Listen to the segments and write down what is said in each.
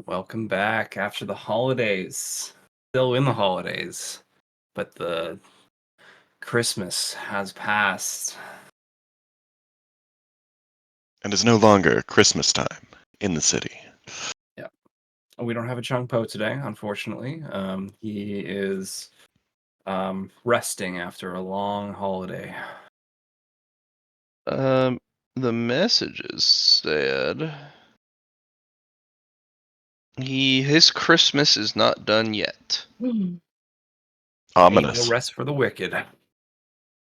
Welcome back after the holidays. Still in the holidays, but the Christmas has passed. And is no longer Christmas time in the city. Yeah. We don't have a Chung Po today, unfortunately. He is resting after a long holiday. The messages said his Christmas is not done yet. Ain't Ominous. no rest for the wicked.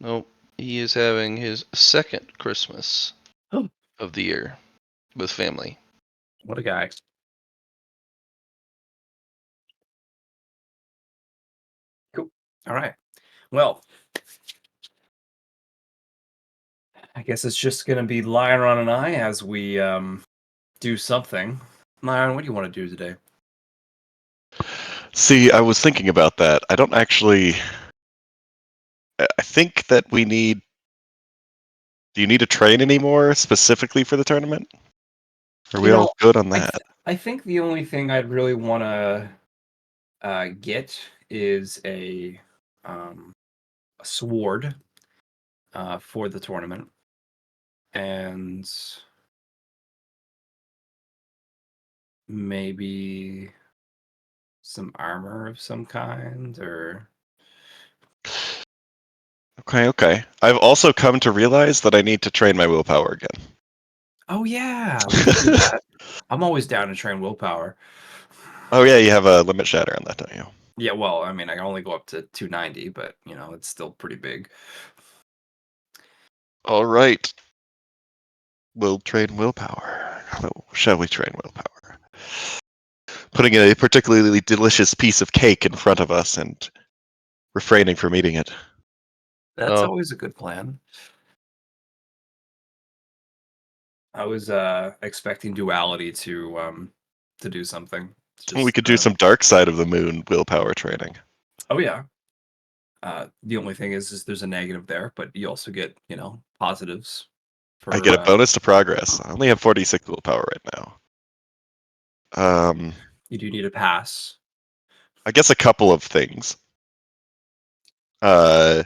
Nope. He is having his second Christmas of the year with family. What a guy. Cool. All right. Well, I guess it's just going to be Lyron and I as we do something. Lyron, what do you want to do today? See, I was thinking about that. I don't actually. I think that we need. Do you need to train anymore specifically for the tournament? Are we all good on that? I think the only thing I'd really want to get is a sword for the tournament, and maybe some armor of some kind, or Okay. I've also come to realize that I need to train my willpower again. oh yeah, we could do that. I'm always down to train willpower. Oh yeah, you have a limit shatter on that, don't you? Yeah, well, I mean, I can only go up to 290, but it's still pretty big. All right. We'll train willpower. Shall we train willpower? Putting a particularly delicious piece of cake in front of us and refraining from eating it. That's always a good plan. I was expecting duality to do something. We could do some dark side of the moon willpower training. Oh yeah. The only thing is there's a negative there, but you also get positives. For, I get a bonus to progress. I only have 46 willpower right now. You do need a pass. I guess a couple of things. How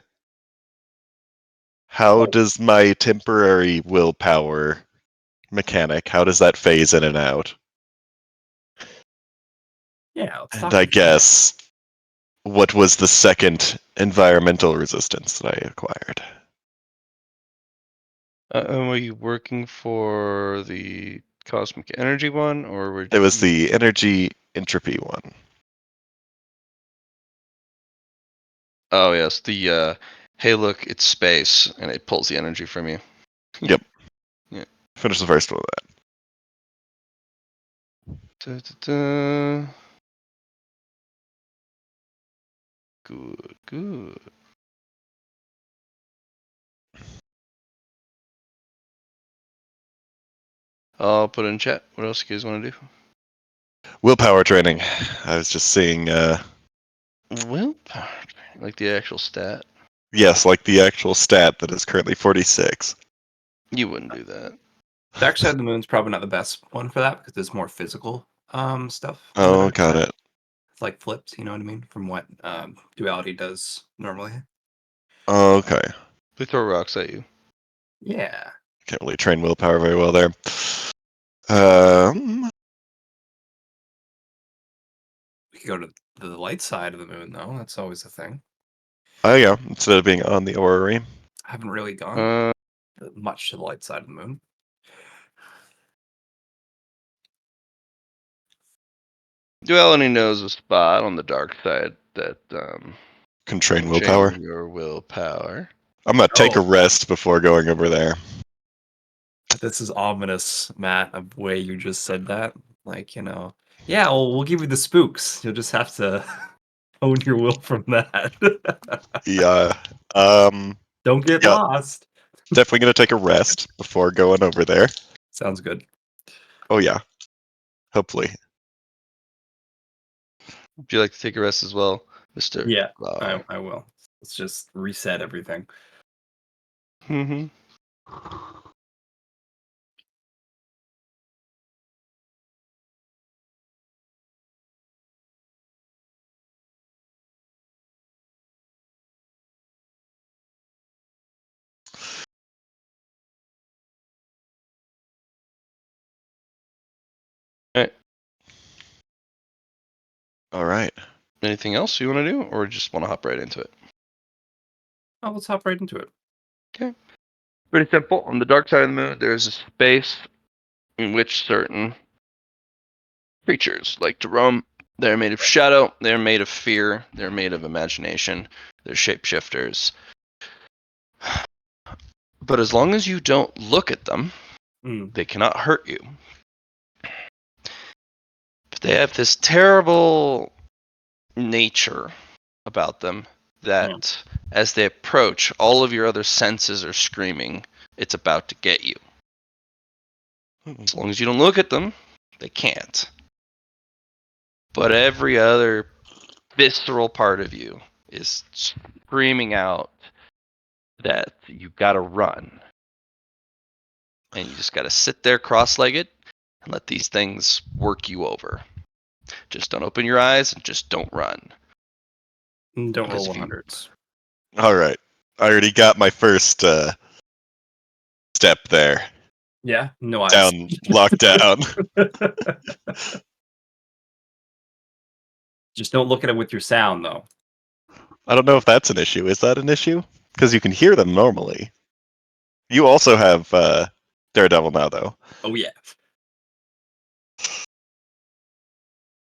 does my temporary willpower mechanic, how does that phase in and out? Yeah, let's And talk I about guess, what was the second environmental resistance that I acquired? Were you working for the cosmic energy one, or were It was the energy entropy one. Oh yes, the hey look, it's space, and it pulls the energy from you. Yep. Yeah. Finish the first one of that. Good. I'll put it in chat. What else you guys want to do? Willpower training. I was just seeing, Willpower, like the actual stat. yes, like the actual stat that is currently 46. You wouldn't do that. Dark Side of the Moon's probably not the best one for that because it's more physical stuff. Oh, got it. It's like flipped, you know what I mean, from what duality does normally. Oh, okay. They throw rocks at you. Yeah. Can't really train willpower very well there. We could go to the light side of the moon though. That's always a thing. Oh yeah, instead of being on the orrery. I haven't really gone much to the light side of the moon. Duality knows a spot on the dark side that Can train willpower. your willpower. I'm gonna take a rest before going over there. This is ominous, Matt, the way you just said that. Like, yeah, we'll give you the spooks. You'll just have to own your will from that. Yeah. Don't get Yeah. lost. Definitely gonna take a rest before going over there. Sounds good. Oh yeah. Hopefully. Would you like to take a rest as well, Mr. Yeah, I will. Let's just reset everything. Mm-hmm. All right. Anything else you want to do, or just want to hop right into it? Oh, let's hop right into it. Okay. Pretty simple. On the dark side of the moon, there's a space in which certain creatures like to roam. They're made of shadow, they're made of fear, they're made of imagination, they're shapeshifters. But as long as you don't look at them, they cannot hurt you. But they have this terrible nature about them that as they approach, all of your other senses are screaming, it's about to get you. As long as you don't look at them, they can't. But every other visceral part of you is screaming out that you gotta run. And you just gotta sit there cross-legged and let these things work you over. Just don't open your eyes and just don't run. Don't roll Because if you 100s. All right. I already got my first step there. Yeah, no eyes. Down, locked down. Just don't look at it with your sound, though. I don't know if that's an issue. Is that an issue? Because you can hear them normally. You also have Daredevil now, though. Oh yeah.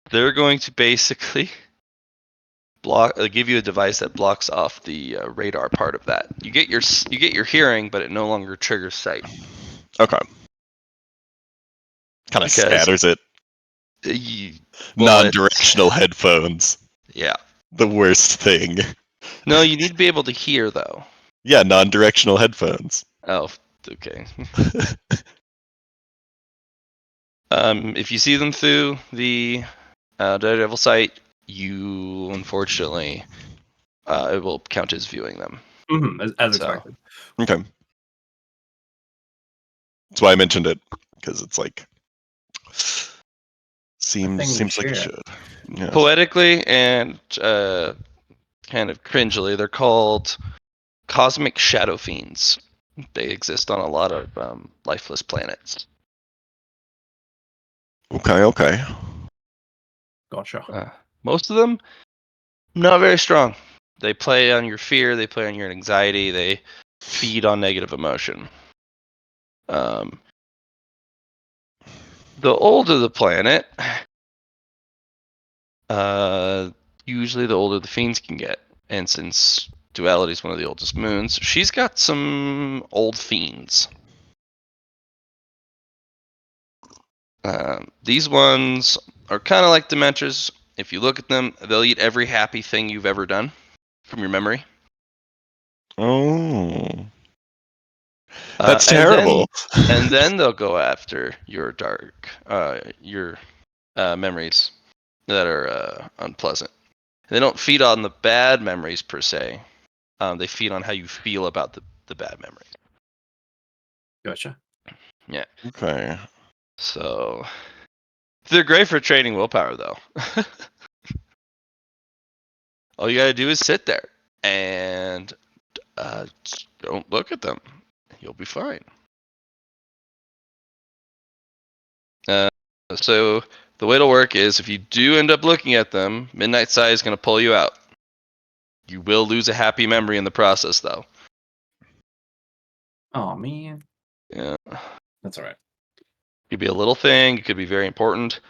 they're going to basically give you a device that blocks off the radar part of that. You get your hearing, but it no longer triggers sight. Okay. Kind of Because scatters it. Well, Non-directional headphones. Yeah. The worst thing. No, you need to be able to hear though. Yeah, non-directional headphones. Oh, okay. If you see them through the Daredevil site, you unfortunately it will count as viewing them. As expected. Okay. That's why I mentioned it, because it's like seems like it should. Yeah. Poetically and kind of cringily, they're called cosmic shadow fiends. They exist on a lot of lifeless planets. Okay. Gotcha. Most of them not very strong. They play on your fear. They play on your anxiety. They feed on negative emotion. The older the planet, usually the older the fiends can get. And since Duality is one of the oldest moons, she's got some old fiends. These ones are kind of like Dementors. If you look at them, they'll eat every happy thing you've ever done from your memory. Oh. That's terrible. And then they'll go after your your memories that are unpleasant. They don't feed on the bad memories per se. They feed on how you feel about the bad memories. Gotcha. Yeah. Okay. So they're great for training willpower, though. All you gotta do is sit there and don't look at them. You'll be fine. So the way it'll work is if you do end up looking at them, Midnight Sight is going to pull you out. You will lose a happy memory in the process, though. Oh man. Yeah. That's all right. It could be a little thing. It could be very important.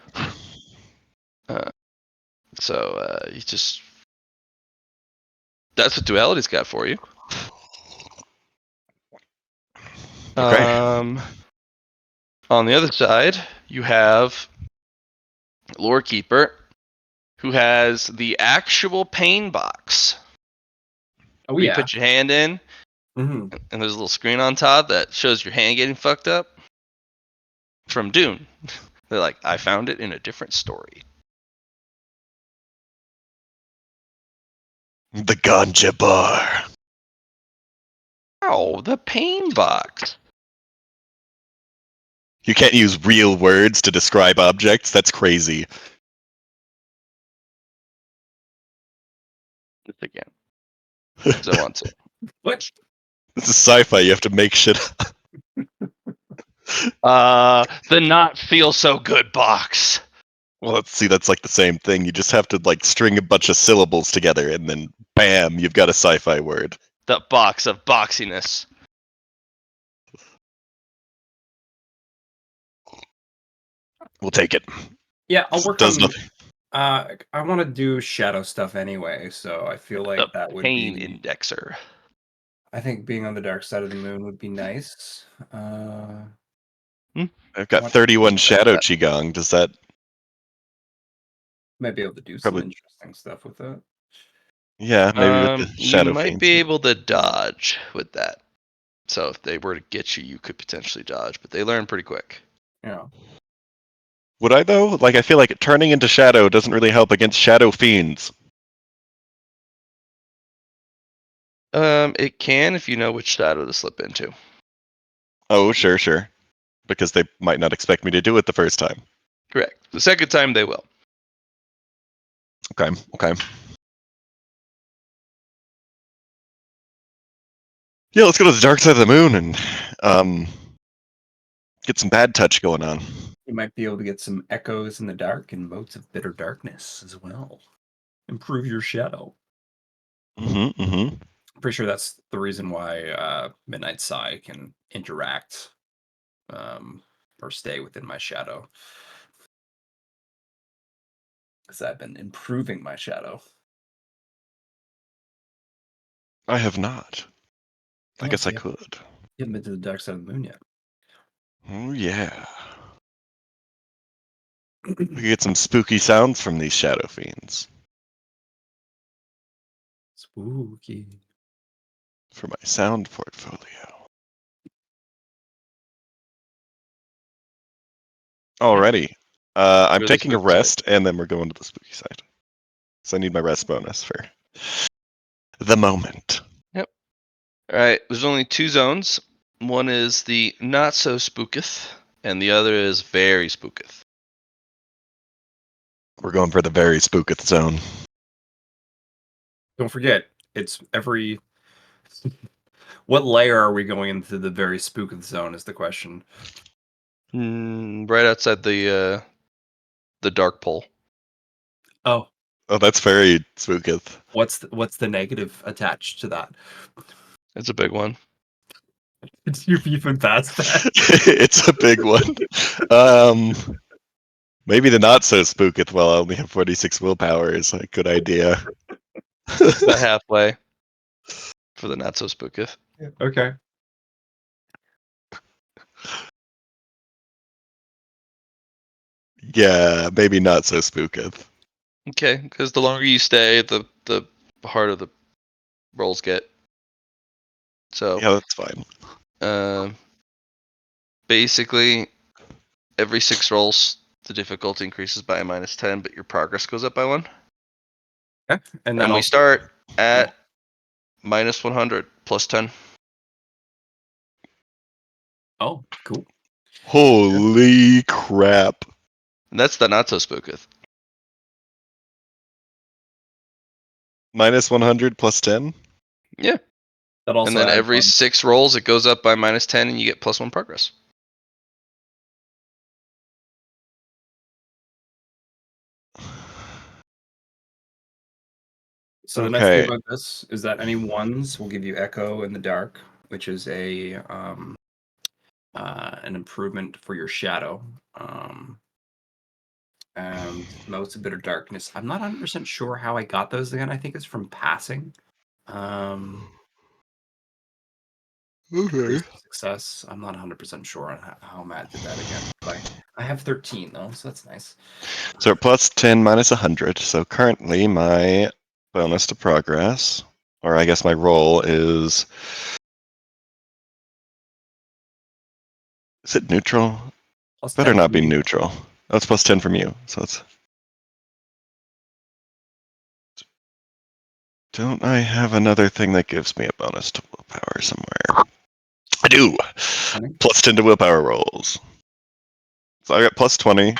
So you just... That's what Duality's got for you. Okay. On the other side, you have Lore Keeper, who has the actual pain box. Oh where yeah. you put your hand in, and there's a little screen on top that shows your hand getting fucked up. From Dune. They're like, I found it in a different story. The ganja bar. Oh, the pain box. You can't use real words to describe objects? That's crazy. This again. Because I want to. What? This is sci-fi. You have to make shit up. The not feel so good box. Well, let's see. That's like the same thing. You just have to like string a bunch of syllables together, and then bam, you've got a sci-fi word. The box of boxiness. We'll take it. Yeah, I'll work Does on. nothing. I want to do shadow stuff anyway, so I feel The like that would pain be. indexer. I think being on the dark side of the moon would be nice. I've got What- 31 shadow qigong. Does that Might be able to do some probably? interesting stuff with it. Yeah, maybe with the You shadow might fiends. be able to dodge with that. So if they were to get you, you could potentially dodge, but they learn pretty quick. Yeah. Would I though? Like, I feel like turning into shadow doesn't really help against shadow fiends. It can if you know which shadow to slip into. Oh, sure. Because they might not expect me to do it the first time. Correct. The second time they will. Okay. Yeah, let's go to the dark side of the moon and get some bad touch going on. You might be able to get some echoes in the dark and motes of bitter darkness as well. Improve your shadow. Mm-hmm. I'm pretty sure that's the reason why Midnight Psy can interact or stay within my shadow. Because I've been improving my shadow. I have not. I Oh, guess I yeah. could. You haven't been to the dark side of the moon yet. Oh yeah. We could get some spooky sounds from these shadow fiends Spooky. for my sound portfolio. Alrighty. I'm Go to the taking a spooky side. rest, and then we're going to the spooky side. So I need my rest bonus for the moment. Yep. All right. There's only two zones. One is the not so spooketh, and the other is very spooketh. We're going for the very spooketh zone. Don't forget, it's every. What layer are we going into the very spooketh zone is the question. Right outside the dark pole. Oh, Oh, that's very spooketh. what's the negative attached to that? It's a big one. You've even passed that. It's a big one. Maybe the not so spooketh while I only have 46 willpower is a good idea. About halfway for the not so spooketh. Okay. Yeah, maybe not so spooketh. Okay, because the longer you stay, the harder the rolls get. So, Yeah, that's fine. basically, every 6 rolls, the difficulty increases by a -10, but your progress goes up by 1. Okay. And then And we also, start at -100 plus 10. oh, cool. Holy crap. And that's the not so spooketh. -100 plus 10? Yeah. That also And then adds every on. 6 rolls, it goes up by -10, and you get +1 progress. So the nice thing Okay. about this is that any ones will give you echo in the dark, which is an improvement for your shadow. And most of bitter darkness. I'm not 100% sure how I got those again. I think it's from passing. Okay. Increase of success. I'm not 100% sure on how Matt did that again. But I have 13 though, so that's nice. So plus 10 minus 100. So currently my bonus to progress, or I guess my roll is it neutral? Plus Better 10 not from be you. neutral. That's plus 10 from you. So it's. Don't I have another thing that gives me a bonus to willpower somewhere? I do! Cunning. Plus 10 to willpower rolls. So I got plus 20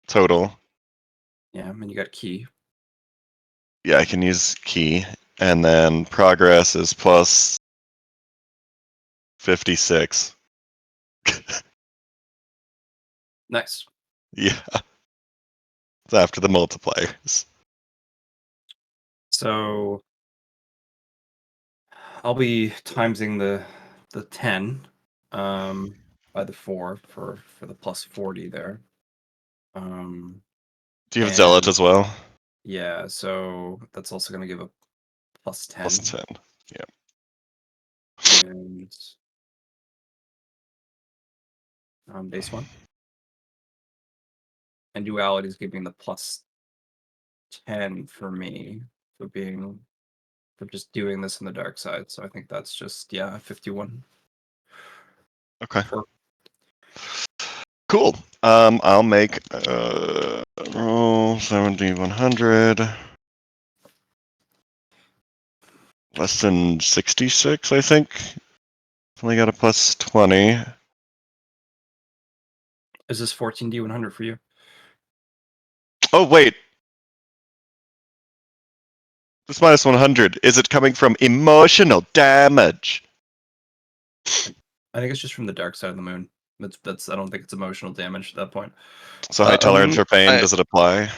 total. Yeah, and you got key. Yeah, I can use key. And then progress is plus 56. Nice. Yeah. It's after the multipliers. So I'll be timesing the 10 by the 4 for the plus 40 there. Do you have Zealot And as well? yeah, so that's also going to give a plus 10. Plus 10. Yeah. And base 1. And duality is giving the plus 10 for me for just doing this in the dark side. So I think that's just 51. Okay. Per Cool. I'll make roll 70-100. Less than 66, I think. Only got a plus 20. Is this 14D100 for you? Oh, wait. This minus 100. Is it coming from emotional damage? I think it's just from the dark side of the moon. That's I don't think it's emotional damage at that point. So high tolerance for pain, does it apply?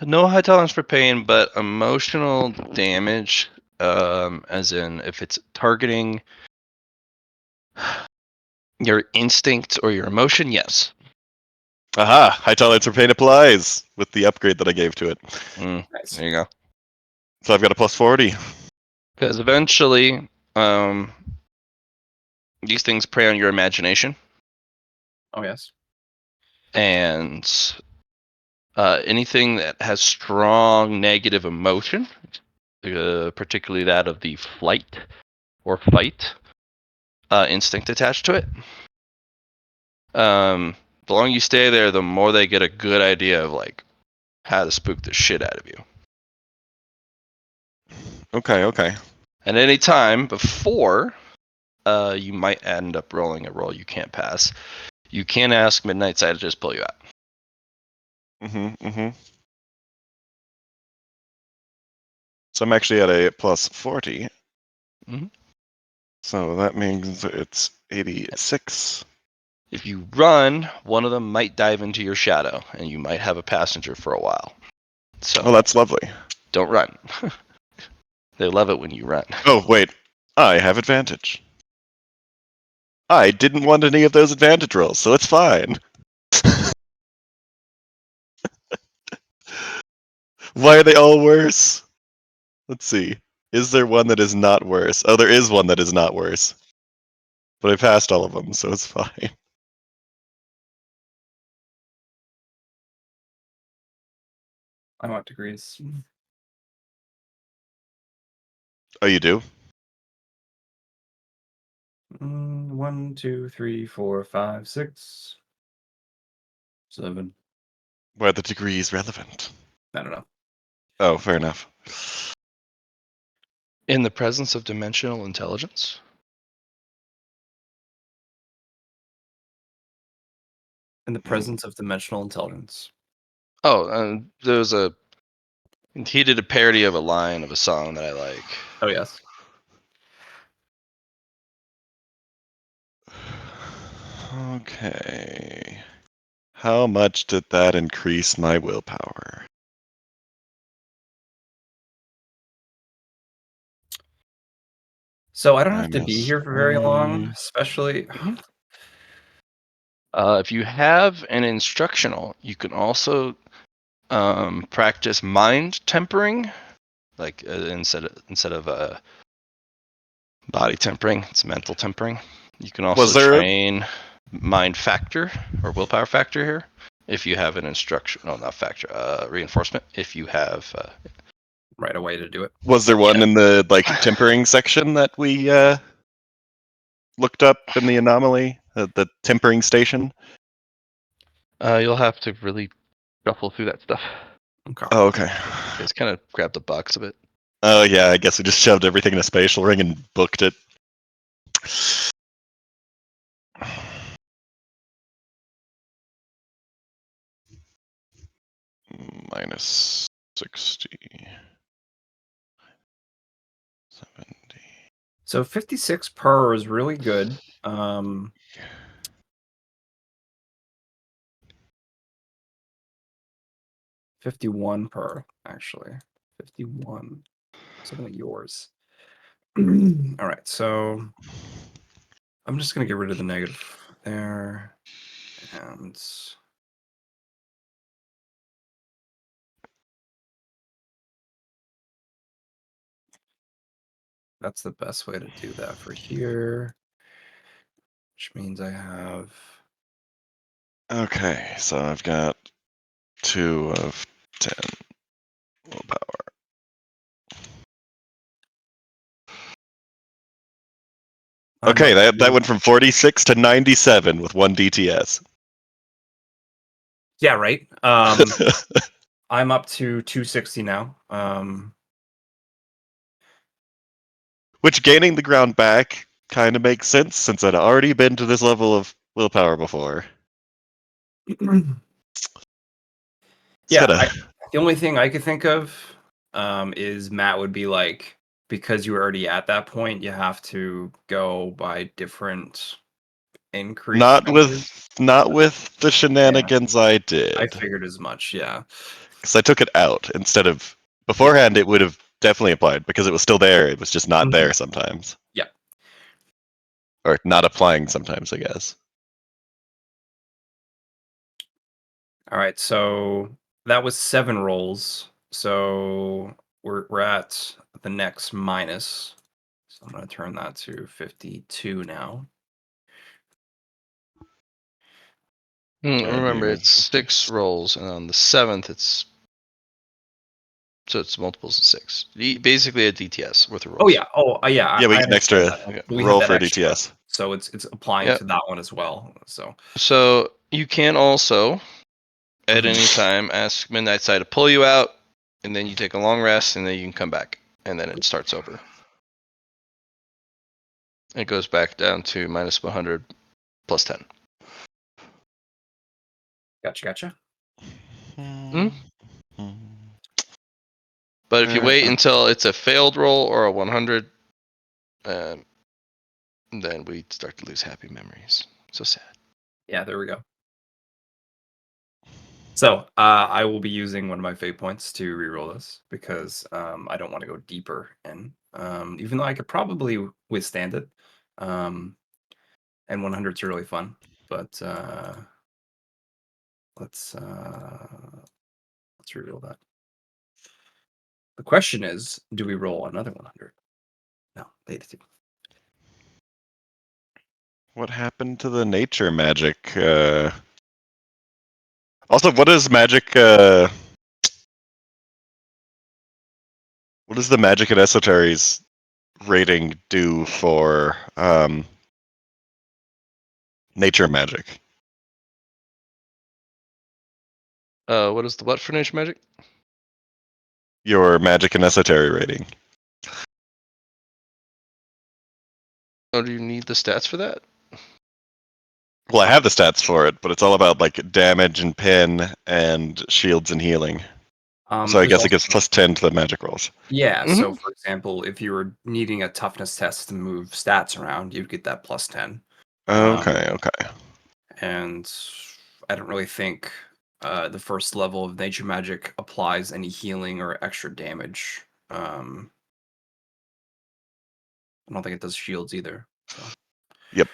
No high tolerance for pain, but emotional damage, as in if it's targeting your instinct or your emotion, yes. Aha! High tolerance for pain applies with the upgrade that I gave to it. Nice. There you go. So I've got a plus 40. Because eventually, these things prey on your imagination, Oh yes. and anything that has strong negative emotion, particularly that of the flight or fight instinct attached to it. The longer you stay there, the more they get a good idea of like how to spook the shit out of you. Okay. At any time before you might end up rolling a roll you can't pass, you can ask Midnight Side to just pull you out. Mm-hmm. So I'm actually at a plus 40. Mhm. So that means it's 86. If you run, one of them might dive into your shadow, and you might have a passenger for a while. So Oh, that's lovely. don't run. They love it when you run. Oh, wait. I have advantage. I didn't want any of those advantage rolls, so it's fine. Why are they all worse? Let's see. Is there one that is not worse? Oh, there is one that is not worse. But I passed all of them, so it's fine. I want degrees. Oh, you do? 1, 2, 3, 4, 5, 6, 7. Why are the degrees relevant? I don't know. Oh, fair enough. In the presence of dimensional intelligence, In the presence of dimensional intelligence. there's a he did a parody of a line of a song that I like. Oh yes. Okay. How much did that increase my willpower? So I don't have to be Minus here for very long, 20. especially. If you have an instructional, you can also practice mind tempering, like instead of body tempering, it's mental tempering. You can also Was there a, train mind factor or willpower factor here if you have an instruction. No, not factor. Reinforcement. If you have. Right, a way to do it. was there one Yeah. in the like tempering section that we looked up in the anomaly? The tempering station? You'll have to really shuffle through that stuff. Okay. Oh, okay. Just kind of grab the box of it. Oh, yeah, I guess we just shoved everything in a spatial ring and booked it. Minus 60. 70. So 56 per is really good. 51 per, actually. 51. Something like yours. All right, so I'm just going to get rid of the negative there. And that's the best way to do that for here. Which means I have... Okay, so I've got 2 of 10 willpower. Okay, that went from 46 to 97 with 1 DTS. Yeah, right. I'm up to 260 now. Which gaining the ground back kind of makes sense since I'd already been to this level of willpower before. Yeah, Gotta... the only thing I could think of is Matt would be like, because you were already at that point, you have to go by different increase. Not with the shenanigans I did. I figured as much, yeah. Because I took it out instead of beforehand. It would have definitely applied because it was still there. It was just not there sometimes. Yeah. Or not applying sometimes, I guess. All right, so that was 7 rolls. So we're at the next minus. So I'm going to turn that to 52 now. Remember, it's 6 rolls, and on the 7th, it's multiples of 6. Basically, a DTS worth of rolls. Oh yeah. Yeah. Yeah, we I get an extra roll for DTS. So it's applying to that one as well. So you can also, at any time, ask Midnight Side to pull you out, and then you take a long rest, and then you can come back, and then it starts over. It goes back down to minus 100 plus 10. Gotcha. But if you wait until it's a failed roll or a 100, then we start to lose happy memories. So sad. Yeah, there we go. So I will be using one of my fate points to reroll this because I don't want to go deeper in, even though I could probably withstand it. And 100's really fun, but let's reroll that. The question is, do we roll another 100? No, they do. What happened to the nature magic? Also, what is magic? What does the magic and esoteries rating do for nature magic? What is the what for nature magic? Your magic and esotery rating. Oh, do you need the stats for that? Well, I have the stats for it, but it's all about like damage and pin and shields and healing. So I guess it gives plus 10 to the magic rolls. Yeah, so for example, if you were needing a toughness test to move stats around, you'd get that plus 10. Okay. And I don't really think the first level of nature magic applies any healing or extra damage. I don't think it does shields either. So. Yep.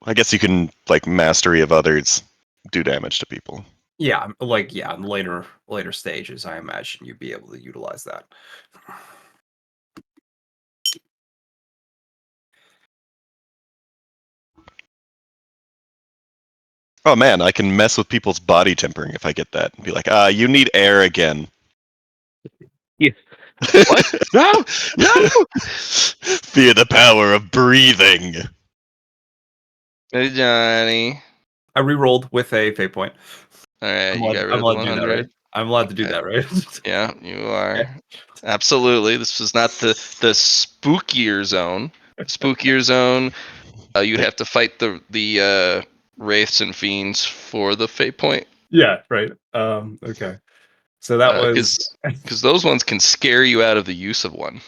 I guess you can, like, mastery of others do damage to people. Yeah, in later stages, I imagine you'd be able to utilize that. Oh man, I can mess with people's body tempering if I get that and be like, you need air again. Yeah. What? No! Fear the power of breathing. Hey, Johnny. I re-rolled with a fate point. All right, you got rid I'm of the allowed to do that, 100. right? I'm allowed to do that, right? Yeah, you are. Okay. Absolutely. This was not the spookier zone. Spookier zone, you'd have to fight the wraiths and fiends for the fate point. Yeah, right. Okay. So that was because those ones can scare you out of the use of one.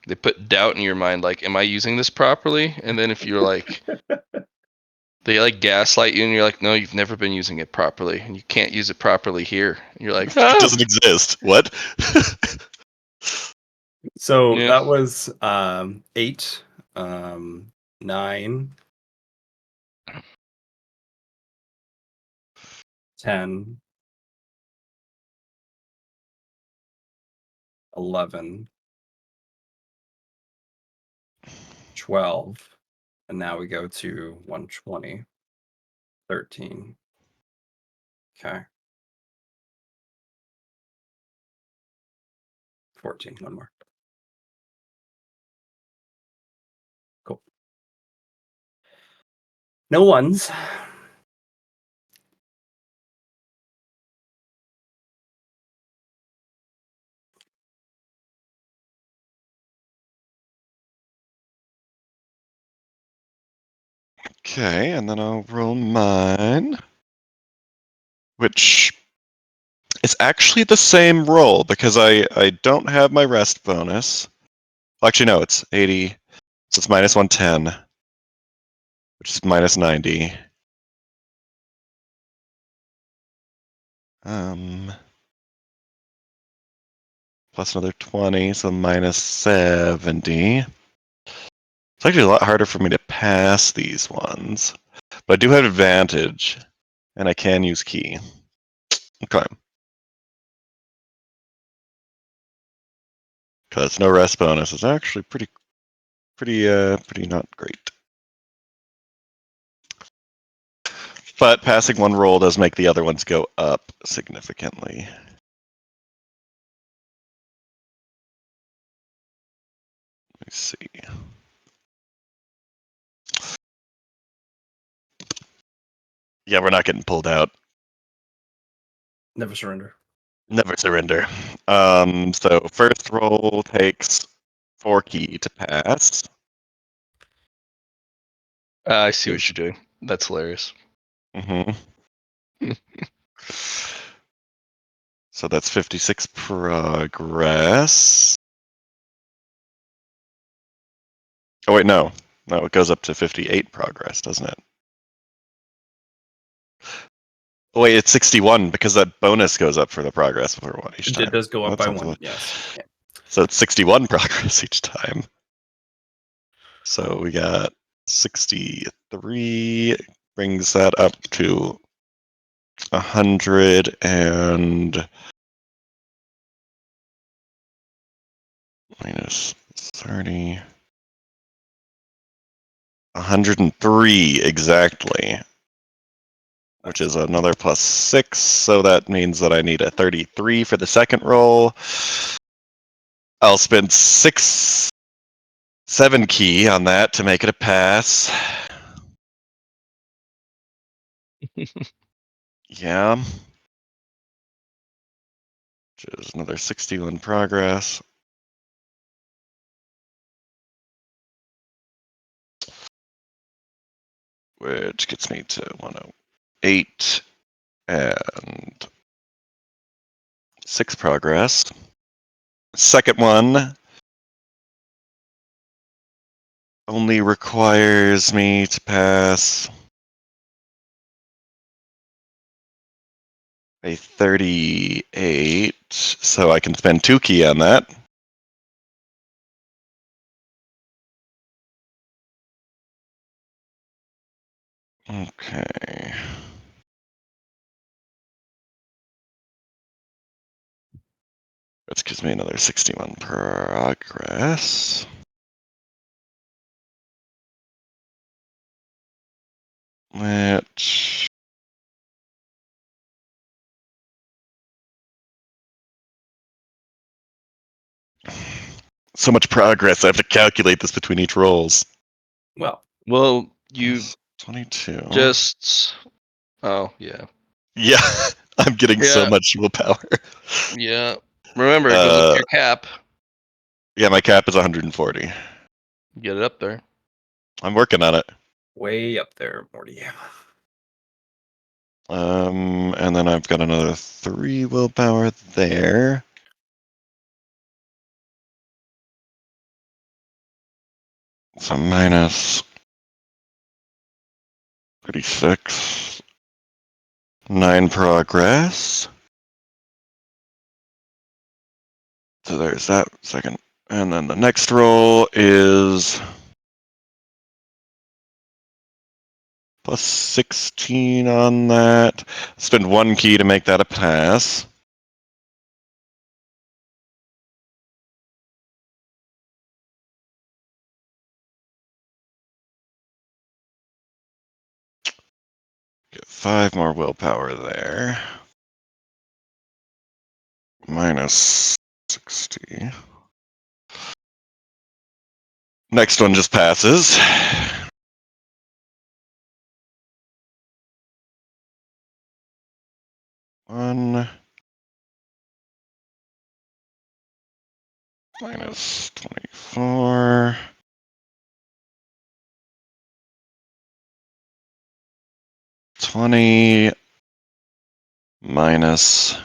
They put doubt in your mind, like, am I using this properly? And then if you're like, They like gaslight you, and you're like, no, you've never been using it properly, and you can't use it properly here. And you're like, It ah, doesn't exist. What? So yeah. that was 8, 9, 10, 11, 12, and now we go to 120, 13. Okay. 14, one more. Cool. No ones. Okay, and then I'll roll mine, which is actually the same roll because I don't have my rest bonus. Actually, no, it's 80, so it's minus 110, which is minus 90. Plus another 20, so minus 70. It's actually a lot harder for me to pass these ones, but I do have advantage, and I can use key. Okay. Because no rest bonus is actually pretty not great. But passing one roll does make the other ones go up significantly. Let me see. Yeah, we're not getting pulled out. Never surrender. Never surrender. So first roll takes 4 key to pass. I see what you're doing. That's hilarious. Mm-hmm. So that's 56 progress. Oh wait, no. No, it goes up to 58 progress, doesn't it? Oh wait, it's 61 because that bonus goes up for the progress for one each It time. does go Oh, up that by sounds 1. like... Yes. Yeah. So it's 61 progress each time. So we got 63, brings that up to 100 and minus 30. 103 exactly, which is another plus 6. So that means that I need a 33 for the second roll. I'll spend 7 key on that to make it a pass. Yeah. Which is another 61 progress. Which gets me to 108 and 6 progress. Second one only requires me to pass a 38, so I can spend 2 key on that. Okay. That gives me another 61 progress. Which... So much progress, I have to calculate this between each rolls. Well, you 22. just. Oh, yeah. Yeah, I'm getting so Yeah. much willpower. Yeah. Remember, it goes up to your cap. Yeah, my cap is 140. Get it up there. I'm working on it. Way up there, Morty. And then I've got another 3 willpower there. So minus 36. 9 progress. So there's that second. And then the next roll is plus 16 on that. Spend 1 key to make that a pass. Get 5 more willpower there. Minus 60. Next one just passes. One. Minus 24. 20. Minus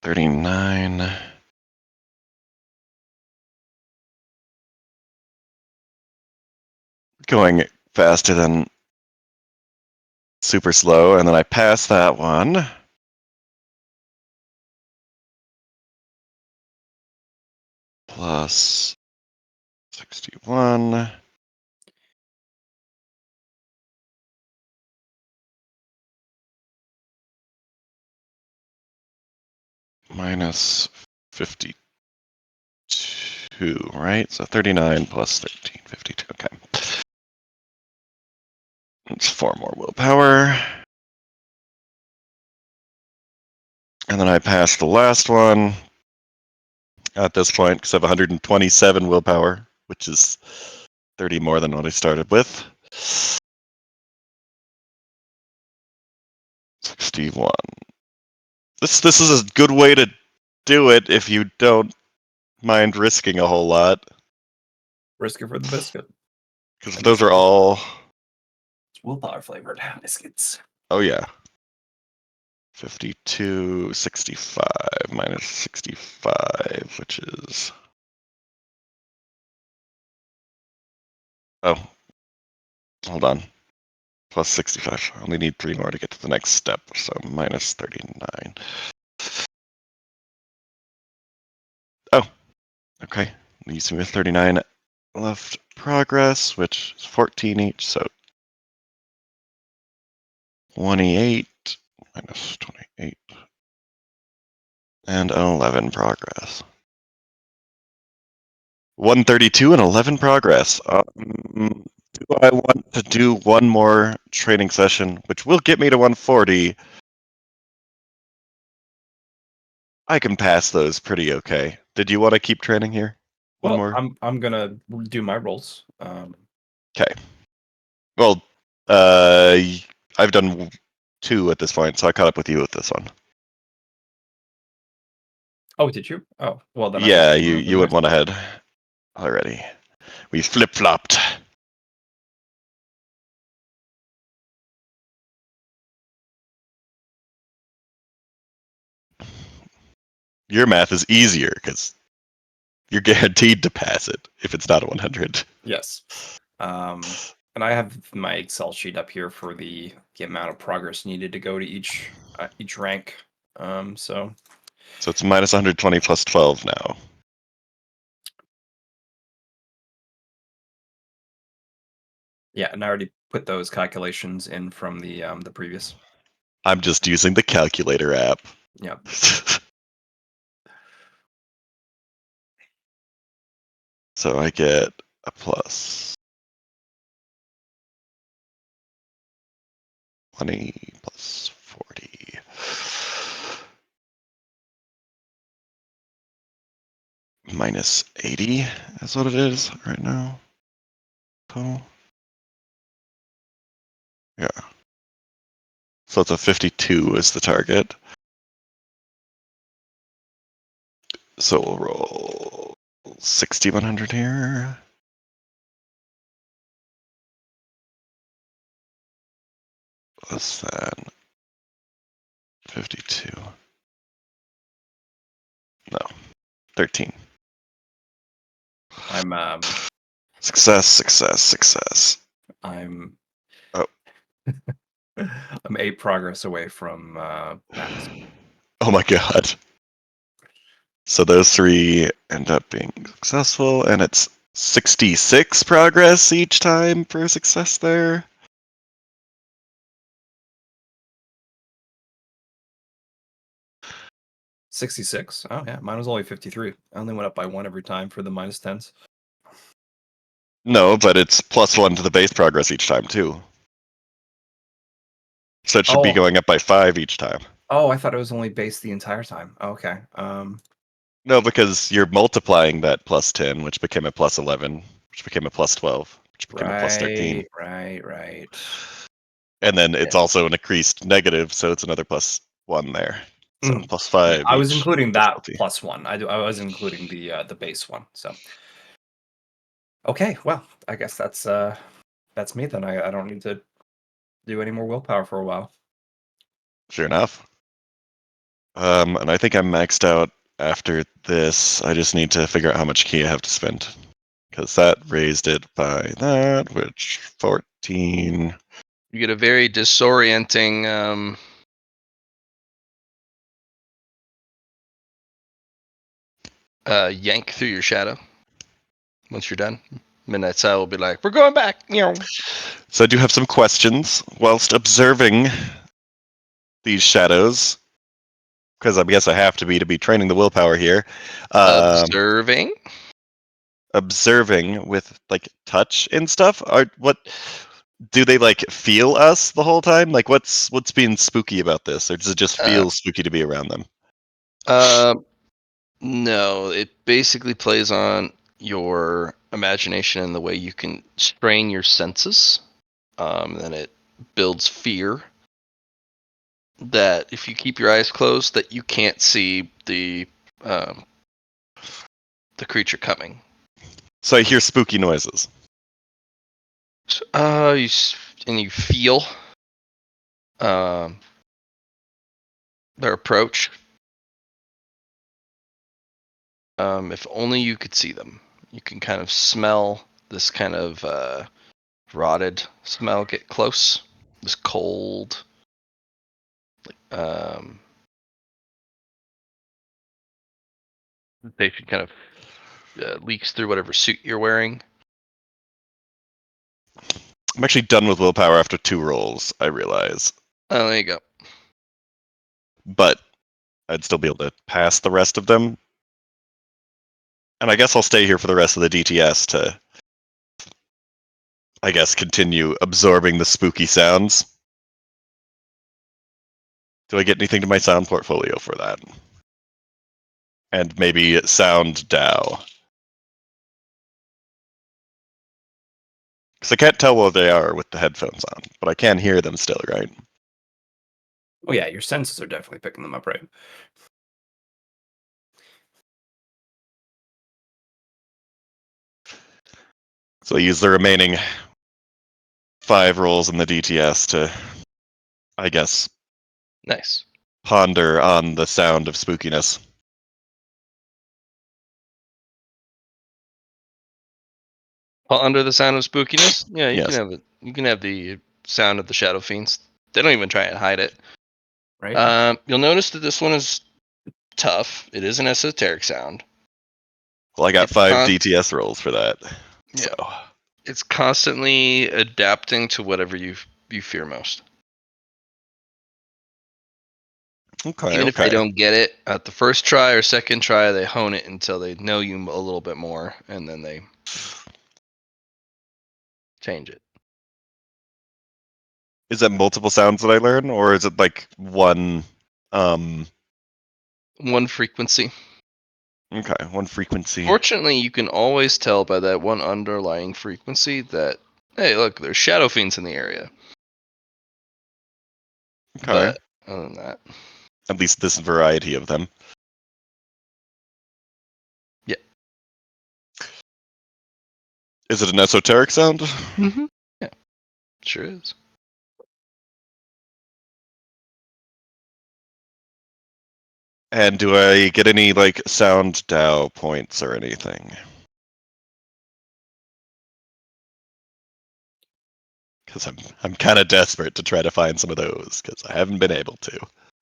39. Going faster than super slow, and then I pass that one. Plus 61. Minus 52, right? So 39 plus 13, 52. Okay. It's 4 more willpower. And then I pass the last one at this point because I have 127 willpower, which is 30 more than what I started with. 61. This is a good way to do it if you don't mind risking a whole lot. Risk it for the biscuit. Because And those are all. It's willpower flavored biscuits. Oh, yeah. 52, 65, minus 65, which is. Oh, hold on. Plus 65. I only need 3 more to get to the next step, so minus 39. Oh, okay. Leaves me with 39 left progress, which is 14 each, so 28 minus 28 and 11 progress. 132 and 11 progress. Do I want to do one more training session, which will get me to 140? I can pass those pretty okay. Did you want to keep training here? One Well, more? I'm gonna do my rolls. Okay. Well, I've done 2 at this point, so I caught up with you with this one. Oh, did you? Oh, well then I Yeah, guess you went one ahead already. We flip-flopped. Your math is easier because you're guaranteed to pass it if it's not a 100. Yes. And I have my Excel sheet up here for the amount of progress needed to go to each rank. So So it's minus 120 plus 12 now. yeah, and I already put those calculations in from the previous. I'm just using the calculator app. Yeah. So I get a plus 20 plus 40. Minus 80 is what it is right now. Total. Yeah. So it's a 52 is the target. So we'll roll 6100 here. Less than 52. No, 13. I'm Success, success, success. I'm Oh. I'm 8 progress away from max. Oh my god. So those 3 end up being successful, and it's 66 progress each time for success there. 66. Oh yeah, mine was only 53. I only went up by 1 every time for the minus 10s. No, but it's +1 to the base progress each time too. So it should be Oh, going up by 5 each time. oh, I thought it was only based the entire time. Oh, okay. No, because you're multiplying that +10, which became a +11, which became a +12, which became a +13. Right. And then Yeah. it's also an increased negative, so it's another +1 there. So Mm. Yeah, +5 I was each including that difficulty. plus 1. I was including the base one. So okay, well, I guess that's me then. I don't need to do any more willpower for a while. Sure enough. And I think I'm maxed out after this. I just need to figure out how much key I have to spend. Because that raised it by that, which 14. You get a very disorienting yank through your shadow once you're done. Midnight Side will be like, "We're going back." So I do have some questions whilst observing these shadows. Because I guess I have to be training the willpower here. Observing. Observing with like touch and stuff. What do they like feel us the whole time? Like what's being spooky about this, or does it just Uh, feel spooky to be around them? um, no, it basically plays on your imagination and the way you can strain your senses. Then it builds fear that if you keep your eyes closed, that you can't see um, the creature coming. So I hear spooky noises. And you feel um, their approach. If only you could see them. You can kind of smell this kind of rotted smell get close. This cold. Um, they should kind of leaks through whatever suit you're wearing. I'm actually done with willpower after 2 rolls, I realize. Oh, there you go. But I'd still be able to pass the rest of them. And I guess I'll stay here for the rest of the DTS to, I guess, continue absorbing the spooky sounds. Do I get anything to my sound portfolio for that? And maybe sound DAO. Because I can't tell where they are with the headphones on, but I can hear them still, right? Oh yeah, your senses are definitely picking them up, right? So I use the remaining 5 rolls in the DTS to, I guess, Nice. ponder on the sound of spookiness. Under the sound of spookiness, yeah, you can Yes. have it. You can have the sound of the shadow fiends. They don't even try and hide it. Right? You'll notice that this one is tough. It is an esoteric sound. Well, I got It's 5 DTS rolls for that. yeah, So, it's constantly adapting to whatever you fear most. okay, Even if they okay. don't get it at the first try or second try, they hone it until they know you a little bit more, and then they change it. Is it multiple sounds that I learn, or is it like one? Um, One frequency. okay, one frequency. Fortunately, you can always tell by that one underlying frequency that, hey, look, there's shadow fiends in the area. Okay, But other than that, at least this variety of them. yeah. Is it an esoteric sound? Mm-hmm. Yeah, sure is. And do I get any like sound DAO points or anything? Because I'm kind of desperate to try to find some of those because I haven't been able to.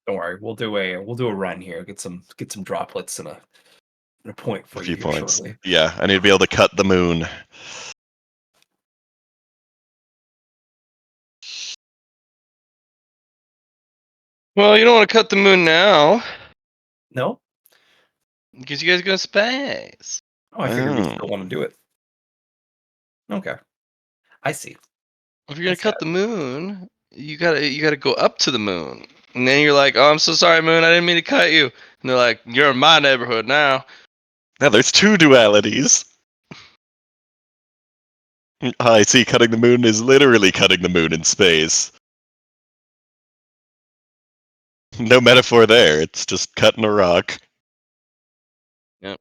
Don't worry, we'll do a run here. Get some droplets and a point A for you few here points. shortly. Yeah, I need to be able to cut the moon. Well, you don't want to cut the moon now No? because you guys go to space. Oh, I figured we'd Oh. still want to do it. Okay. I see. If you're I gonna see. cut the moon, you gotta go up to the moon, and then you're like, "Oh, I'm so sorry, moon. I didn't mean to cut you." And they're like, "You're in my neighborhood now." Now there's two dualities. I see cutting the moon is literally cutting the moon in space. No metaphor there, it's just cutting a rock. Yep.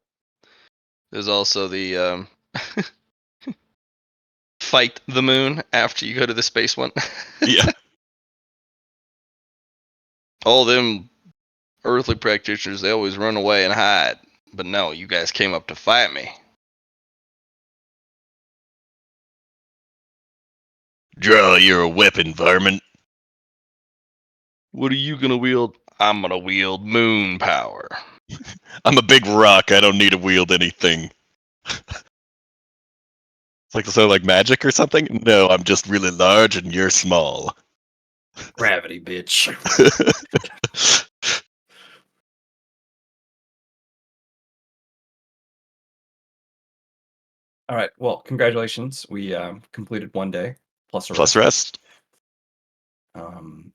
There's also the fight the moon after you go to the space one. Yeah. All them earthly practitioners, they always run away and hide. But no, you guys came up to fight me. Draw your weapon, varmint. What are you gonna wield? I'm gonna wield moon power. I'm a big rock, I don't need to wield anything. It's like so like magic or something? No, I'm just really large and you're small. Gravity, bitch. All right. Well, congratulations. We completed 1 day plus a Plus rest. rest.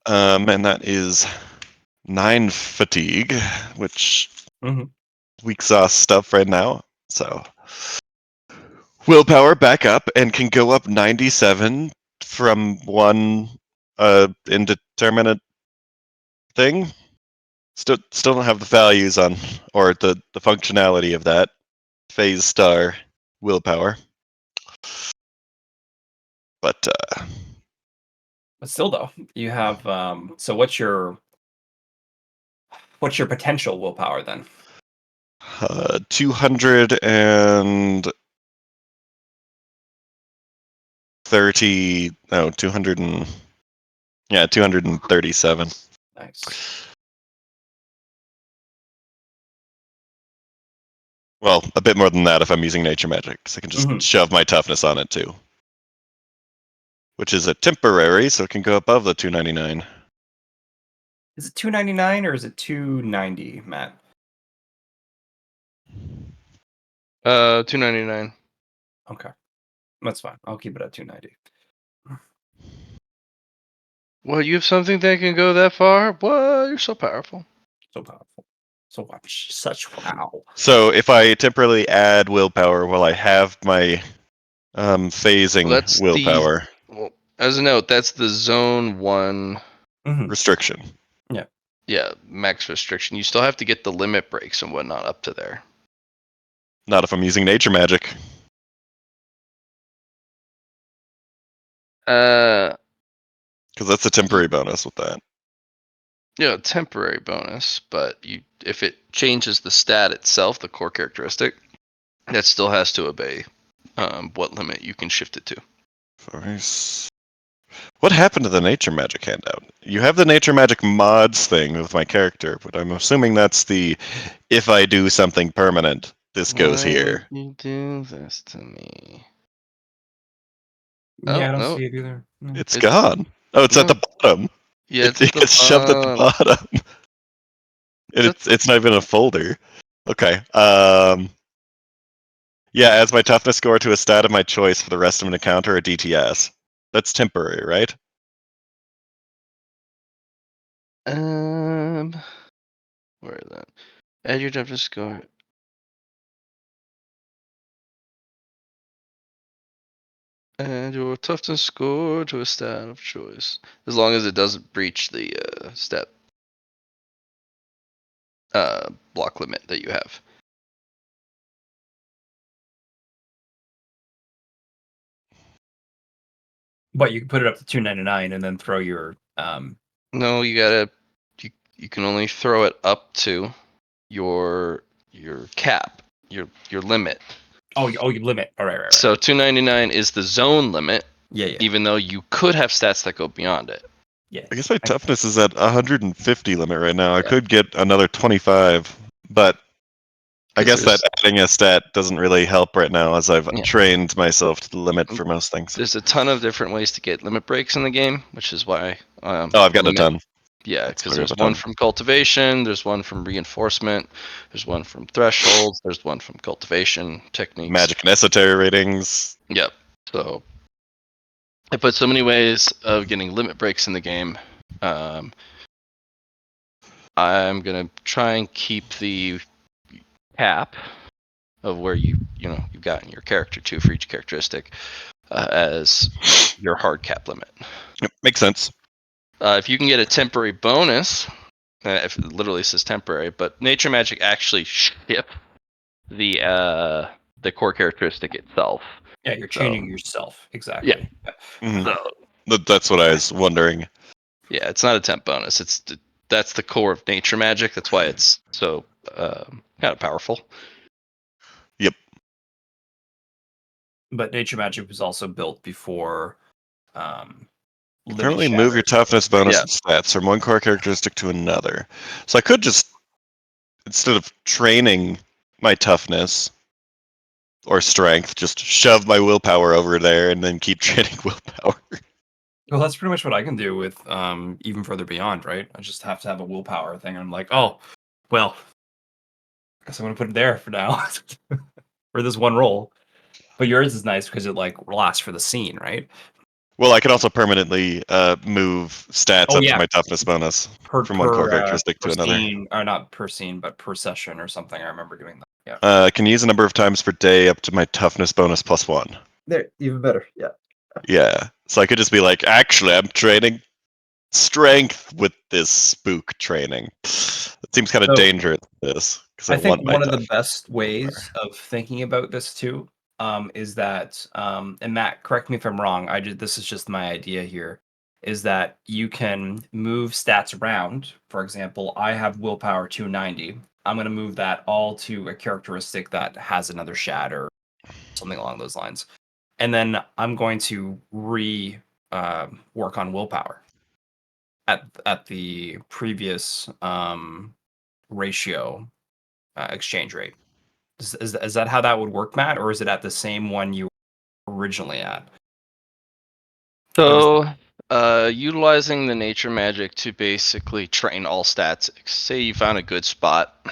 And that is 9 fatigue, which Mhm. we exhaust stuff right now. So willpower back up and can go up 97 from one indeterminate thing. Still don't have the values on or the functionality of that phase star willpower. But But still, though, you have. So, what's your potential willpower then? 230 no 200 and yeah 237. Nice. Well, a bit more than that if I'm using nature magic, because I can just Mhm. shove my toughness on it too. Which is a temporary, so it can go above the 299. Is it 299 or is it 290, Matt? 299. Okay, that's fine. I'll keep it at 290. Well, you have something that can go that far? What? You're so powerful. So powerful. So much. Such wow. So if I temporarily add willpower while I have my Well, phasing that's the. willpower Well, as a note, that's the zone one. Mhm. restriction. Yeah. Yeah, max restriction. You still have to get the limit breaks and whatnot up to there. Not if I'm using nature magic. Uh, Because that's a temporary bonus with that. yeah, temporary bonus, but if it changes the stat itself, the core characteristic, that still has to obey what limit you can shift it to. Force. What happened to the nature magic handout? You have the nature magic mods thing with my character, but I'm assuming that's the if I do something permanent, this goes Why would here. you do this to me? Yeah, Oh I don't no, see it either. No. It's it's gone. Oh, it's at no. the bottom. Yeah, It, it's at it the gets shoved at the bottom. bottom. And It's at it's not even a folder. Okay. Yeah, adds my toughness score to a stat of my choice for the rest of an encounter or DTS. That's temporary, right? um. Where is that? Add your toughness score. Add your toughness score to a stat of choice, as long as it doesn't breach the stat block limit that you have. But you can put it up to 299 and then throw your No, you gotta. You can only throw it up to your cap, your limit. you limit. All right, right, So right. 299 is the zone limit, Yeah. even though you could have stats that go beyond it. Yeah. I guess my toughness is at 150 limit right now. I Yeah. could get another 25, but I 'Cause guess that adding a stat doesn't really help right now, as I've Yeah. trained myself to the limit for most things. there's a ton of different ways to get limit breaks in the game, which is why Oh, I've gotten a limit. ton. Yeah, That's because clear of there's a one ton. from cultivation, there's one from reinforcement, there's one from thresholds, there's one from cultivation techniques. Magic and esoteric ratings. Yep. So I put so many ways of getting limit breaks in the game. I'm gonna try and keep the cap of where you've gotten your character to for each characteristic as your hard cap limit. Yep, makes sense. If you can get a temporary bonus, if it literally says temporary, but nature magic actually ship the core characteristic itself. Yeah, you're So changing yourself. yeah, Exactly. Mhm. so That's what I was wondering. yeah, it's not a temp bonus. That's the core of nature magic. That's why it's so kind of powerful. Yep. But nature magic was also built before limit Permanently move your shatter. toughness bonus Yeah. and stats from one core characteristic to another. So I could just, instead of training my toughness or strength, just shove my willpower over there and then keep training willpower. Well, that's pretty much what I can do with even further beyond, right? I just have to have a willpower thing. I'm like, oh, well, I guess I'm gonna put it there for now for this one roll. But yours is nice because it like lasts for the scene, right? Well, I can also permanently move stats Oh up to yeah, my toughness bonus per from one core per characteristic per to another. scene, or not per scene, but per session or something. I remember doing that. Yeah. I can use a number of times per day up to my toughness bonus +1. There, even better. Yeah. Yeah. So I could just be like, actually, I'm training strength with this spook training. It seems kind of So dangerous, this, because I I think want my one of the tough. best ways of thinking about this too, is that, and Matt, correct me if I'm wrong. This is just my idea here, is that you can move stats around. For example, I have willpower 290. I'm going to move that all to a characteristic that has another shatter, something along those lines, and then I'm going to work on willpower at the previous ratio exchange rate. Is that how that would work, Matt, or is it at the same one you were originally at? How does So utilizing the nature magic to basically train all stats. Say you found a good spot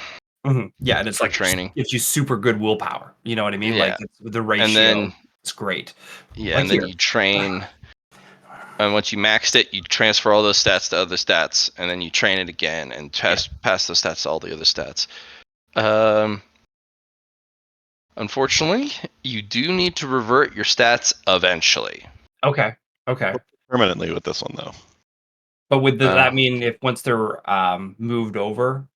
Yeah, and it's for like training. gives you super good willpower. You know what I mean? Like Yeah, the and ratio then is great. and Like then here. you train. And once you maxed it, you transfer all those stats to other stats, and then you train it again and Yeah. pass those stats to all the other stats. Unfortunately, you do need to revert your stats eventually. Okay. Okay. Permanently with this one, though. But would Uh, that mean if once they're moved over,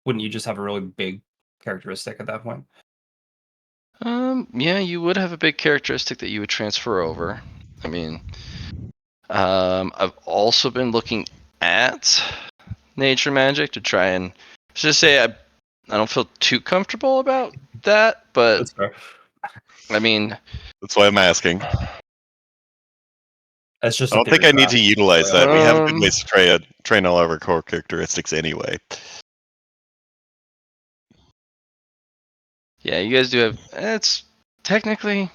wouldn't you just have a really big characteristic at that point? yeah, you would have a big characteristic that you would transfer over. I mean, I've also been looking at nature magic to try and just say I don't feel too comfortable about that, but That's fair. I mean, That's why I'm asking. That's just I a don't think theory, I need Matt. to utilize Really. that. We have good um, ways to train all of our core characteristics anyway. yeah, you guys do have. It's technically,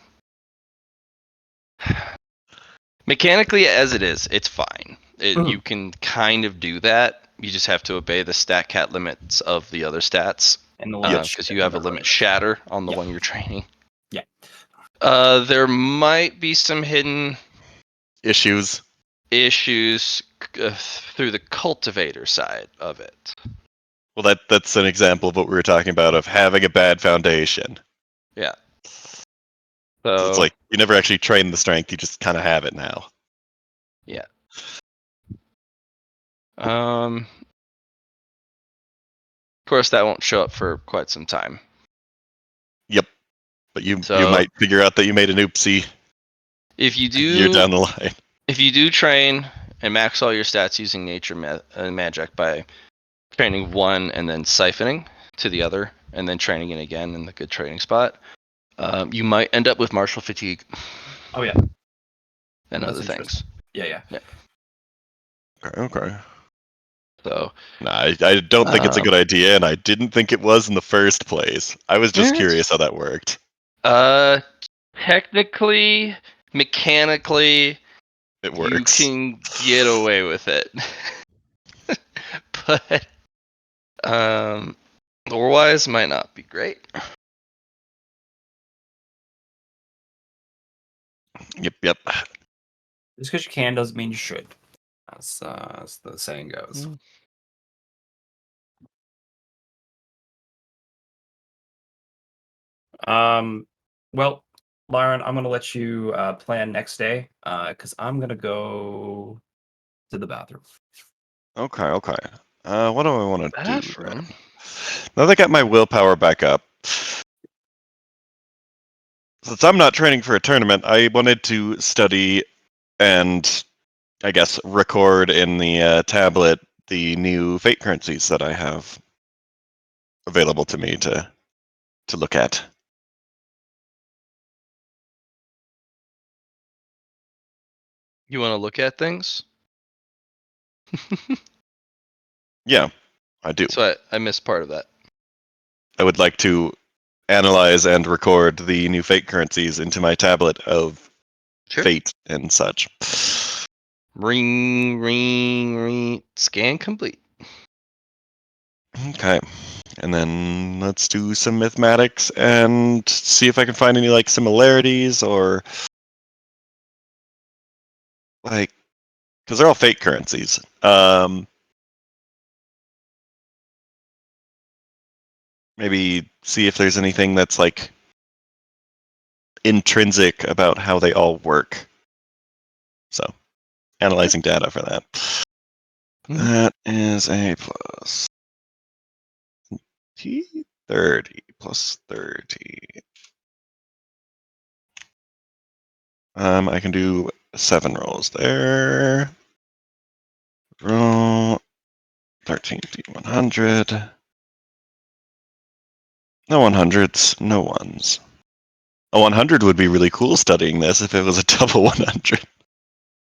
mechanically as it is, it's fine. You Mhm. can kind of do that. You just have to obey the stat cat limits of the other stats And the Yep. limit because you have a limit shatter on the Yeah. one you're training. Yeah. There might be some hidden Issues. issues through the cultivator side of it. Well, that's an example of what we were talking about of having a bad foundation. Yeah. So it's So like you never actually train the strength; you just kind of have it now. yeah. Of course, that won't show up for quite some time. Yep. But you So might figure out that you made an oopsie if you a year do down the line. if you do train and max all your stats using nature magic by training one and then siphoning to the other and then training it again in the good training spot, you might end up with martial fatigue. Oh yeah. and That's other interesting. things. Yeah. Okay. So, No, I don't think it's a um, good idea, and I didn't think it was in the first place. I was just curious how that worked. Technically, mechanically, It you works. can get away with it, but lore-wise, might not be great. Yep. Just because you can doesn't mean you should. As the saying goes. Well, Lyron, I'm gonna let you plan next day because I'm gonna go to the bathroom. Okay. What do I want to do Bathroom. then? Now that I got my willpower back up, since I'm not training for a tournament, I wanted to study and, I guess, record in the tablet the new fate currencies that I have available to me to look at. You want to look at things? Yeah, I do. So I missed part of that. I would like to analyze and record the new fate currencies into my tablet of Sure. fate and such. Ring. Scan complete. Okay. And then let's do some mathematics and see if I can find any like similarities or like because they're all fake currencies. Maybe see if there's anything that's like intrinsic about how they all work. So analyzing data for that. Mhm. That is a plus T 30 plus 30. I can do 7 rolls there. Roll 13 D100. No 100s, no ones. A 100 would be really cool studying this if it was a double 100.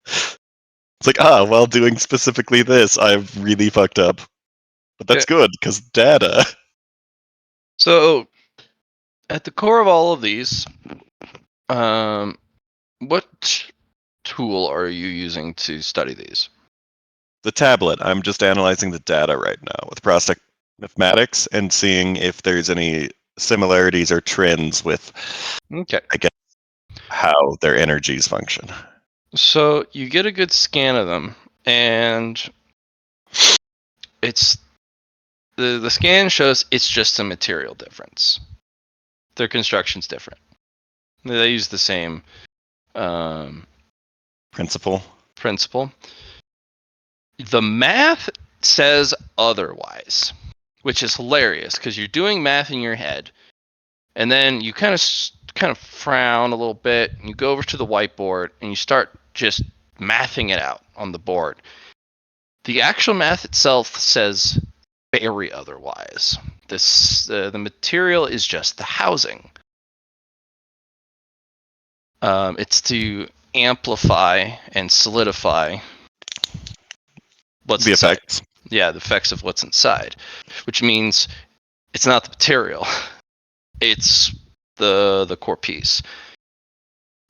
It's like, while doing specifically this, I've really fucked up. But that's Okay. good, because data. So at the core of all of these, what tool are you using to study these? The tablet, I'm just analyzing the data right now with Prospect Mathematics and seeing if there's any similarities or trends with, Okay. I guess, how their energies function. So you get a good scan of them, and it's the scan shows it's just a material difference. Their construction's different. They use the same Principle. principle. The math says otherwise, which is hilarious because you're doing math in your head, and then you kind of frown a little bit, and you go over to the whiteboard and you start just mathing it out on the board. The actual math itself says very otherwise. The material is just the housing. It's to amplify and solidify what's The inside. effects. Yeah, the effects of what's inside, which means it's not the material; it's the core piece.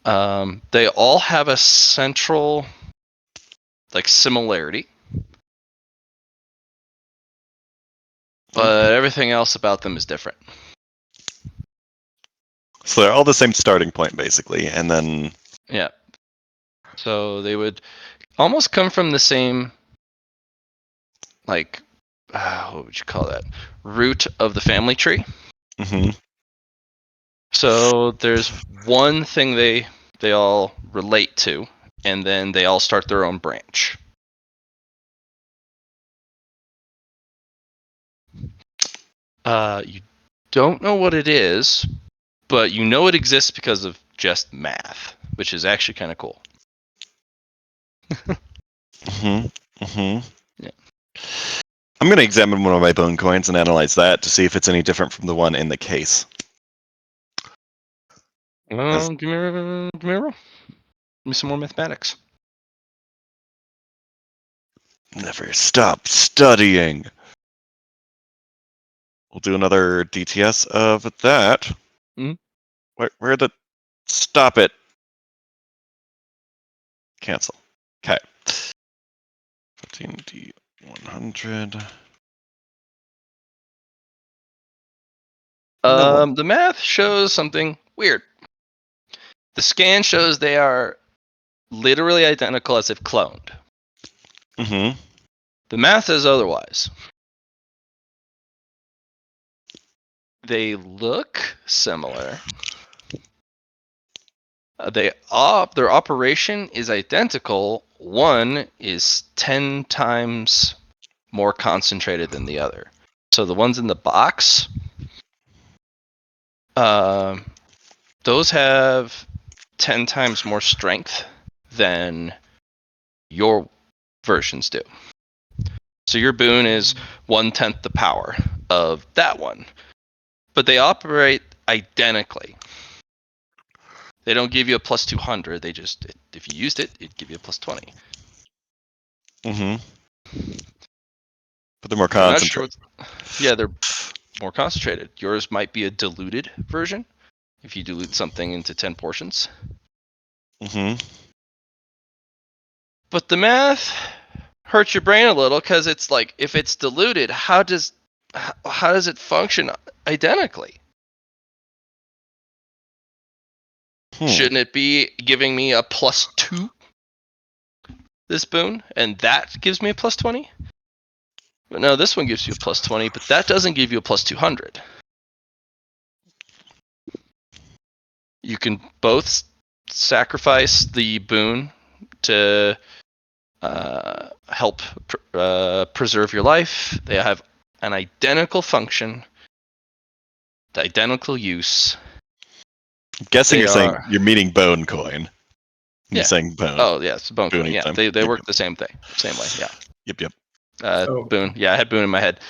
They all have a central like similarity, but everything else about them is different. So they're all the same starting point, basically, and then Yeah. So they would almost come from the same like what would you call that root of the family tree. mhm. So there's one thing they all relate to, and then they all start their own branch. You don't know what it is, but you know it exists because of just math, which is actually kind of cool. Yeah. Yeah. I'm going to examine one of my bone coins and analyze that to see if it's any different from the one in the case. As Give me a roll. me some more mathematics. Never stop studying. We'll do another DTS of that. Mhm. Where the... Stop it. Cancel. Okay. 15D100. No one. The math shows something weird. The scan shows they are literally identical as if cloned. Mm-hmm. The math says otherwise. They look similar. Their operation is identical. One is 10 times more concentrated than the other. So the ones in the box, those have 10 times more strength than your versions do. So your boon is 1/10 the power of that one. But they operate identically. They don't give you a plus 200. They just, if you used it, it'd give you a plus 20. Mm-hmm. But they're more I'm not sure concentrated. yeah, they're more concentrated. Yours might be a diluted version if you dilute something into 10 portions. Mm-hmm. But the math hurts your brain a little because it's like, if it's diluted, how does it function identically? Shouldn't it be giving me a plus 2 this boon, and that gives me a plus 20? But no, this one gives you a plus 20, but that doesn't give you a plus 200. You can both sacrifice the boon to help preserve your life. They have an identical function, the identical use. I'm guessing They you're are, meaning bone coin. You're yeah. saying bone. Oh yes, bone Boon coin. each Yeah, time. they Yep, work yep. the same way. Yeah. Yep. So, Boon. Yeah, I had boon in my head.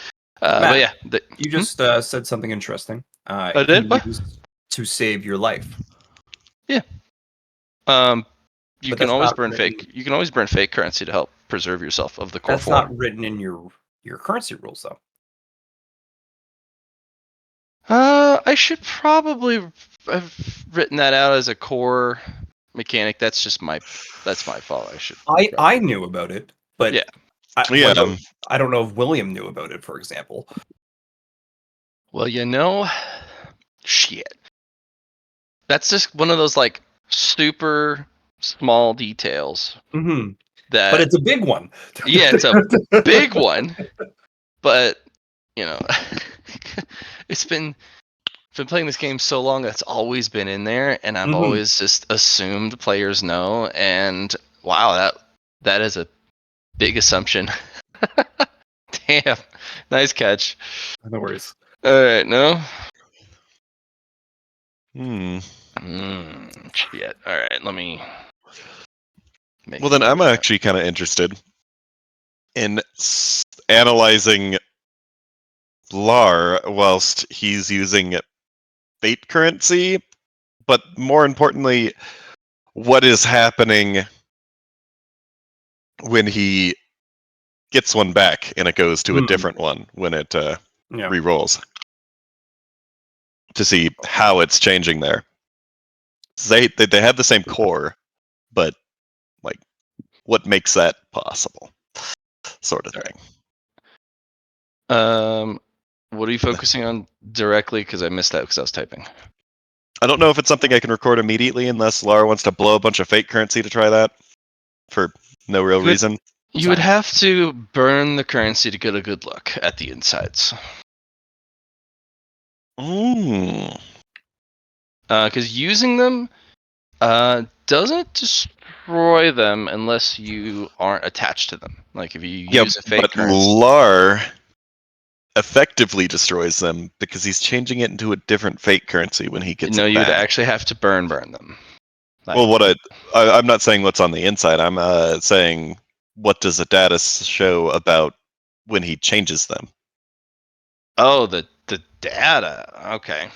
But Matt, yeah, you just said something interesting. I It can did. be What? used to save your life, Yeah. You but can that's always not burn written. fake. You can always burn fake currency to help preserve yourself of the core That's form. not written in your currency rules, though. I should probably have written that out as a core mechanic. That's my fault. I should. I knew about it, but Yeah. Yeah. I don't know if William knew about it, for example. Well, shit. That's just one of those like super small details Hmm. But that, it's a big one. yeah, it's a big one, but you know, it's been playing this game so long, that's always been in there, and I've Hmm. always just assumed players know. And wow, that is a big assumption. Damn, nice catch. No worries. All right, no. Hmm. Shit. All right, let me make Well, a then note I'm of that. actually kind of interested in analyzing Lar whilst he's using fate currency, but more importantly, what is happening when he gets one back and it goes to a different one when it Yeah. re-rolls, to see how it's changing there. They have the same core, but like, what makes that possible, sort of All thing. right. What are you focusing on directly? Because I missed that because I was typing. I don't know if it's something I can record immediately unless Lara wants to blow a bunch of fake currency to try that for no real reason. You would have to burn the currency to get a good look at the insides. Because using them doesn't destroy them unless you aren't attached to them. Like if you Yeah, use a fake but currency. Lar effectively destroys them because he's changing it into a different fake currency when he gets No, it you would back. actually have to burn them. Like, Well, I'm not saying what's on the inside. I'm saying what does the data show about when he changes them? oh, the data. Okay.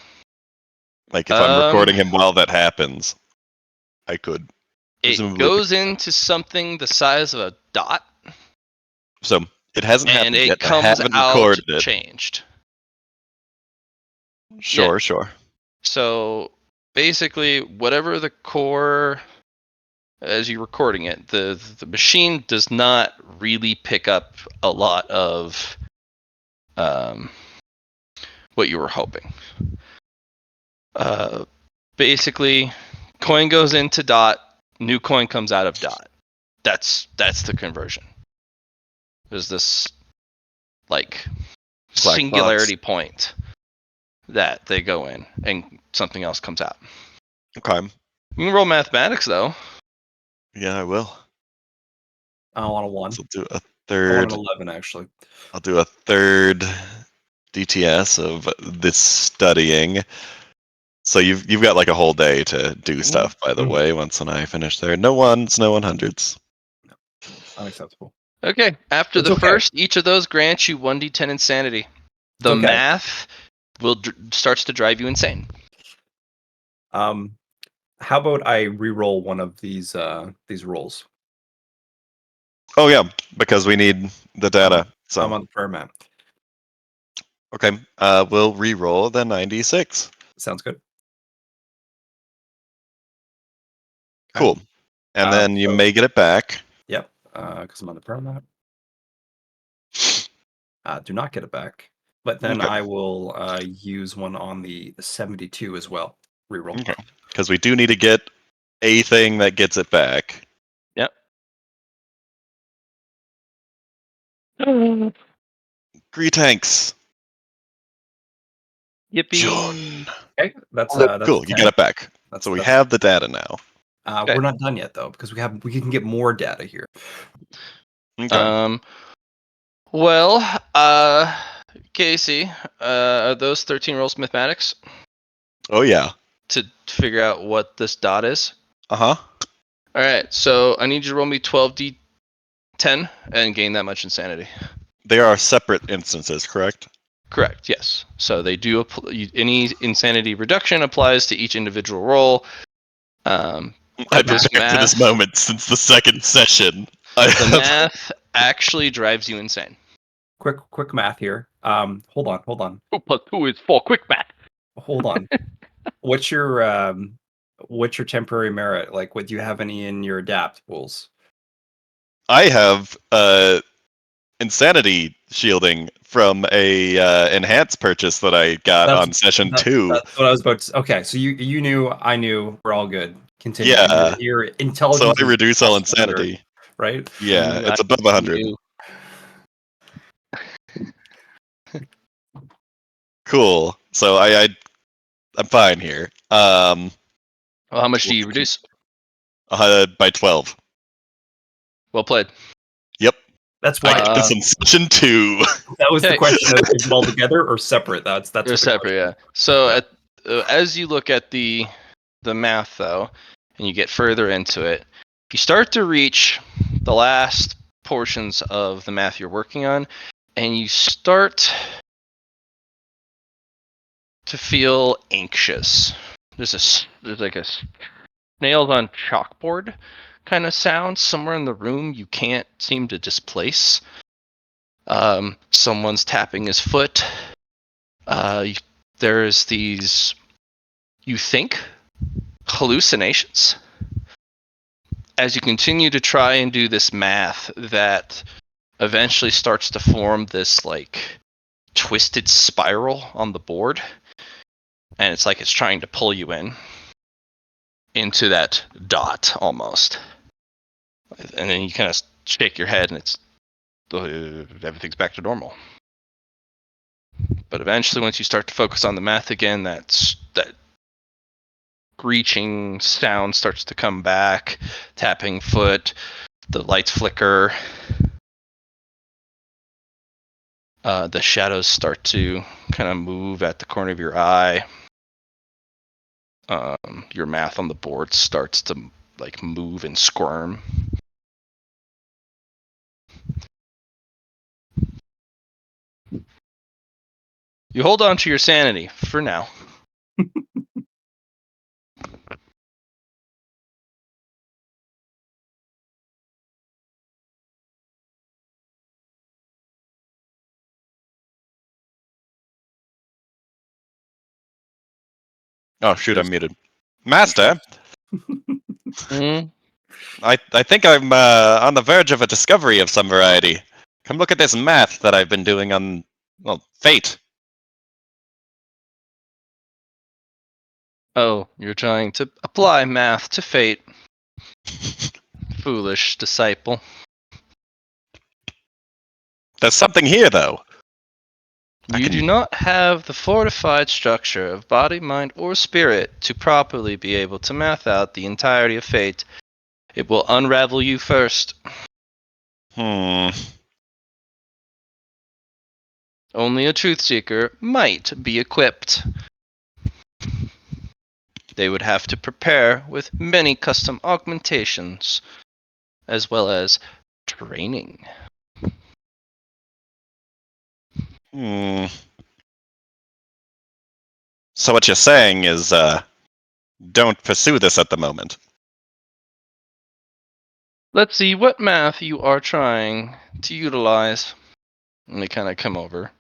Like if I'm recording him while that happens, I could. It Presumably, goes into something the size of a dot, so it hasn't and happened yet. it I comes haven't out recorded it. changed. Sure, sure. So basically, whatever the core, as you're recording it, the machine does not really pick up a lot of what you were hoping. Basically, coin goes into dot, new coin comes out of dot. That's the conversion. There's this like Black box. singularity point that they go in, and something else comes out. Okay. You can roll mathematics though. Yeah, I will. I want a 1. So I'll do a I want an third. 11, actually. I'll do a third DTS of this studying. So you've got like a whole day to do stuff. By the way, once when I finish there, no ones, no 100s. No, unacceptable. Okay. After It's the okay. first, each of those grants you 1d10 insanity. It's The okay. math starts to drive you insane. How about I re-roll one of these rolls? Oh yeah, because we need the I'm data. on, So I'm on the prayer map. okay, we'll re-roll the 96. Sounds good. Okay. Cool. And then you So, may get it back. yep, because I'm on the prayer map. Do not get it back. But then Okay. I will use one on the 72 as well. Reroll. Okay. Because we do need to get a thing that gets it back. Yep. Tanks. John. Yippee! Okay, that's Cool. a You 10. got it back. That's So we that's have the data now. Okay. We're not done yet though because we can get more data here. Okay. Well, Casey, are those 13 rolls mathematics Oh yeah. to figure out what this dot is? Uh huh. All right, so I need you to roll me 12d10 and gain that much insanity. They are separate instances, correct? Correct. Yes. So they do any insanity reduction applies to each individual roll. I've This prepared for this math, moment since the second session. the math actually drives you insane. Quick math here. Hold on. 2 plus 2 is 4. Quick math. Hold on. What's your temporary merit? Like, what do you have any in your adapt pools? I have insanity shielding from a enhanced purchase that I got That's on session 2. that's what I was about to. Okay, so you knew, I knew, we're all good. Continuing. Yeah. Your So intelligence I is reduce all plus 100, insanity. right? Yeah, I it's above 100. knew. Cool. So I'm fine here. Well, how much do you reduce? By 12. Well played. Yep. That's I why got this in session 2. that was the Okay. question of is it all together or separate. That's They're what the separate, question. yeah. So Yeah. as you look at the math though, and you get further into it, you start to reach the last portions of the math you're working on, and you start to feel anxious. There's like a nails on chalkboard kind of sound somewhere in the room you can't seem to displace. Someone's tapping his foot. There's these, you think, hallucinations as you continue to try and do this math that eventually starts to form this like twisted spiral on the board, and it's like it's trying to pull you into that dot almost, and then you kind of shake your head and it's everything's back to normal. But eventually once you start to focus on the math again, that screeching sound starts to come back, tapping foot, the lights flicker, the shadows start to kind of move at the corner of your eye. Your math on the board starts to like move and squirm. You hold on to your sanity for now. Oh shoot, I'm There's- muted. Master, Hmm? I think I'm on the verge of a discovery of some variety. Come look at this math that I've been doing on, well, fate. Oh, you're trying to apply math to fate. Foolish disciple. There's something here, though. You do not have the fortified structure of body, mind, or spirit to properly be able to math out the entirety of fate. It will unravel you first. Hmm. Only a truth seeker might be equipped. They would have to prepare with many custom augmentations, as well as training. Hmm. So what you're saying is, don't pursue this at the moment. Let's see what math you are trying to utilize. And they kind of come over.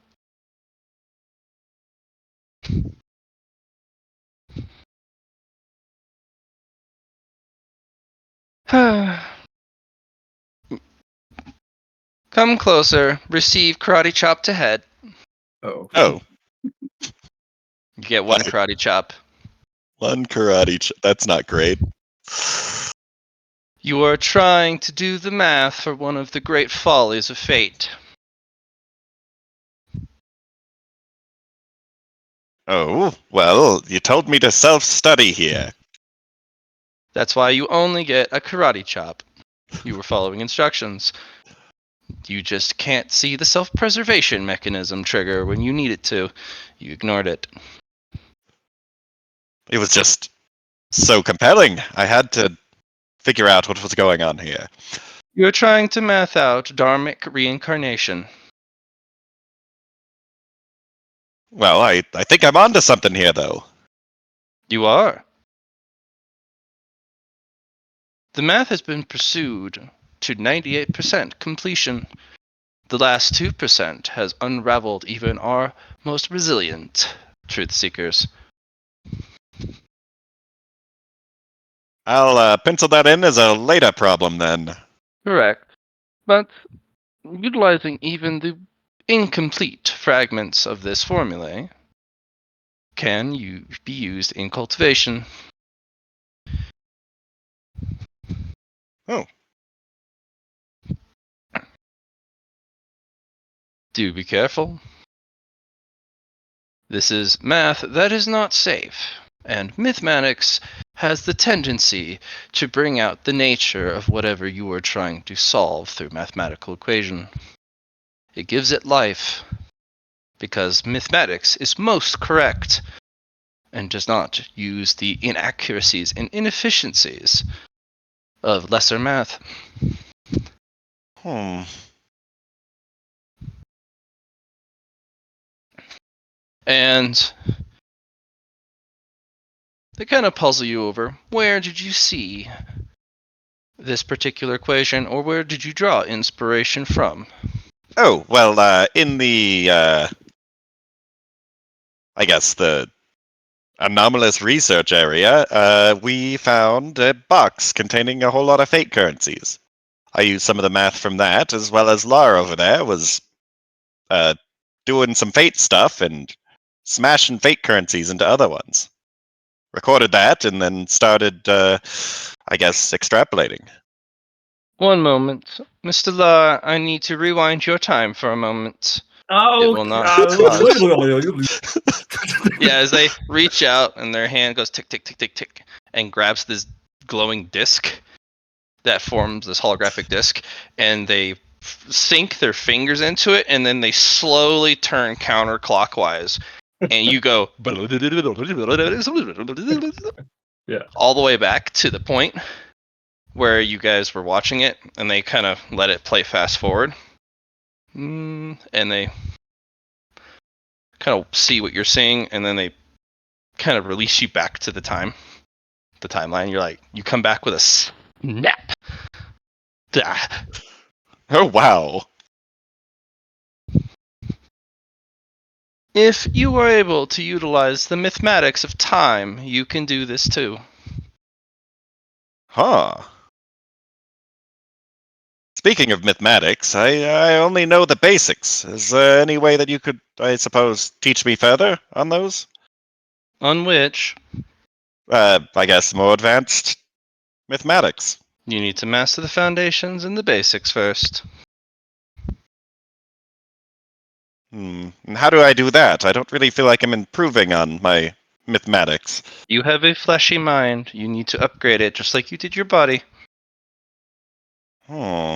Come closer. Receive karate chop to head. Oh. Oh, You get one karate chop. one karate. That's not great. You are trying to do the math for one of the great follies of fate. Oh, well, you told me to self-study here. That's why you only get a karate chop. You were following instructions. You just can't see the self-preservation mechanism trigger when you need it to. You ignored it. It was just so compelling. I had to figure out what was going on here. You're trying to math out dharmic reincarnation. Well, I think I'm onto something here, though. You are. The math has been pursued to 98% completion. The last 2% has unraveled even our most resilient truth seekers. I'll pencil that in as a later problem then. Correct. But utilizing even the incomplete fragments of this formulae can be used in cultivation. Oh. Do be careful. This is math that is not safe, and mathematics has the tendency to bring out the nature of whatever you are trying to solve through mathematical equation. It gives it life, because mathematics is most correct and does not use the inaccuracies and inefficiencies of lesser math. Hmm. And they kind of puzzle you over where did you see this particular equation, or where did you draw inspiration from? Oh, well, in the, I guess the anomalous research area, we found a box containing a whole lot of fake currencies. I used some of the math from that, as well as Lar over there was uh, doing some fate stuff and smashing fake currencies into other ones. Recorded that and then started, I guess, extrapolating. One moment. Mr. La, I need to rewind your time for a moment. It Oh, will not pause. God. Yeah, as they reach out and their hand goes tick, tick, tick, tick, tick, and grabs this glowing disc that forms this holographic disc, and they sink their fingers into it, and then they slowly turn counterclockwise, and you go Yeah. all the way back to the point where you guys were watching it, and they kind of let it play fast forward, and they kind of see what you're seeing, and then they kind of release you back to the timeline. You're like, you come back with a snap. Oh, wow. If you are able to utilize the mathematics of time, you can do this too. Huh. Speaking of mathematics, I only know the basics. Is there any way that you could, I suppose, teach me further on those? On which I guess more advanced mathematics. you need to master the foundations and the basics first. And how do I do that? I don't really feel like I'm improving on my mathematics. You have a fleshy mind. You need to upgrade it just like you did your body. Hmm.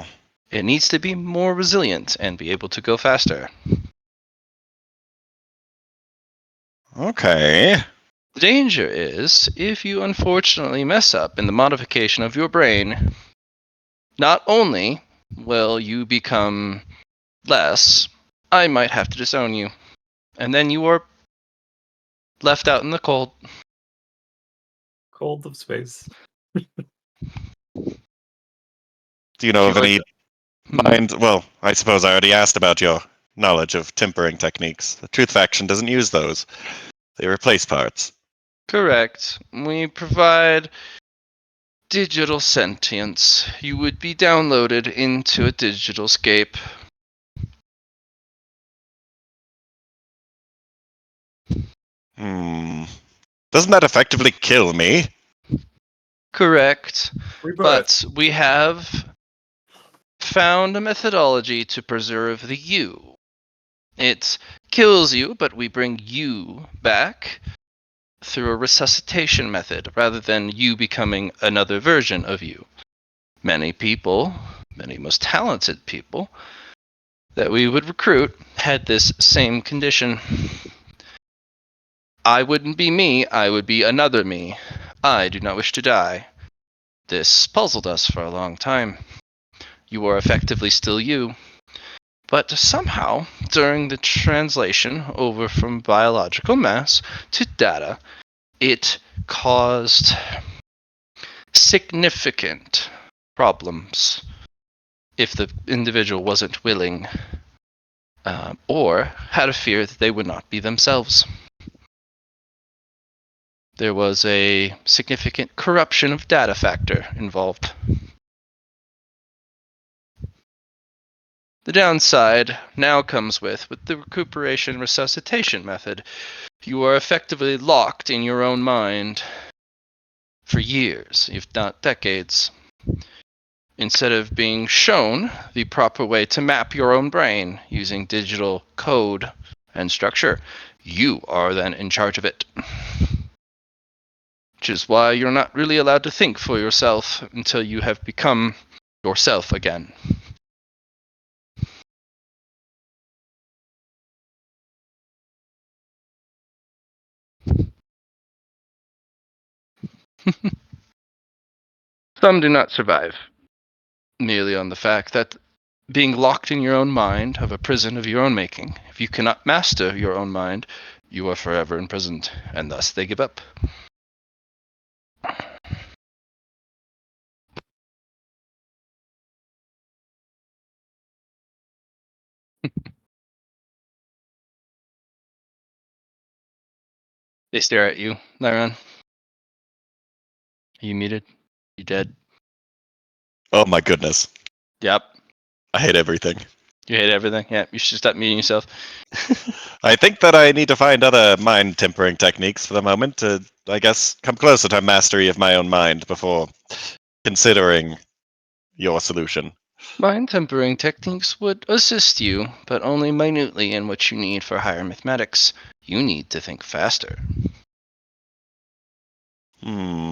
It needs to be more resilient and be able to go faster. Okay. The danger is, if you unfortunately mess up in the modification of your brain, not only will you become less, I might have to disown you. And then you are left out in the cold. Cold of space. Do you know of Would you any like to- mind? Well, I suppose I already asked about your knowledge of tempering techniques. The Truth Faction doesn't use those. They replace parts. Correct. We provide digital sentience. You would be downloaded into a digital scape. Doesn't that effectively kill me? Correct. Rebirth. But we have found a methodology to preserve the you. It kills you, but we bring you back through a resuscitation method rather than you becoming another version of you. Many people, many most talented people that we would recruit had this same condition. I wouldn't be me, I would be another me. I do not wish to die. This puzzled us for a long time. You are effectively still you. But somehow, during the translation over from biological mass to data, it caused significant problems if the individual wasn't willing or had a fear that they would not be themselves. There was a significant corruption of data factor involved. The downside now comes with the recuperation resuscitation method. You are effectively locked in your own mind for years, if not decades, instead of being shown the proper way to map your own brain using digital code and structure. You are then in charge of it. Which is why you're not really allowed to think for yourself until you have become yourself again. Some do not survive, merely on the fact that being locked in your own mind of a prison of your own making, if you cannot master your own mind, you are forever imprisoned, and thus they give up. They stare at you, Lyron. Are you muted? You dead? Oh my goodness. Yep. I hate everything. You hate everything? Yeah, you should stop muting yourself. I think that I need to find other mind tempering techniques for the moment to, I guess, come closer to mastery of my own mind before considering your solution. Mind tempering techniques would assist you, but only minutely in what you need for higher mathematics. You need to think faster. Hmm.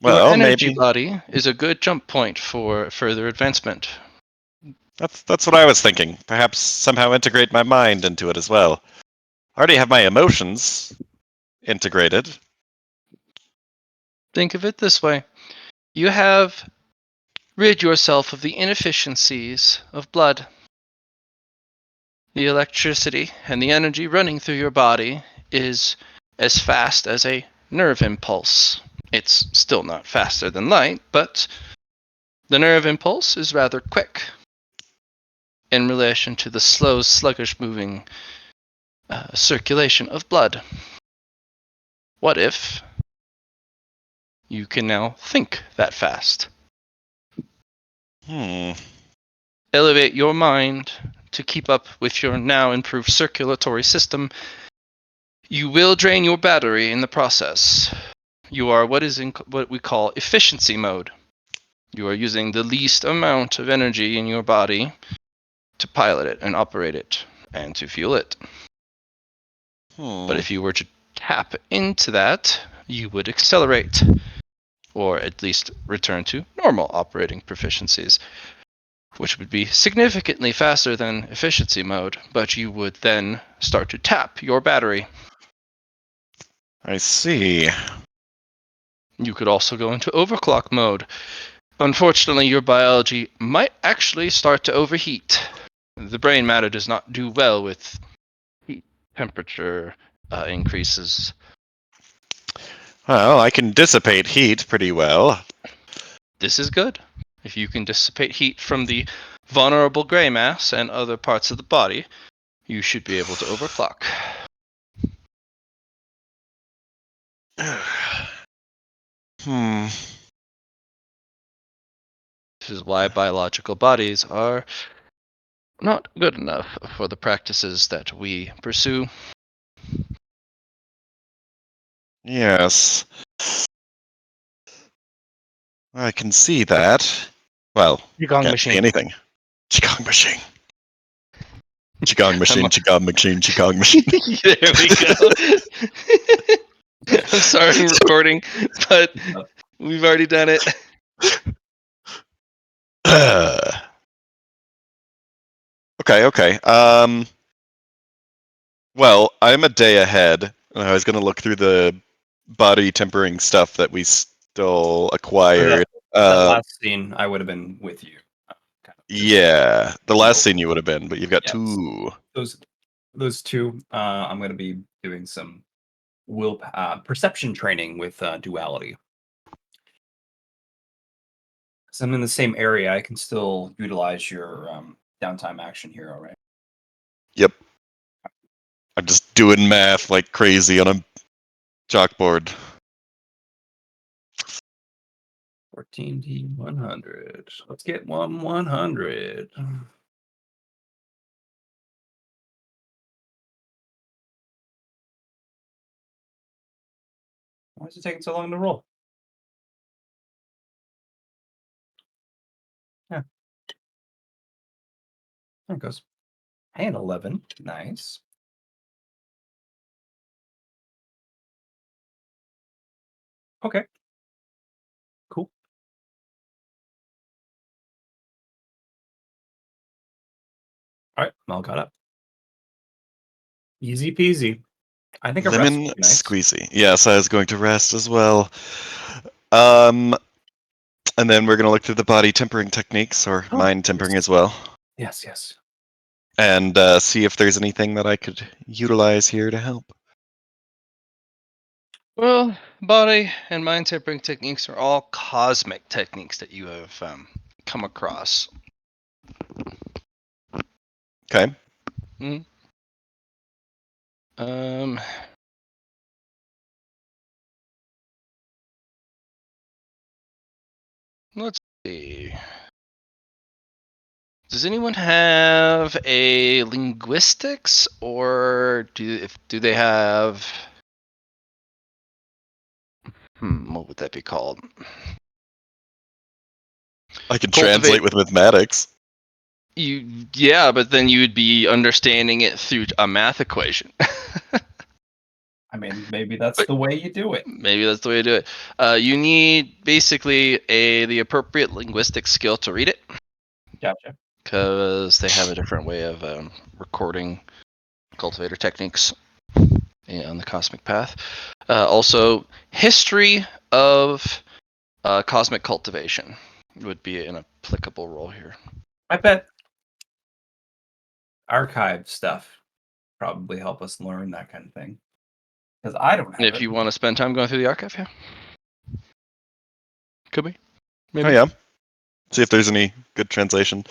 Your Well, energy maybe body is a good jump point for further advancement. that's what I was thinking. Perhaps somehow integrate my mind into it as well. I already have my emotions integrated. Think of it this way. You have rid yourself of the inefficiencies of blood. The electricity and the energy running through your body is as fast as a nerve impulse. It's still not faster than light, but the nerve impulse is rather quick. in relation to the slow, sluggish moving circulation of blood. What if you can now think that fast? Elevate your mind to keep up with your now improved circulatory system. You will drain your battery in the process. You are what we call efficiency mode. You are using the least amount of energy in your body to pilot it and operate it and to fuel it. But if you were to tap into that, you would accelerate, or at least return to normal operating proficiencies, which would be significantly faster than efficiency mode, but you would then start to tap your battery. I see. You could also go into overclock mode. Unfortunately, your biology might actually start to overheat. The brain matter does not do well with heat temperature increases. Well, I can dissipate heat pretty well. This is good. If you can dissipate heat from the vulnerable gray mass and other parts of the body, you should be able to overclock. This is why biological bodies are not good enough for the practices that we pursue. Yes. I can see that. Well, Qigong can't see machine. anything. Qigong machine. Qigong machine, I'm- Qigong machine, Qigong machine. There we go. I'm sorry I'm recording, but we've already done it. Okay. Well, I'm a day ahead. I was going to look through the body tempering stuff that we still For acquired. that last scene, I would have been with you. Yeah, the last No. scene you would have been, but you've got Yes. two. Those two, I'm going to be doing some perception training with duality. So I'm in the same area. I can still utilize your downtime action hero, right? Yep. I'm just doing math like crazy on a chalkboard. 14D100. Let's get 100. Why is it taking so long to roll? Yeah. There it goes. And 11. Nice. Okay. Cool. All right. I'm all caught up. Easy peasy. I think a rest Lemon would be nice. squeezy. Yes, I was going to rest as well. And then we're going to look through the body tempering techniques, or mind tempering as well. Yes. And see if there's anything that I could utilize here to help. Well, body and mind tempering techniques are all cosmic techniques that you have come across. Okay. Let's see. Does anyone have a linguistics, or do they have? What would that be called? I can Cultivate. translate with mathematics. Yeah, but then you would be understanding it through a math equation. I mean, maybe that's the way you do it. Maybe that's the way to do it. You need basically the appropriate linguistic skill to read it. Gotcha. Because they have a different way of recording cultivator techniques on the cosmic path. Also, history of cosmic cultivation would be an applicable role here. I bet archive stuff probably help us learn that kind of thing. Because I don't have If you want to spend time going through the archive, yeah. Could be. Maybe. Oh, yeah. See if there's any good translation.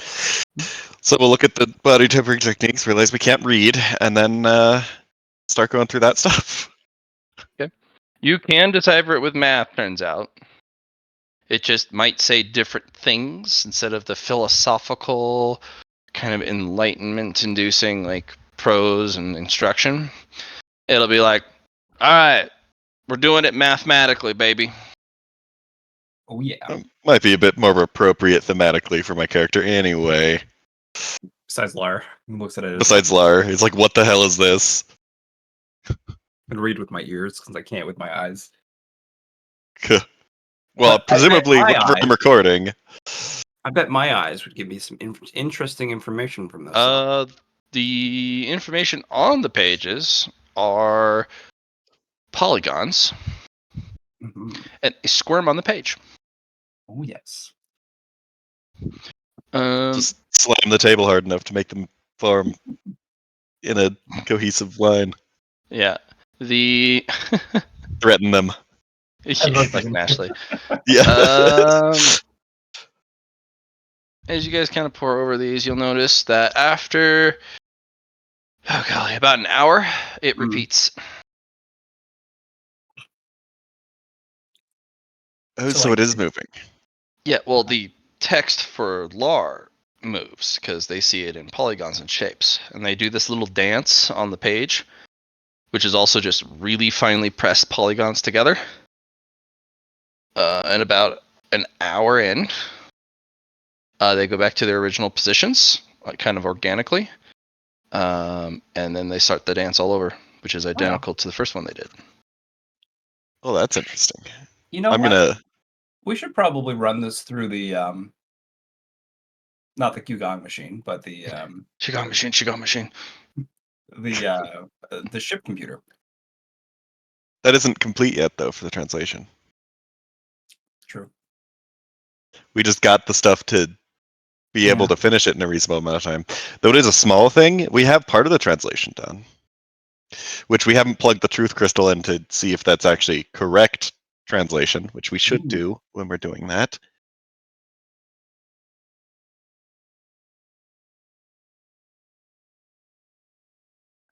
So we'll look at the body tempering techniques, realize we can't read, and then start going through that stuff. You can decipher it with math, turns out. It just might say different things instead of the philosophical, kind of enlightenment-inducing, like, prose and instruction. It'll be like, all right, we're doing it mathematically, baby. Oh yeah. Might be a bit more appropriate thematically for my character anyway. Besides Lar, he looks at it. Besides Lar, he's like, what the hell is this? I can read with my ears because I can't with my eyes. Well, But I bet presumably my whenever I'm eyes. recording. I bet my eyes would give me some interesting information from this. Song. The information on the pages are polygons Mhm. and a squirm on the page. Oh yes. Just slam the table hard enough to make them form in a cohesive line. Yeah. The Threaten them. like Ashley. Yeah. As you guys kind of pour over these, you'll notice that after about an hour, it repeats. Oh, so like, it is moving. Yeah, well, the text for LAR moves because they see it in polygons and shapes, and they do this little dance on the page, which is also just really finely pressed polygons together. And about an hour in, they go back to their original positions, kind of organically, and then they start the dance all over, which is identical to the first one they did. Oh, that's interesting. You know, I'm gonna. We should probably run this through the not the Qigong machine, but the Qigong machine. The ship computer. That isn't complete yet, though, for the translation. True. We just got the stuff to be able to finish it in a reasonable amount of time. Though it is a small thing, we have part of the translation done, which we haven't plugged the truth crystal in to see if that's actually correct translation, which we should do when we're doing that.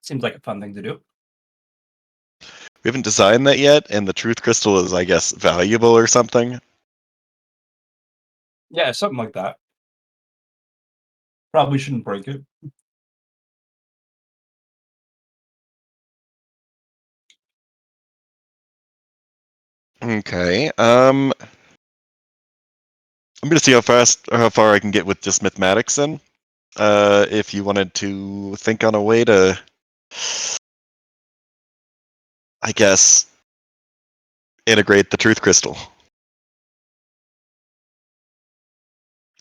Seems like a fun thing to do. We haven't designed that yet, and the truth crystal is, I guess, valuable or something. Yeah, something like that. Probably shouldn't break it. Okay. I'm gonna see how far I can get with just mathematics then. If you wanted to think on a way to, I guess, integrate the truth crystal.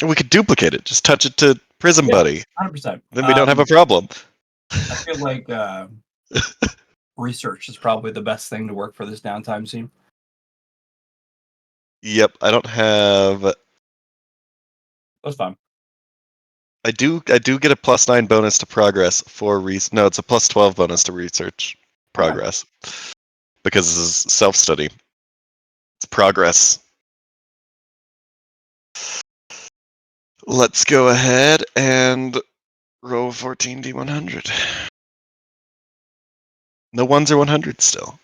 And we could duplicate it. Just touch it to Prism Buddy. 100%. Then we don't have a problem. I feel like research is probably the best thing to work for this downtime scene. Yep, I don't have. That's fine. I do get a +9 bonus to progress for no, it's a +12 bonus to research progress. Okay. Because this is self-study. It's progress. Let's go ahead and roll 14d100. No ones are 100 still.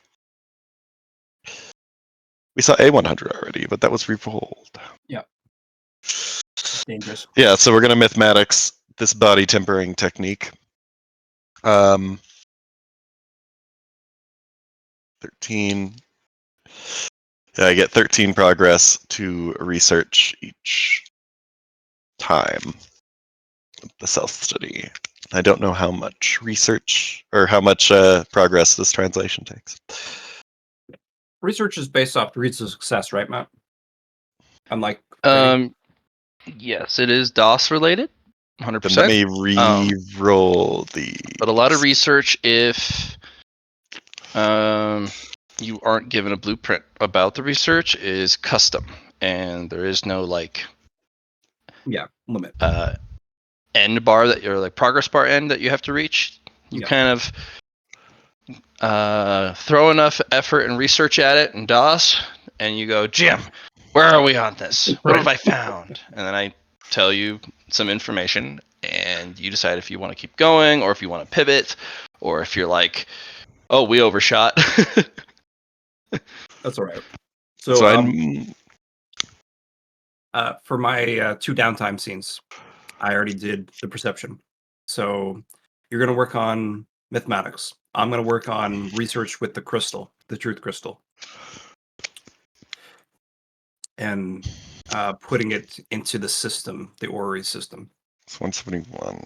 We saw a 100 already, but that was re-rolled. Yeah. Dangerous. Yeah, so we're gonna mathematics this body tempering technique. 13. Yeah, I get 13 progress to research each time. The self-study. I don't know how much research or how much progress this translation takes. Research is based off degrees of success, right, Matt? Unlike yes, it is DOS related, 100%. Then let me re-roll the. But a lot of research, if you aren't given a blueprint about the research, is custom, and there is no limit. End bar that you're progress bar end that you have to reach. You kind of throw enough effort and research at it in DOS, and you go, Jim, Where are we on this? What Right. have I found? And then I tell you some information, and you decide if you want to keep going or if you want to pivot, or if you're like, oh, we overshot. That's all right. So So, I'm for my 2 downtime scenes, I already did the perception. So, you're gonna work on mathematics. I'm gonna work on research with the crystal, the truth crystal, and, putting it into the system, the orrery system. it's 171,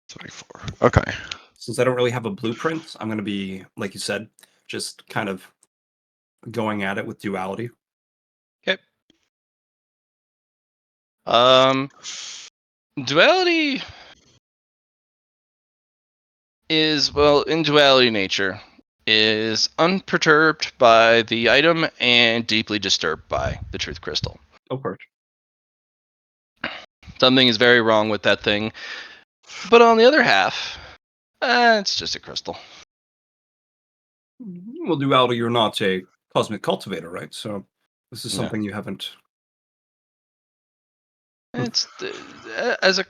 74. Okay. Since I don't really have a blueprint, I'm gonna be, like you said, just kind of going at it with duality. Okay. Um, duality is, well, in duality nature, is unperturbed by the item and deeply disturbed by the truth crystal. Of course. Something is very wrong with that thing. But on the other half, it's just a crystal. Well, duality, you're not a cosmic cultivator, right? So, this is No. something you haven't. Hmm. As a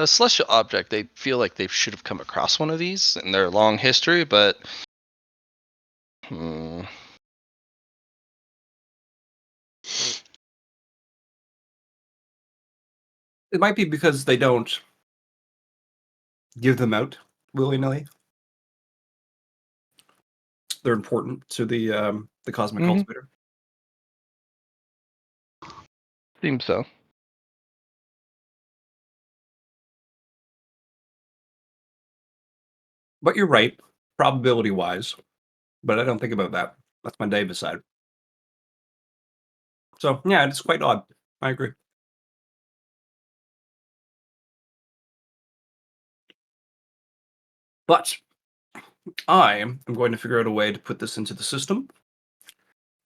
celestial object, they feel like they should have come across one of these in their long history, but hmm, It might be because they don't give them out willy-nilly. They're important to the cosmic mm-hmm, cultivator. seems so. But you're right, probability-wise, but I don't think about that. That's my Davis side. So, yeah, it's quite odd. I agree. But I am going to figure out a way to put this into the system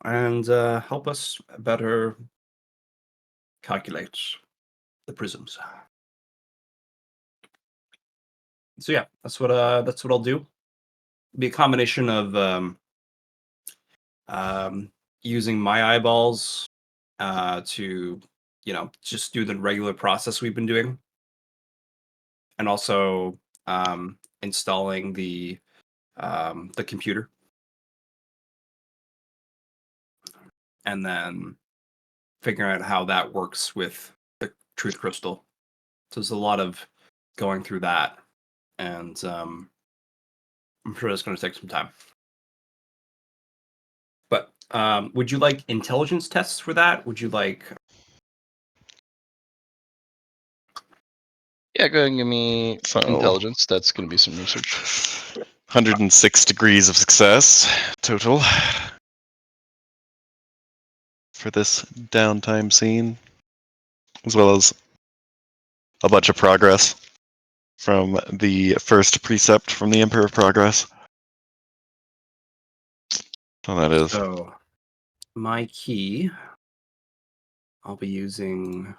and, help us better calculate the prisms. So, yeah, that's what I'll do. Be a combination of, um, using my eyeballs, to, just do the regular process we've been doing, and also, installing the computer, and then figuring out how that works with the truth crystal. So there's a lot of going through that, and I'm sure it's going to take some time. But would you like intelligence tests for that? Would you like? Yeah, go ahead and give me So intelligence. That's going to be some research. 106 degrees of success total for this downtime scene, as well as a bunch of progress from the first precept from the Emperor of Progress. So that is So my key, I'll be using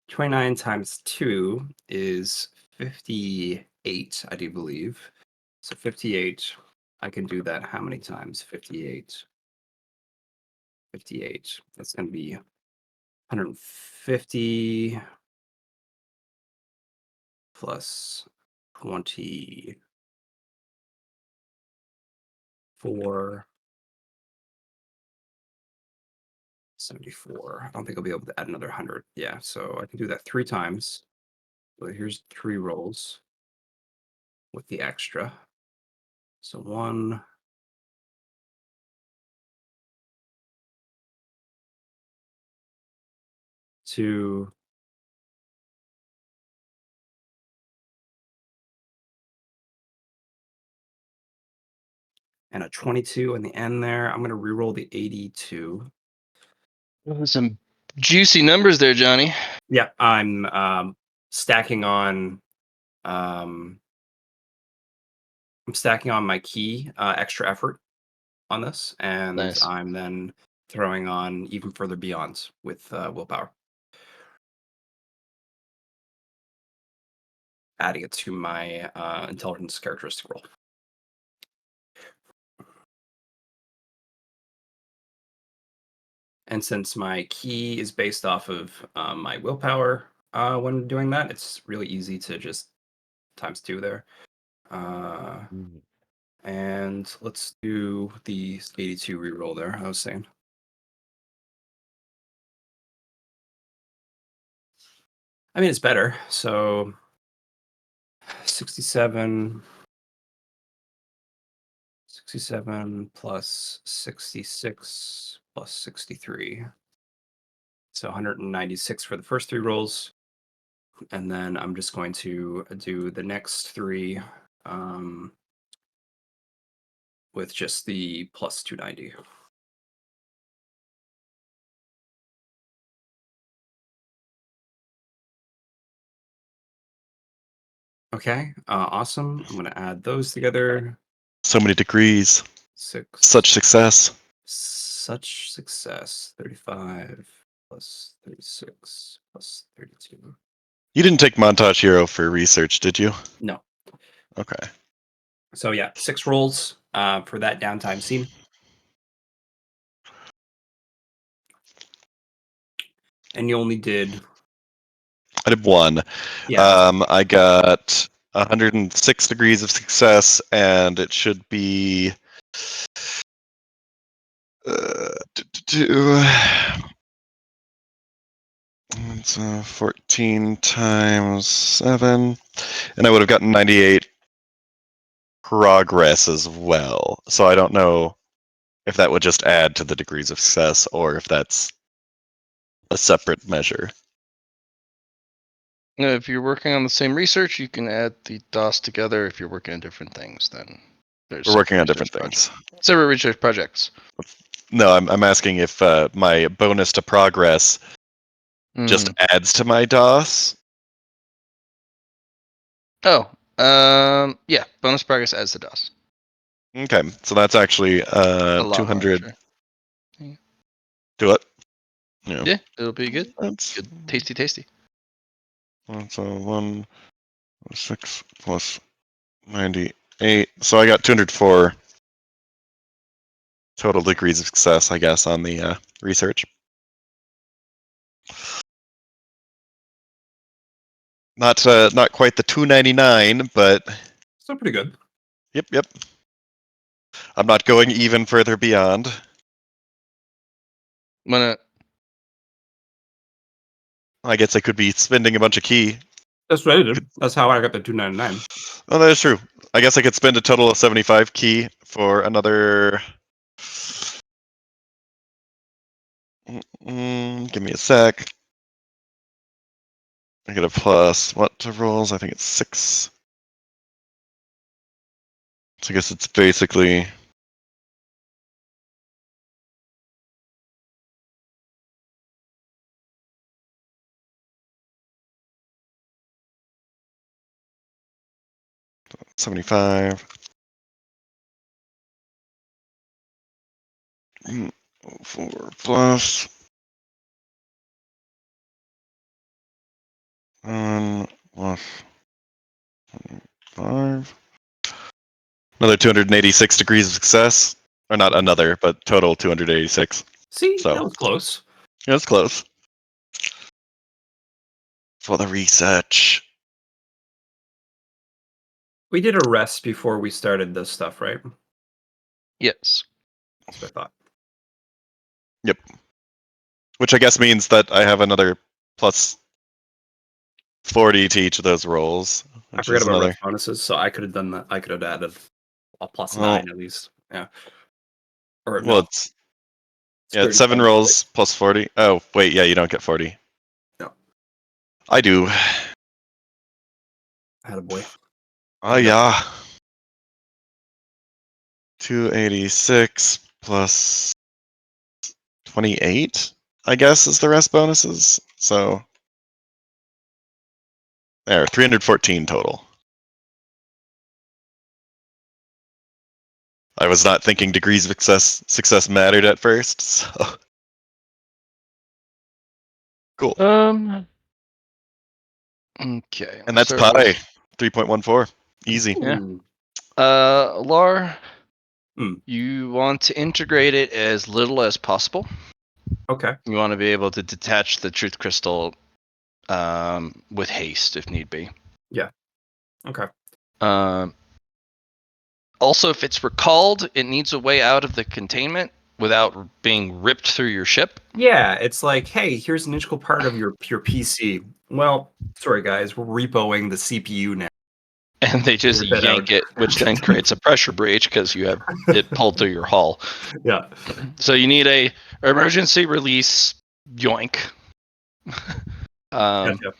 29 times 2 is 58, I do believe. So 58, I can do that how many times? 58. 58. That's going to be 150 plus 24, 74. I don't think I'll be able to add another 100. Yeah, so I can do that 3 times. So here's 3 rolls with the extra. So 1, 2, and a 22 in the end there. I'm going to reroll the 82. Some juicy numbers there, Johnny. Yeah, I'm stacking on um I'm stacking on my key extra effort on this, and Nice. I'm then throwing on even further beyond with willpower, adding it to my intelligence characteristic roll. And since my key is based off of my willpower when doing that, it's really easy to just ×2 there. And let's do the 82 reroll there, I was saying. I mean, it's better. So 67 plus 66 plus 63. So 196 for the first 3 rolls. And then I'm just going to do the next 3 with just the plus 290. Okay, awesome. I'm going to add those together. So many degrees. 6. Such success. Such success. 35 plus 36 plus 32. You didn't take Montage Hero for research, did you? No. Okay. So yeah, 6 rolls for that downtime scene. And you only did... I did 1. Yeah. I got 106 degrees of success, and it should be... It's 14 times 7. And I would have gotten 98 progress as well. So I don't know if that would just add to the degrees of success or if that's a separate measure. If you're working on the same research, you can add the DOS together. If you're working on different things, then there's We're working on separate different research things. separate research projects. No, I'm asking if my bonus to progress just adds to my DOS. Oh, yeah. Bonus progress adds the DOS. Okay, so that's actually A lot 200. more, actually. Do it. Yeah, it'll be good. That's Good, tasty. so 106 plus 98. So I got 204 total degrees of success, I guess, on the research. Not quite the 299, but Still pretty good. Yep. I'm not going even further beyond. I guess I could be spending a bunch of key. That's what I did. That's how I got the 299. Oh, that is true. I guess I could spend a total of 75 key for another... give me a sec. I get a plus what to rolls? I think it's 6. So I guess it's basically... $75. 4 plus... 1 plus 5. Another 286 degrees of success. Or not another, but total 286. See, So that was close. yeah, that's close. For the research. We did a rest before we started this stuff, right? Yes. That's what I thought. Yep. Which I guess means that I have another plus 40 to each of those rolls. I Which forgot is about another. rest bonuses, so I could have done that. I could have added a plus Well, 9 at least. Yeah. Or well, no, it's 37, 7 right? rolls plus 40. Oh, wait, yeah, you don't get 40. No. I do. Attaboy. Oh, yeah. 286 plus 28, I guess, is the rest bonuses. So, there, 314 total. I was not thinking degrees of success mattered at first, so. Cool. Okay. And that's pi, 3.14. Easy. Yeah. Ooh. Lar, Hmm. you want to integrate it as little as possible. Okay. You want to be able to detach the truth crystal with haste if need be. Yeah. Okay. Um, Also, if it's recalled, it needs a way out of the containment without being ripped through your ship. Yeah, it's like, hey, here's an integral part of your PC. Well, sorry guys, we're repoing the CPU now. And they just Figure that yank out. it, which then creates a pressure breach because you have it pulled through your hull. Yeah. So you need a emergency release yoink. Gotcha.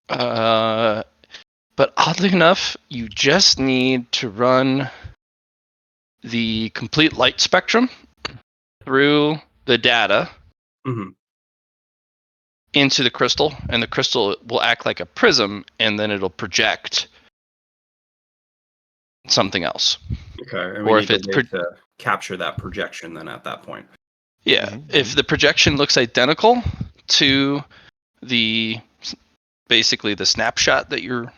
Uh, but oddly enough, you just need to run the complete light spectrum through the data Hmm. into the crystal, and the crystal will act like a prism, and then it'll project something else. Okay, and we Or need if a it's way to capture that projection then at that point. yeah, if the projection looks identical to the basically the snapshot that you're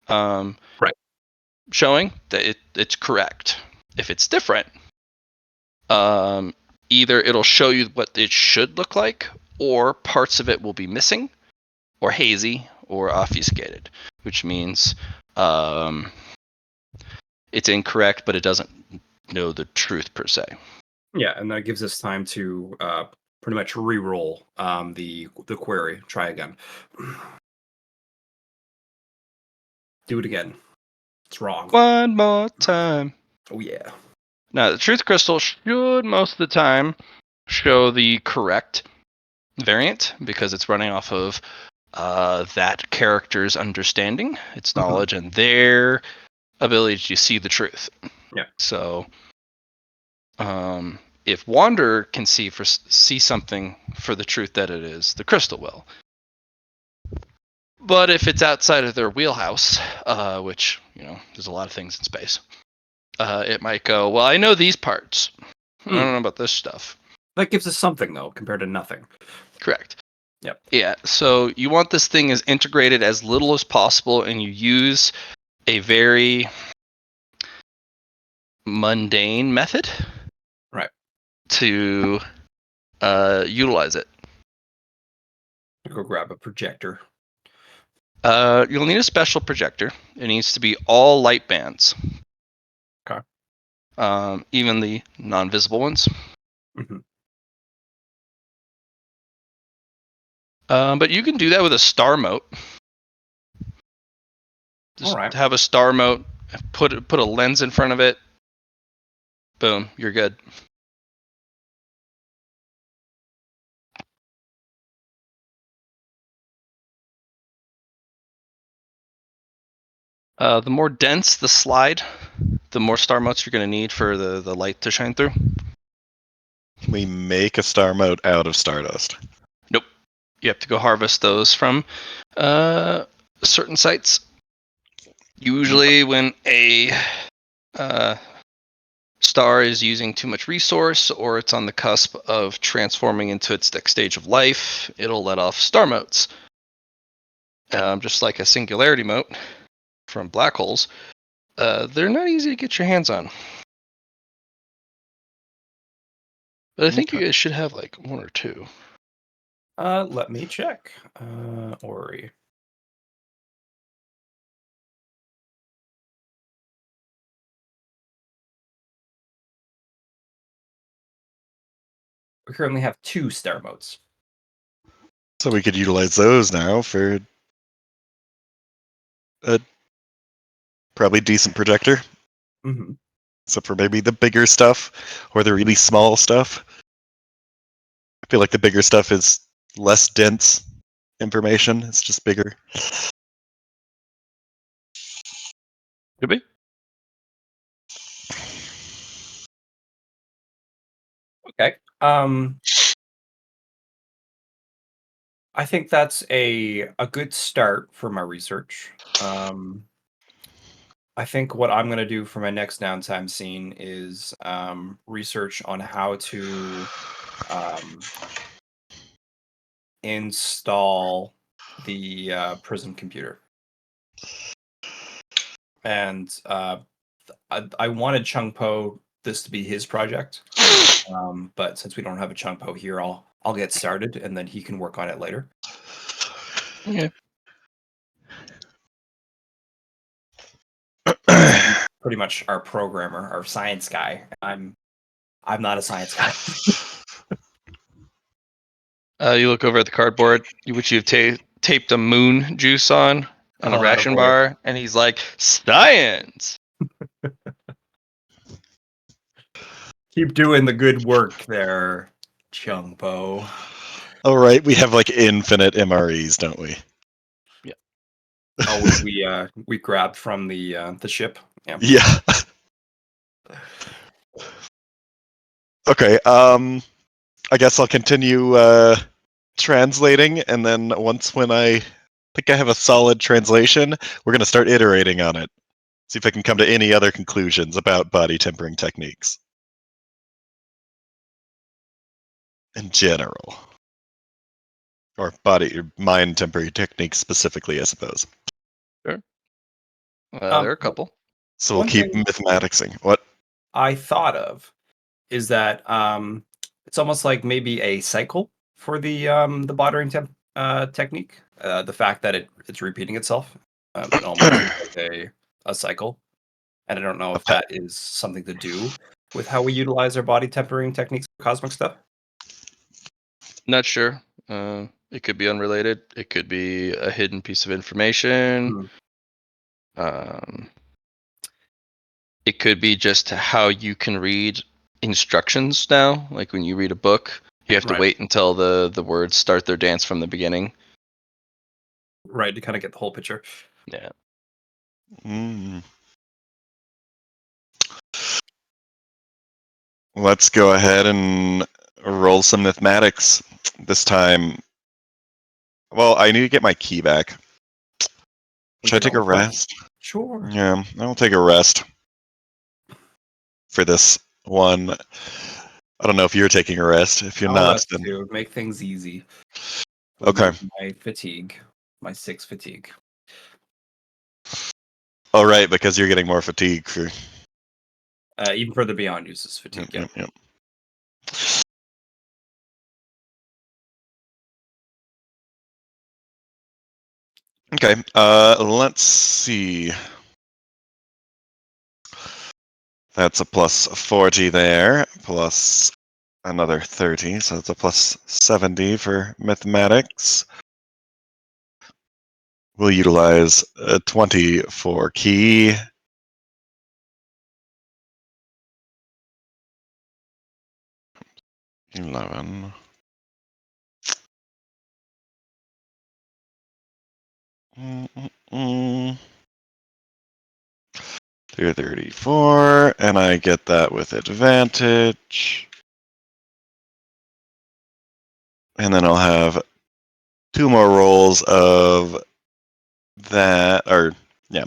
Right. showing, that it's correct. If it's different, either it'll show you what it should look like, or parts of it will be missing, or hazy, or obfuscated, which means it's incorrect, but it doesn't know the truth per se. Yeah, and that gives us time to pretty much re-roll the query. Try again. Do it again. It's wrong. One more time. Oh yeah. Now, the truth crystal should most of the time show the correct variant because it's running off of that character's understanding, its Mhm. knowledge, and their ability to see the truth. Yeah. So, if Wanderer can see something for the truth that it is, the crystal will. But if it's outside of their wheelhouse, which there's a lot of things in space, it might go, well, I know these parts. I don't know about this stuff. That gives us something though, compared to nothing. Correct. Yep. Yeah. So you want this thing as integrated as little as possible, and you use a very mundane method Right. to utilize it. Go grab a projector. You'll need a special projector. It needs to be all light bands. Okay. Even the non-visible ones. Hmm. But you can do that with a star mote. All Just right. have a star mote, put a lens in front of it. Boom, you're good. The more dense the slide, the more star motes you're going to need for the light to shine through. Can we make a star mote out of stardust? Nope. You have to go harvest those from certain sites. Usually, when a star is using too much resource or it's on the cusp of transforming into its next stage of life, it'll let off star motes. Just like a singularity mote from black holes, they're not easy to get your hands on. But I think you Okay. guys should have like one or two. Let me check. Ori. We currently have 2 star modes. So we could utilize those now for a probably decent projector. Mm-hmm. Except for maybe the bigger stuff or the really small stuff. I feel like the bigger stuff is less dense information. It's just bigger. Could be. Okay. I think that's a good start for my research. I think what I'm gonna do for my next downtime scene is research on how to um, install the Prism computer, and I wanted Chung Po this to be his project. But since we don't have a Chungpo here, I'll get started, and then he can work on it later. Okay. He's pretty much our programmer, our science guy. I'm not a science guy. You look over at the cardboard, which you've taped a moon juice on and a Oh, ration attaboy. bar, and he's like, "Science." Keep doing the good work there, Chungpo. All right, we have like infinite MREs, don't we? Yeah. Oh, we grabbed from the ship. Yeah. Yeah. Okay. I guess I'll continue translating, and then when I think I have a solid translation, we're gonna start iterating on it. See if I can come to any other conclusions about body tempering techniques in general, or body or mind tempering techniques specifically, I suppose. Sure. There are a couple. So we'll One keep thing mathematicing. What? I thought of is that it's almost like maybe a cycle for the bothering technique. The fact that it's repeating itself, it almost seems like a cycle, and I don't know A if that is something to do with how we utilize our body tempering techniques for cosmic stuff. Not sure. It could be unrelated. It could be a hidden piece of information. Hmm. Um, it could be just how you can read instructions now. Like when you read a book, you have to Right, wait until the words start their dance from the beginning. right, to kind of get the whole picture. Yeah. Mm. Let's go ahead and roll some mathematics this time. Well, I need to get my key back. We Should I can take a always rest. rest? Sure. Yeah, I'll take a rest for this one. I don't know if you're taking a rest. If you're I'll not, rest then too. Make things easy. okay. Remove my fatigue, my 6 fatigue. All right, because you're getting more fatigue for. Even further beyond uses Yep, fatigue. Yeah. yep, yep. Okay, let's see. That's a plus 40 there, plus another 30, so it's a plus 70 for mathematics. We'll utilize a 20 for key. $11. Mm-mm-mm. 234, and I get that with advantage. And then I'll have 2 more rolls of that, or, yeah.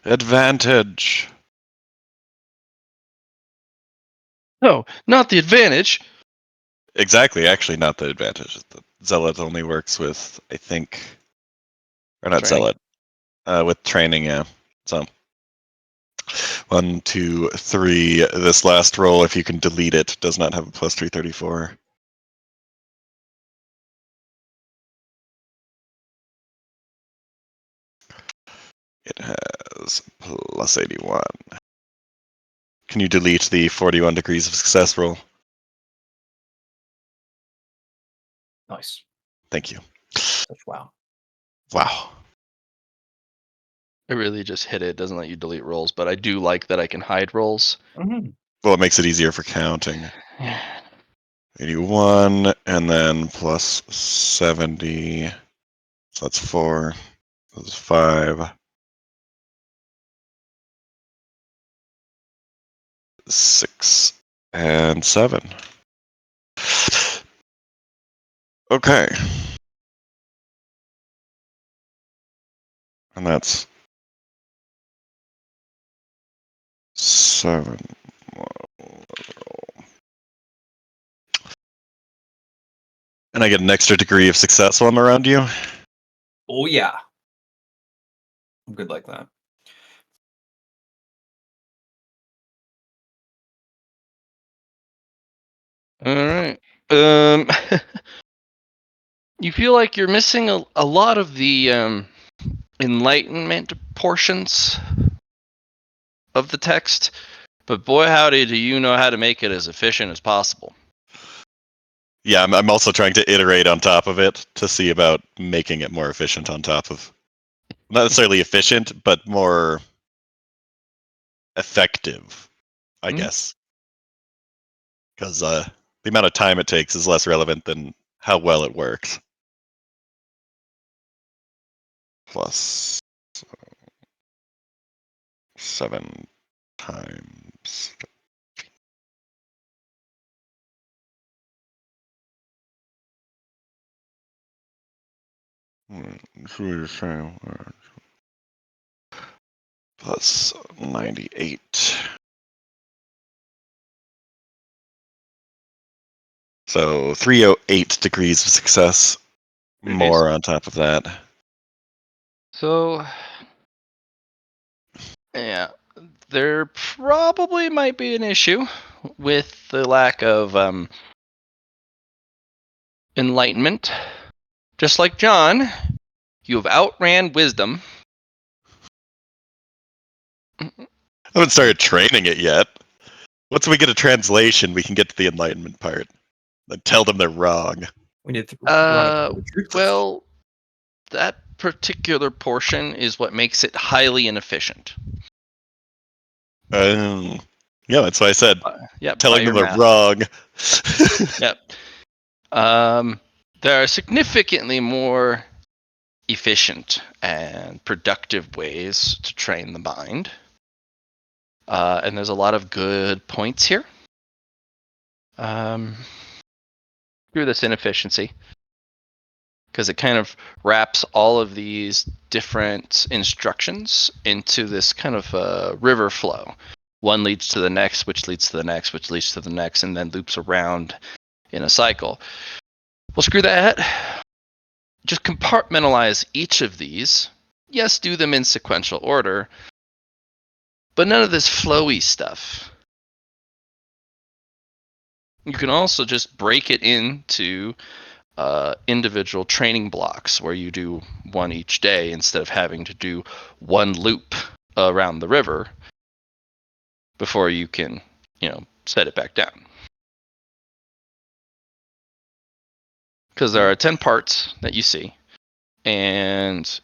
Advantage. No, not the advantage. Exactly, actually, not the advantage. The zealot only works with, I think, or not Training. zealot, with training, yeah. So, 1, 2, 3. This last roll, if you can delete it, does not have a plus 334. It has plus 81. Can you delete the 41 degrees of success roll? Nice. Thank you. Such wow. Wow. It really just hit it. It doesn't let you delete rolls, but I do like that I can hide rolls. Mm-hmm. Well, it makes it easier for counting. Yeah. 81, and then plus 70. So that's 4. That's 5. 6 and 7. Okay. And that's 7. And I get an extra degree of success while I'm around you. Oh yeah, I'm good like that. All right. You feel like you're missing a lot of the enlightenment portions of the text, but boy howdy do you know how to make it as efficient as possible. Yeah, I'm also trying to iterate on top of it to see about making it more efficient on top of. Not necessarily efficient, but more effective, I guess. Because the amount of time it takes is less relevant than how well it works. Plus 7 times. Plus 98. So 308 degrees of success. Pretty More decent. on top of that. So, yeah, there probably might be an issue with the lack of enlightenment. Just like John, you have outran wisdom. I haven't started training it yet. Once we get a translation, we can get to the enlightenment part. Then tell them they're wrong. We need to run it by the truth test. Well, that particular portion is what makes it highly inefficient. Yeah, that's why I said Yep, by telling them your they're math. wrong. Yep. There are significantly more efficient and productive ways to train the mind. And there's a lot of good points here. Through this inefficiency, because it kind of wraps all of these different instructions into this kind of river flow. One leads to the next, which leads to the next, which leads to the next, and then loops around in a cycle. Well, screw that. Just compartmentalize each of these. Yes, do them in sequential order, but none of this flowy stuff. You can also just break it into individual training blocks where you do one each day instead of having to do one loop around the river before you can, set it back down. Because there are 10 parts that you see, and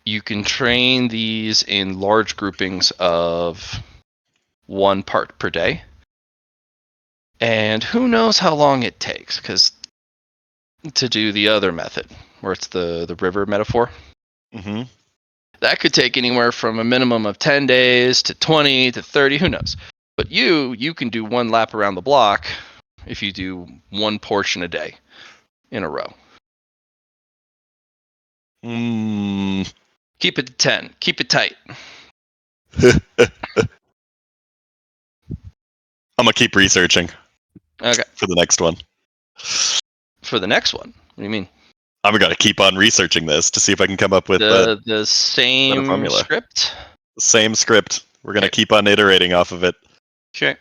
you can train these in large groupings of one part per day. And who knows how long it takes, because to do the other method, where it's the river metaphor, Mm-hmm. that could take anywhere from a minimum of 10 days to 20 to 30, who knows. But you can do one lap around the block if you do one portion a day in a row. Mm. Keep it to 10. Keep it tight. I'm gonna keep researching Okay. for the next one. For the next one, what do you mean? I'm gonna keep on researching this to see if I can come up with a The better same formula. script? Same script. We're gonna Okay. keep on iterating off of it. Okay.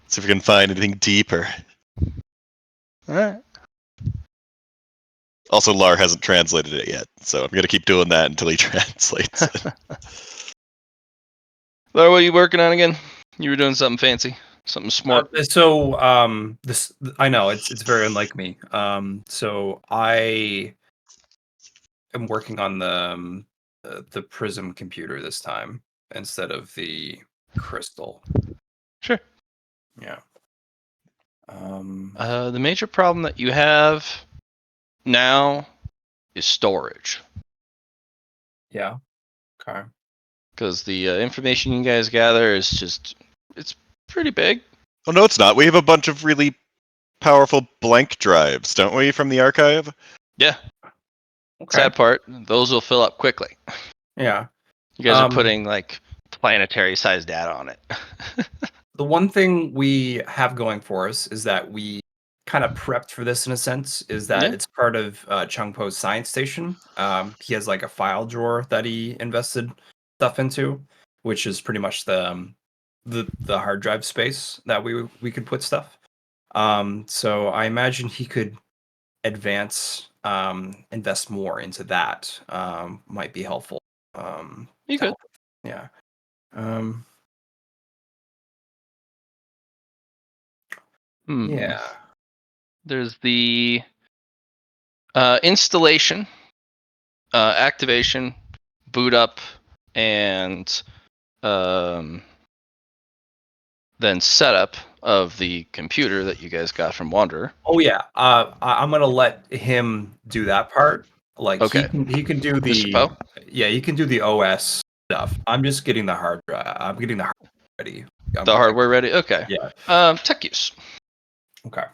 See if we can find anything deeper. All right. Also, Lar hasn't translated it yet, so I'm gonna keep doing that until he translates it. Laura, what are you working on again? You were doing something fancy, something smart. This I know it's very unlike me. So I am working on the Prism computer this time instead of the Crystal. Sure. Yeah. The major problem that you have now is storage, Yeah. Okay. because the information you guys gather is it's pretty big. Well, no, it's not. We have a bunch of really powerful blank drives, don't we, from the archive? Yeah. Okay. Sad part, those will fill up quickly. Yeah. You guys are putting like planetary sized data on it. The one thing we have going for us is that we kind of prepped for this in a sense is that Yeah. it's part of Chungpo's science station. He has like a file drawer that he invested stuff into, which is pretty much the hard drive space that we could put stuff. So I imagine he could invest more into that. Might be helpful. You To could. help. Yeah. Um, Hmm. yeah. There's the installation, activation, boot up, and um, then setup of the computer that you guys got from Wanderer. Oh yeah. I'm gonna let him do that part. Like Okay, he can do Mr. the Poe, yeah, he can do the OS stuff. I'm just getting the hard drive. I'm getting the hard drive ready. the Like hardware ready. Okay. yeah. Tech use. Okay.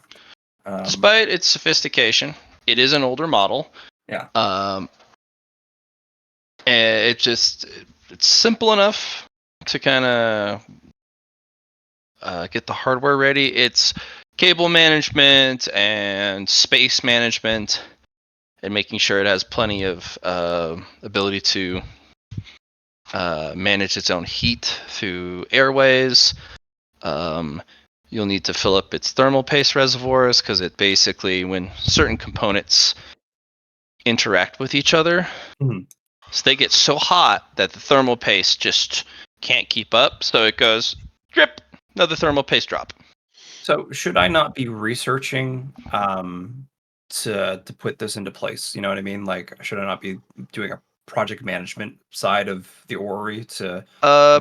Um Despite its sophistication, it is an older model. yeah. Um, and it's simple enough to kind of get the hardware ready. It's cable management and space management, and making sure it has plenty of ability to manage its own heat through airways. Um, you'll need to fill up its thermal paste reservoirs because it basically, when certain components interact with each other, Mhm. so they get so hot that the thermal paste just can't keep up. So it goes drip, another thermal paste drop. So should I not be researching to put this into place? You know what I mean? Like should I not be doing a project management side of the orrery to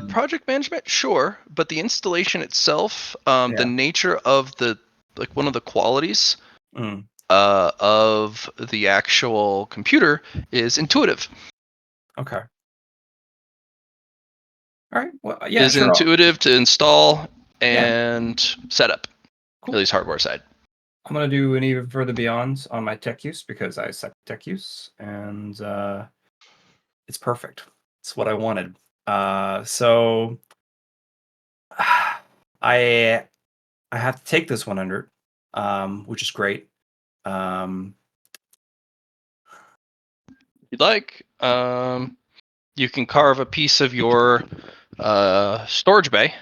Project management, sure, but the installation itself, the yeah. nature of the like one of the qualities Mm, of the actual computer is intuitive. okay. All right. Well, yeah, Is sure. intuitive to install Yeah, and set up, at cool. least hardware side. I'm gonna do an even further beyond on my tech use because I suck at tech use, and it's perfect. It's what I wanted. So I I have to take this 100, which is great. Um, If you'd like, you can carve a piece of your storage bay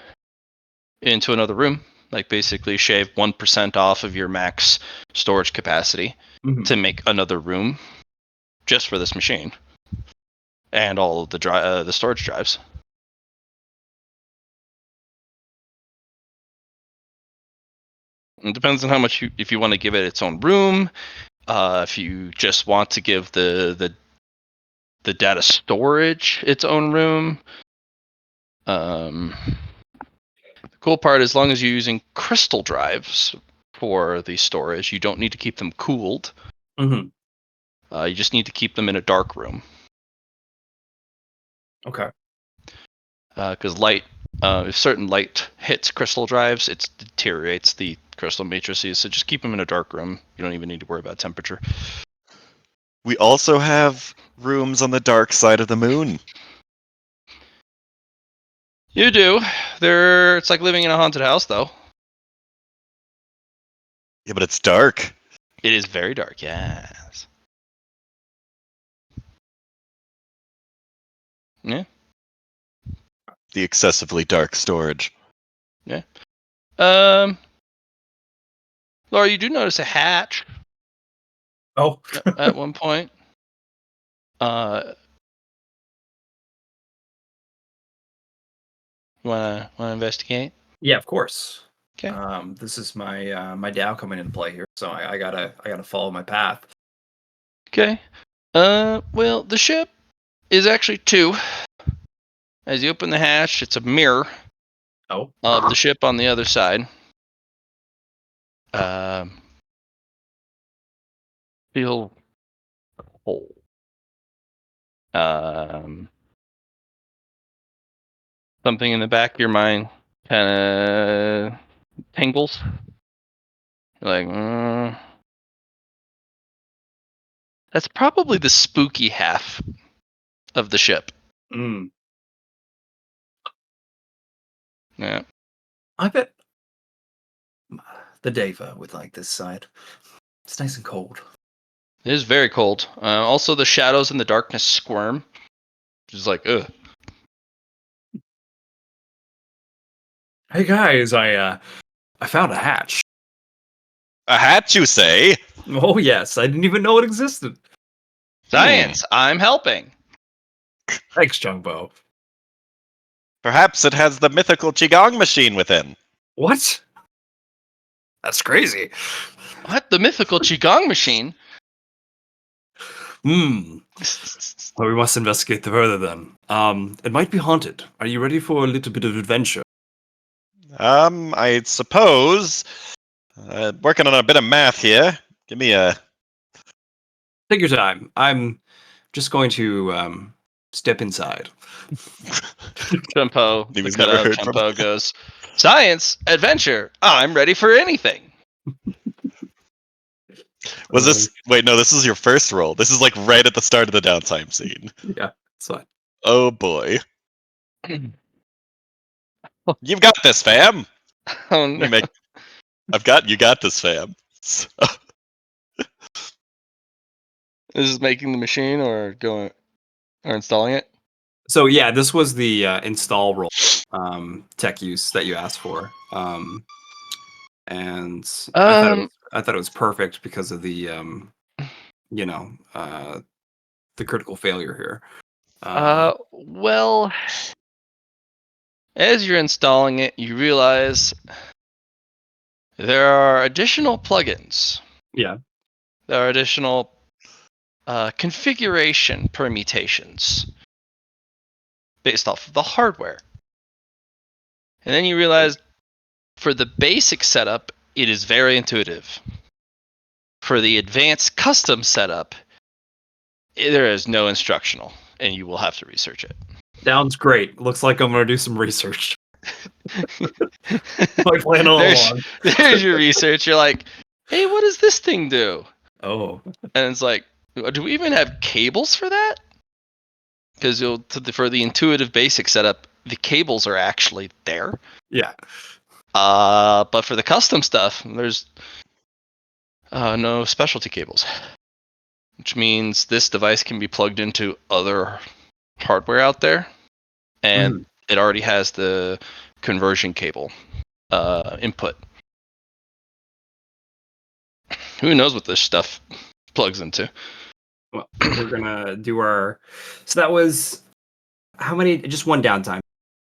into another room, like basically shave 1% off of your max storage capacity mhm. to make another room just for this machine and all of the storage drives. It depends on how much if you want to give it its own room, if you just want to give the data storage its own room. Um, the cool part, as long as you're using crystal drives for the storage, you don't need to keep them cooled. Mhm. You just need to keep them in a dark room Okay. because light, if certain light hits crystal drives, it deteriorates the crystal matrices. So just keep them in a dark room. You don't even need to worry about temperature. We also have rooms on the dark side of the moon. You do. It's like living in a haunted house, though. Yeah, but it's dark. It is very dark. Yes. Yeah. The excessively dark storage. Yeah. Um, Laura, you do notice a hatch Oh, at one point. Uh, wanna investigate? yeah, of course. Okay. This is my Dow coming into play here, so I gotta follow my path. Okay. Well, the ship is actually two. As you open the hatch, it's a mirror Oh. of the ship on the other side. Um, feel whole. Um, something in the back of your mind kind of tingles. You're like, that's probably the spooky half of the ship. Mm. Yeah. I bet the Deva would like this side. It's nice and cold. It is very cold. Also, the shadows and the darkness squirm. Just like, ugh. Hey guys, I found a hatch. A hatch, you say? Oh yes, I didn't even know it existed. Science, I'm helping. Thanks, Jungbo. Perhaps it has the mythical Qigong machine within. What? That's crazy. What? The mythical Qigong machine? Hmm. Well, we must investigate further then. It might be haunted. Are you ready for a little bit of adventure? I suppose. Working on a bit of math here. Give me a. Take your time. I'm just going to step inside. Chumpo, He the was never cutout of heard from. Chumpo goes, Science, adventure, I'm ready for anything. Was this? Wait, no. This is your first roll. This is like right at the start of the downtime scene. Yeah, it's fine. Oh boy. You've got this, fam. Oh Let me no. make. You got this, fam. Is this making the machine or installing it? So yeah, this was the install roll tech use that you asked for, and Um, I thought it was perfect because of the the critical failure here. well, as you're installing it, you realize there are additional plugins. Yeah. There are additional configuration permutations based off of the hardware. And then you realize for the basic setup, it is very intuitive. For the advanced custom setup, there is no instructional, and you will have to research it. Sounds great. Looks like I'm gonna do some research. My plan all along. There's your research. You're like, hey, what does this thing do? Oh. And it's like, do we even have cables for that? Because for the intuitive basic setup, the cables are actually there. Yeah. But for the custom stuff, there's no specialty cables, which means this device can be plugged into other hardware out there, and it already has the conversion cable input. Who knows what this stuff plugs into? Well, we're gonna do our. So that was how many? Just one downtime.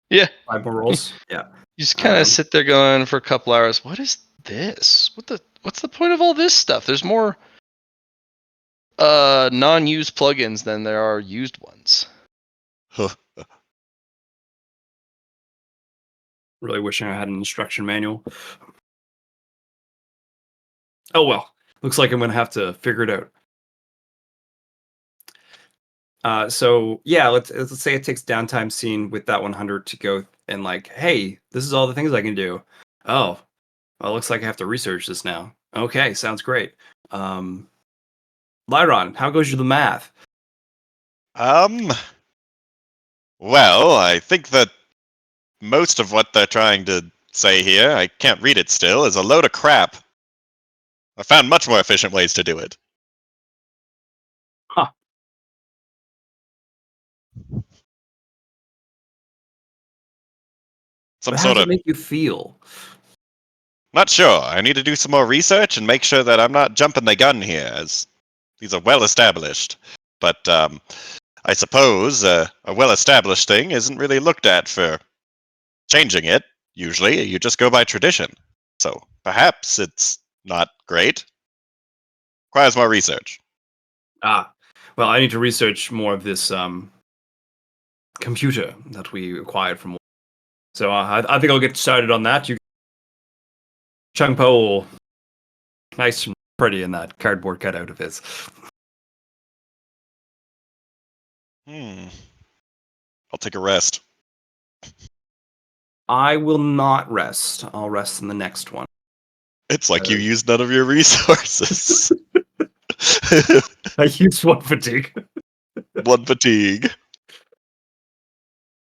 Yeah. 5 more rolls. Yeah. You just kind of sit there going for a couple hours. What is this? What's the point of all this stuff? There's more non-used plugins than there are used ones. Really wishing I had an instruction manual. Oh well. Looks like I'm gonna have to figure it out. So yeah, let's say it takes downtime scene with that 100 to go and like, hey, this is all the things I can do. Oh, well, it looks like I have to research this now. Okay, sounds great. Lyron, how goes the math? Um. Well, I think that most of what they're trying to say here, I can't read it still, is a load of crap. I found much more efficient ways to do it. Huh. Some But how sort does it of. make you feel? Not sure. I need to do some more research and make sure that I'm not jumping the gun here, as these are well established. But I suppose a well established thing isn't really looked at for changing it. Usually, you just go by tradition. So perhaps it's not great. Requires more research. Well, I need to research more of this computer that we acquired from. So I think I'll get started on that. You, Chung Po, nice and pretty in that cardboard cutout of his. I'll take a rest. I will not rest. I'll rest in the next one. It's like you used none of your resources. I used one fatigue. One fatigue.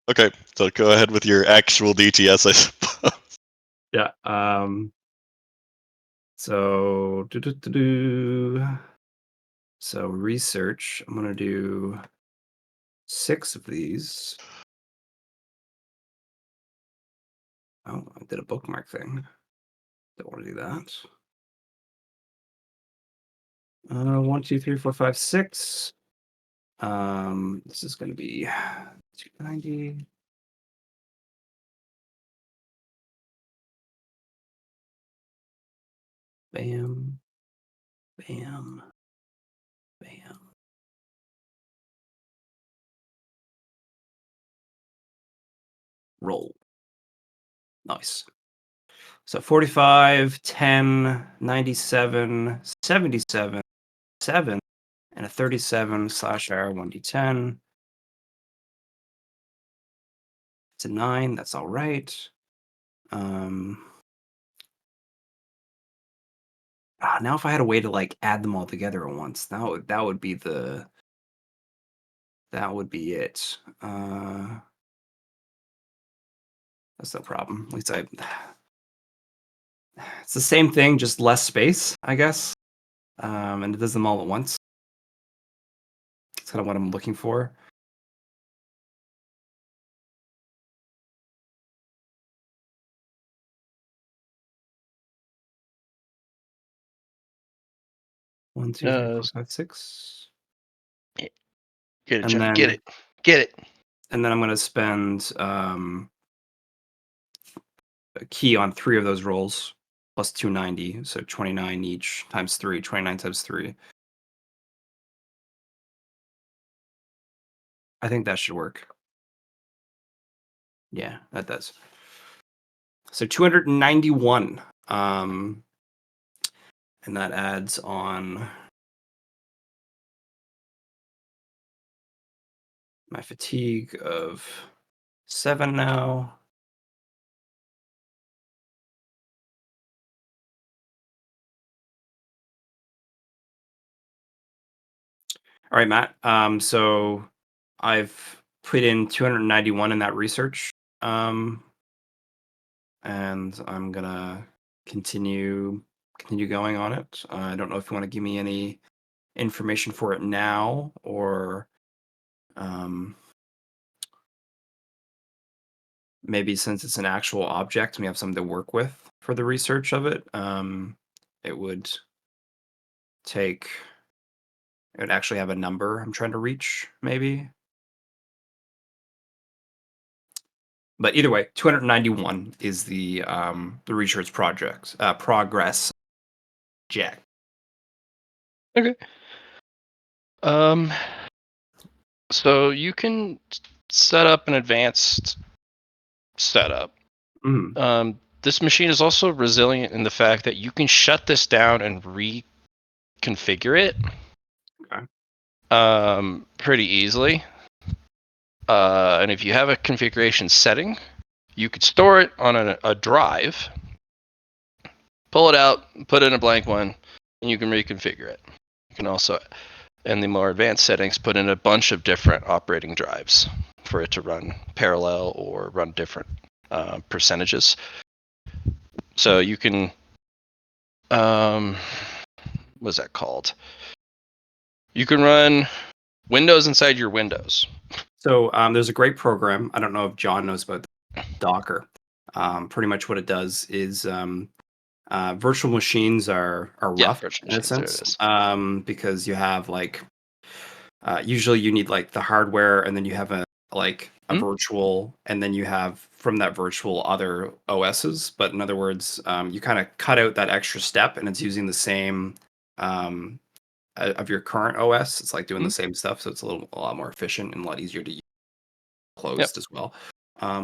Okay, so go ahead with your actual DTS, I suppose. Yeah. So, so research, I'm gonna do 6 of these. Oh, I did a bookmark thing. Don't want to do that. 1, 2, 3, 4, 5, 6. This is gonna be 290. Bam, bam, bam. Roll. Nice. So 45, 10, 97, 77, 7, and a 37 slash R 1d10. It's a 9. That's all right. Now if I had a way to like add them all together at once, that would be it. That's no problem. At least it's the same thing, just less space, I guess. And it does them all at once. It's kind of what I'm looking for. One, two, three, four, five, six. Get it, And Johnny. then Get it. Get it. and then I'm gonna spend a key on 3 of those rolls, plus 290, so 29 each times 3, 29 times 3. I think that should work. Yeah, that does. So 291. And that adds on my fatigue of 7 now. All right, Matt. So I've put in 291 in that research. And I'm gonna continue going on it. I don't know if you want to give me any information for it now, or maybe since it's an actual object and we have something to work with for the research of it. It would take it would actually have a number I'm trying to reach, maybe. But either way, 291 is the research project progress jack. Okay. Um. So you can set up an advanced setup. Mm, This machine is also resilient in the fact that you can shut this down and reconfigure it okay. pretty easily. And if you have a configuration setting, you could store it on a drive, pull it out, put in a blank one, and you can reconfigure it. You can also, in the more advanced settings, put in a bunch of different operating drives for it to run parallel or run different percentages. So you can, what's that called? You can run Windows inside your Windows. So there's a great program. I don't know if John knows about Docker. Pretty much what it does is virtual machines are Yeah, rough virtual in a machines. There it sense, is. because you have like usually you need like the hardware, and then you have a Hmm? virtual, and then you have from that virtual other OSs. But in other words, you kind of cut out that extra step, and it's using the same um, of your current OS. It's like doing Hmm? the same stuff, so it's a lot more efficient and a lot easier to use Yep. closed as well.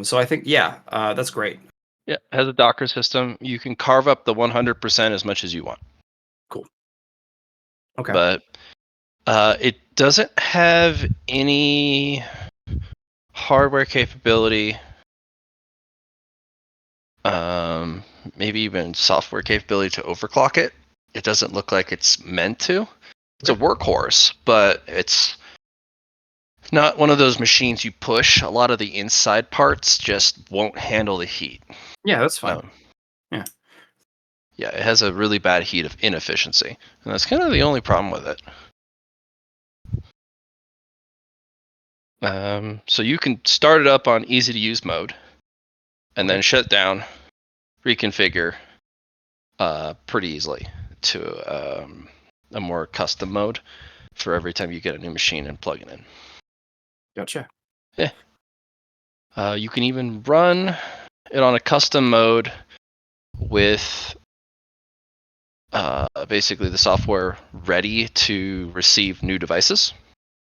So I think yeah, that's great. Yeah, it has a Docker system. You can carve up the 100% as much as you want, Cool. Okay. but it doesn't have any hardware capability, um, maybe even software capability to overclock it. It doesn't look like it's meant to. It's a Okay. workhorse, but it's not one of those machines you push. A lot of the inside parts just won't handle the heat. Yeah, that's fine. Um, Yeah. Yeah, it has a really bad heat of inefficiency, and that's kind of the only problem with it. So you can start it up on easy to use mode, and then shut down, reconfigure pretty easily to a more custom mode for every time you get a new machine and plug it in. Gotcha. Yeah. You can even run it on a custom mode with basically the software ready to receive new devices.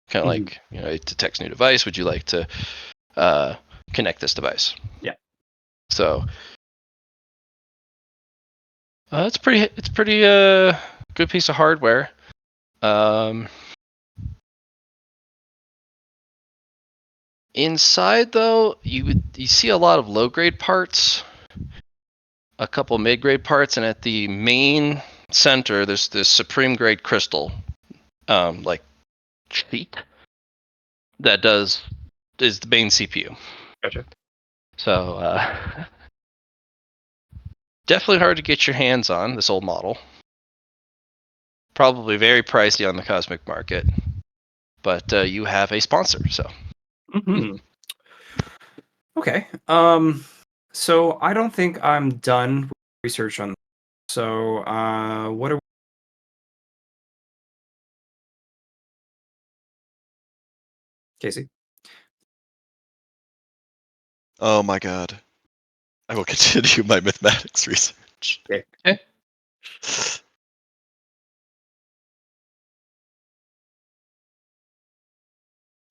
Kind of like, it detects new device. Would you like to connect this device? Yeah. So it's pretty good piece of hardware. Inside though, you see a lot of low grade parts, a couple mid grade parts, and at the main center there's this supreme grade crystal, like sheet that is the main CPU. Gotcha. So definitely hard to get your hands on this old model. Probably very pricey on the cosmic market, but you have a sponsor, so. Mm-hmm. Okay. So I don't think I'm done with research on. So what are Casey? Oh my god. I will continue my mathematics research. Okay. Okay.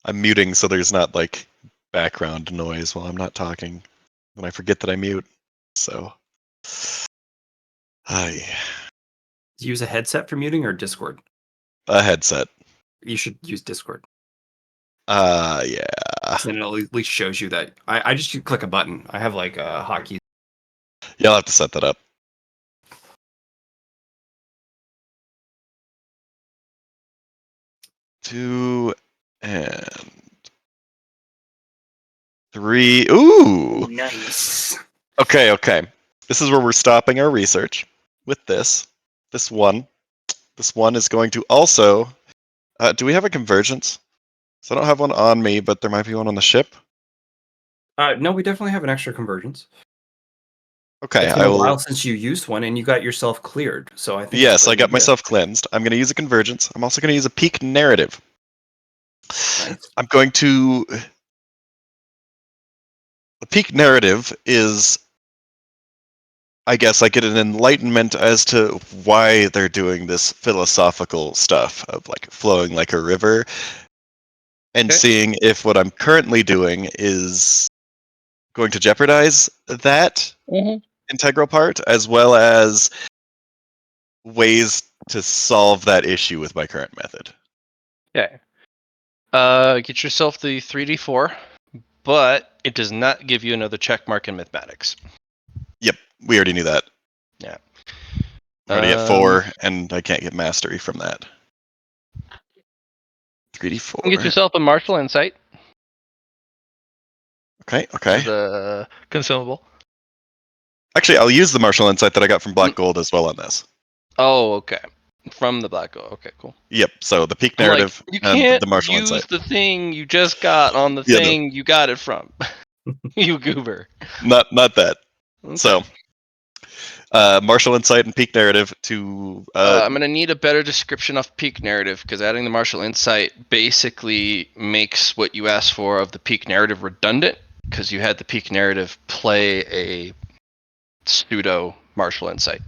I'm muting so there's not like background noise while I'm not talking. When I forget that I mute. So hi. Do you use a headset for muting or Discord? A headset. You should use Discord. Yeah. Then it at least shows you that. I just click a button. I have like a hotkey. Yeah, I'll have to set that up. 2 and 3. Ooh. Nice. Okay. This is where we're stopping our research with this. This one is going to also. Do we have a convergence? So I don't have one on me, but there might be one on the ship. No, we definitely have an extra convergence. Okay, It's been I a will. while since you used one, and you got yourself cleared. So I think it's Yes, I ready to got go. myself cleansed. I'm going to use a convergence. I'm also going to use a peak narrative. Nice. I'm going to. The peak narrative is, I guess, I get an enlightenment as to why they're doing this philosophical stuff of like flowing like a river, and Okay. seeing if what I'm currently doing is going to jeopardize that integral part, as well as ways to solve that issue with my current method. Okay. Get yourself the 3d4, but it does not give you another check mark in mathematics. Yep, we already knew that. Yeah. I'm already at 4, and I can't get mastery from that. 3d4. Get yourself a martial insight Okay. as a consumable. Actually, I'll use the martial insight that I got from Black Gold as well on this. Oh, okay. From the black gold. Okay, cool. Yep, so the peak I'm like, narrative you and can't the martial use insight. the thing you just got on the Yeah, no, thing you got it from. You goober. not that. Okay. So, martial insight and peak narrative to I'm gonna need a better description of peak narrative because adding the martial insight basically makes what you asked for of the peak narrative redundant because you had the peak narrative play a pseudo martial insight.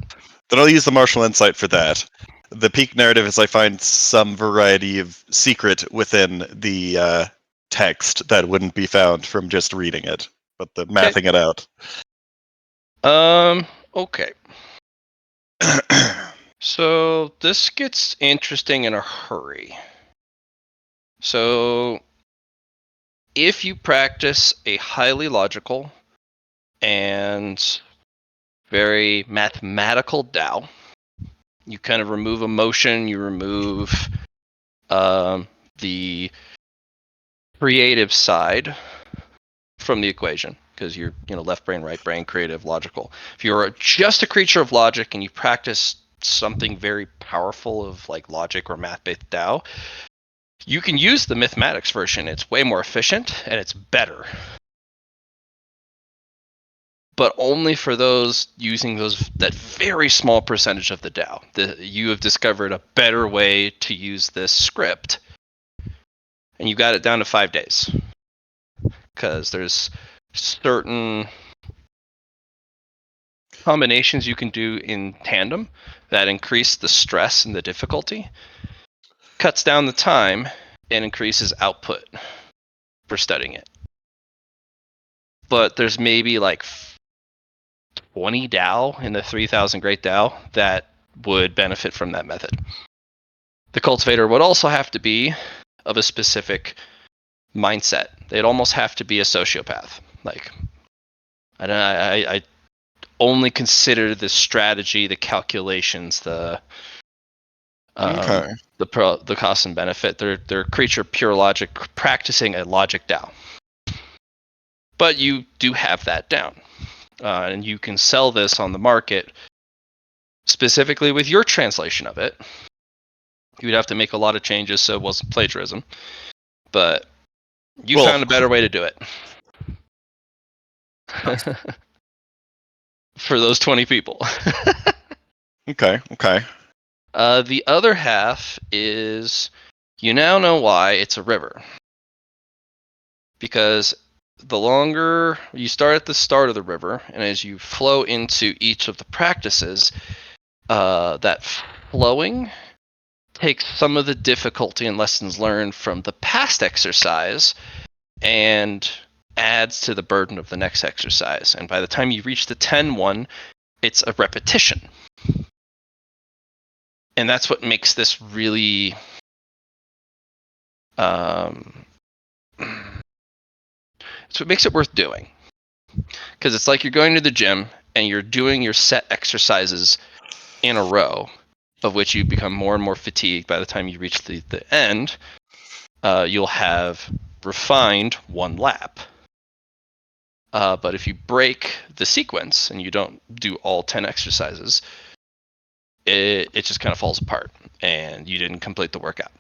then I'll use the martial insight for that. The peak narrative is I find some variety of secret within the text that wouldn't be found from just reading it, but the mathing it out. Okay. So this gets interesting in a hurry. So if you practice a highly logical and very mathematical Tao, you kind of remove emotion, you remove the creative side from the equation. because you're left brain, right brain, creative, logical. If you're just a creature of logic and you practice something very powerful of like logic or math-based Tao, you can use the mathematics version. It's way more efficient and it's better. But only for those using that very small percentage of the Tao. You have discovered a better way to use this script, and you got it down to 5 days. Because there's certain combinations you can do in tandem that increase the stress and the difficulty, cuts down the time, and increases output for studying it. But there's maybe like 20 Tao in the 3,000 Great Tao that would benefit from that method. The cultivator would also have to be of a specific mindset. They'd almost have to be a sociopath. Like, I only consider the strategy, the calculations, the Okay. the cost and benefit. They're creature pure logic, practicing a logic Tao. But you do have that down, and you can sell this on the market specifically with your translation of it. You'd have to make a lot of changes so it wasn't plagiarism, but you found a better way to do it. Nice. For those 20 people. Okay. The other half is you now know why it's a river. Because the longer you start at the start of the river, and as you flow into each of the practices, that flowing takes some of the difficulty and lessons learned from the past exercise and adds to the burden of the next exercise. And by the time you reach the 10 one, it's a repetition. And that's what makes this really it's what makes it worth doing. Because it's like you're going to the gym and you're doing your set exercises in a row, of which you become more and more fatigued. By the time you reach the end, you'll have refined one lap. But if you break the sequence and you don't do all 10 exercises, it just kind of falls apart and you didn't complete the workout.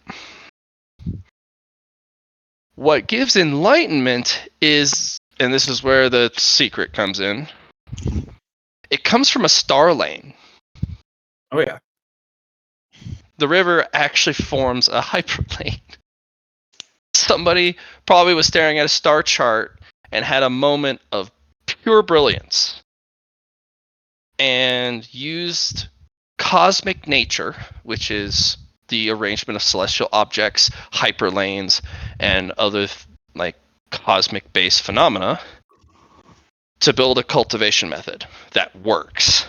What gives enlightenment is, and this is where the secret comes in, it comes from a star lane. Oh yeah. The river actually forms a hyperlane. Somebody probably was staring at a star chart and had a moment of pure brilliance and used cosmic nature, which is the arrangement of celestial objects, hyperlanes, and other like cosmic based phenomena to build a cultivation method that works.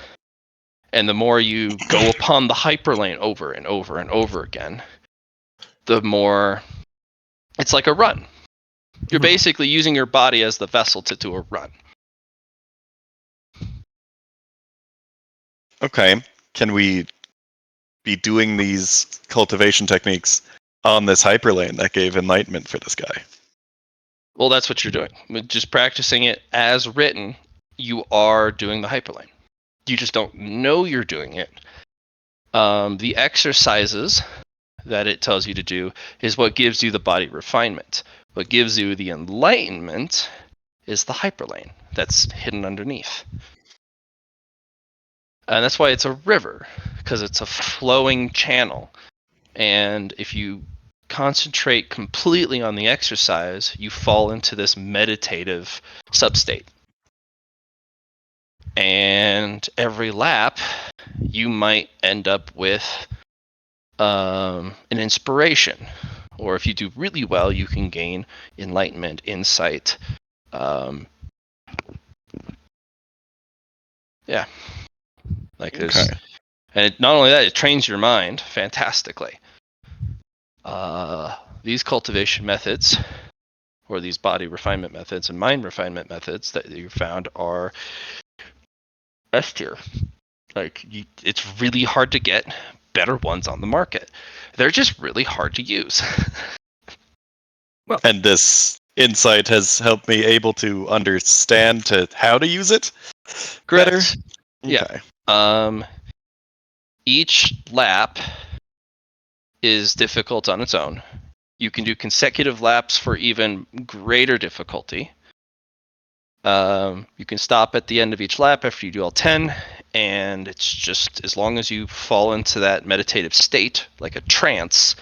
And the more you go upon the hyperlane over and over and over again, the more it's like a run. You're basically using your body as the vessel to do a run. Okay. Can we be doing these cultivation techniques on this hyperlane that gave enlightenment for this guy? Well, that's what you're doing. Just practicing it as written, you are doing the hyperlane. You just don't know you're doing it. The exercises that it tells you to do is what gives you the body refinement. What gives you the enlightenment is the hyperlane that's hidden underneath. And that's why it's a river, because it's a flowing channel. And if you concentrate completely on the exercise, you fall into this meditative substate. And every lap, you might end up with an inspiration. Or if you do really well, you can gain enlightenment, insight. Yeah. Like there's, Okay. and not only that, it trains your mind fantastically. These cultivation methods, or these body refinement methods and mind refinement methods that you found are S tier. Like it's really hard to get better ones on the market. They're just really hard to use. And this insight has helped me able to understand how to use it better. Correct. Yeah. Okay. Each lap is difficult on its own. You can do consecutive laps for even greater difficulty. You can stop at the end of each lap after you do all 10, and it's just as long as you fall into that meditative state, like a trance,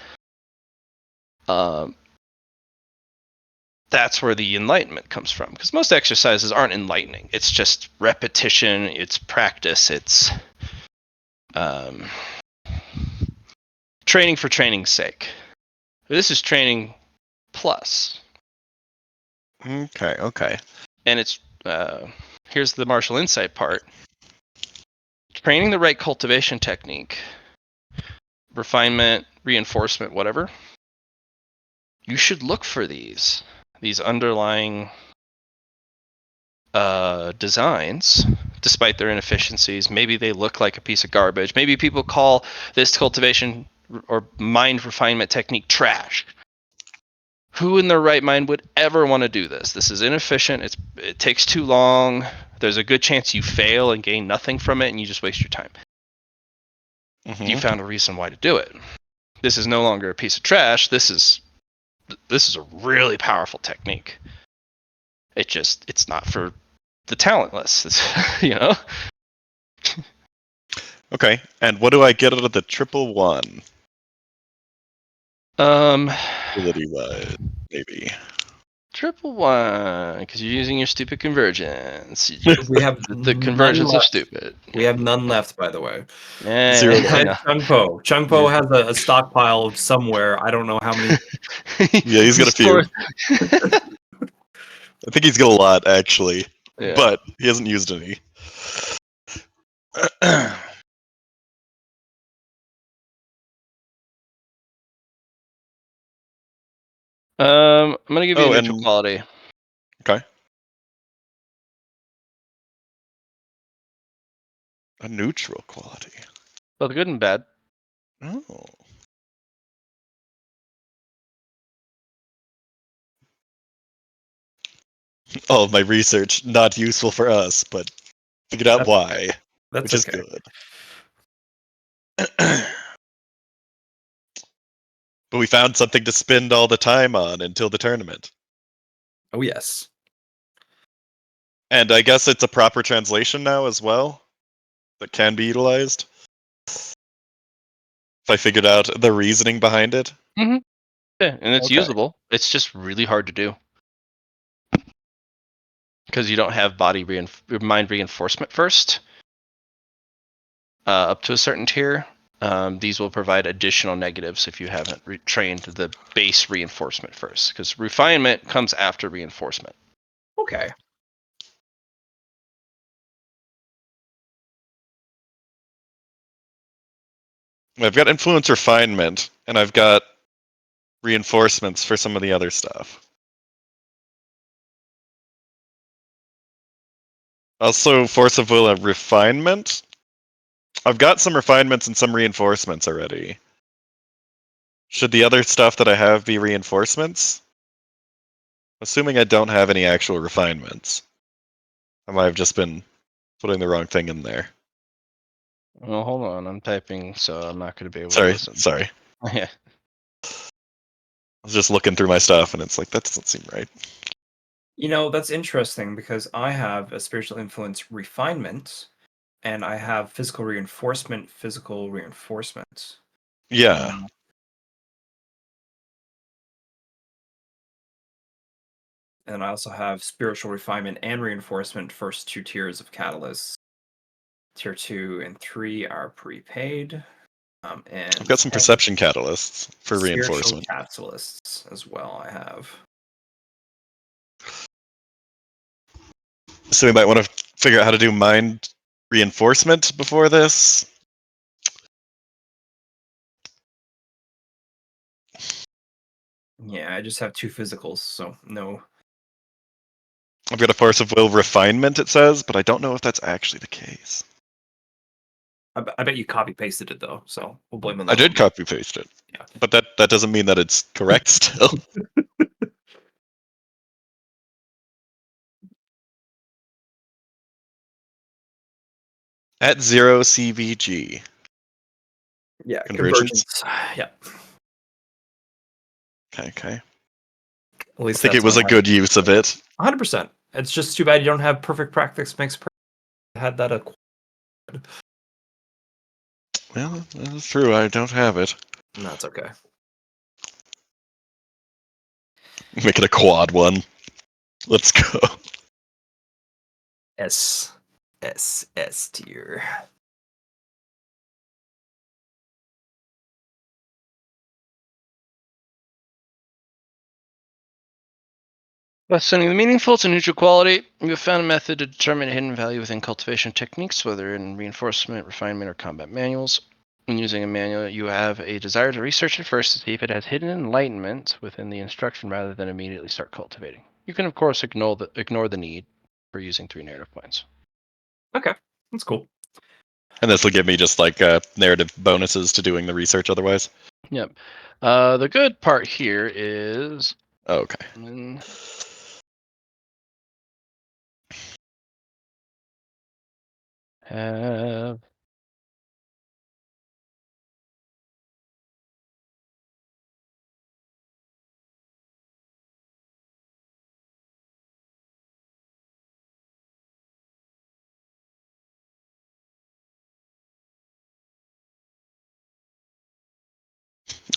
that's where the enlightenment comes from. Because most exercises aren't enlightening. It's just repetition, it's practice, it's training for training's sake. This is training plus. Okay. And it's here's the martial insight part. Training the right cultivation technique, refinement, reinforcement, whatever. You should look for these underlying designs, despite their inefficiencies. Maybe they look like a piece of garbage. Maybe people call this cultivation or mind refinement technique trash. Who in their right mind would ever want to do this? This is inefficient. It takes too long. There's a good chance you fail and gain nothing from it, and you just waste your time. You found a reason why to do it. This is no longer a piece of trash. This is a really powerful technique. It's not for the talentless. It's. Okay. And what do I get out of the 111? Ability wise, maybe. 111, because you're using your stupid convergence. We have The none convergence is left. stupid. We have none left, by the way. Zero Yeah, I left. know. Chung Po. Chung Po has a stockpile somewhere. I don't know how many. Yeah, he's got a few. I think he's got a lot, actually. Yeah. But he hasn't used any. I'm gonna give you Oh, a neutral and quality. okay. A neutral quality. Both good and bad. Oh. All of my research not useful for us, but figured out That's why, okay. That's which is okay. good. But we found something to spend all the time on until the tournament. Oh yes. And I guess it's a proper translation now as well that can be utilized. If I figured out the reasoning behind it. Mm-hmm. Yeah, and it's Okay. usable. It's just really hard to do because you don't have mind reinforcement first. Up to a certain tier, these will provide additional negatives if you haven't trained the base reinforcement first, because refinement comes after reinforcement. Okay. I've got influence refinement, and I've got reinforcements for some of the other stuff. Also, force of will and refinement. I've got some refinements and some reinforcements already. Should the other stuff that I have be reinforcements? Assuming I don't have any actual refinements. I might have just been putting the wrong thing in there. Well, hold on, I'm typing, so I'm not going to be able to Sorry. listen. Yeah. I was just looking through my stuff, and it's like, that doesn't seem right. You know, that's interesting because I have a spiritual influence refinement and I have physical reinforcement, Yeah. Um, and I also have spiritual refinement and reinforcement, first two tiers of catalysts. Tier 2 and 3 are prepaid. I've got some And perception catalysts for spiritual reinforcement. catalysts as well, I have. So we might want to figure out how to do mind reinforcement before this. Yeah, I just have two physicals, so no. I've got a force of will refinement, it says, but I don't know if that's actually the case. I bet you copy pasted it though, so we'll blame on I that. did copy paste it, Yeah. but that doesn't mean that it's correct still. At 0 CVG. Yeah, Convergence? Yeah, Okay. at I least think it that's was what a good use of it. 100%. It's just too bad you don't have perfect practice makes perfect. Had that a Well, that's true. I don't have it. no, it's okay. Make it a quad one. Let's go. S tier. By sending the meaningful to neutral quality, you have found a method to determine a hidden value within cultivation techniques, whether in reinforcement, refinement, or combat manuals. When using a manual, you have a desire to research it first to see if it has hidden enlightenment within the instruction rather than immediately start cultivating. You can, of course, ignore the need for using 3 narrative points. Okay, that's cool. And this will give me just like narrative bonuses to doing the research otherwise. Yep. The good part here is Okay. have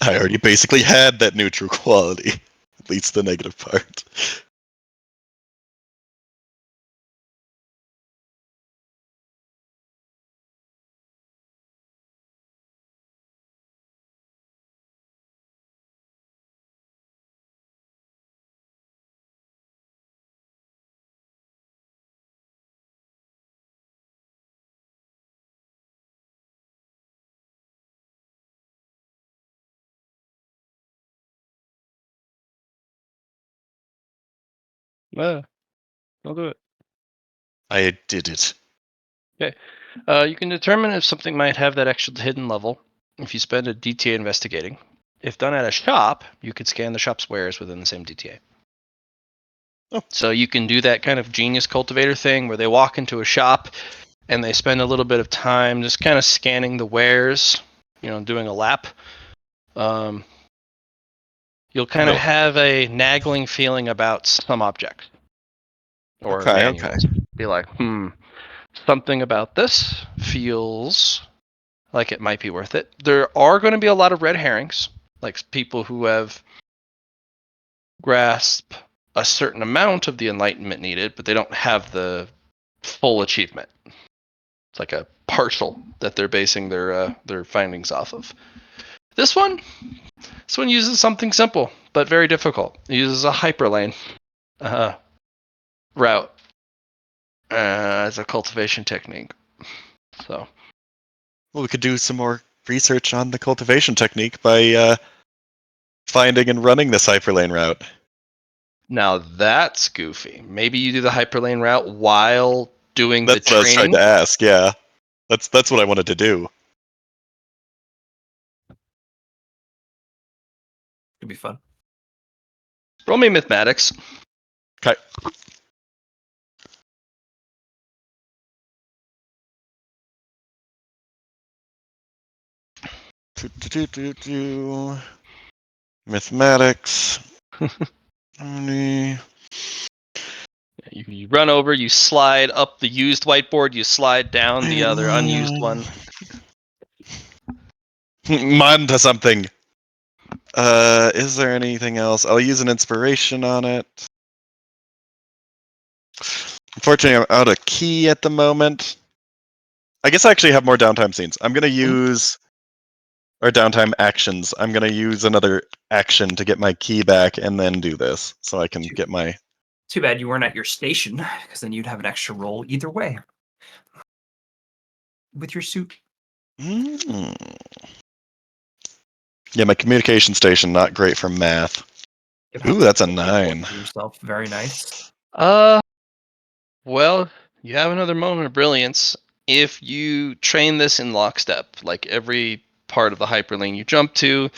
I already basically had that neutral quality. At least the negative part. I'll do it. I did it. Okay. You can determine if something might have that extra hidden level if you spend a DTA investigating. If done at a shop, you could scan the shop's wares within the same DTA. Oh. So you can do that kind of genius cultivator thing where they walk into a shop and they spend a little bit of time just kind of scanning the wares, doing a lap. You'll kind of Oh. have a nagging feeling about some objects or Okay. manuals. Be like, something about this feels like it might be worth it. There are going to be a lot of red herrings, like people who have grasped a certain amount of the enlightenment needed, but they don't have the full achievement. It's like a partial that they're basing their findings off of. This one uses something simple but very difficult. It uses a hyperlane route as a cultivation technique. So Well, we could do some more research on the cultivation technique by finding and running this hyperlane route. now that's goofy. Maybe you do the hyperlane route while doing the That's what I was trying to training. ask. Yeah, that's what I wanted to do. Could be fun. Roll me mathematics. Okay. Mathematics. You run over, you slide up the used whiteboard, you slide down the other unused one. Mine to something. Is there anything else? I'll use an inspiration on it. Unfortunately, I'm out of key at the moment. I guess I actually have more downtime scenes. I'm gonna use or downtime actions. I'm gonna use another action to get my key back and then do this, so I can get my. Too bad you weren't at your station, because then you'd have an extra roll either way with your suit. Mm. Yeah, my communication station not great for math. It Ooh, helps that's a you roll nine. for yourself. Very nice. Well, you have another moment of brilliance if you train this in lockstep. Like every part of the hyperlane you jump to,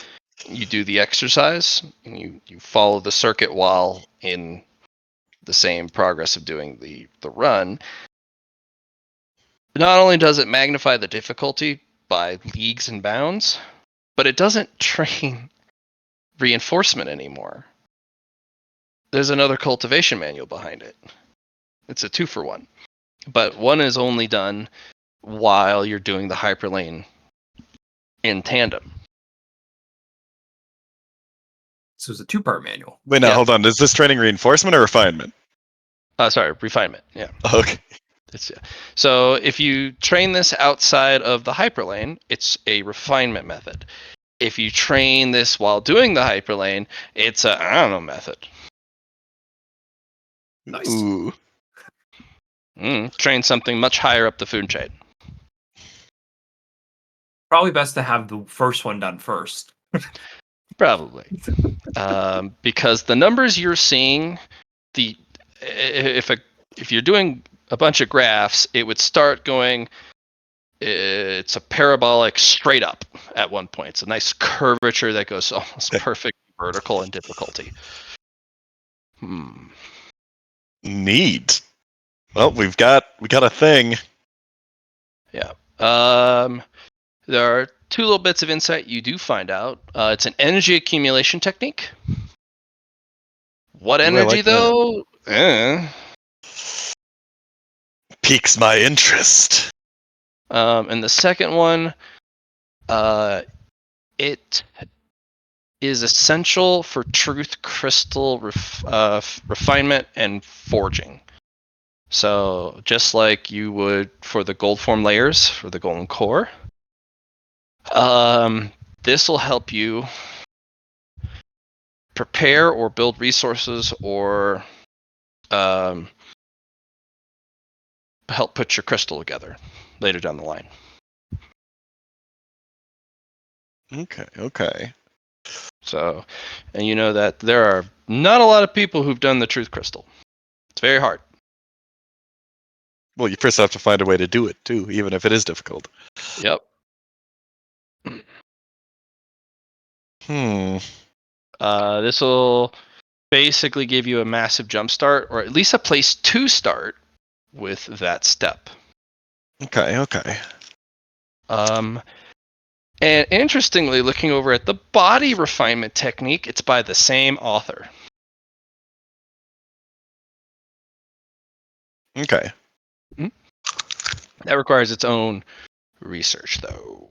you do the exercise and you follow the circuit while in the same progress of doing the run. not only does it magnify the difficulty by leagues and bounds, but it doesn't train reinforcement anymore. There's another cultivation manual behind it. It's a 2-for-1. But one is only done while you're doing the hyperlane in tandem. So it's a 2-part manual. Wait, now Yeah. hold on. Is this training reinforcement or refinement? Sorry, refinement. Yeah. Okay. So if you train this outside of the hyperlane, it's a refinement method. If you train this while doing the hyperlane, it's a I don't know method. Nice. Ooh. Train something much higher up the food chain. Probably best to have the first one done first. Probably. Because the numbers you're seeing, if you're doing a bunch of graphs, it would start going. It's a parabolic straight up at one point. It's a nice curvature that goes almost perfect vertical in difficulty. Neat. Well, we got a thing. Yeah. There are 2 little bits of insight you do find out. It's an energy accumulation technique. What Ooh, I energy like that. though? Piques my interest. And the second one, it is essential for truth crystal refinement and forging. So just like you would for the gold form layers for the golden core, this will help you prepare or build resources or help put your crystal together later down the line. Okay. So, and you know that there are not a lot of people who've done the truth crystal. It's very hard. Well, you first have to find a way to do it too, even if it is difficult. Yep. This will basically give you a massive jump start, or at least a place to start with that step. Okay. And interestingly, looking over at the body refinement technique, it's by the same author. Okay. That requires its own research, though.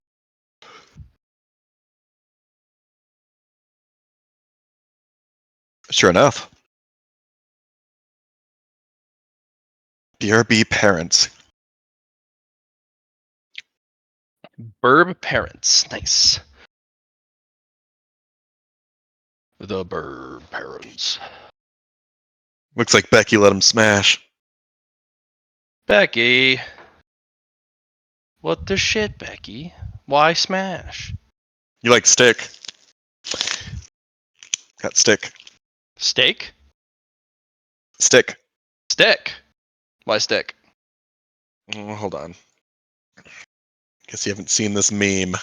Sure enough. BRB parents. Burb parents. Nice. The Burb parents. Looks like Becky let him smash. Becky. What the shit, Becky? Why smash? You like stick? Got stick. Steak? Stick. Stick. Why stick? Oh, hold on. Guess you haven't seen this meme.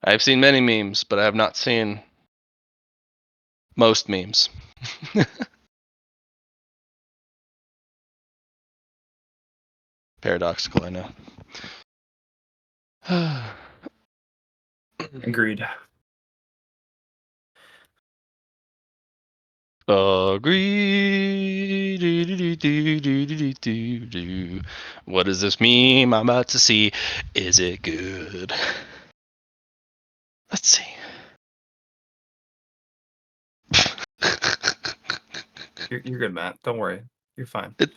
I've seen many memes, but I have not seen most memes. Paradoxical, I know. Agreed. Agree. What is this meme I'm about to see? Is it good? Let's see. You're good, Matt. Don't worry. You're fine. It,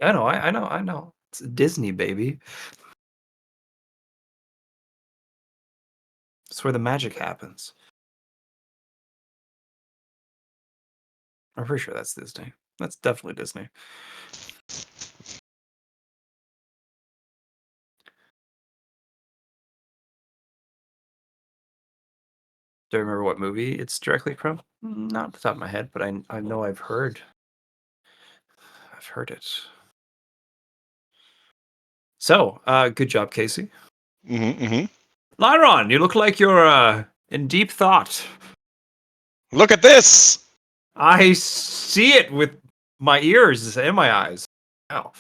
I know. It's Disney, baby. It's where the magic happens. I'm pretty sure that's Disney. That's definitely Disney. Do I remember what movie it's directly from? Not off the top of my head, but I know I've heard it. So, good job, Casey. Lyron, you look like you're in deep thought. Look at this! I see it with my ears and my eyes. Ow.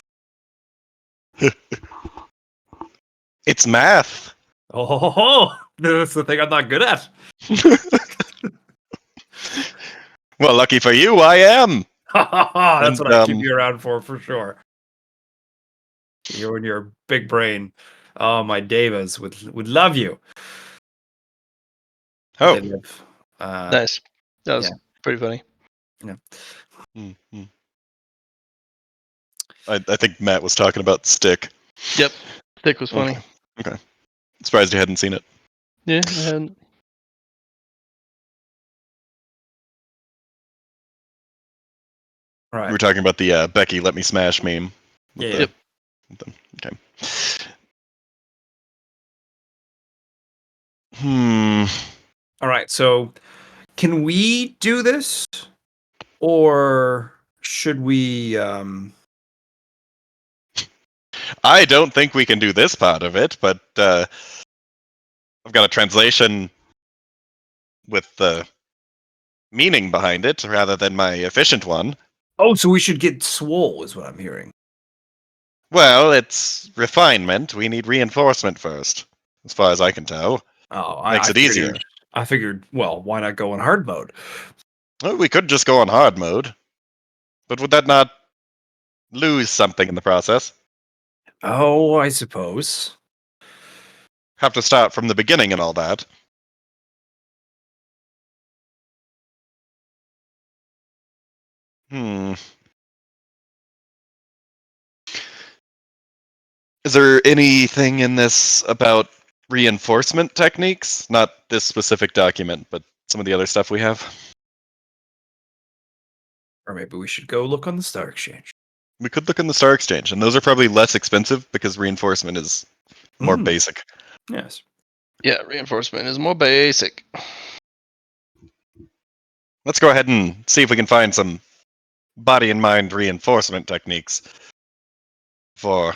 It's math. Oh, that's the thing I'm not good at. Well, lucky for you, I am. That's And what I keep you around for sure. You and your big brain. Oh, my Devas would love you, but oh, they live. Nice. That was Yeah. pretty funny. Yeah. mhm. I think Matt was talking about Stick. Yep. Thick was funny. Okay. Okay. Surprised you hadn't seen it. Yeah, I hadn't. All We right. were talking about the Becky Let Me Smash meme. With Yeah. the, Yep. with the okay. Hmm. All right. So, can we do this, or should we? I don't think we can do this part of it, but I've got a translation with the meaning behind it rather than my efficient one. Oh, so we should get swole, is what I'm hearing. Well, it's refinement. We need reinforcement first, as far as I can tell. Oh, Makes I it easier. figured. I figured. Well, why not go in hard mode? Well, we could just go on hard mode, but would that not lose something in the process? Oh, I suppose. Have to start from the beginning and all that. Hmm. Is there anything in this about reinforcement techniques? Not this specific document, but some of the other stuff we have. Or maybe we should go look on the Star Exchange. We could look in the Star Exchange, and those are probably less expensive because reinforcement is more Mm, basic. yes. Yeah, reinforcement is more basic. Let's go ahead and see if we can find some body and mind reinforcement techniques before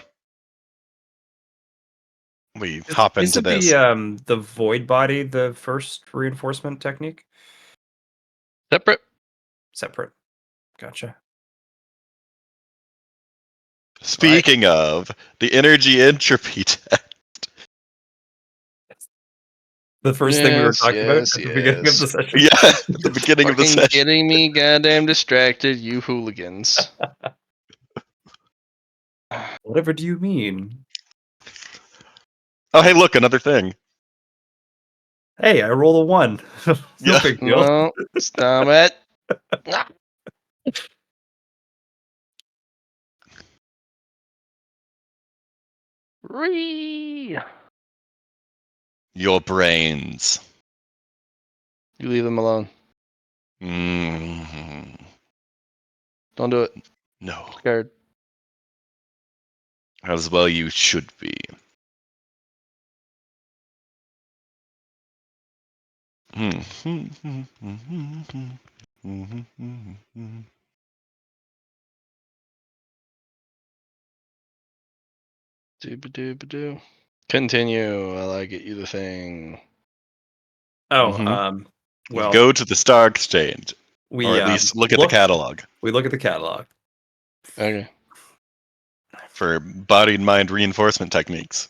we hop into Isn't this. the void body the first reinforcement technique? Separate. Separate. Gotcha. All right. Speaking of the energy entropy test. The first thing we were Yes, talking about yes, at the beginning of yes. the session. Yeah, at the beginning of the Fucking session. getting me goddamn distracted, you hooligans. Whatever do you mean? Oh, hey, look, another thing. Hey, I roll a 1. No Yeah. big deal. No, stop it. Ah. Ree. Your brains. You leave them alone. Mm, Don't do it. no. Scared. As well you should be. Doo-ba-doo-ba-doo. Continue. I like it. You the thing. Oh, Mhm. well, Go to the Star Exchange, or we at least look at the look catalog we look at the catalog. Okay. for body and mind reinforcement techniques.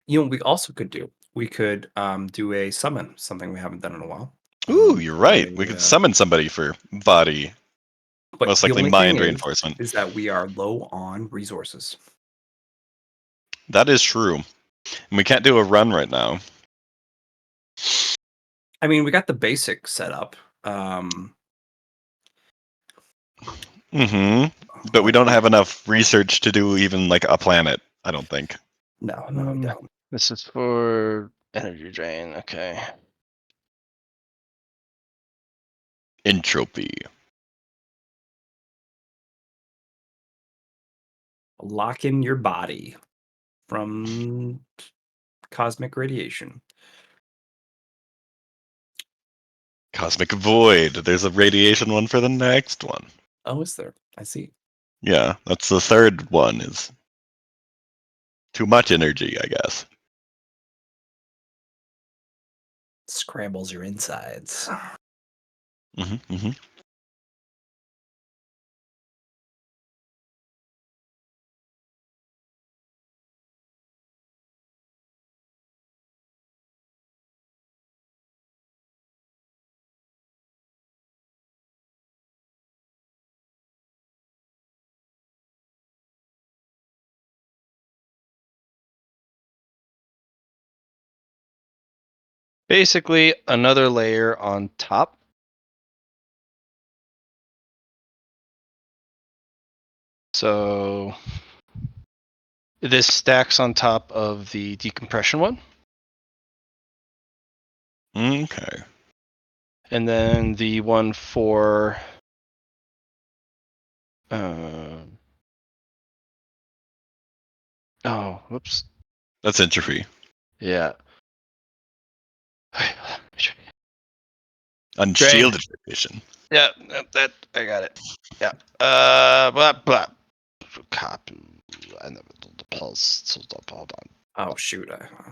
You know, what we also could do. We could do a summon, something we haven't done in a while. Ooh, you're right. We A, could summon somebody for body, but most the likely only thing mind is reinforcement. is that we are low on resources. That is true. And we can't do a run right now. I mean, we got the basic setup. Um, But we like don't have enough research to do even like a planet, I don't think. no, we don't. This is for energy drain. Okay. Entropy. Lock in your body from cosmic radiation. Cosmic void. There's a radiation one for the next one. Oh, is there? I see. Yeah, that's the third one is too much energy, I guess. Scrambles your insides. Mm-hmm, mm-hmm. Basically, another layer on top. So this stacks on top of the decompression one. Okay. And then the one for whoops. That's entropy. Yeah. Unshielded radiation. Yeah, that I got it. Yeah. Blah blah. Copy. And the pulse. Hold on. Oh shoot!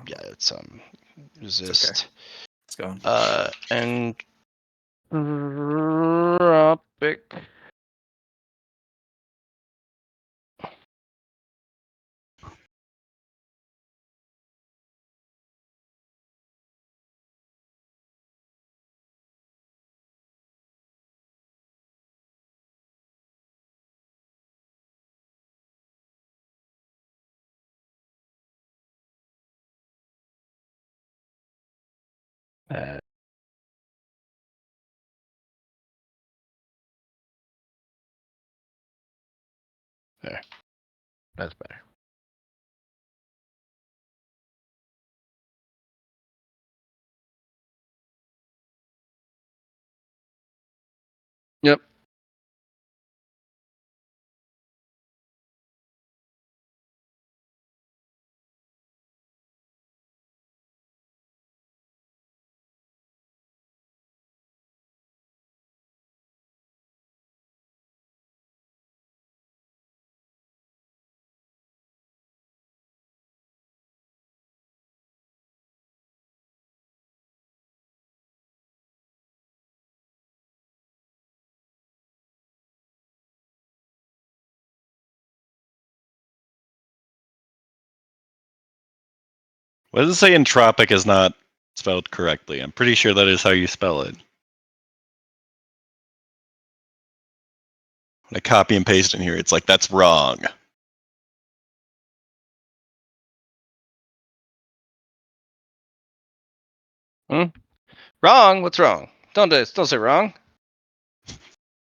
Yeah, it's It's okay. resist. It's gone. And tropic. There. That's better. Yep. What does it say entropic is not spelled correctly? I'm pretty sure that is how you spell it. When I copy and paste in here, it's like, that's wrong. Wrong. What's wrong? Don't say wrong.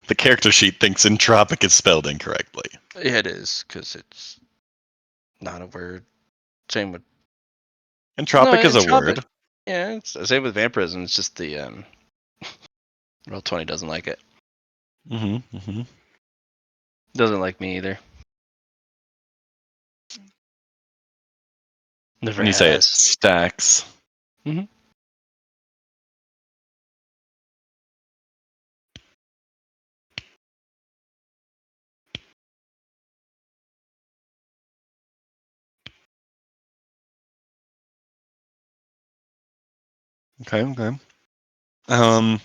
The character sheet thinks entropic is spelled incorrectly. Yeah, it is because it's not a word. Same with Entropic is a entropic. word. Yeah, it's the same with vampirism. It's just the Roll 20 doesn't like it. Mm-hmm, mm-hmm. Doesn't like me either. Never When you say it has. stacks. Mhm. Okay, okay. Um,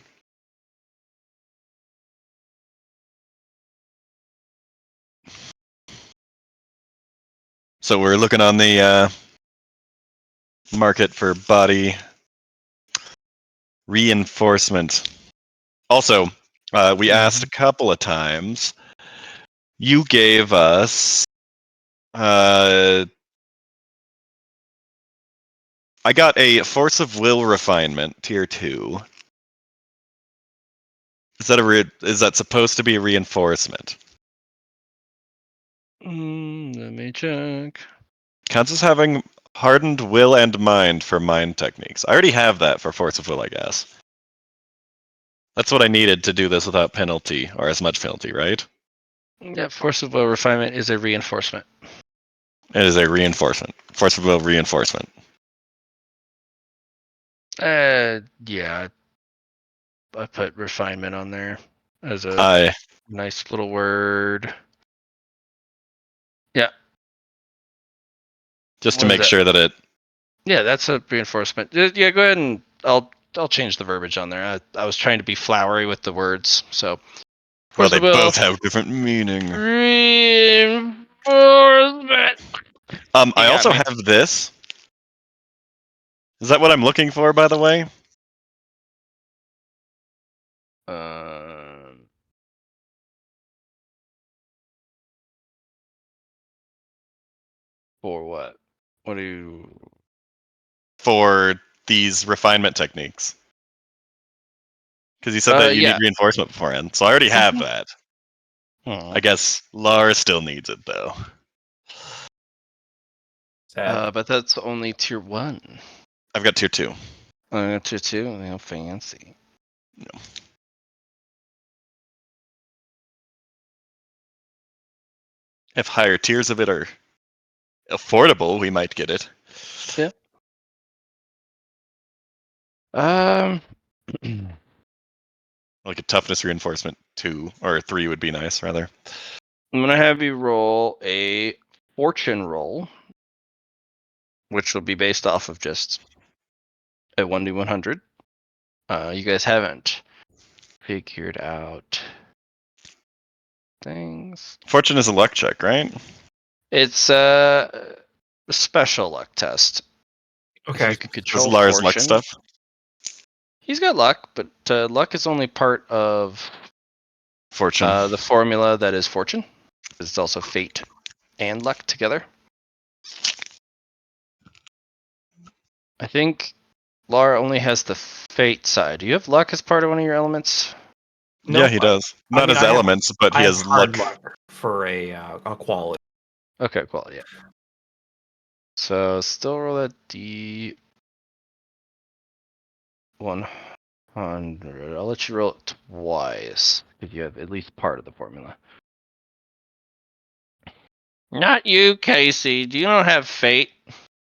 so we're looking on the market for body reinforcement. Also, we asked a couple of times. You gave us. I got a force of will refinement tier 2. Is that supposed to be a reinforcement? Let me check. Counts as having hardened will and mind for mind techniques. I already have that for force of will, I guess. That's what I needed to do this without penalty, or as much penalty, right? Yeah, force of will refinement is a reinforcement. It is a reinforcement. Force of will reinforcement. Yeah, I put refinement on there as a I nice little word. Yeah. just to What is make that? sure that it. Yeah, that's a reinforcement. Yeah, go ahead and I'll I'll change the verbiage on there. I was trying to be flowery with the words, so. Well, Force they of will. both have different meaning. Reinforcement. You I got also me. have this. Is that what I'm looking for, by the way? For what? What do you? For these refinement techniques. Because you said that you need Yeah. reinforcement beforehand, so I already have that. I guess Lara still needs it, though. Sad. But that's only tier 1. I've got tier 2. Tier 2, fancy. If higher tiers of it are affordable, we might get it. Yeah. I'm Like a toughness reinforcement 2 or 3 would be nice, rather. gonna have you roll a fortune roll, which will be based off of just a 1d100. You guys haven't figured out things. Fortune is a luck check, right? It's a special luck test. If Okay. you can Does control Lara's luck fortune, stuff? he's got luck, but luck is only part of Fortune. the formula that is fortune. It's also fate and luck together. I think Lara only has the fate side. Do you have luck as part of one of your elements? Yeah, Nope. he does. I Not mean, his elements, but I he have has hard luck. luck for a quality. Okay, cool. Yeah. So still roll a d100. I'll let you roll it twice if you have at least part of the formula. Not you, Casey. You don't have fate.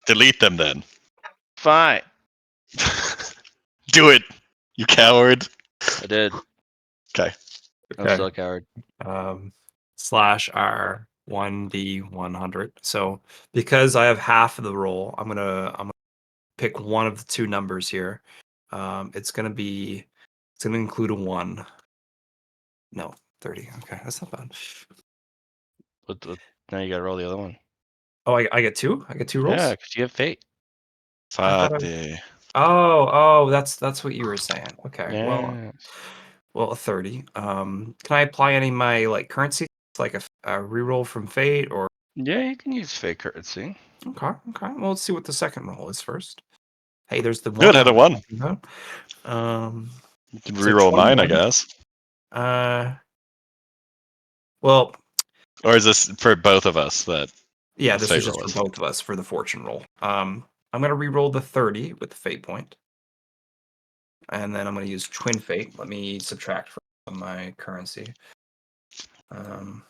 Delete them then. Fine. Do it, you coward. I did. Okay. I'm still a coward. Slash R 1d100. So because I have half of the roll, I'm gonna pick one of the two numbers here. It's gonna include a 1. No, 30. Okay, that's not bad. But now you gotta roll the other one. Oh, I get two? I get two rolls? Yeah, because you have fate. I thought I Fade. that's what you were saying. Okay. Yeah. Well, a 30. Can I apply any of my like currency, like a reroll from Fate or Yeah, you can use fake currency. okay, okay. Well, let's see what the second roll is first. Hey, there's the Good, one I had a was 1. talking about. You can So reroll mine, I 21. guess. Well, Or is this for both of us that yeah, the this was fate just roll for is? both of us for the fortune roll. I'm gonna reroll the 30 with the Fate point, and then I'm gonna use Twin Fate. Let me subtract from my currency. Gonna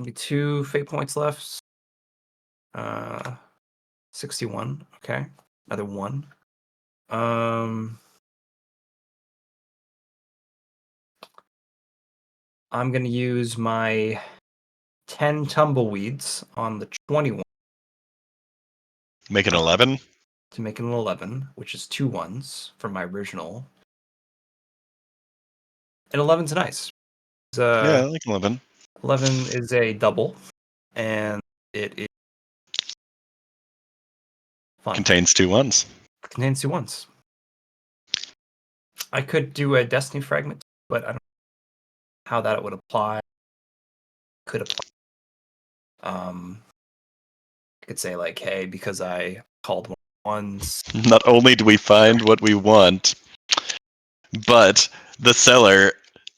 be 2 Fate points left. 61. Okay, another 1. I'm gonna use my 10 tumbleweeds on the 21 Make it 11? to make it an 11, which is 2 ones from my original. And 11's nice. It's, Yeah, I like 11. 11 is a double, and it is fun. Contains 2 ones. It contains 2 ones. I could do a destiny fragment, but I don't know how that would apply. Could apply. I could say like, hey, because I called one ones. Not only do we find what we want, but the seller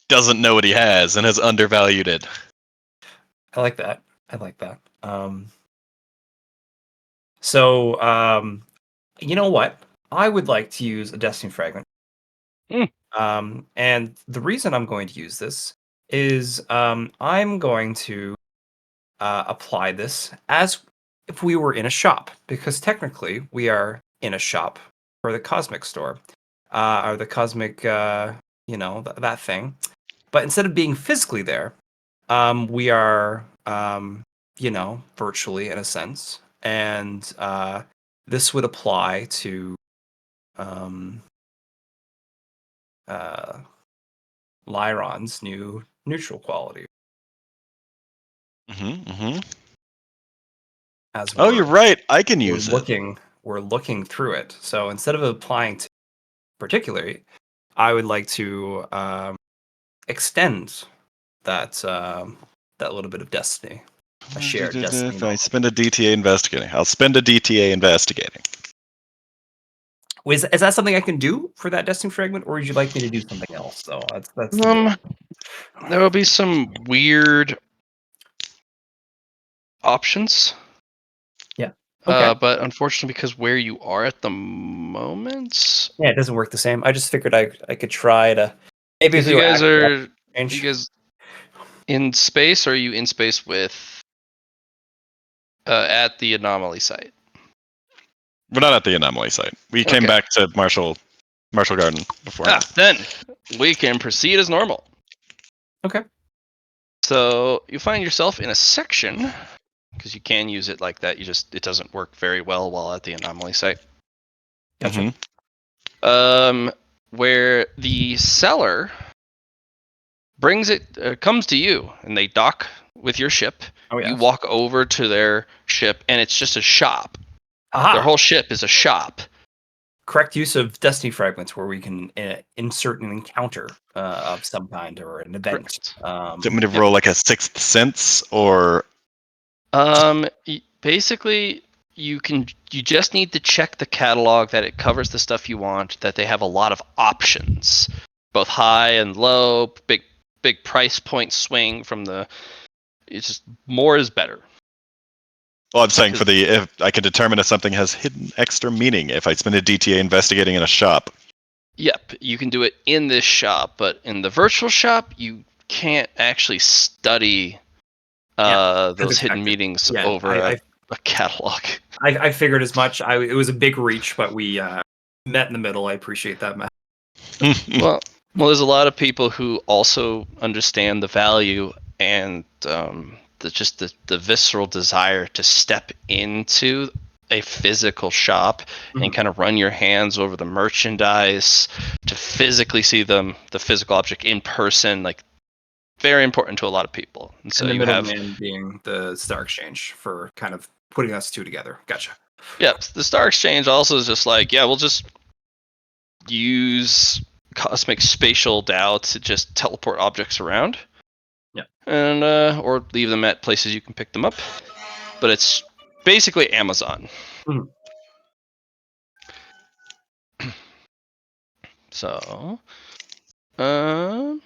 doesn't know what he has and has undervalued it. I like that. I like that. So, you know what? I would like to use a destiny fragment. Mm. And the reason I'm going to use this is I'm going to apply this as if we were in a shop, because technically we are in a shop for the cosmic store, or the cosmic, that thing. But instead of being physically there, we are, virtually in a sense. And this would apply to, um, Lyron's new neutral quality Mm-hmm. as Oh, you're right. I can we're use it. looking through it. So instead of applying to particularly, I would like to extend that little bit of destiny, a shared destiny If I moment. spend a DTA investigating, I'll spend a DTA investigating. Is that something I can do for that destiny fragment, or would you like me to do something else? Though that's the big. There will be some weird options. Yeah. Okay. But unfortunately, because where you are at the moment, Yeah, it doesn't work the same. I just figured I could try to maybe if because we you were guys actually are you change. guys in space, or are you in space with at the anomaly site? We're not at the anomaly site. We came Okay. back to Marshall Garden beforehand. Then we can proceed as normal. Okay. So you find yourself in a section because you can use it like that. It doesn't work very well while at the anomaly site. Gotcha. Where the seller comes to you, and they dock with your ship. Oh You yes. walk over to their ship, and it's just a shop. Their Aha. whole ship is a shop. Correct use of destiny fragments where we can insert an encounter of some kind or an event. Correct. Do you want me to Yep. roll like a sixth sense or Basically, you just need to check the catalog that it covers the stuff you want. That they have a lot of options, both high and low. Big price point swing from the. It's just more is better. well, I'm saying if I can determine if something has hidden extra meaning if I spend a DTA investigating in a shop. Yep, you can do it in this shop, but in the virtual shop, you can't actually study Yeah. As those hidden expected. meanings Yeah. over a catalog. I figured as much. It was a big reach, but we met in the middle. I appreciate that, Matt. Well, there's a lot of people who also understand the value and the visceral desire to step into a physical shop and Mhm. kind of run your hands over the merchandise, to physically see the physical object in person, like very important to a lot of people. And so And the you have, middleman being the Star Exchange for kind of putting us two together. Gotcha. the Star Exchange also is just like, yeah, we'll just use cosmic spatial Tao to just teleport objects around. Yeah. And or leave them at places you can pick them up. But it's basically Amazon. Mhm. So, um,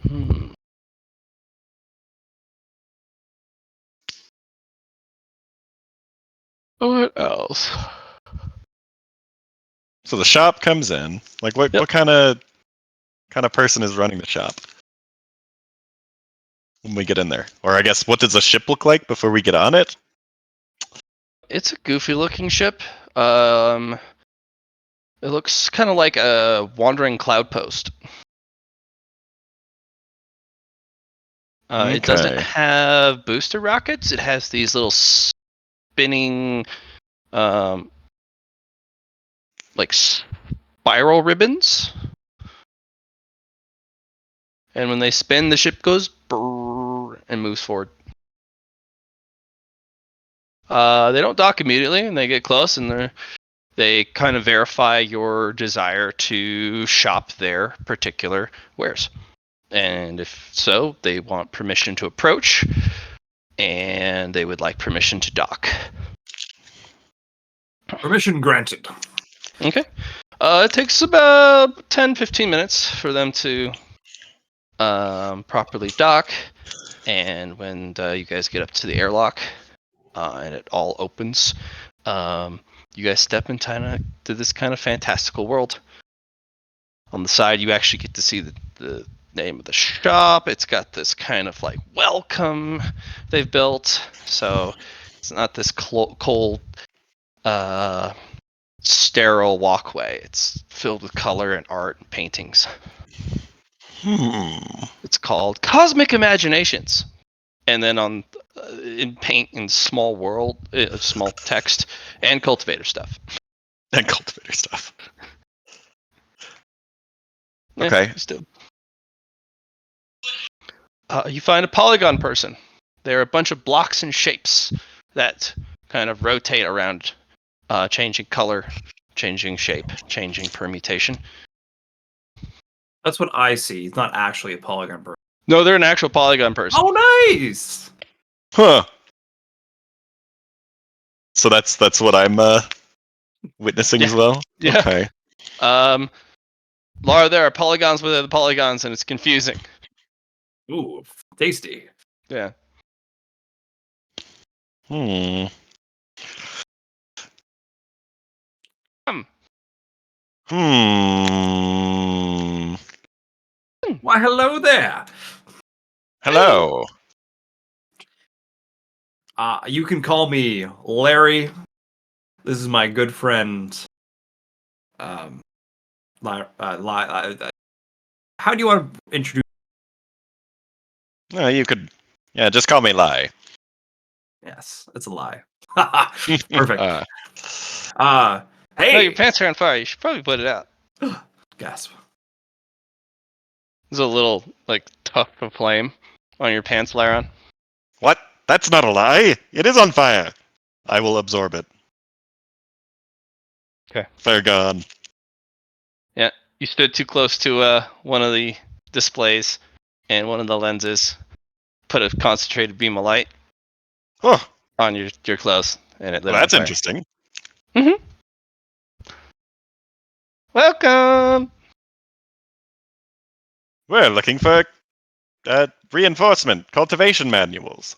hmm. What else? So the shop comes in. Like what Yep, what kind of person is running the shop when we get in there? Or I guess what does the ship look like before we get on it? it's a goofy looking ship. Um, it looks kind of like a wandering cloud post. It doesn't Okay. have booster rockets. It has these little spinning, um, like spiral ribbons. And when they spin, the ship goes brrr and moves forward. They don't dock immediately, and they get close, and they kind of verify your desire to shop their particular wares. And if so, they want permission to approach, and they would like permission to dock. Permission granted. Okay. It takes about 10-15 minutes for them to properly dock. And when you guys get up to the airlock and it all opens, you guys step into this kind of fantastical world. On the side, you actually get to see the name of the shop. It's got this kind of like welcome they've built. So it's not this cold, uh, sterile walkway. It's filled with color and art and paintings. Hmm. It's called Cosmic Imaginations. And then in paint in small text and cultivator stuff. And cultivator stuff. Okay. Still. You find a polygon person. They're a bunch of blocks and shapes that kind of rotate around, changing color, changing shape, changing permutation. That's what I see. It's not actually a polygon person. No, they're an actual polygon person. Oh, nice! Huh. So that's what I'm witnessing Yeah. as well. Yeah. Okay. Laura, there are polygons within the polygons, and it's confusing. Ooh, tasty. Yeah. Hmm. Hmm. Why, hello there. Hello. You can call me Larry. This is my good friend. Um, how do you want to introduce? You could, yeah, just call me Lie. Yes, it's a lie. Perfect. uh, Oh, your Hey. pants are on fire. You should probably put it out. Gasp. There's a little tuft of flame on your pants, Laron. what? That's not a lie. It is on fire. I will absorb it. Okay. Fair gone. Yeah, you stood too close to one of the displays, and one of the lenses put a concentrated beam of light Oh, on your clothes, and it lit well, on that's fire. interesting. Mm-hmm. Welcome. We're looking for reinforcement, cultivation manuals.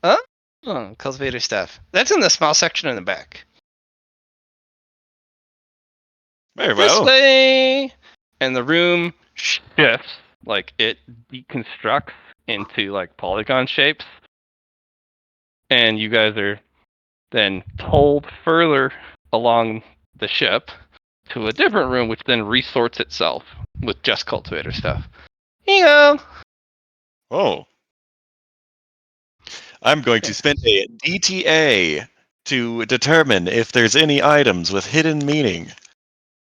Huh? Oh, cultivator stuff. That's in the small section in the back. Very This well. way. And the room shifts, like it deconstructs into polygon shapes, and you guys are then pulled further along the ship to a different room, which then resorts itself with just cultivator stuff. Here you go. Oh, I'm going to spend a DTA to determine if there's any items with hidden meaning.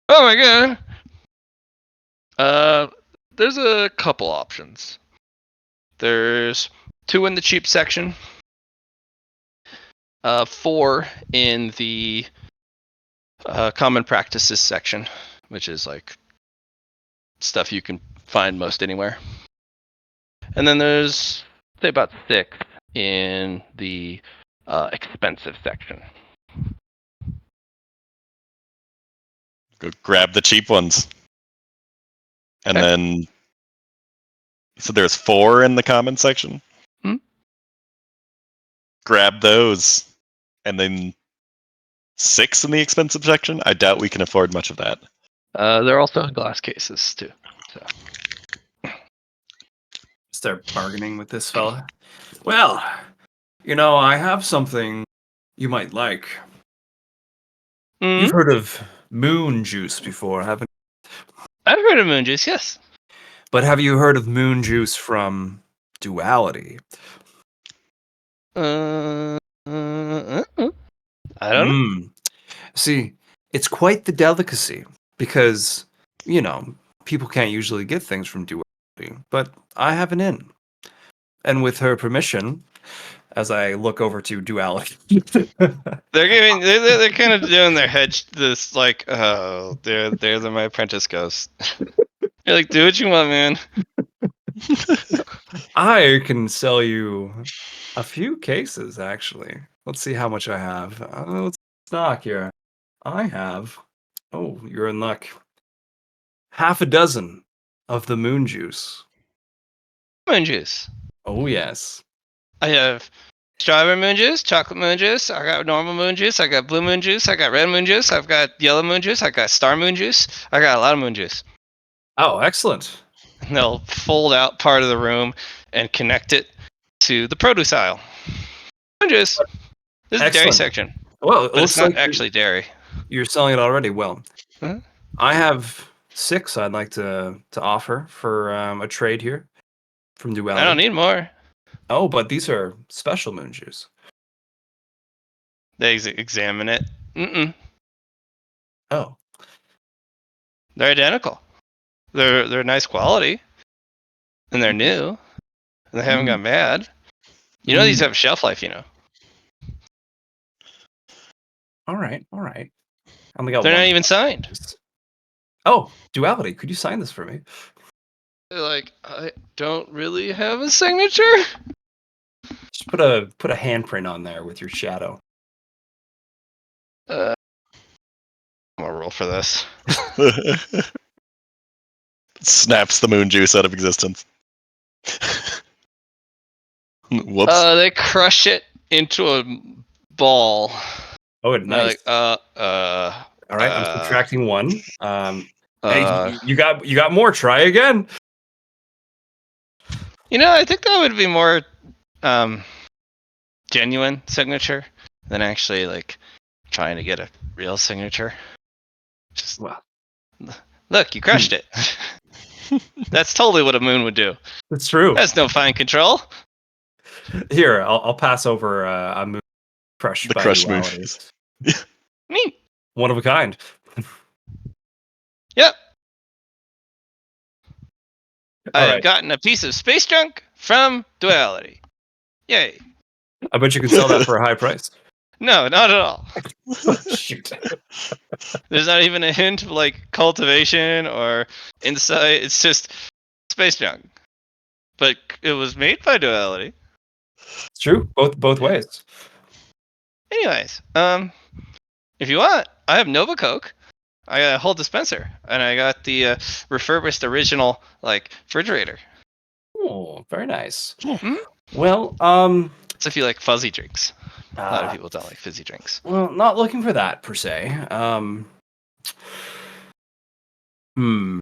Oh my god. There's a couple options. There's 2 in the cheap section, 4 in the common practices section, which is stuff you can find most anywhere. And then there's say about 6 in the expensive section. Go grab the cheap ones. And Okay. then, so there's 4 in the common section? Hmm? Grab those. And then 6 in the expensive section? I doubt we can afford much of that. They're also in glass cases too. So Start bargaining with this fella. Well, I have something you might like. You've mm-hmm. heard of moon juice before, haven't I've heard of moon juice, yes. But have you heard of moon juice from Duality? I don't know. See, it's quite the delicacy because, people can't usually get things from Duality, but I have an in. And with her permission, as I look over to Duality. They're kind of doing their hedge this oh there my apprentice goes. You're like, do what you want, man. I can sell you a few cases, actually. Let's see how much I have. Let's stock here. I have. Oh, you're in luck. Half a dozen of the moon juice. Moon juice. Oh, yes. I have strawberry moon juice, chocolate moon juice, I got normal moon juice, I got blue moon juice, I got red moon juice, I've got yellow moon juice, I got star moon juice, I got a lot of moon juice. Oh, excellent. And they'll fold out part of the room and connect it to the produce aisle. Moon juice. This is the dairy Excellent. section, Well, it but it's looks not like actually dairy. you're selling it already. Well, Huh? I have 6 I'd like to offer for a trade here from I don't Duality. need more. Oh, but these are special moon juice. They examine it. Mm-mm. Oh, They're identical. They're nice quality, and they're new, and they haven't Mm. gone bad. You know these have a shelf life, you know. All right, all right. I only got They're not one. even signed. Oh, Duality, could you sign this for me? They're like, I don't really have a signature. Just put a handprint on there with your shadow. I'm gonna roll for this. Snaps the moon juice out of existence. Whoops. They crush it into a ball. Oh, And they're nice. like, All right, I'm subtracting one. Hey, uh. you got more. Try again. You know, I think that would be more genuine signature than actually like trying to get a real signature. Just Well, look, you crushed it. That's totally what a moon would do. it's true. That's no fine control. Here, I'll pass over a moon crushed The by crushed moon duality. juice. Neat. One of a kind. Yep. All I've right. gotten a piece of space junk from duality. Yay. I bet you can sell that for a high price. No, not at all. Oh, shoot. There's not even a hint of like cultivation or insight. It's just space junk. But it was made by duality. It's true. Both Yeah. ways. Anyways, if you want, I have Nova Coke. I got a whole dispenser, and I got the refurbished original like refrigerator. Oh, very nice. Mhm. Well, So if you like fuzzy drinks, a lot of people don't like fizzy drinks. well, not looking for that per se. Hmm.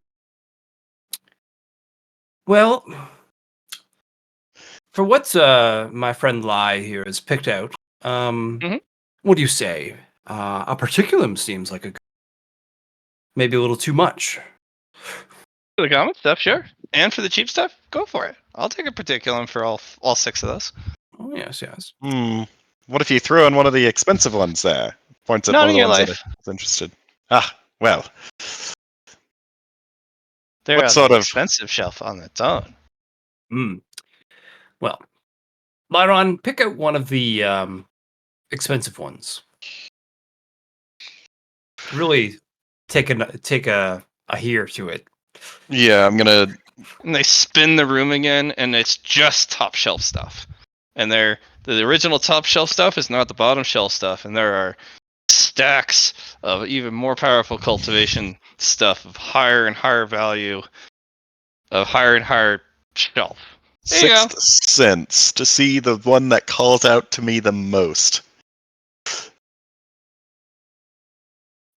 Well, for what my friend Lai here has picked out, Mhm. what do you say? A particulum seems like maybe a little too much. For the common stuff, sure, and for the cheap stuff, go for it. I'll take a particulum for all six of those. Oh yes, yes. What if you throw in one of the expensive ones there? Points at Not one of in the your ones that life. I was interested. Ah, well. They're What on the sort of... expensive shelf on its own. Hmm. Well, Lyron, pick out one of the expensive ones. Really take a hear to it. Yeah, I'm gonna... And they spin the room again, and it's just top shelf stuff. And the original top shelf stuff is not the bottom shelf stuff, and there are stacks of even more powerful cultivation stuff of higher and higher value, of higher and higher shelf. There you go. Sixth sense to see the one that calls out to me the most.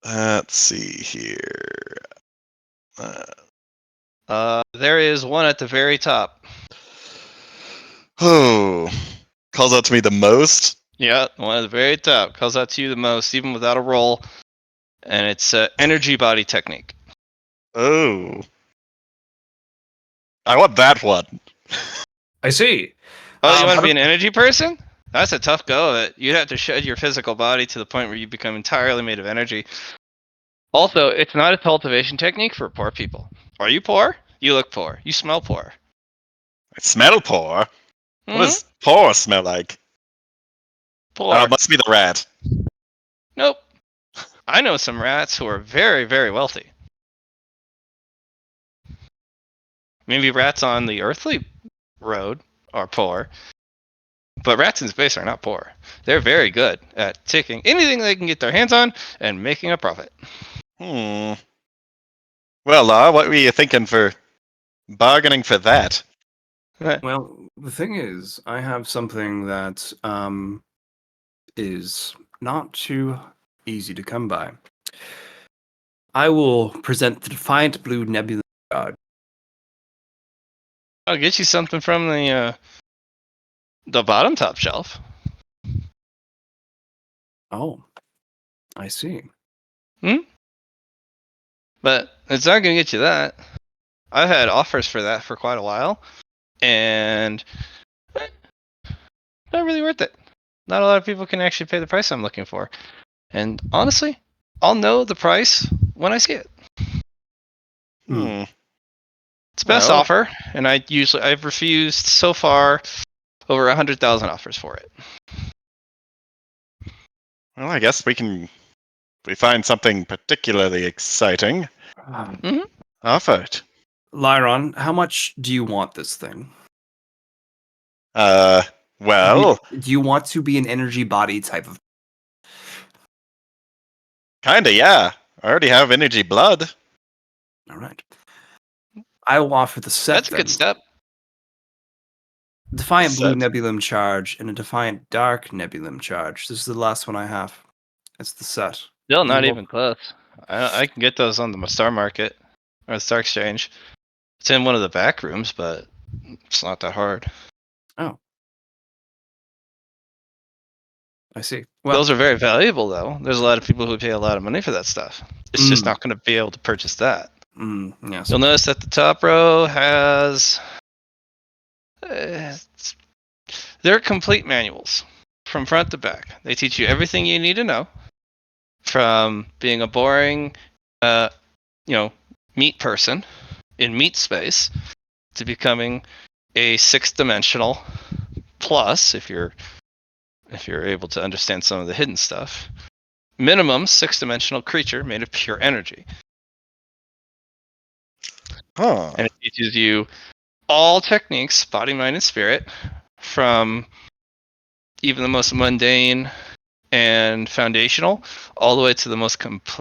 Let's see here. There is one at the very top. Oh, calls out to me the most? Yeah, one at the very top calls out to you the most, even without a roll. And it's energy body technique. Oh. I want that one. I see. Oh, you want to How be do- an energy person? That's a tough go of it. You'd have to shed your physical body to the point where you become entirely made of energy. Also, it's not a cultivation technique for poor people. Are you poor? You look poor. You smell poor. I smell poor. What Hmm. does poor smell like? Oh, Poor. it must be the rat. Nope. I know some rats who are very, very wealthy. Maybe rats on the earthly road are poor, but rats in space are not poor. They're very good at taking anything they can get their hands on and making a profit. Hmm. Well, what were you thinking for bargaining for that? Well, the thing is, I have something that is not too easy to come by. I will present the Defiant Blue Nebula God. I'll get you something from the bottom top shelf. Oh, I see. But it's not going to get you that. I've had offers for that for quite a while, and not really worth it. Not a lot of people can actually pay the price I'm looking for. And honestly, I'll know the price when I see it. Hmm. It's best Well, offer, and I've refused so far over 100,000 offers for it. well, I guess we find something particularly exciting. Mhm. Offer it. Lyron, how much do you want this thing? Uh, well, Do you want to be an energy body type of? kinda, yeah. I already have energy blood. All right. I will offer the set That's a then. good step. Defiant Blue Set. Nebulum charge and a Defiant Dark Nebulum charge. This is the last one I have. It's the set. Still You not will- even close. I can get those on the Star Market or the Star Exchange. It's in one of the back rooms, but it's not that hard. Oh, I see. Well, Those are very valuable, though. There's a lot of people who pay a lot of money for that stuff. It's just not going to be able to purchase that. yes. You'll notice that the top row has uh, they're complete manuals from front to back. They teach you everything you need to know, from being a boring, uh, meat person in meat space to becoming a six-dimensional plus, if you're able to understand some of the hidden stuff. Minimum six-dimensional creature made of pure energy. Huh. And it teaches you all techniques, body, mind, and spirit, from even the most mundane and foundational, all the way to the most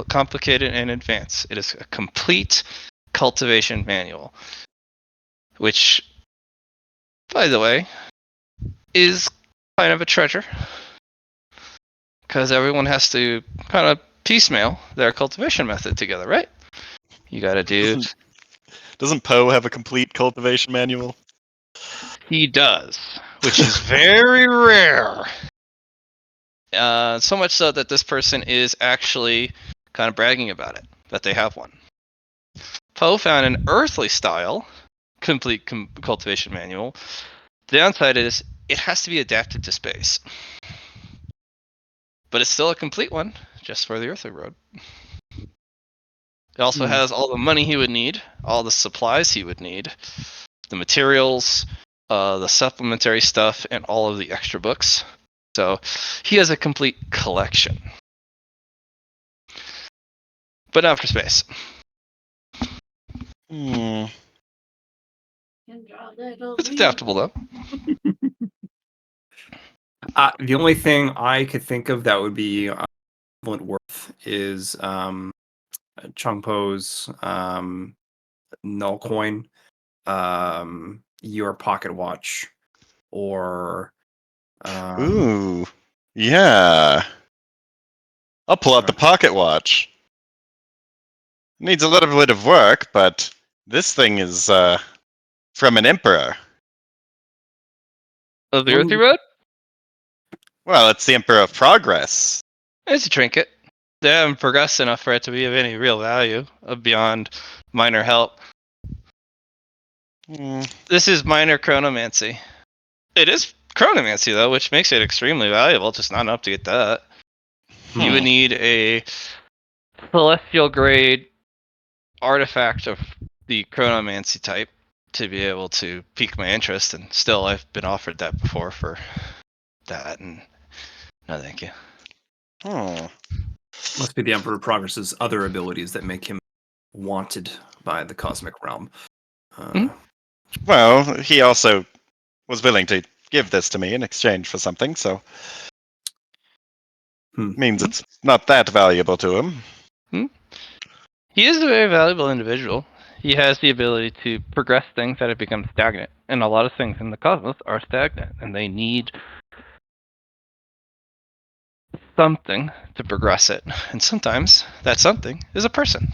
complicated and advanced. It is a complete cultivation manual, which, by the way, is kind of a treasure, because everyone has to kind of piecemeal their cultivation method together, right? You got to do. Doesn't Poe have a complete cultivation manual? He does, which is very rare. So much so that this person is actually kind of bragging about it, that they have one. Poe found an earthly style complete cultivation manual. The downside is it has to be adapted to space. But it's still a complete one, just for the earthly road. It also has all the money he would need, all the supplies he would need, the materials, the supplementary stuff, and all of the extra books. So he has a complete collection. But not for space. Hmm. It's adaptable, though. The only thing I could think of that would be equivalent worth is Chungpo's null coin, your pocket watch, or Ooh. Yeah. I'll pull out the pocket watch. Needs a little bit of work, but this thing is from an emperor. Of the earthly road? Well, it's the Emperor of Progress. It's a trinket. They haven't progressed enough for it to be of any real value beyond minor help. Hmm. This is minor chronomancy. It is chronomancy, though, which makes it extremely valuable, just not enough to get that. You would need a celestial grade artifact of the chronomancy type to be able to pique my interest, and still I've been offered that before for that, and no thank you. Must be the Emperor of Progress's other abilities that make him wanted by the cosmic realm. Well, he also was willing to give this to me in exchange for something, so means it's not that valuable to him. He is a very valuable individual. He has the ability to progress things that have become stagnant, and a lot of things in the cosmos are stagnant, and they need something to progress it. And sometimes that something is a person.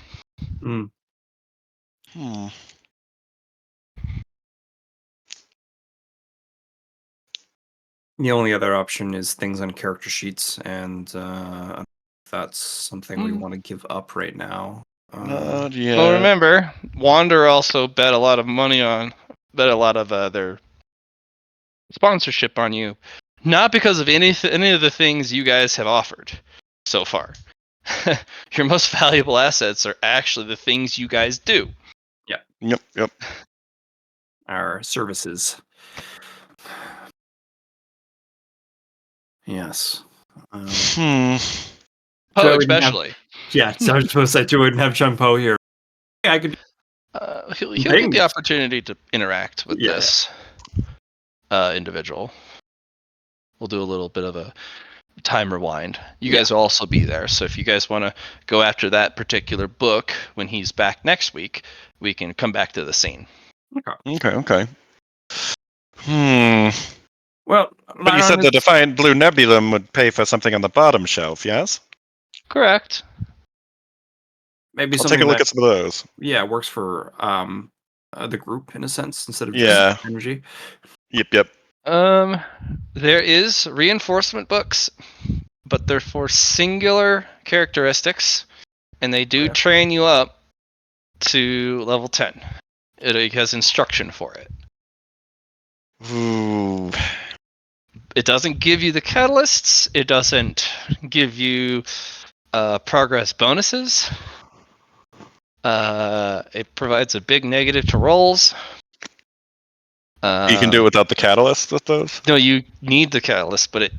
The only other option is things on character sheets, and that's something we want to give up right now. Yeah. Well, remember, Wander also bet a lot of their sponsorship on you, not because of any of the things you guys have offered so far. Your most valuable assets are actually the things you guys do. Yeah. Yep. our services. Yes. Hmm. Poe, Joey didn't have. especially. Yeah, so I was supposed to say Joey didn't have Chung Po here. Yeah, I could. He'll get the opportunity to interact with this individual. We'll do a little bit of a time rewind. You guys will also be there, so if you guys want to go after that particular book when he's back next week, we can come back to the scene. Okay. Well, but you said the Defiant Blue Nebulum would pay for something on the bottom shelf, yes? Correct. Maybe I'll take a look at some of those. Yeah, works for the group in a sense instead of Yeah. just energy. Yep. There is reinforcement books, but they're for singular characteristics, and they do train you up to level 10. It has instruction for it. Ooh. It doesn't give you the catalysts. It doesn't give you progress bonuses. It provides a big negative to rolls. You can do it without the catalyst with those? No, you need the catalyst, but it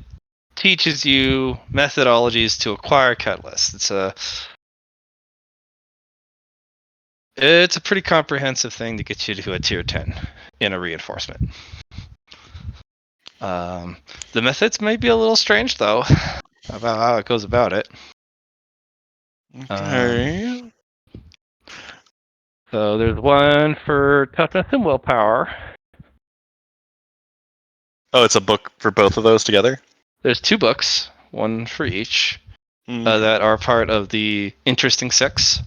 teaches you methodologies to acquire catalysts. It's a pretty comprehensive thing to get you to a tier 10 in a reinforcement. The methods may be a little strange, though, about how it goes about it. Okay. So there's one for toughness and willpower. Oh, it's a book for both of those together? There's 2 books, one for each, that are part of the Interesting Six.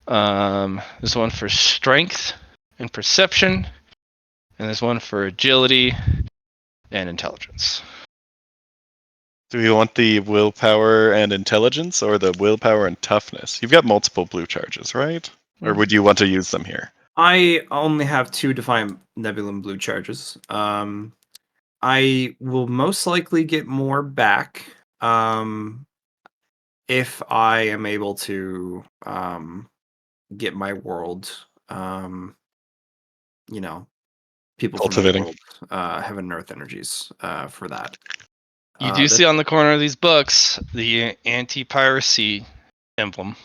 There's one for strength and perception, and there's one for agility and intelligence. Do you want the willpower and intelligence or the willpower and toughness? You've got multiple blue charges, right? Or would you want to use them here? I only have 2 Defiant Nebulum blue charges. I will most likely get more back if I am able to get my world, people from my Cultivating. world, heaven and earth energies for that. You do see on the corner of these books the anti-piracy emblem.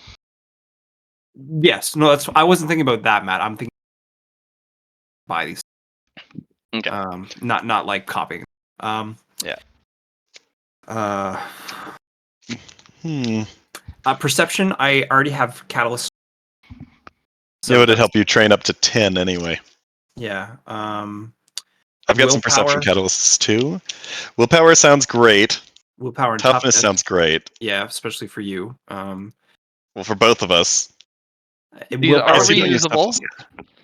Yes, no, I wasn't thinking about that, Matt. I'm thinking buy these. Okay. Not like copying. Yeah. Perception. I already have catalyst. So it would help you train up to 10 anyway. Yeah. I've got some perception catalysts too. Willpower sounds great. Willpower and toughness sounds great. Yeah, especially for you. Well, for both of us. These are reusable.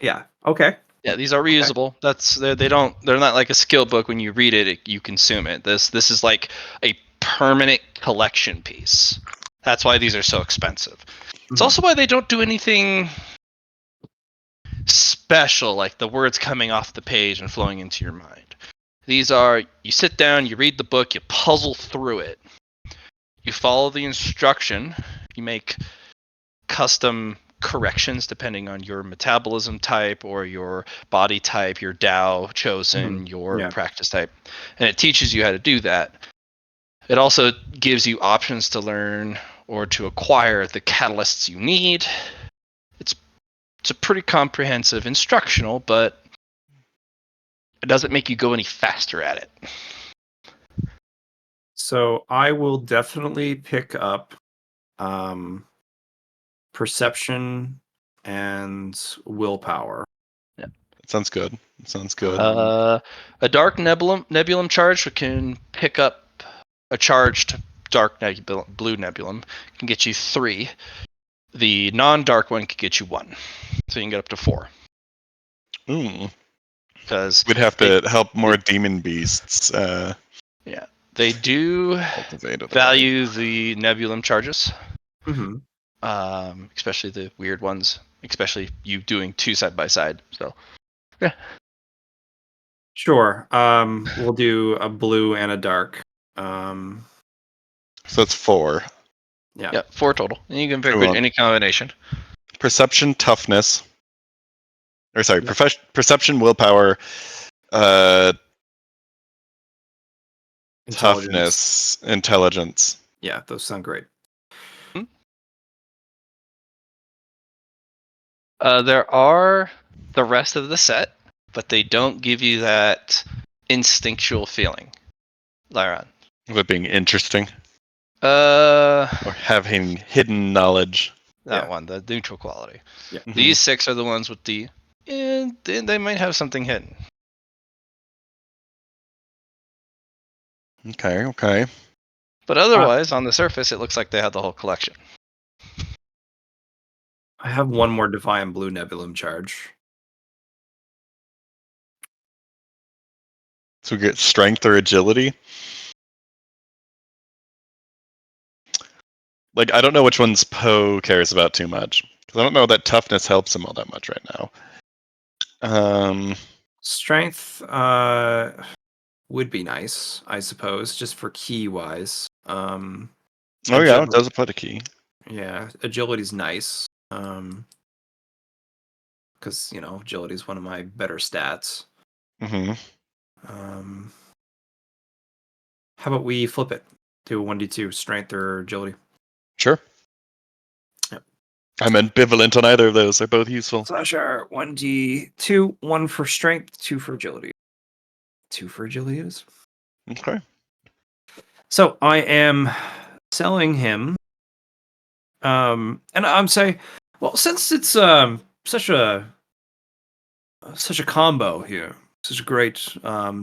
Yeah. Okay. Yeah, these are reusable. Okay. They're not like a skill book. When you read it, you consume it. This is like a permanent collection piece. That's why these are so expensive. It's also why they don't do anything special, like the words coming off the page and flowing into your mind. These are, you sit down, you read the book, you puzzle through it. You follow the instruction, you make custom corrections depending on your metabolism type or your body type, your Tao chosen, your practice type. And it teaches you how to do that. It also gives you options to learn or to acquire the catalysts you need. It's a pretty comprehensive instructional, but it doesn't make you go any faster at it. So I will definitely pick up perception and willpower. Yeah, that sounds good. A dark nebulum charge can pick up a charged dark blue nebulum. Can get you 3. The non-dark one can get you 1, so you can get up to 4. Because we'd have to help more demon beasts. Yeah, they do value the nebulum charges. Especially the weird ones. Especially you doing 2 side by side. So, yeah. Sure. We'll do a blue and a dark. So it's 4. Yeah, 4 total. And you can pick any combination. Perception, toughness. Or sorry, Yep. perception, willpower, uh, Intelligence. toughness, intelligence. Yeah, those sound great. There are the rest of the set, but they don't give you that instinctual feeling. Lyron. Of it being interesting Uh, or having hidden knowledge. that Yeah. one, the neutral quality. Yeah. These 6 are the ones with the. They might have something hidden. Okay, okay. But otherwise, on the surface, it looks like they have the whole collection. I have one more Defiant Blue Nebulum charge. So we get strength or agility. Like, I don't know which ones Poe cares about too much. Because I don't know that toughness helps him all that much right now. Strength would be nice, I suppose, just for key wise. Oh yeah, it does apply to key. Yeah, agility's nice. Because agility is one of my better stats. Mm-hmm. How about we flip it to a 1d2 strength or agility? Sure. Yep. I'm ambivalent on either of those. They're both useful. Slasher 1d2, 1 for strength, 2 for agility. 2 for agility is. Okay. So I am selling him. And I'm saying, well, since it's such a combo here, such a great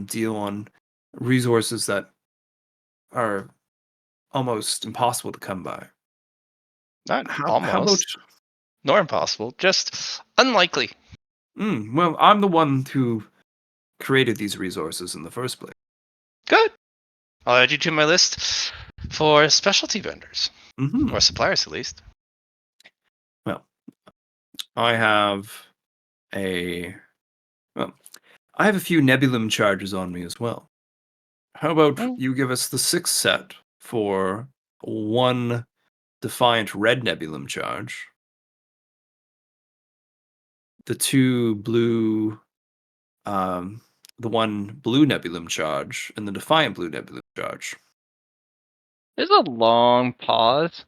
deal on resources that are almost impossible to come by. Not How about? almost, nor impossible, just unlikely. Well, I'm the one who created these resources in the first place. Good. I'll add you to my list for specialty vendors, Mm-hmm. or suppliers at least. Well, I have a I have a few Nebulum charges on me as well. How about you give us the 6th set for 1 Defiant Red Nebulum charge, the 2 blue, the 1 blue Nebulum charge, and the Defiant Blue Nebulum charge. There's a long pause.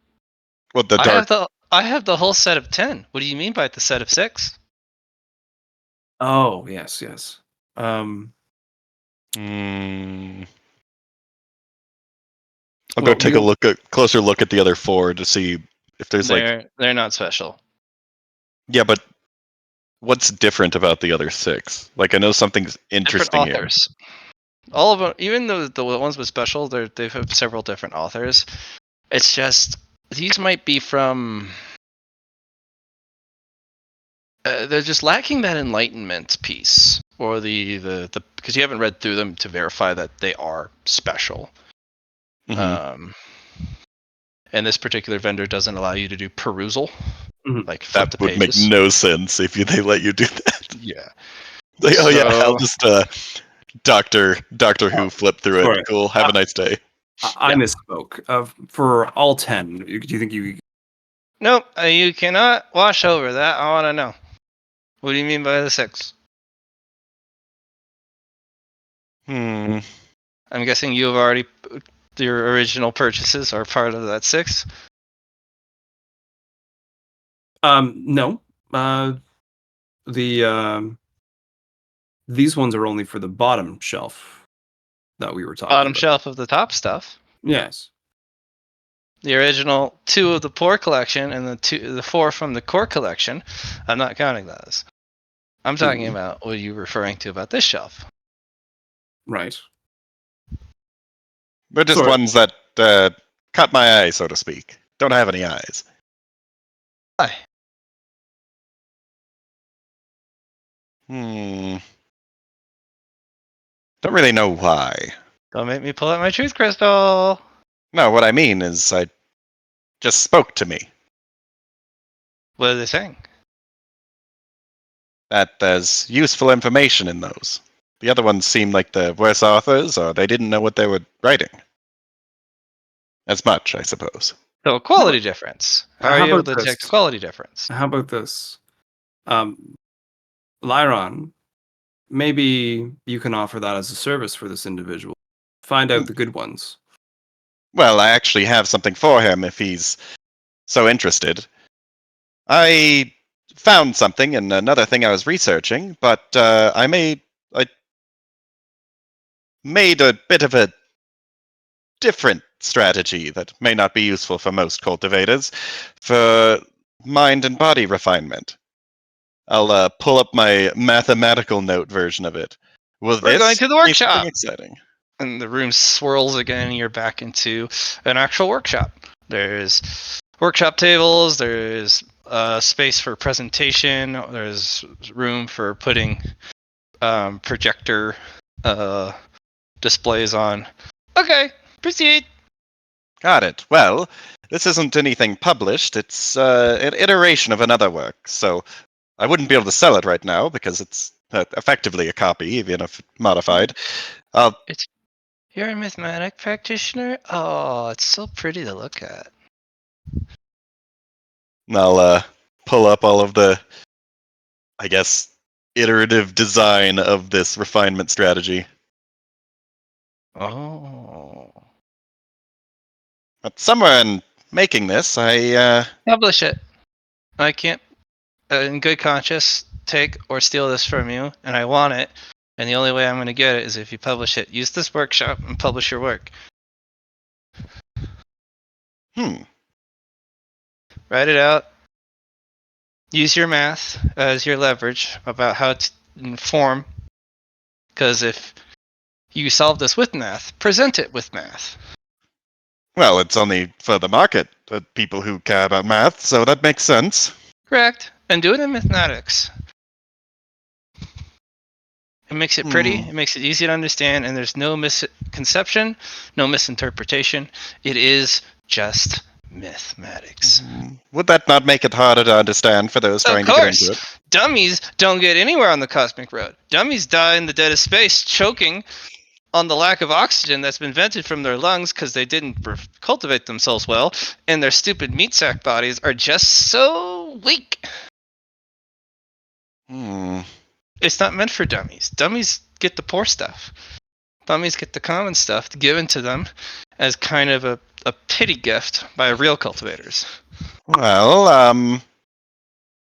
What the I dark? have the whole set of 10. What do you mean by the set of 6? Oh, yes, yes. Um, I'll go well, take a closer look at the other 4 to see if there's They're not special. Yeah, but what's different about the other 6? Like, I know something's Different interesting here. authors. All of them, even though the ones with special, they have several different authors. It's just these might be from. They're just lacking that enlightenment piece, or the because you haven't read through them to verify that they are special. Mm-hmm. And this particular vendor doesn't allow you to do perusal, like flip That the would make pages. no sense if they let you do that. Yeah. Like, oh yeah, I'll So just Doctor Who flip through it. sorry. Cool. Have a nice day. I misspoke. For all 10, do you think you? nope, you cannot wash over that. I want to know. What do you mean by the 6? Hmm. I'm guessing you have already your original purchases are part of that 6. No. These ones are only for the bottom shelf that we were talking Bottom about. shelf of the top stuff. Yes. The original 2 of the Poor collection and the 4 from the Core collection. I'm not counting those. I'm talking about what you're referring to about this shelf. Right. They're just Sorry. ones that caught my eye, so to speak. Don't have any eyes. Why? Don't really know why. Don't make me pull out my truth crystal. No, what I mean is I just spoke to me. What are they saying? That there's useful information in those. The other ones seem like the worse authors, or they didn't know what they were writing. As much, I suppose. So, quality difference. How are How you able about to detect a this? quality difference? How about this? Um, Lyron, maybe you can offer that as a service for this individual. Find out the good ones. Well, I actually have something for him if he's so interested. I found something in another thing I was researching, but I made a bit of a different strategy that may not be useful for most cultivators for mind and body refinement. I'll pull up my mathematical note version of it. Will We're going this to the be something workshop. exciting? And the room swirls again, and you're back into an actual workshop. There's workshop tables, there's space for presentation, there's room for putting projector displays on. Okay, proceed. Got it. Well, this isn't anything published. It's an iteration of another work, so I wouldn't be able to sell it right now because it's effectively a copy, even if modified. It's You're a mathematic practitioner? Oh, it's so pretty to look at. I'll pull up all of the, I guess, iterative design of this refinement strategy. Oh. But somewhere in making this, Publish it. I can't, in good conscience, take or steal this from you, and I want it. And the only way I'm going to get it is if you publish it. Use this workshop and publish your work. Write it out. Use your math as your leverage about how to inform. Because if you solve this with math, present it with math. Well, it's only for the market, people who care about math, so that makes sense. Correct. And do it in mathematics. It makes it pretty, it makes it easy to understand, and there's no misconception, no misinterpretation. It is just mathematics. Would that not make it harder to understand for those Of trying to get into course, it? dummies don't get anywhere on the cosmic road. Dummies die in the dead of space, choking on the lack of oxygen that's been vented from their lungs because they didn't cultivate themselves well, and their stupid meat sack bodies are just so weak. It's not meant for dummies. Dummies get the poor stuff. Dummies get the common stuff given to them as kind of a pity gift by real cultivators. Well,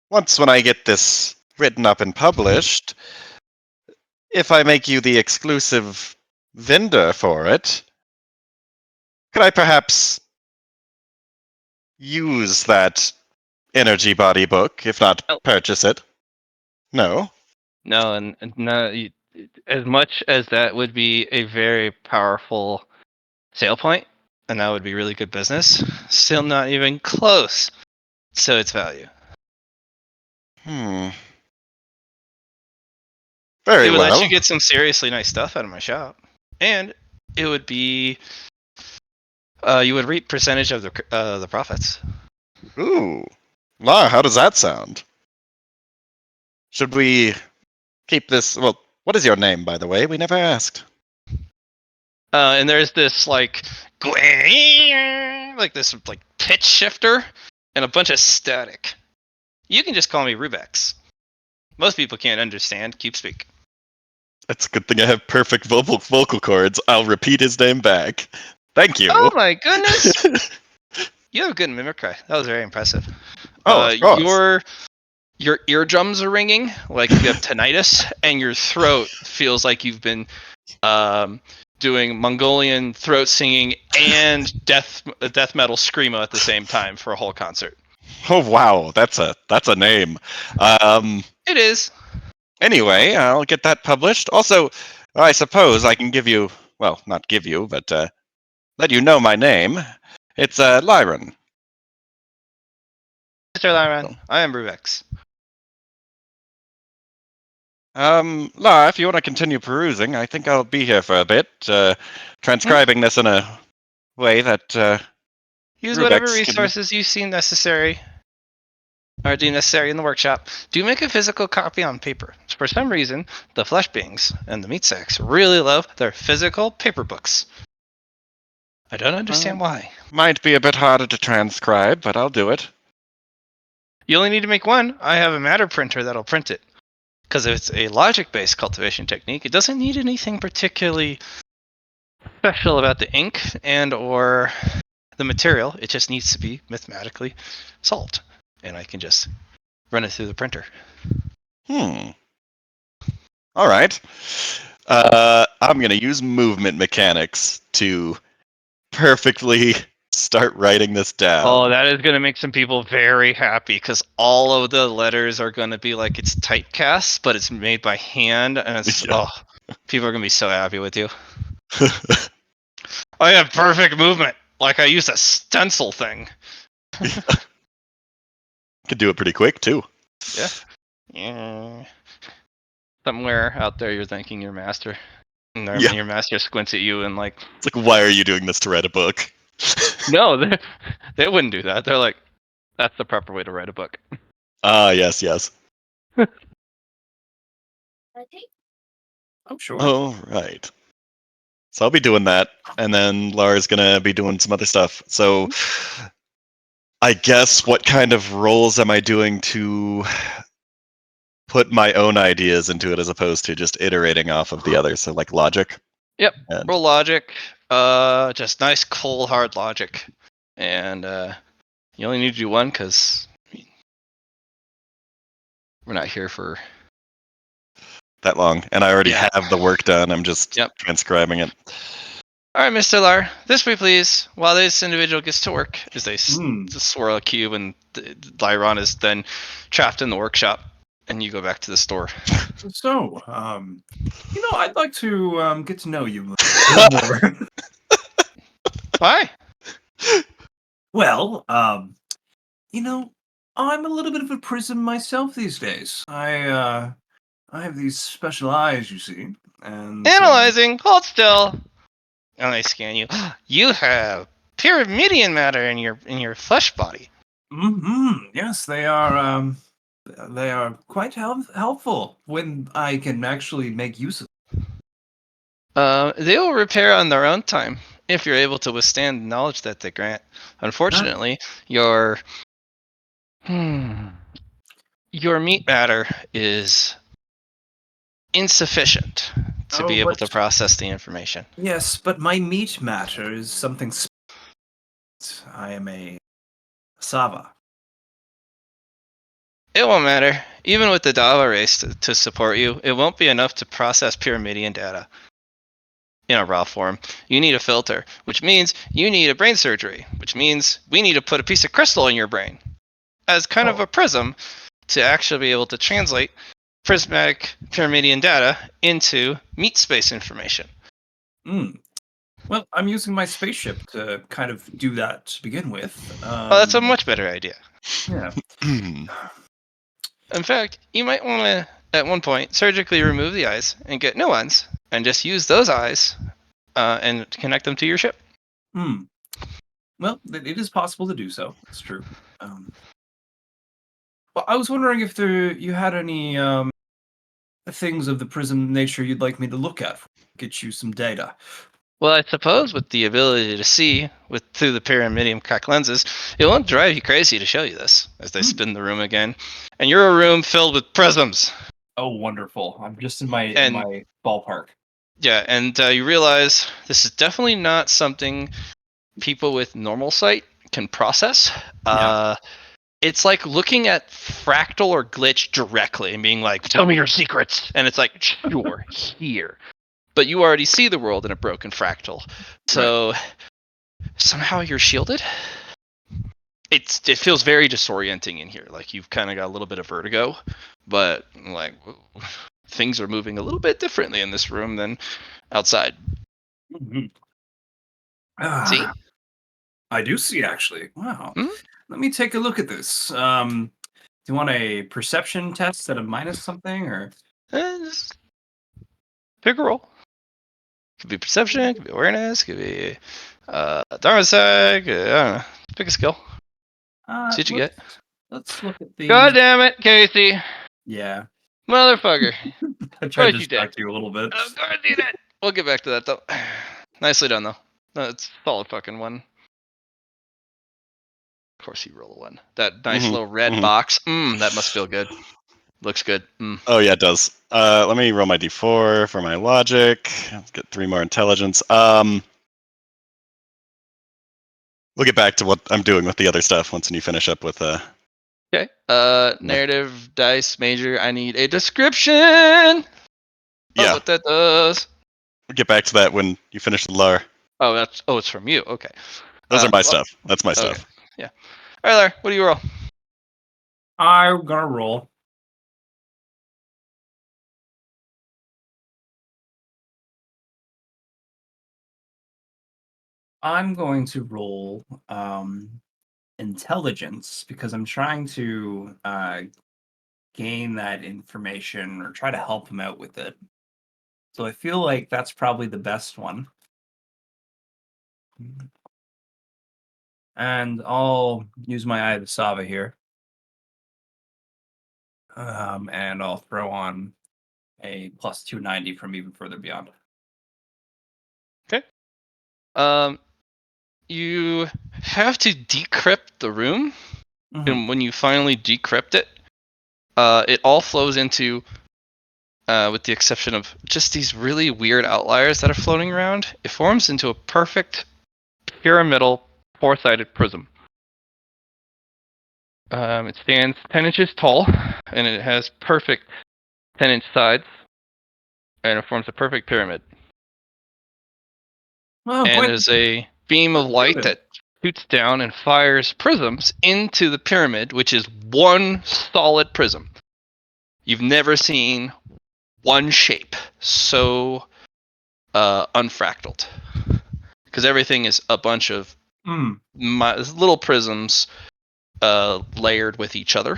once when I get this written up and published, if I make you the exclusive vendor for it, could I perhaps use that energy body book, if not Oh. purchase it? No? No, and no, as much as that would be a very powerful sale point, and that would be really good business, still not even close to its value. Very It would let well. you get some seriously nice stuff out of my shop, and it would be you would reap percentage of the profits. Ooh. Wow, how does that sound? Should we keep this? Well, what is your name, by the way? We never asked. And there's this like this like pitch shifter and a bunch of static. You can just call me Rubex. Most people can't understand. Keep speak. It's a good thing I have perfect vocal cords. I'll repeat his name back. Thank you. Oh my goodness! You have a good mimicry. That was very impressive. Of course. Your eardrums are ringing like you have tinnitus, and your throat feels like you've been doing Mongolian throat singing and death metal screamo at the same time for a whole concert. Oh wow, that's a name. It is. Anyway, I'll get that published. Also, I suppose I can give you, well, not give you, but let you know my name. It's Lyron. Mr. Lyron, I am Rubex. Lara, if you want to continue perusing, I think I'll be here for a bit, transcribing this in a way that Use whatever Rubex can. resources you see necessary or deem necessary in the workshop. Do make a physical copy on paper. For some reason, the flesh beings and the meat sacks really love their physical paper books. I don't understand why. Might be a bit harder to transcribe, but I'll do it. You only need to make one. I have a matter printer that'll print it. Because if it's a logic-based cultivation technique, it doesn't need anything particularly special about the ink and or the material. It just needs to be mathematically solved, and I can just run it through the printer. All right. I'm gonna use movement mechanics to perfectly start writing this down. Oh, that is going to make some people very happy because all of the letters are going to be like it's typecast, but it's made by hand, and it's Yeah. people are going to be so happy with you. I have perfect movement, like I used a stencil thing. Could do it pretty quick too. Yeah. Somewhere out there, you're thanking your master, and Yeah. your master squints at you and like, It's like, why are you doing this to write a book? no, they wouldn't do that. They're like, that's the proper way to write a book. Ah, yes. Oh, sure. All right. So I'll be doing that, and then Lara's gonna be doing some other stuff. So I guess what kind of roles am I doing to put my own ideas into it as opposed to just iterating off of the others? So like logic. Yep. And Roll logic. Just nice, cold, hard logic, and you only need to do one because we're not here for. that long, and I already Yeah. have the work done. I'm just Yep. transcribing it. All right, Mr. Lar. This way, please. While this individual gets to work, as they Hmm. swirl a cube, and Lyron is then trapped in the workshop, and you go back to the store. So, I'd like to get to know you a little more. Why? Well, I'm a little bit of a prism myself these days. I have these special eyes, you see, and Analyzing. Hold still. And they scan you. You have pyramidian matter in your flesh body. yes, they are quite helpful when I can actually make use of. They will repair on their own time if you're able to withstand the knowledge that they grant. That. Unfortunately, your meat matter is insufficient to Oh, be able but to process the information. yes, but my meat matter is something. I am a Sava. It won't matter. Even with the Dava race to support you, it won't be enough to process pyramidian data in a raw form. You need a filter, which means you need a brain surgery, which means we need to put a piece of crystal in your brain as kind of Oh. a prism to actually be able to translate prismatic pyramidian data into meat space information. Mm. Well, I'm using my spaceship to kind of do that to begin with. Well, that's a much better idea. Yeah. In fact, you might want to, at one point, surgically remove the eyes and get new ones, and just use those eyes and connect them to your ship. Hmm. Well, it is possible to do so. It's true. Well, I was wondering if you had any things of the prism nature you'd like me to look at, get you some data. Well, I suppose with the ability to see through the pyramidium crack lenses, it won't drive you crazy to show you this as they Hmm. spin the room again. And you're a room filled with prisms. Oh, wonderful! I'm just in my And ballpark. yeah, and you realize this is definitely not something people with normal sight can process. Yeah. It's like looking at fractal or glitch directly and being like, "Tell me your secrets," and it's like, "Sure, here." But you already see the world in a broken fractal, Right. so somehow you're shielded. It feels very disorienting in here. Like you've kind of got a little bit of vertigo, but like things are moving a little bit differently in this room than outside. Mhm. See? Ah, I do see actually. Wow. Hmm? Let me take a look at this. Do you want a perception test at a minus something or? Just pick a roll. Could be perception, could be awareness, could be dharma sec. I don't know. Pick a skill. See what you Let's get. look at God these. damn it, Casey. Yeah. Motherfucker. I Of tried course to you did. distract you a little bit. Of course you did. We'll get back to that though. Nicely done though. No, it's a solid fucking one. Of course you roll a one. That nice little red box. That must feel good. Looks good. Oh yeah, it does. Let me roll my d4 for my logic. Let's get 3 more intelligence. We'll get back to what I'm doing with the other stuff once you finish up with Okay. Narrative dice major. I need a description of yeah. what that does. We'll get back to that when you finish the lore. Oh, it's from you. Okay. Those are my Well, stuff. That's my okay. stuff. Yeah. All right, Larry. What do you roll? I'm gonna roll. I'm going to roll intelligence because I'm trying to gain that information or try to help him out with it. So I feel like that's probably the best one. And I'll use my Eye of the Sava here. And I'll throw on a plus 290 from even further beyond. Okay. You have to decrypt the room, and when you finally decrypt it, it all flows into, with the exception of just these really weird outliers that are floating around, it forms into a perfect pyramidal four-sided prism. It stands 10 inches tall, and it has perfect 10-inch sides, and it forms a perfect pyramid. Oh, And quite there's a beam of light good. that shoots down and fires prisms into the pyramid, which is one solid prism. You've never seen one shape so unfractaled, because everything is a bunch of little prisms layered with each other,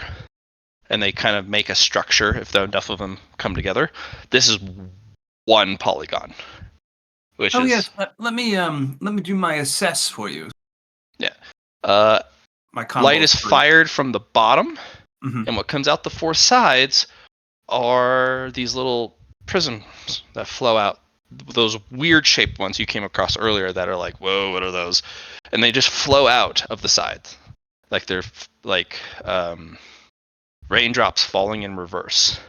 and they kind of make a structure if enough of them come together. This is one polygon, which is yes. Let me do my assess for you. yeah. My Light combo is 3. fired from the bottom, Mm-hmm. and what comes out the four sides are these little prisms that flow out. Those weird shaped ones you came across earlier that are like, whoa, what are those? And they just flow out of the sides, like they're like raindrops falling in reverse.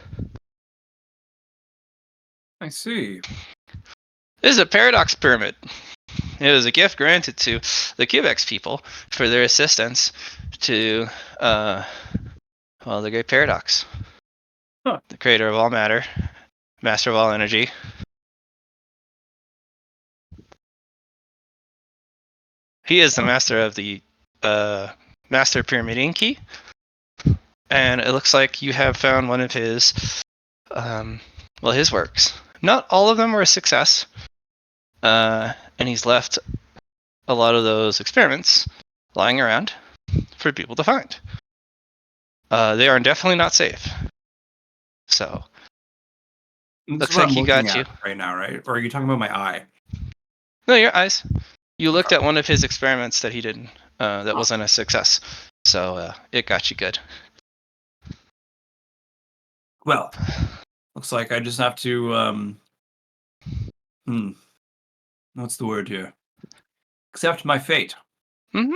I see. This is a paradox pyramid. It was a gift granted to the Cubex people for their assistance to, the great paradox. Huh. The creator of all matter, master of all energy. He is the master of the master pyramiding key. And it looks like you have found one of his, his works. Not all of them were a success. And he's left a lot of those experiments lying around for people to find. They are definitely not safe. So, This looks is what like I'm he looking got you. at right now, right? Or are you talking about my eye? No, your eyes. You looked Okay. at one of his experiments that he did that wasn't a success. So, it got you good. Well, looks like I just have to what's the word here? Accept my fate. Mm-hmm.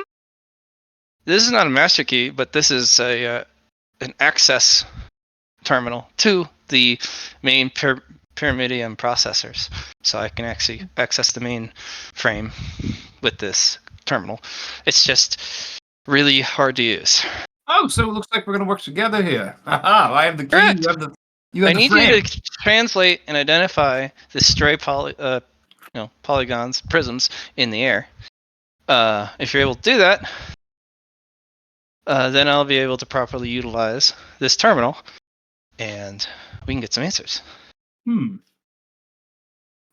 This is not a master key, but this is an access terminal to the main Pyramidium processors. So I can actually access the main frame with this terminal. It's just really hard to use. Oh, so it looks like we're gonna work together here. Haha, I have the key, Correct. you I have the need you frame. to translate and identify the stray polygons, prisms in the air. If you're able to do that, then I'll be able to properly utilize this terminal, and we can get some answers.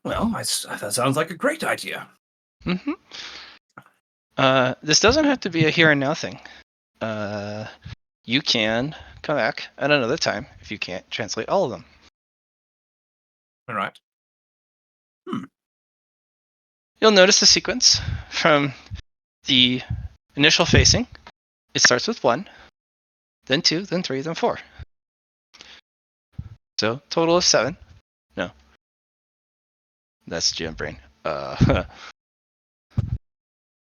Well, that sounds like a great idea. Mm-hmm. This doesn't have to be a here and now thing. You can come back at another time if you can't translate all of them. All right. You'll notice the sequence from the initial facing. It starts with 1, then 2, then 3, then 4. So total of 7. No, that's GM brain.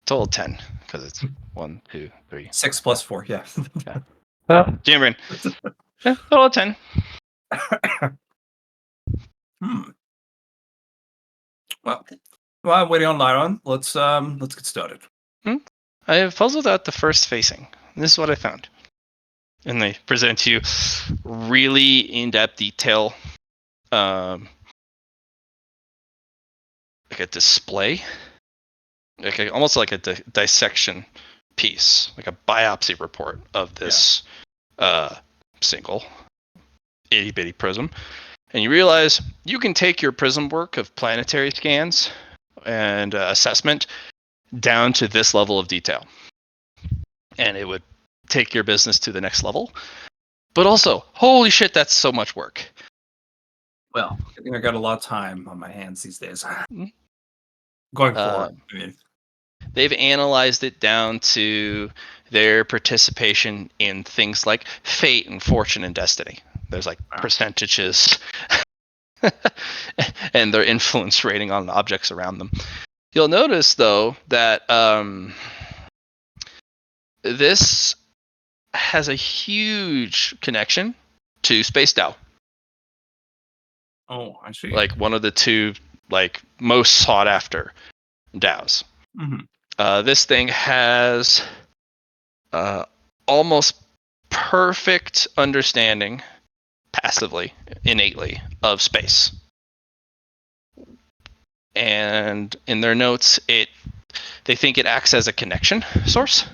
Total 10 because it's 1, 2, 3. 6 plus 4, yeah. GM brain. Yeah, total of 10. Well, while I'm waiting on Lyron, let's get started. I have puzzled out the first facing. This is what I found. And they present to you really in-depth detail, like a display, almost like a dissection piece, like a biopsy report of this single itty bitty prism. And you realize you can take your prism work of planetary scans and assessment down to this level of detail, and it would take your business to the next level. But also, holy shit, that's so much work. Well, I think I got a lot of time on my hands these days. Mhm. Going forward, I mean, They've analyzed it down to their participation in things like fate and fortune and destiny. There's like wow. percentages and their influence rating on objects around them. You'll notice, though, that this has a huge connection to Space Dow. Oh, I see. Like one of the two most sought after DAOs. This thing has almost perfect understanding, passively, innately, of space. And in their notes, they think it acts as a connection source.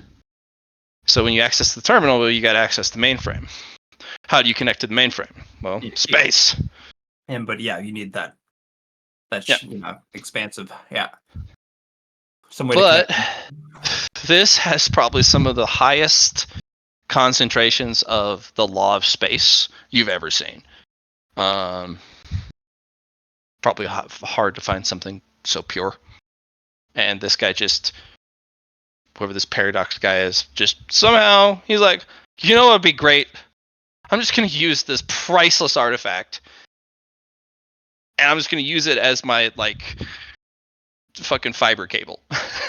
So when you access the terminal, you got to access the mainframe. How do you connect to the mainframe? Well, space. But yeah, you need that expansive, some way to But connect. this has probably some of the highest concentrations of the law of space you've ever seen. Probably hard to find something so pure. And this guy whoever this paradox guy is, just somehow he's like, you know what would be great? I'm just going to use this priceless artifact, and I'm just going to use it as my fucking fiber cable.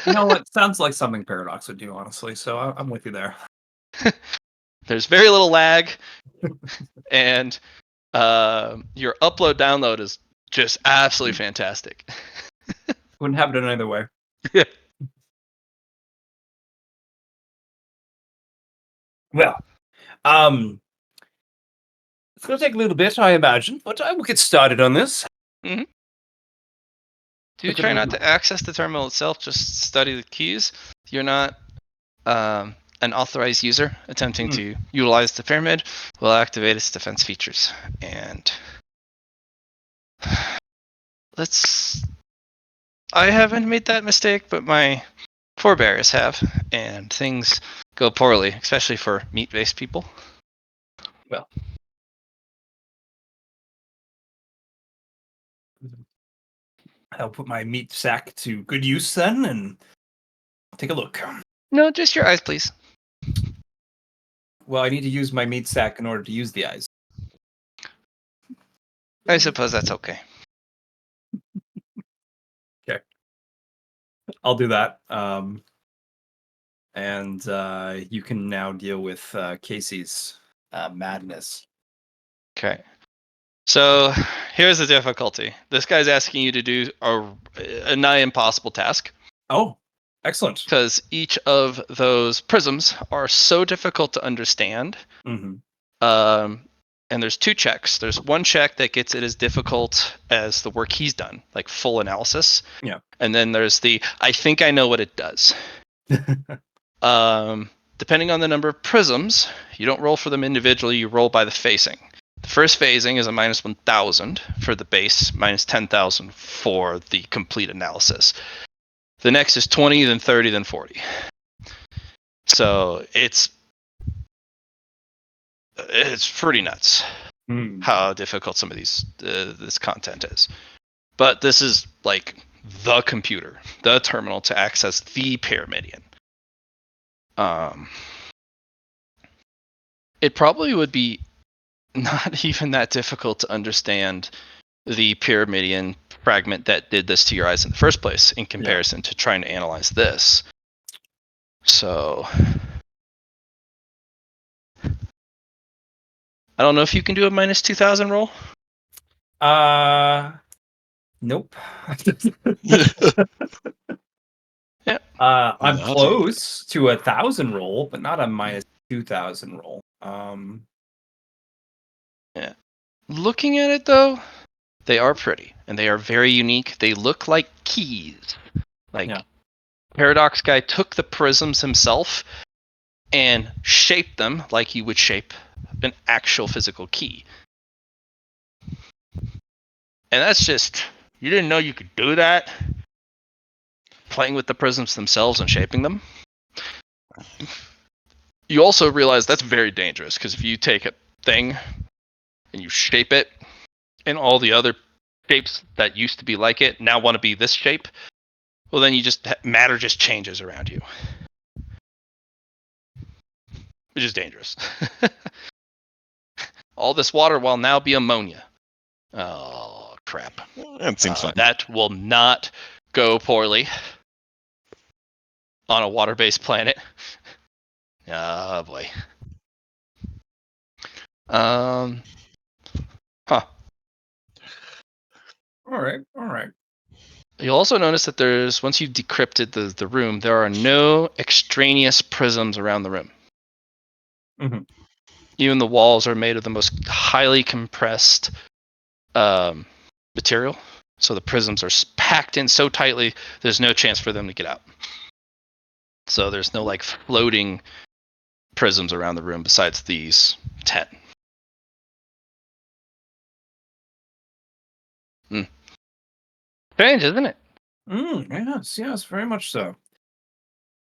You know what? Sounds like something Paradox would do, honestly. So I'm with you there. There's very little lag, and your upload download is just absolutely fantastic. Wouldn't have it in either way. Yeah. Well, it's going to take a little bit, I imagine, but I will get started on this. Mm-hmm. Do try not to access the terminal itself. Just study the keys. You're not an authorized user attempting to utilize the pyramid will activate its defense features. And I haven't made that mistake, but my forebears have, and things go poorly, especially for meat-based people. Well, I'll put my meat sack to good use then, and take a look. No, just your eyes, please. Well, I need to use my meat sack in order to use the eyes. I suppose that's okay. Okay. I'll do that. And you can now deal with Casey's madness. Okay. So here's the difficulty. This guy's asking you to do a nigh impossible task. Oh, excellent. Because each of those prisms are so difficult to understand. Mm-hmm. And there's two checks. There's one check that gets it as difficult as the work he's done, like full analysis. Yeah. And then there's I think I know what it does. Depending on the number of prisms, you don't roll for them individually, you roll by the facing. The first phasing is a minus 1,000 for the base, minus 10,000 for the complete analysis. The next is 20, then 30, then 40. So it's pretty nuts how difficult some of this content is. But this is like the computer, the terminal to access the Pyramidion. It probably would be not even that difficult to understand the Pyramidion fragment that did this to your eyes in the first place in comparison to trying to analyze this. So I don't know if you can do a minus 2,000 roll. Nope. Yeah. I'm Naughty. close to 1,000 roll, but not a minus 2,000 roll. Yeah. Looking at it though, they are pretty and they are very unique. They look like keys. Like Yeah. Paradox Guy took the prisms himself and shaped them like you would shape an actual physical key. And that's just, you didn't know you could do that? Playing with the prisms themselves and shaping them. You also realize that's very dangerous because if you take a thing and you shape it and all the other shapes that used to be like it now want to be this shape, well then you just, matter just changes around you. Which is dangerous. All this water will now be ammonia. Oh, crap. That seems fine. That will not go poorly on a water-based planet. Oh, boy. Huh. All right. You'll also notice that there's, once you've decrypted the room, there are no extraneous prisms around the room. Mhm. Even the walls are made of the most highly compressed material. So the prisms are packed in so tightly, there's no chance for them to get out. So there's no like floating prisms around the room besides these 10. Strange, isn't it? Yes, very much so.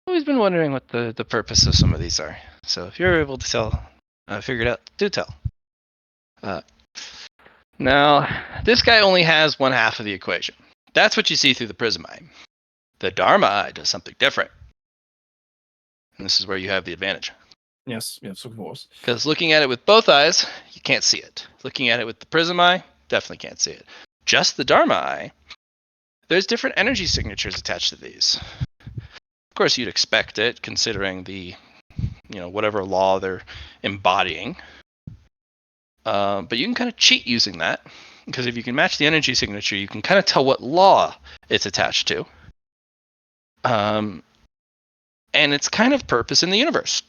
Always been wondering what the purpose of some of these are. So if you're able to tell, figure it out, do tell. Now, this guy only has one half of the equation. That's what you see through the prism eye. The Dharma eye does something different. And this is where you have the advantage. Yes, of course. Because looking at it with both eyes, you can't see it. Looking at it with the prism eye, definitely can't see it. Just the Dharma eye, there's different energy signatures attached to these. Of course, you'd expect it, considering the, whatever law they're embodying. But you can kind of cheat using that, because if you can match the energy signature, you can kind of tell what law it's attached to. And its kind of purpose in the universe.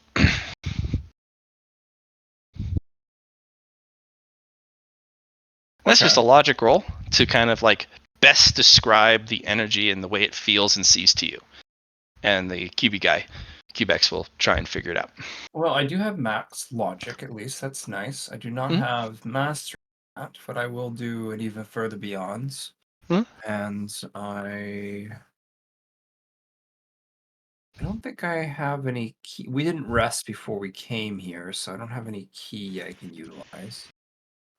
That's just a logic roll to kind of like best describe the energy and the way it feels and sees to you. And the QBX will try and figure it out. Well, I do have max logic, at least. That's nice. I do not have master that, but I will do an even further beyond. And I don't think I have any key. We didn't rest before we came here, so I don't have any key I can utilize.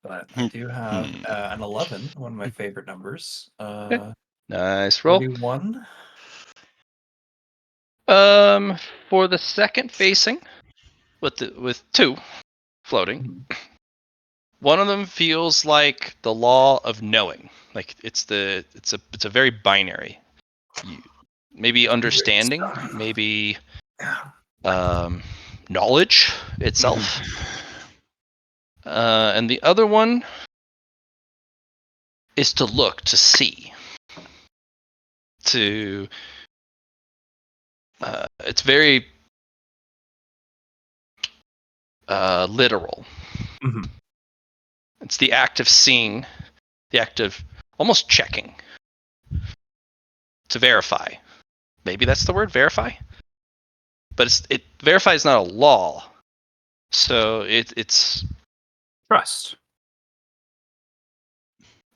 But I do have an 11, one of my favorite numbers. Nice roll. 41. For the second facing, with two floating, one of them feels like the law of knowing. Like it's a very binary. Maybe understanding, maybe knowledge itself. And the other one is to look, to see. It's very literal. It's the act of seeing, the act of almost checking to verify. Maybe that's the word, verify. But verify is not a law, so it's Trust.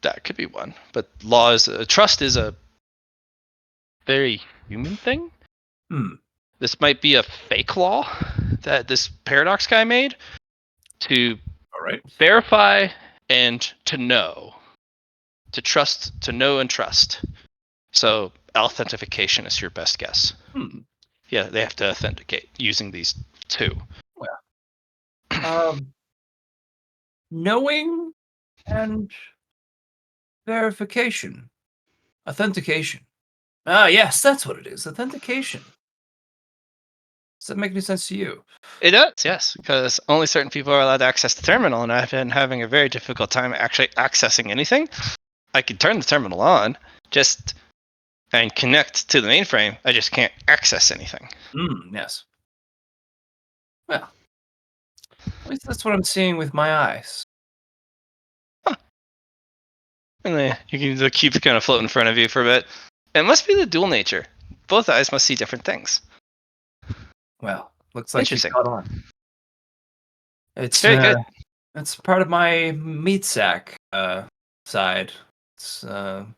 That could be one. But trust is a very human thing. This might be a fake law that this Paradox guy made to verify and to know, to trust, to know and trust. So authentication is your best guess. Yeah, they have to authenticate using these two. Knowing and verification. Authentication. Ah, yes, that's what it is. Authentication. Does that make any sense to you? It does, yes, because only certain people are allowed to access the terminal, and I've been having a very difficult time actually accessing anything. I can turn the terminal on, just and connect to the mainframe. I just can't access anything. Yes. Well, at least that's what I'm seeing with my eyes. And then you can just keep kind of floating in front of you for a bit. It must be the dual nature. Both eyes must see different things. Well, looks like you Interesting. caught on. It's Very good. it's part of my meat sack side. It's I'm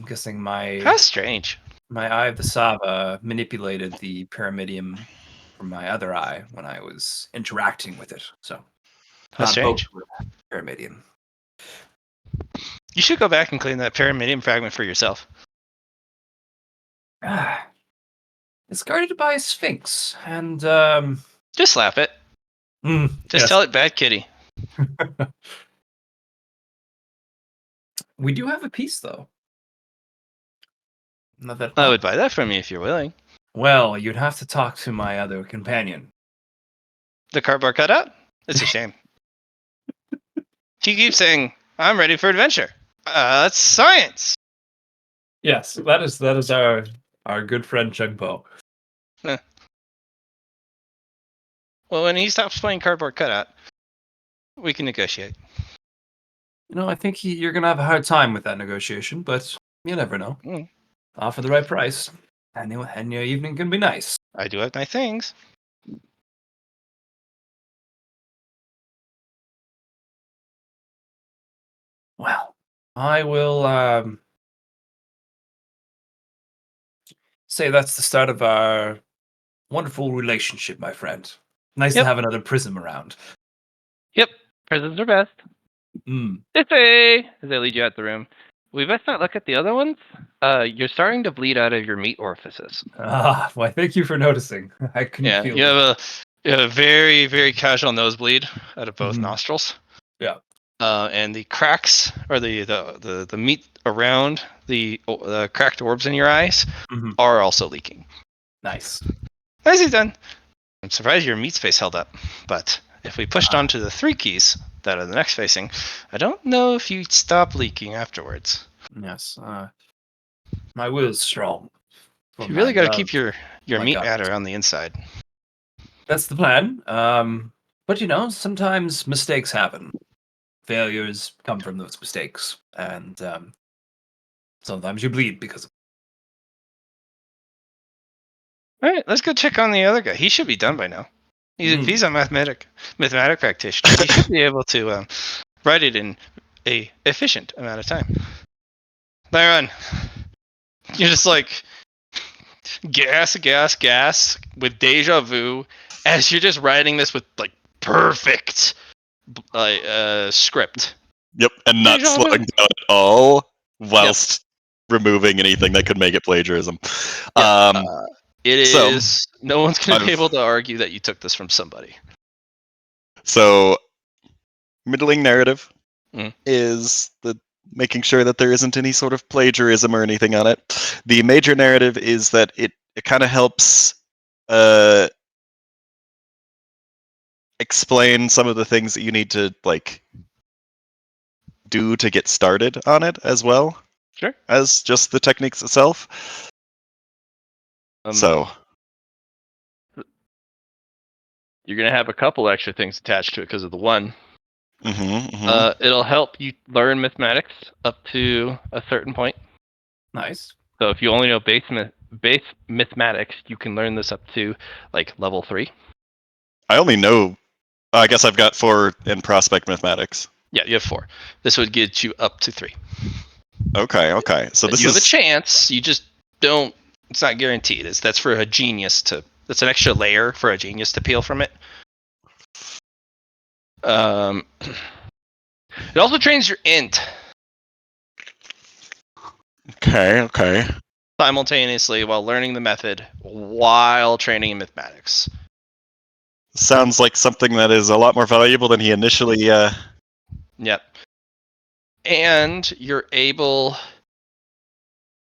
guessing How strange. my eye of the Sava manipulated the pyramidium from my other eye when I was interacting with it. So How not both strange. were pyramidium. You should go back and clean that pyramidium fragment for yourself. Ah, it's guarded by a sphinx, and Just slap it. Just yes, tell it bad kitty. we do have a piece though. Not that I would buy that from you if you're willing. well, you'd have to talk to my other companion. The cardboard cutout? It's a shame. He keeps saying, I'm ready for adventure. That's science. Yes, that is our good friend Chengpo. Huh. Well, when he stops playing cardboard cutout, we can negotiate. You know, I think you're gonna have a hard time with that negotiation, but you never know. Mm, Offer the right price, and your evening can be nice. I do have my things. Well, I will say that's the start of our wonderful relationship, my friend. Nice to Yep. have another prism around. Yep. Prisons are best. Mm. This way, as I lead you out the room. We best not look at the other ones. You're starting to bleed out of your meat orifices. Ah, why, thank you for noticing. I couldn't Yeah, feel you it. have a very, very casual nosebleed out of both Mhm. nostrils. Yeah. And the cracks or the meat around the cracked orbs in your eyes Mhm. are also leaking. Nice. Nicely done. I'm surprised your meat space held up, but if we pushed on Ah, to the 3 keys that are the next facing, I don't know if you'd stop leaking afterwards. yes. My will is strong, for You my really got to love, keep your my meat God. matter on the inside. That's the plan. But you know, sometimes mistakes happen. Failures come from those mistakes, and sometimes you bleed because of. All right, let's go check on the other guy. He should be done by now. If Mm. he's a mathematic practitioner, he should be able to write it in a efficient amount of time. Lyron, you're just like gas with deja vu as you're just writing this with like perfect script. Yep, and not Deja vu. slowing down at all Yep. whilst removing anything that could make it plagiarism. Yep. Um, It so is. No one's going to be I've able to argue that you took this from somebody. so middling narrative Mm. is the making sure that there isn't any sort of plagiarism or anything on it. The major narrative is that it kind of helps uh, explain some of the things that you need to like do to get started on it as well Sure. as just the techniques itself. Um, So you're going to have a couple extra things attached to it because of the one. mhm. It'll help you learn mathematics up to a certain point. Nice. So if you only know base mathematics, you can learn this up to like level 3. I only know. I guess I've got 4 in prospect mathematics. Yeah, you have 4. This would get you up to 3. Okay. So this You have a is chance. You just don't. It's not guaranteed. That's for a genius to. That's an extra layer for a genius to peel from it. It also trains your int okay. simultaneously while learning the method while training in mathematics. Sounds like something that is a lot more valuable than he initially. Yep. And you're able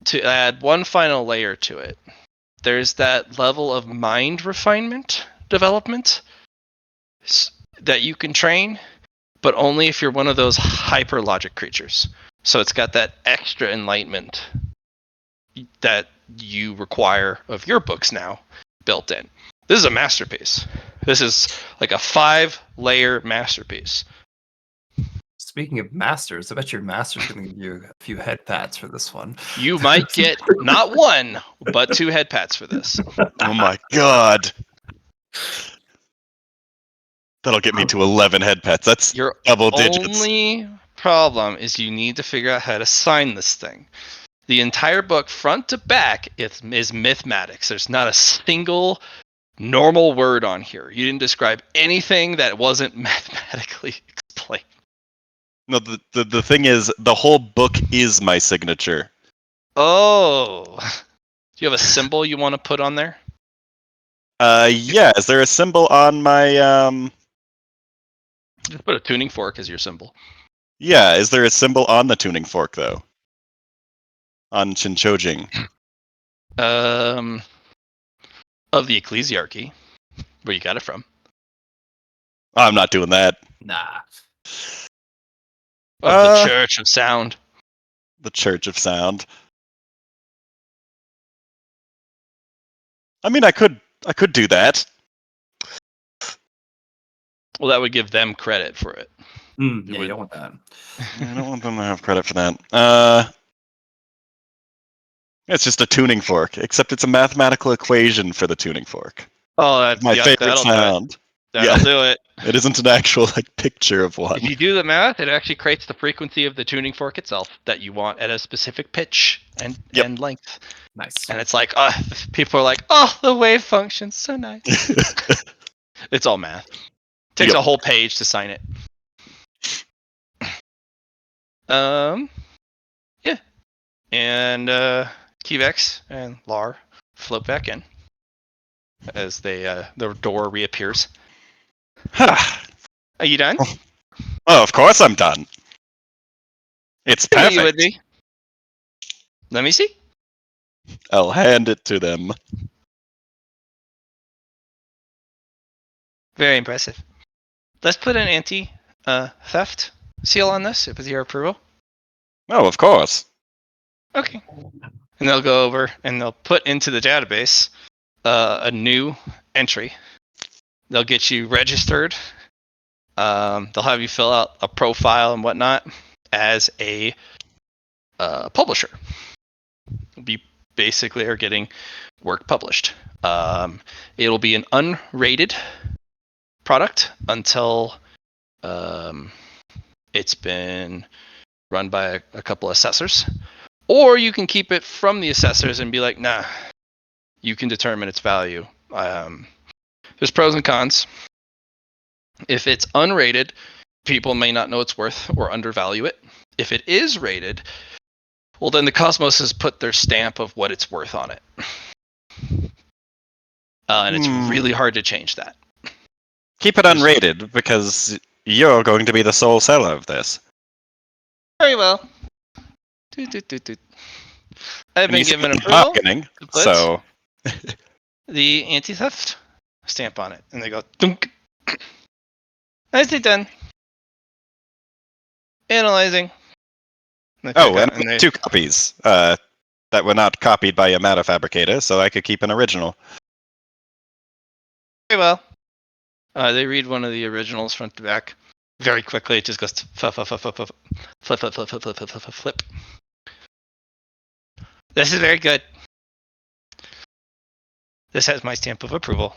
to add one final layer to it. there's that level of mind refinement development that you can train, but only if you're one of those hyper logic creatures. So it's got that extra enlightenment that you require of your books now built in. This is a masterpiece. This is like a 5-layer masterpiece. Speaking of masters, I bet your master's going to give you a few head pats for this one. You might get not 1, but 2 head pats for this. Oh my god. That'll get me to 11 head pets. That's Your double digits. only problem is you need to figure out how to sign this thing. The entire book, front to back, is mathematics. There's not a single normal word on here. You didn't describe anything that wasn't mathematically explained. No, the thing is, the whole book is my signature. Oh. Do you have a symbol you want to put on there? Yeah. Is there a symbol on my Just put a tuning fork as your symbol. Yeah, is there a symbol on the tuning fork though? On Chinchojing. Of the ecclesiarchy, where you got it from. I'm not doing that. Nah. Of the Church of Sound. The Church of Sound. I mean, I could do that. Well, that would give them credit for it. Yeah, you don't want that. I don't want them to have credit for that. It's just a tuning fork, except it's a mathematical equation for the tuning fork. Oh, that's My favorite that'll sound. do it. That'll do it. It isn't an actual like picture of one. If you do the math, it actually creates the frequency of the tuning fork itself that you want at a specific pitch and length. Nice. And it's like, people are like, oh, the wave function's so nice. It's all math. Takes a whole page to sign it. Yeah. And Kivex and Lar float back in as the door reappears. Are you done? Oh, of course I'm done. It's You perfect. would be. Let me see. I'll hand it to them. Very impressive. Let's put an anti-theft seal on this with your approval. Oh, of course. Okay. And they'll go over and they'll put into the database a new entry. They'll get you registered. They'll have you fill out a profile and whatnot as a publisher. You basically are getting work published. It'll be an unrated product until it's been run by a couple of assessors. Or you can keep it from the assessors and be like, nah, you can determine its value. There's pros and cons. If it's unrated, people may not know its worth or undervalue it. If it is rated, well, then the Cosmos has put their stamp of what it's worth on it. And it's really hard to change that. Keep it unrated, because you're going to be the sole seller of this. Very well. I've been given approval to put so the anti-theft stamp on it. And they go, dunk. Nicely done. Analyzing. And 2 copies that were not copied by a matter fabricator, so I could keep an original. Very well. They read one of the originals front to back. Very quickly, it just goes flip. This is very good. This has my stamp of approval.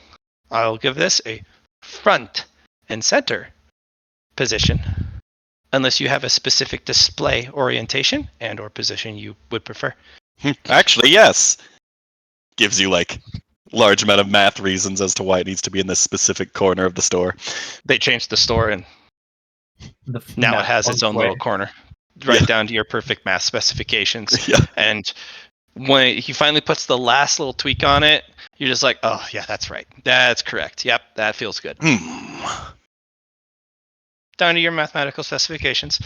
I'll give this a front and center position, unless you have a specific display orientation and or position you would prefer. Actually, yes. Gives you like large amount of math reasons as to why it needs to be in this specific corner of the store. They changed the store and now it has its own little corner, right down to your perfect math specifications. Yeah. And when he finally puts the last little tweak on it, you're just like, oh yeah, that's right. That's correct. Yep, that feels good. Down to your mathematical specifications.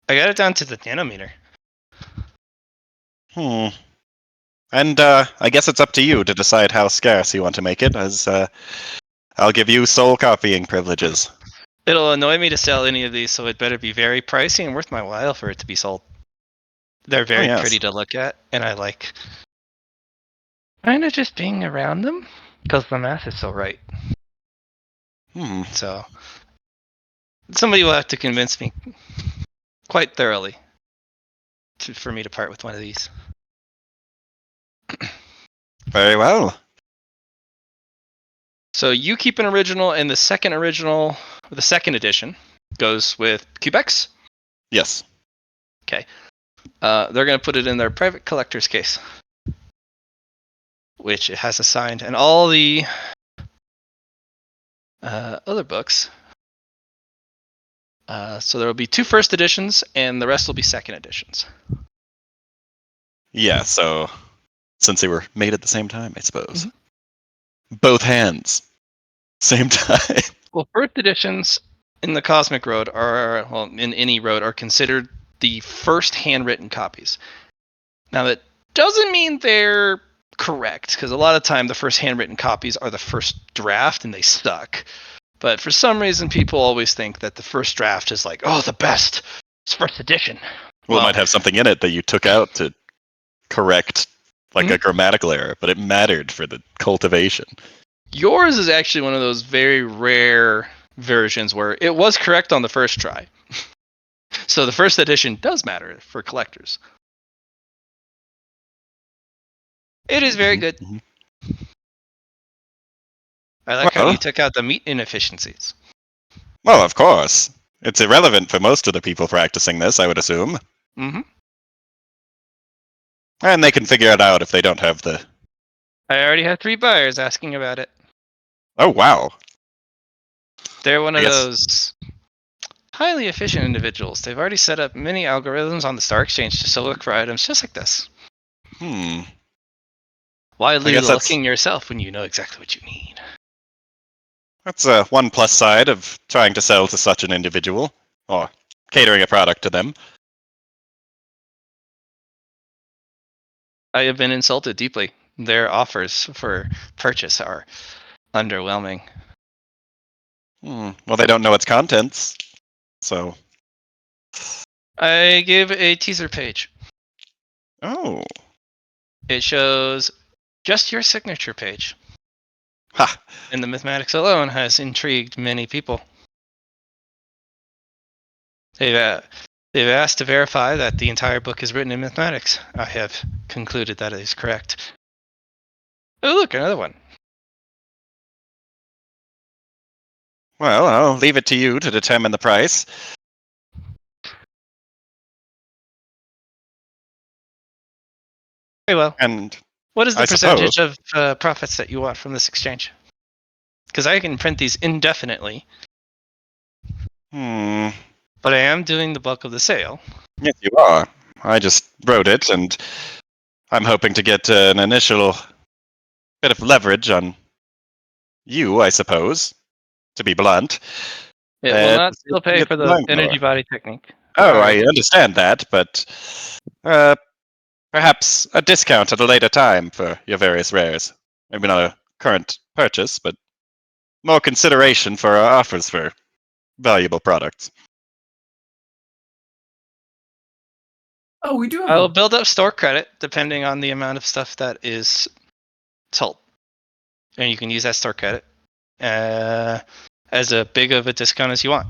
I got it down to the nanometer. And I guess it's up to you to decide how scarce you want to make it, as I'll give you sole copying privileges. It'll annoy me to sell any of these, so it better be very pricey and worth my while for it to be sold. They're very yes. pretty to look at, and I like kind of just being around them because the math is so right. So somebody will have to convince me quite thoroughly for me to part with one of these. Very well. So you keep an original, and the second edition, goes with Cubex. Yes. Okay. They're going to put it in their private collector's case, which it has assigned, and all the other books. So there will be 2 first editions, and the rest will be second editions. Yeah, so since they were made at the same time, I suppose. Both hands. Same time. Well, first editions in the Cosmic Road in any road, are considered the first handwritten copies. Now, that doesn't mean they're correct, because a lot of time the first handwritten copies are the first draft and they suck. But for some reason, people always think that the first draft is like, oh, the best. It's first edition. Well, it might have something in it that you took out to correct like a grammatical error, but it mattered for the cultivation. Yours is actually one of those very rare versions where it was correct on the first try. So the first edition does matter for collectors. It is very good. I like how you took out the meat inefficiencies. Well, of course. It's irrelevant for most of the people practicing this, I would assume. Mm-hmm. And they can figure it out if they don't have the... I already have 3 buyers asking about it. Oh, wow. They're one of those highly efficient individuals. They've already set up many algorithms on the Star Exchange to look for items just like this. Why leave looking yourself when you know exactly what you need? That's one plus side of trying to sell to such an individual, or catering a product to them. I have been insulted deeply. Their offers for purchase are underwhelming. Well, they don't know its contents, so... I give a teaser page. Oh. It shows just your signature page. Ha! And the mathematics alone has intrigued many people. They've asked to verify that the entire book is written in mathematics. I have concluded that it is correct. Oh, look, another one. Well, I'll leave it to you to determine the price. Very well. And what is the percentage of profits that you want from this exchange? Because I can print these indefinitely. But I am doing the bulk of the sale. Yes, you are. I just wrote it, and I'm hoping to get an initial bit of leverage on you, I suppose, to be blunt. It will not still pay for the energy body technique. Oh, I understand that, but perhaps a discount at a later time for your various rares. Maybe not a current purchase, but more consideration for our offers for valuable products. Oh, we do have I'll build up store credit depending on the amount of stuff that is sold. And you can use that store credit as a big of a discount as you want.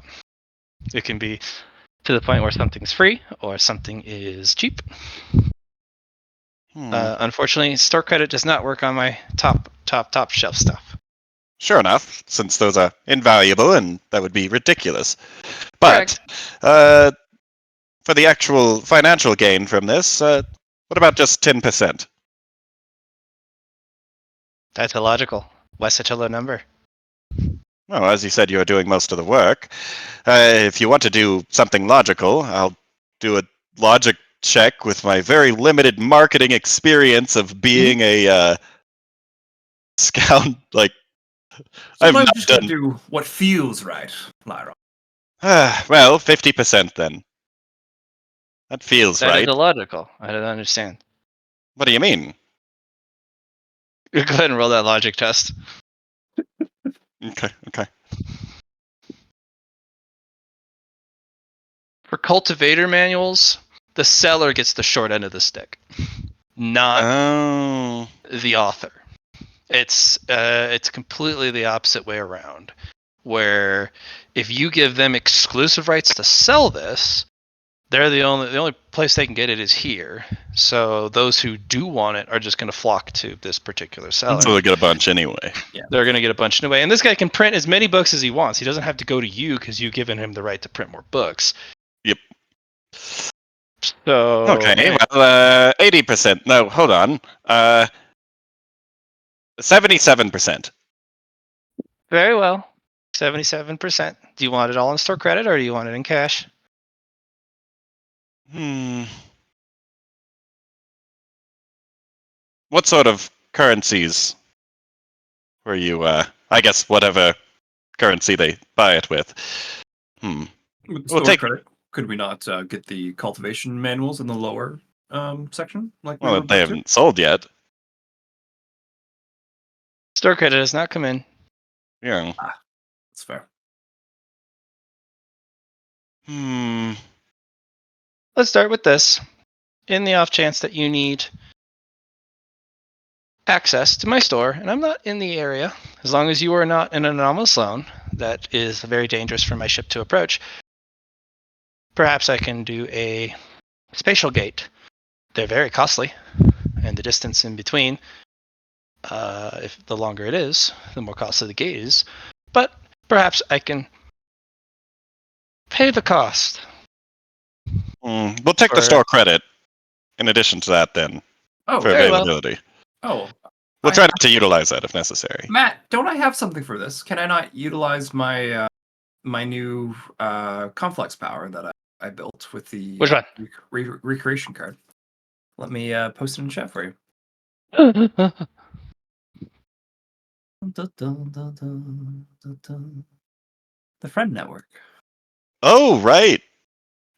It can be to the point where something's free or something is cheap. Unfortunately, store credit does not work on my top shelf stuff. Sure enough, since those are invaluable, and that would be ridiculous. But for the actual financial gain from this, what about just 10%? That's illogical. Why such a low number? Well, as you said, you're doing most of the work. If you want to do something logical, I'll do a logic check with my very limited marketing experience of being a scout. Like, sometimes you just gotta do what feels right, Lyra. Well, 50% then. That feels right. That is illogical. I don't understand. What do you mean? Go ahead and roll that logic test. Okay. For cultivator manuals, the seller gets the short end of the stick, not Oh. the author. It's completely the opposite way around. Where if you give them exclusive rights to sell this, they're the only place they can get it is here. So those who do want it are just going to flock to this particular seller. So they'll get a bunch anyway. Yeah. They're going to get a bunch anyway. And this guy can print as many books as he wants. He doesn't have to go to you because you've given him the right to print more books. Yep. So Okay, well, 80%. No, hold on. 77%. very well. 77%. Do you want it all in store credit or do you want it in cash? What sort of currencies were you, I guess whatever currency they buy it with. With We'll store take- credit, could we not get the cultivation manuals in the lower section like we Well, were they about to? haven't sold yet. Store credit has not come in. Yeah. That's fair. Let's start with this. In the off chance that you need access to my store, and I'm not in the area, as long as you are not in an anomalous zone that is very dangerous for my ship to approach, perhaps I can do a spatial gate. They're very costly, and the distance in between, if the longer it is, the more costly the gate is. But perhaps I can pay the cost. We'll take the Or- store credit in addition to that then Oh, for very well. availability. oh, We'll try not to utilize that if necessary. Matt, don't I have something for this? Can I not utilize my my new complex power that I built with the Which one? recreation card? Let me post it in chat for you. The friend network. Oh, right.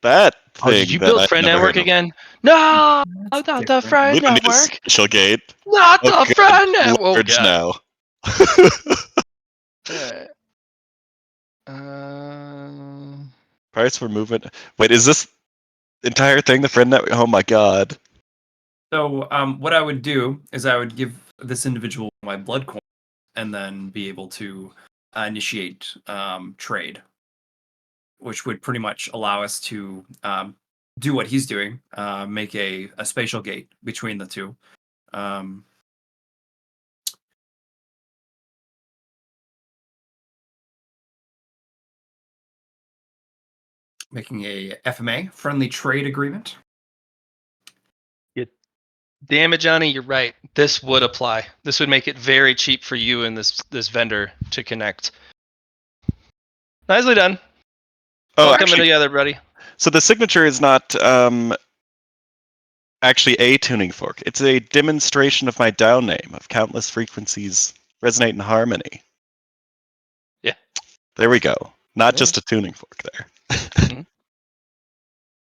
That Oh, thing did you that build I've Friend never Network heard of. again? No, That's not the different. Friend We don't need a Network. special gate. Not Oh, the good. Friend Network. Oh, Large God. now. Price for movement. Wait, is this entire thing the friend network? Oh my god. So what I would do is I would give this individual my blood coin and then be able to initiate trade, which would pretty much allow us to do what he's doing, make a spatial gate between the two. Making a FMA, friendly trade agreement. Damn it, Johnny, you're right. This would apply. This would make it very cheap for you and this vendor to connect. Nicely done. Oh, All coming actually, together, buddy. so the signature is not actually a tuning fork. It's a demonstration of my down name of countless frequencies resonate in harmony. Yeah. There we go. Not Yeah. just a tuning fork there.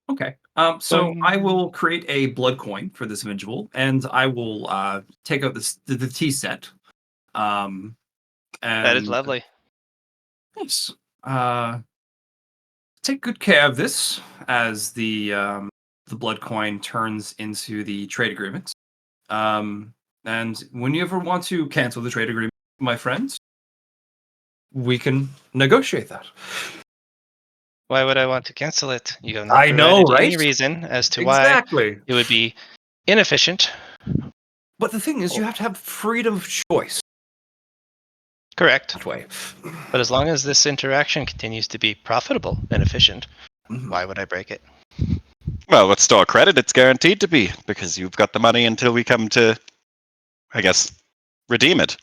Okay. So I will create a blood coin for this individual, and I will take out the T set. And That is lovely. Yes. Take good care of this as the blood coin turns into the trade agreement. And when you ever want to cancel the trade agreement, my friends, we can negotiate that. Why would I want to cancel it? You have I not know, provided any right? reason as to Exactly. why it would be inefficient. But the thing is, you have to have freedom of choice. Correct. That way. But as long as this interaction continues to be profitable and efficient, Mhm. why would I break it? Well, with store credit, it's guaranteed to be because you've got the money until we come to, I guess, redeem it.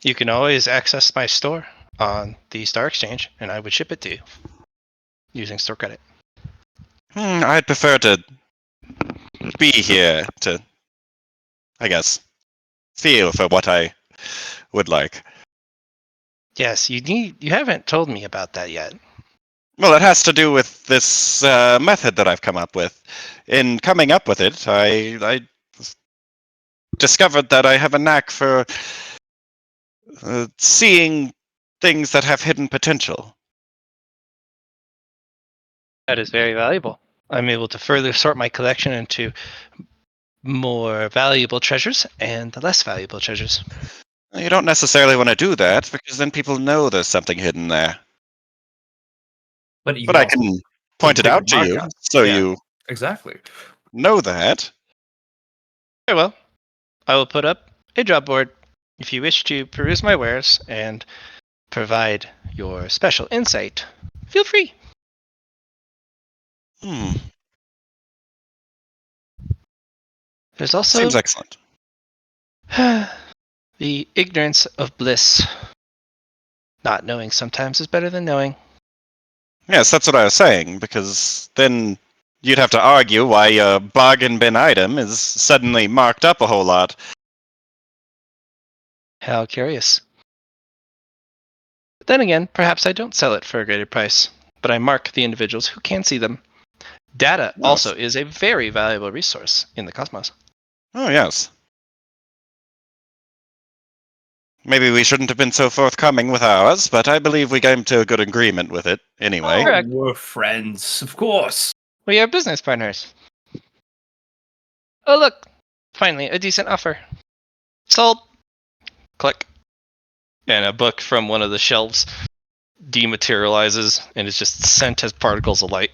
You can always access my store on the Star Exchange, and I would ship it to you using store credit. I'd prefer to be here to, I guess, feel for what I would like. Yes, you haven't told me about that yet. Well, it has to do with this method that I've come up with. In coming up with it, I discovered that I have a knack for seeing things that have hidden potential. That is very valuable. I'm able to further sort my collection into more valuable treasures and less valuable treasures. You don't necessarily want to do that, because then people know there's something hidden there. But you But can I also can put point a it bigger out to mark you, on it. so Yeah, you exactly. know that. Very well. I will put up a job board. If you wish to peruse my wares and provide your special insight, feel free. Hmm. There's also Seems excellent. the ignorance of bliss. Not knowing sometimes is better than knowing. Yes, that's what I was saying, because then you'd have to argue why a bargain bin item is suddenly marked up a whole lot. How curious. But then again, perhaps I don't sell it for a greater price, but I mark the individuals who can see them. Data Yes. also is a very valuable resource in the cosmos. Oh, yes. Maybe we shouldn't have been so forthcoming with ours, but I believe we came to a good agreement with it, anyway. Oh, Correct. we're friends, of course. We are business partners. Oh, look! Finally, a decent offer. Sold! Click. And a book from one of the shelves dematerializes and is just sent as particles of light.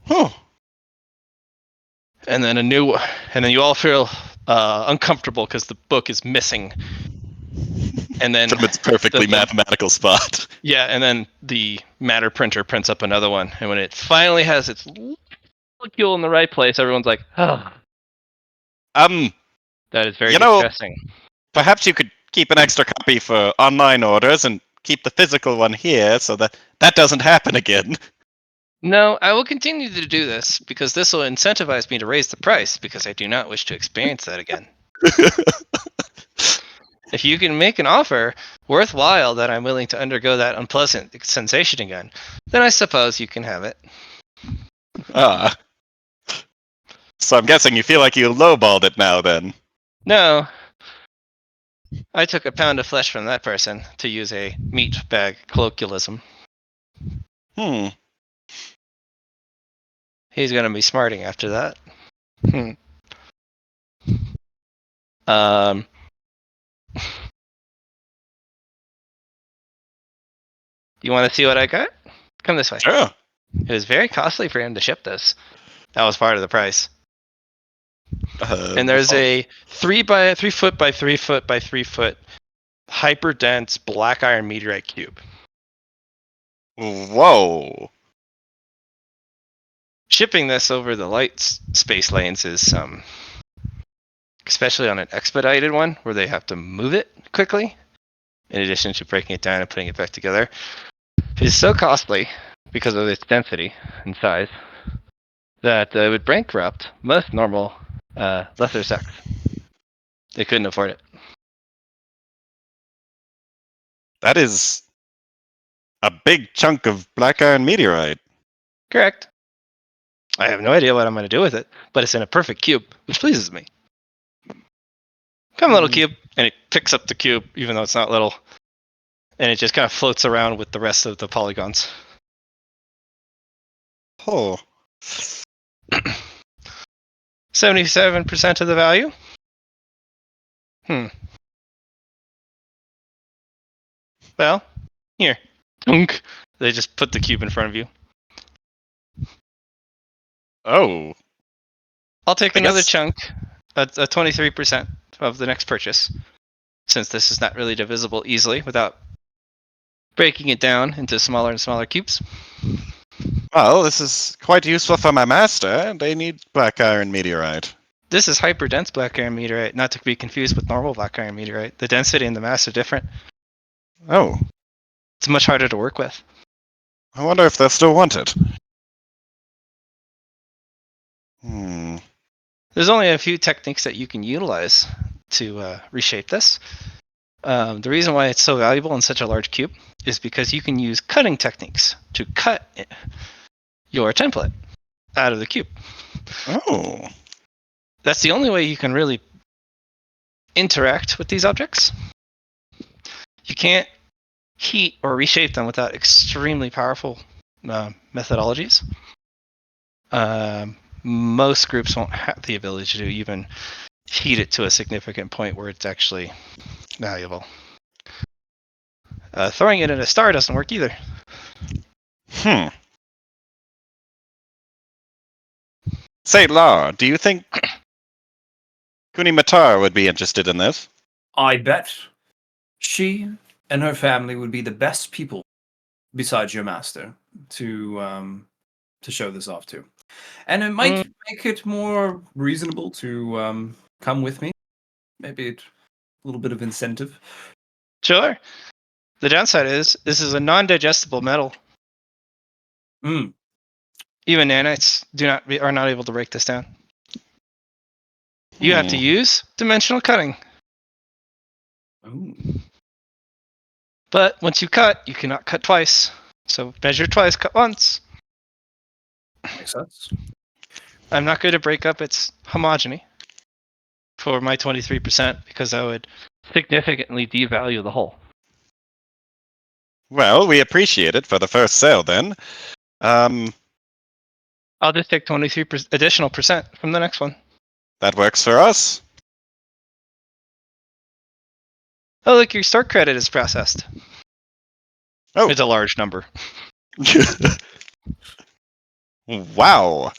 Oh, And then and then you all feel uncomfortable because the book is missing. And then from its perfectly mathematical spot. yeah, and then the matter printer prints up another one, and when it finally has its molecule in the right place, everyone's like, "Oh, that is very You know, distressing." perhaps you could keep an extra copy for online orders and keep the physical one here so that that doesn't happen again. No, I will continue to do this because this will incentivize me to raise the price because I do not wish to experience that again. If you can make an offer worthwhile that I'm willing to undergo that unpleasant sensation again, then I suppose you can have it. Ah. So I'm guessing you feel like you lowballed it now, then. No, I took a pound of flesh from that person, to use a meat bag colloquialism. Hmm. He's going to be smarting after that. Um, you want to see what I got? Come this way. Sure. It was very costly for him to ship this. That was part of the price. And there's a 3 foot by 3 foot by 3 foot hyper dense black iron meteorite cube. Whoa. Shipping this over the light space lanes is especially on an expedited one where they have to move it quickly, in addition to breaking it down and putting it back together, is so costly because of its density and size that it would bankrupt most normal lesser sects. They couldn't afford it. That is a big chunk of black iron meteorite. Correct. I have no idea what I'm going to do with it, but it's in a perfect cube, which pleases me. Come, little cube. And it picks up the cube, even though it's not little. And it just kind of floats around with the rest of the polygons. Oh. 77% of the value? Well, here. Dunk. They just put the cube in front of you. Oh. I'll take I another guess chunk, a 23% of the next purchase, since this is not really divisible easily without breaking it down into smaller and smaller cubes. Well, this is quite useful for my master. They need black iron meteorite. This is hyper-dense black iron meteorite, not to be confused with normal black iron meteorite. The density and the mass are different. Oh. It's much harder to work with. I wonder if they'll still want it. There's only a few techniques that you can utilize to reshape this. The reason why it's so valuable in such a large cube is because you can use cutting techniques to cut your template out of the cube. Oh. That's the only way you can really interact with these objects. You can't heat or reshape them without extremely powerful methodologies. Most groups won't have the ability to even heat it to a significant point where it's actually valuable. Throwing it in a star doesn't work either. Say, Law, do you think Kuni Matar would be interested in this? I bet she and her family would be the best people, besides your master, to show this off to. And it might make it more reasonable to come with me. Maybe a little bit of incentive. Sure. The downside is this is a non-digestible metal. Mm. Even nanites are not able to break this down. You have to use dimensional cutting. Ooh. But once you cut, you cannot cut twice. So measure twice, cut once. Makes sense. I'm not going to break up its homogeny for my 23% because that would significantly devalue the whole. Well, we appreciate it for the first sale then. I'll just take 23% additional percent from the next one. That works for us. Oh, look, your store credit is processed. Oh. It's a large number. Wow.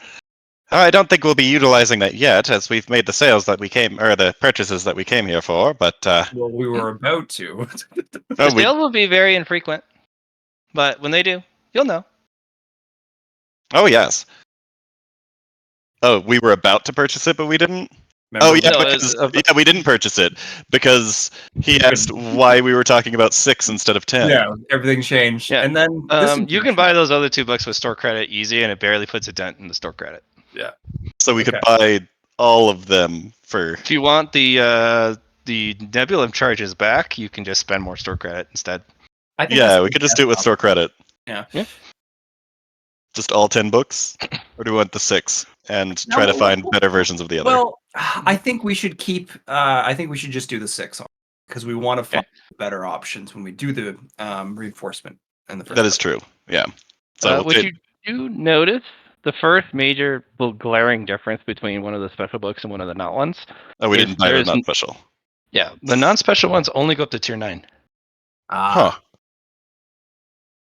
I don't think we'll be utilizing that yet, as we've made the sales that we came, or the purchases that we came here for, but... Well, we were about to. The sales will be very infrequent, but when they do, you'll know. Oh, yes. Oh, we were about to purchase it, but we didn't? Remember Yeah, we didn't purchase it, because he asked why we were talking about 6 instead of 10. Yeah, everything changed. Yeah. And then you can buy those other 2 books with store credit easy, and it barely puts a dent in the store credit. Yeah. So we could buy all of them for... If you want the Nebulum charges back, you can just spend more store credit instead. Yeah, we could just do it with store credit. Yeah. Just all 10 books? Or do we want the 6 and try to find better versions of the other? Well, I think we should keep. I think we should just do the 6 because we want to find better options when we do the reinforcement and the first. That is true. Yeah. So would you notice the first major glaring difference between one of the special books and one of the not ones? Oh, we didn't buy the non-special. Yeah, the non-special ones only go up to tier 9. Huh.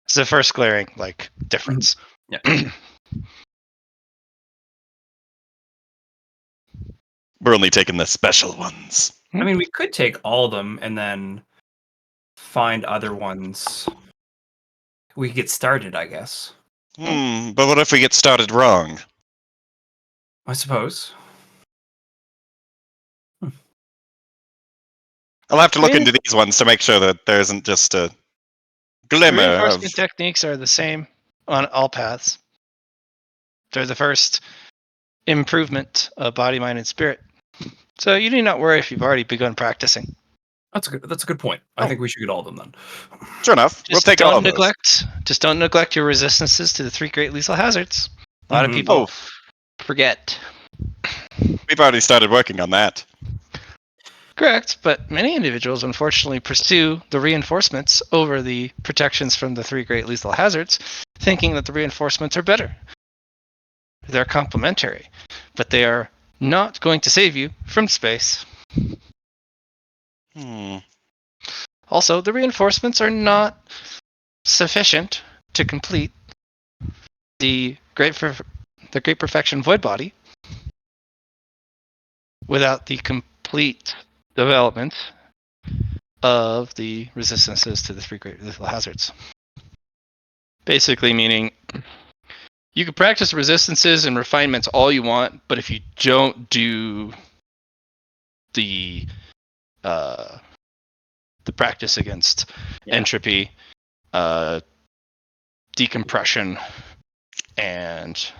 It's the first glaring difference. Yeah. We're only taking the special ones. I mean, we could take all of them and then find other ones. We could get started, I guess. But what if we get started wrong? I suppose. I'll have to look into these ones to make sure that there isn't just a glimmer of... Reinforcement techniques are the same on all paths. They're the first improvement of body, mind, and spirit. So you need not worry if you've already begun practicing. That's a good point. I think we should get all of them then. Sure enough. We'll take all of those. Just don't neglect your resistances to the 3 great lethal hazards. A lot of people forget. We've already started working on that. Correct, but many individuals unfortunately pursue the reinforcements over the protections from the 3 great lethal hazards, thinking that the reinforcements are better. They're complementary, but they are not going to save you from space. Also, the reinforcements are not sufficient to complete the Great Perfection Void Body without the complete development of the resistances to the 3 great lethal hazards. Basically meaning you can practice resistances and refinements all you want, but if you don't do the practice against entropy, decompression, and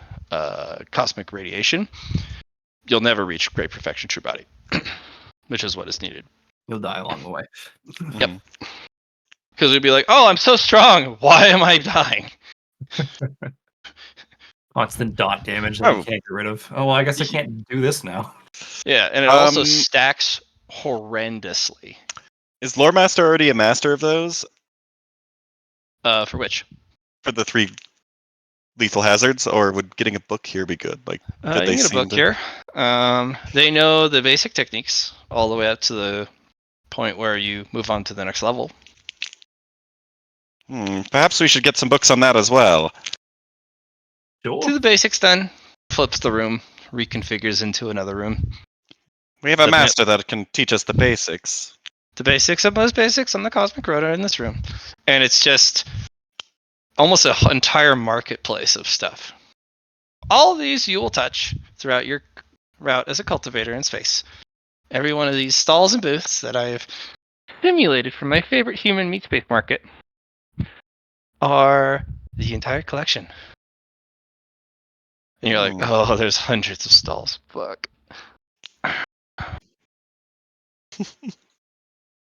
cosmic radiation, you'll never reach Great Perfection True Body, which is what is needed. You'll die along the way. Yep. Because we'd be like, oh, I'm so strong. Why am I dying? Constant dot damage that you can't get rid of. Oh, well, I guess I can't do this now. Yeah, and it also stacks horrendously. Is Lore Master already a master of those? For which? For the 3 lethal hazards, or would getting a book here be good? Like, You did they can get a seem book to... here. They know the basic techniques all the way up to the point where you move on to the next level. Perhaps we should get some books on that as well. Sure. To the basics then. Flips the room, reconfigures into another room. We have a Submit. master that can teach us the basics. The basics of most basics on the Cosmic Road are in this room. And it's just almost an entire marketplace of stuff. All of these you will touch throughout your route as a cultivator in space. Every one of these stalls and booths that I've simulated from my favorite human meat space market are the entire collection. And you're like, oh, there's hundreds of stalls. Fuck.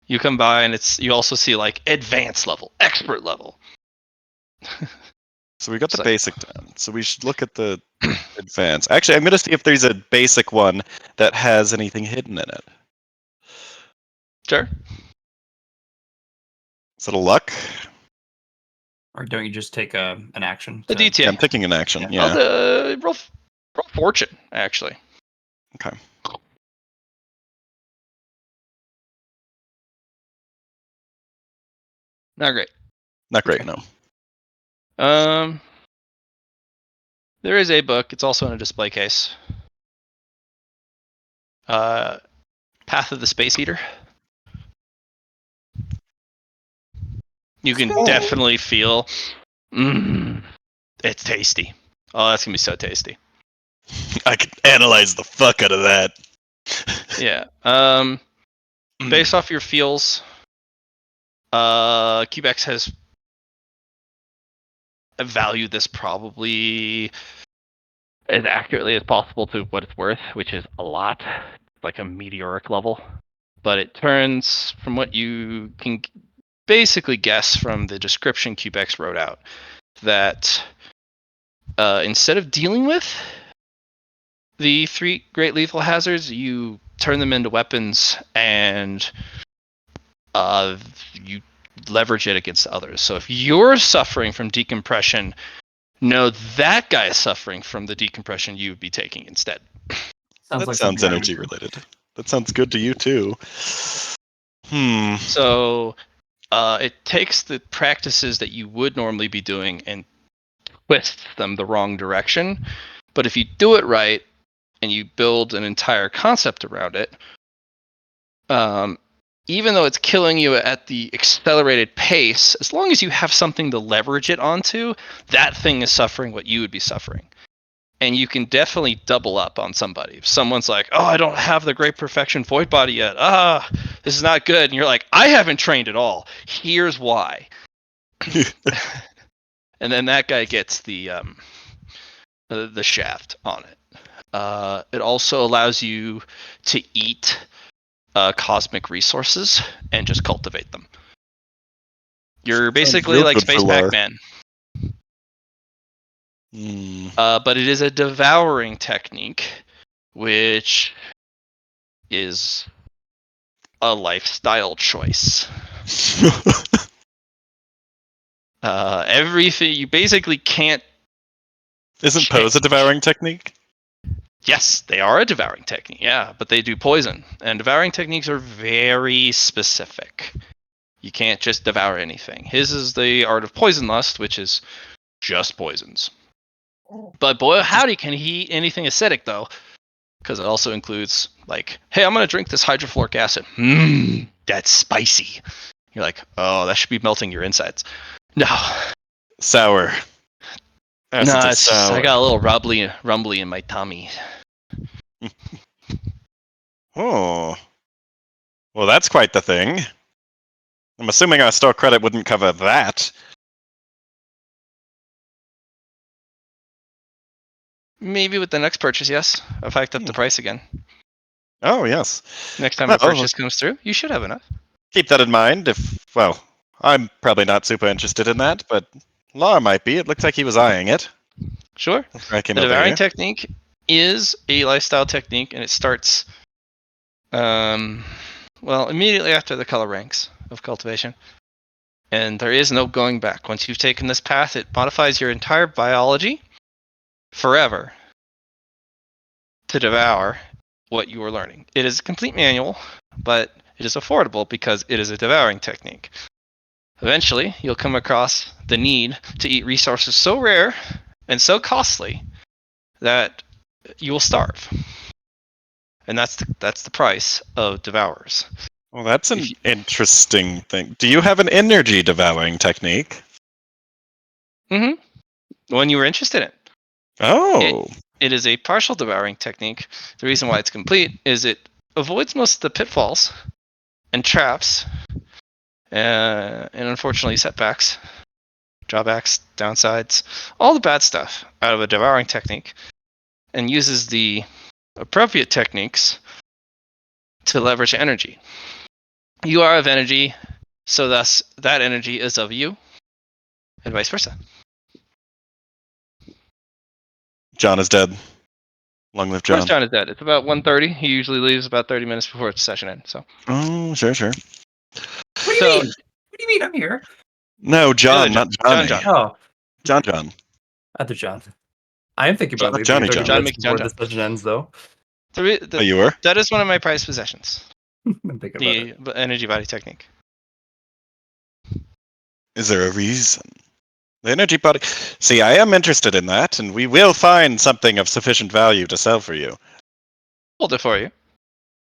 You come by and you also see like advanced level, expert level. So we got the So- basic done. So we should look at the advanced. Actually, I'm going to see if there's a basic one that has anything hidden in it. Sure. Is it a luck? Or don't you just take an action? The to- DTA. Yeah, I'm taking an action. Yeah. Yeah. Roll fortune, actually. Okay. Not great. Not great, Okay. no. There is a book. It's also in a display case. Path of the Space Eater. You can Oh. definitely feel. It's tasty. Oh, that's gonna be so tasty. I could analyze the fuck out of that. Yeah. Based off your feels, Cubex has valued this probably as accurately as possible to what it's worth, which is a lot, like a meteoric level. But it turns, from what you can basically guess from the description Cubex wrote out, that instead of dealing with the 3 great lethal hazards, you turn them into weapons and you leverage it against others. So if you're suffering from decompression, no, that guy is suffering from the decompression you would be taking instead. That like sounds something I would energy do. related. That sounds good to you too. So it takes the practices that you would normally be doing and twists them the wrong direction. But if you do it right and you build an entire concept around it, even though it's killing you at the accelerated pace, as long as you have something to leverage it onto, that thing is suffering what you would be suffering. And you can definitely double up on somebody. If someone's like, oh, I don't have the Great Perfection Void Body yet. This is not good. And you're like, I haven't trained at all. Here's why. And then that guy gets the shaft on it. It also allows you to eat cosmic resources and just cultivate them. You're basically real like good for Space lore. Pac-Man. But it is a devouring technique, which is a lifestyle choice. Everything you basically can't. Isn't pose a devouring technique? Yes, they are a devouring technique. Yeah, but they do poison, and devouring techniques are very specific. You can't just devour anything. His is the art of poison lust, which is just poisons. But boy, howdy, can he eat anything acidic though? Because it also includes like, hey, I'm gonna drink this hydrofluoric acid. That's spicy. You're like, oh, that should be melting your insides. No, Sour. Acids no, are it's just, I sour. got a little rumbly in my tummy. Oh. Well, that's quite the thing. I'm assuming our store credit wouldn't cover that. Maybe with the next purchase, yes. I've hiked up the price again. Oh, yes. Next time Well, a purchase comes through, you should have enough. keep that in mind. Well, I'm probably not super interested in that, but Law might be. It looks like he was eyeing it. Sure. That's why I came The over devouring here. technique is a lifestyle technique, and it starts Well, immediately after the color ranks of cultivation. And there is no going back. Once you've taken this path, it modifies your entire biology forever to devour what you are learning. It is a complete manual, but it is affordable because it is a devouring technique. Eventually, you'll come across the need to eat resources so rare and so costly that you will starve. And that's the price of devourers. Well, that's If an interesting thing. Do you have an energy devouring technique? When you were interested in it. Oh. It is a partial devouring technique. The reason why it's complete is it avoids most of the pitfalls and traps, and unfortunately setbacks, drawbacks, downsides, all the bad stuff out of a devouring technique, and uses the appropriate techniques to leverage energy. You are of energy, so thus that energy is of you, and vice versa. John is dead. Long live Of course, John. John is dead. It's about 1:30. He usually leaves about 30 minutes before its session ends. So. Oh, sure. What do you So- mean? What do you mean? I'm here. No, John, John. not Johnny. John. Oh, John. other John. I am thinking about Not leaving Johnny 30 John. John minutes McJohn before John. the session ends, though. Oh, you were? That is one of my prized possessions. I'm thinking about it. The energy body technique. Is there a reason? The energy body. See, I am interested in that, and we will find something of sufficient value to sell for you. Hold it for you.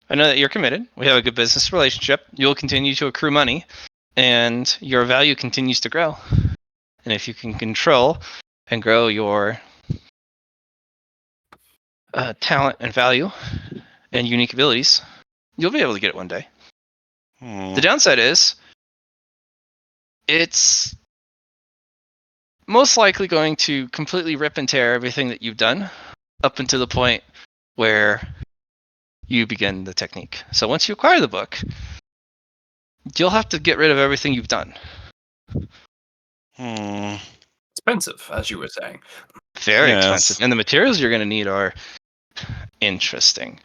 I know that you're committed. We have a good business relationship. You'll continue to accrue money, and your value continues to grow. And if you can control and grow your talent and value and unique abilities, you'll be able to get it one day. The downside is it's most likely going to completely rip and tear everything that you've done up until the point where you begin the technique. So once you acquire the book, you'll have to get rid of everything you've done. Expensive, as you were saying. Very Yes. expensive. And the materials you're going to need are interesting.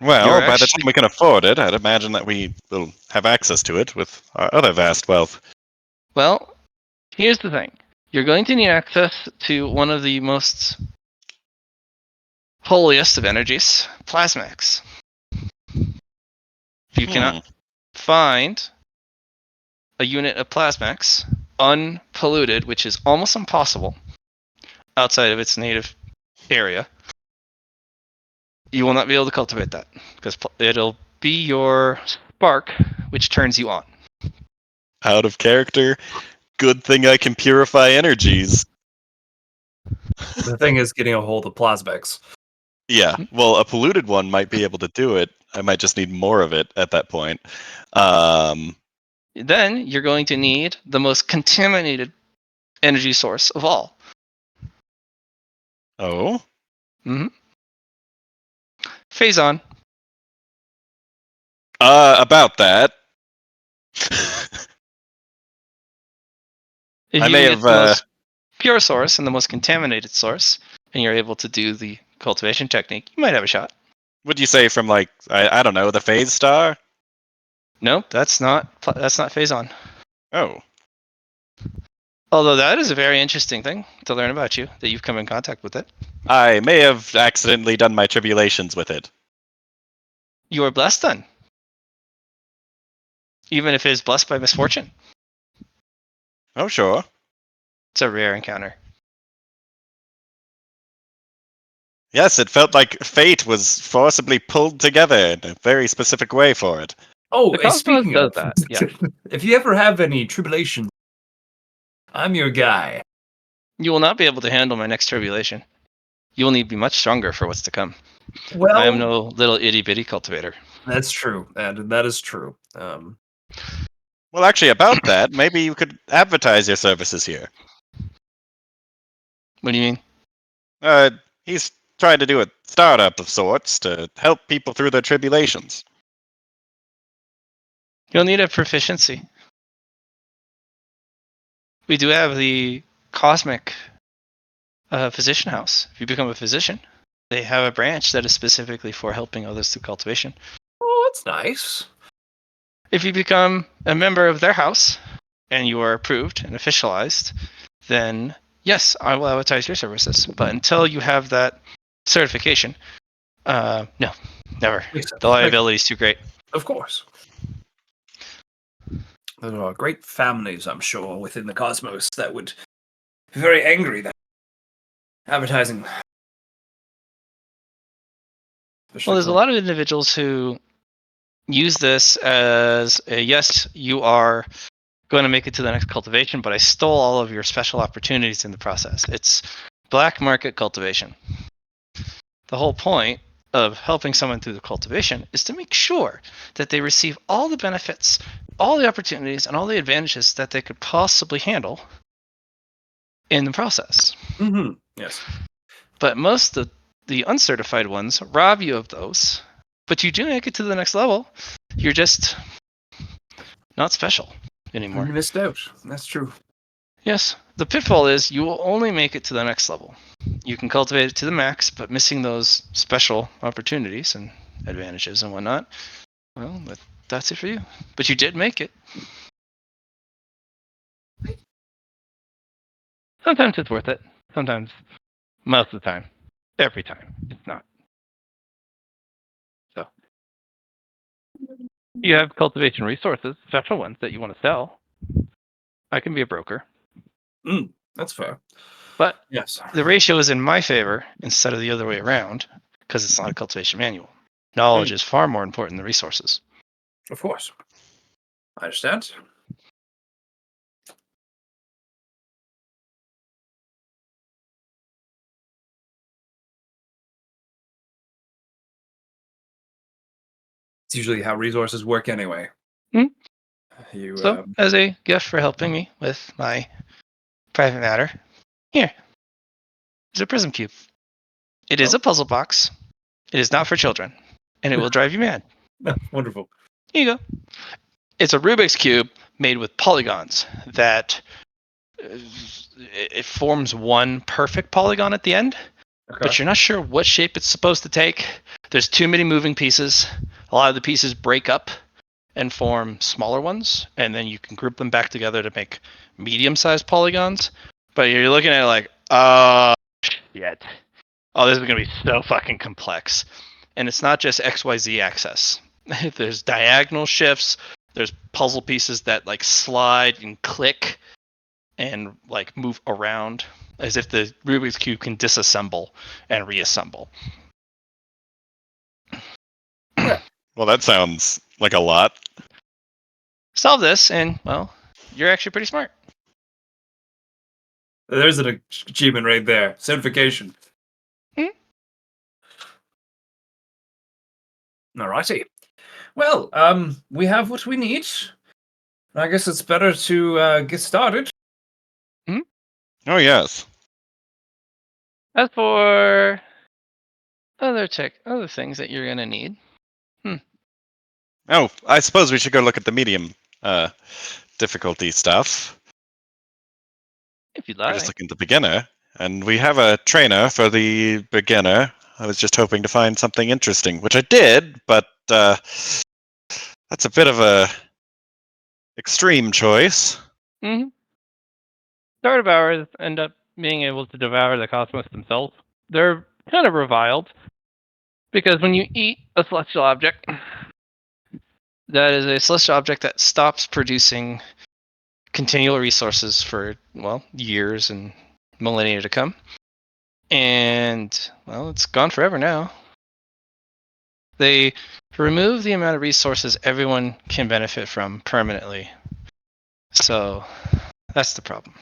Well, You're by the actually- time we can afford it, I'd imagine that we will have access to it with our other vast wealth. Well, here's the thing. You're going to need access to one of the most holiest of energies, plasmax. If you cannot find a unit of plasmax unpolluted, which is almost impossible outside of its native area, you will not be able to cultivate that because it'll be your spark which turns you on. Out of character. Good thing I can purify energies. The thing is getting a hold of Plasbex. Yeah, well, a polluted one might be able to do it. I might just need more of it at that point. Then you're going to need the most contaminated energy source of all. Oh? Phazon. About that. If I you may can have, get the most pure source and the most contaminated source, and you're able to do the cultivation technique, you might have a shot. what'd you say from, like, I don't know, the phase star? Nope, that's not Phazon. Oh. Although that is a very interesting thing to learn about you, that you've come in contact with it. I may have accidentally done my tribulations with it. You are blessed then. Even if it is blessed by misfortune. Oh, sure. It's a rare encounter. Yes, it felt like fate was forcibly pulled together in a very specific way for it. Oh, The cosmos speaking does of, that, yeah. if you ever have any tribulations, I'm your guy. You will not be able to handle my next tribulation. You will need to be much stronger for what's to come. Well, I am no little itty bitty cultivator. that's true. That is true. Well, actually, about that, maybe you could advertise your services here. What do you mean? He's trying to do a startup of sorts to help people through their tribulations. You'll need a proficiency. We do have the Cosmic Physician House. If you become a physician, they have a branch that is specifically for helping others through cultivation. that's nice. If you become a member of their house and you are approved and officialized, then yes, I will advertise your services. But until you have that certification, no, never. Makes sense. The liability is too great. Of course. There are great families, I'm sure, within the cosmos that would be very angry that advertising. Well, there's a lot of individuals who use this as a, yes, you are going to make it to the next cultivation, but I stole all of your special opportunities in the process. It's black market cultivation. The whole point of helping someone through the cultivation is to make sure that they receive all the benefits, all the opportunities, and all the advantages that they could possibly handle in the process. Mm-hmm. Yes. But most of the uncertified ones rob you of those, but you do make it to the next level. You're just not special anymore. You missed out. That's true. Yes, the pitfall is you will only make it to the next level. You can cultivate it to the max, but missing those special opportunities and advantages and whatnot, well, that's it for you. But you did make it. Sometimes it's worth it. Sometimes, most of the time, every time, it's not. So, you have cultivation resources, special ones that you want to sell. I can be a broker. That's fair. But yes, the ratio is in my favor instead of the other way around because it's not a cultivation manual. Knowledge is far more important than resources. Of course. I understand. It's usually how resources work anyway. So, as a gift for helping me with my private matter, here is a prism cube. It is a puzzle box. It is not for children, and it will drive you mad. Wonderful. Here you go. It's a Rubik's cube made with polygons that it forms one perfect polygon at the end, but you're not sure what shape it's supposed to take. There's too many moving pieces. A lot of the pieces break up and form smaller ones, and then you can group them back together to make medium-sized polygons. But you're looking at it like, oh, shit. Oh, this is going to be so fucking complex. And it's not just XYZ access. There's diagonal shifts. There's puzzle pieces that like slide and click and like move around as if the Rubik's Cube can disassemble and reassemble. Well, that sounds like a lot. Solve this, and well, you're actually pretty smart. There's an achievement right there. Certification. Alrighty. Well, we have what we need. I guess it's better to get started. Oh, yes. As for other things that you're gonna need. Oh, I suppose we should go look at the medium difficulty stuff. If you'd We're like. just looking at the beginner, and we have a trainer for the beginner. I was just hoping to find something interesting, which I did, but that's a bit of a extreme choice. Start devourers end up being able to devour the cosmos themselves. They're kind of reviled because when you eat a celestial object, that is a celestial object that stops producing continual resources for, well, years and millennia to come. And, well, it's gone forever now. They remove the amount of resources everyone can benefit from permanently. So, that's the problem.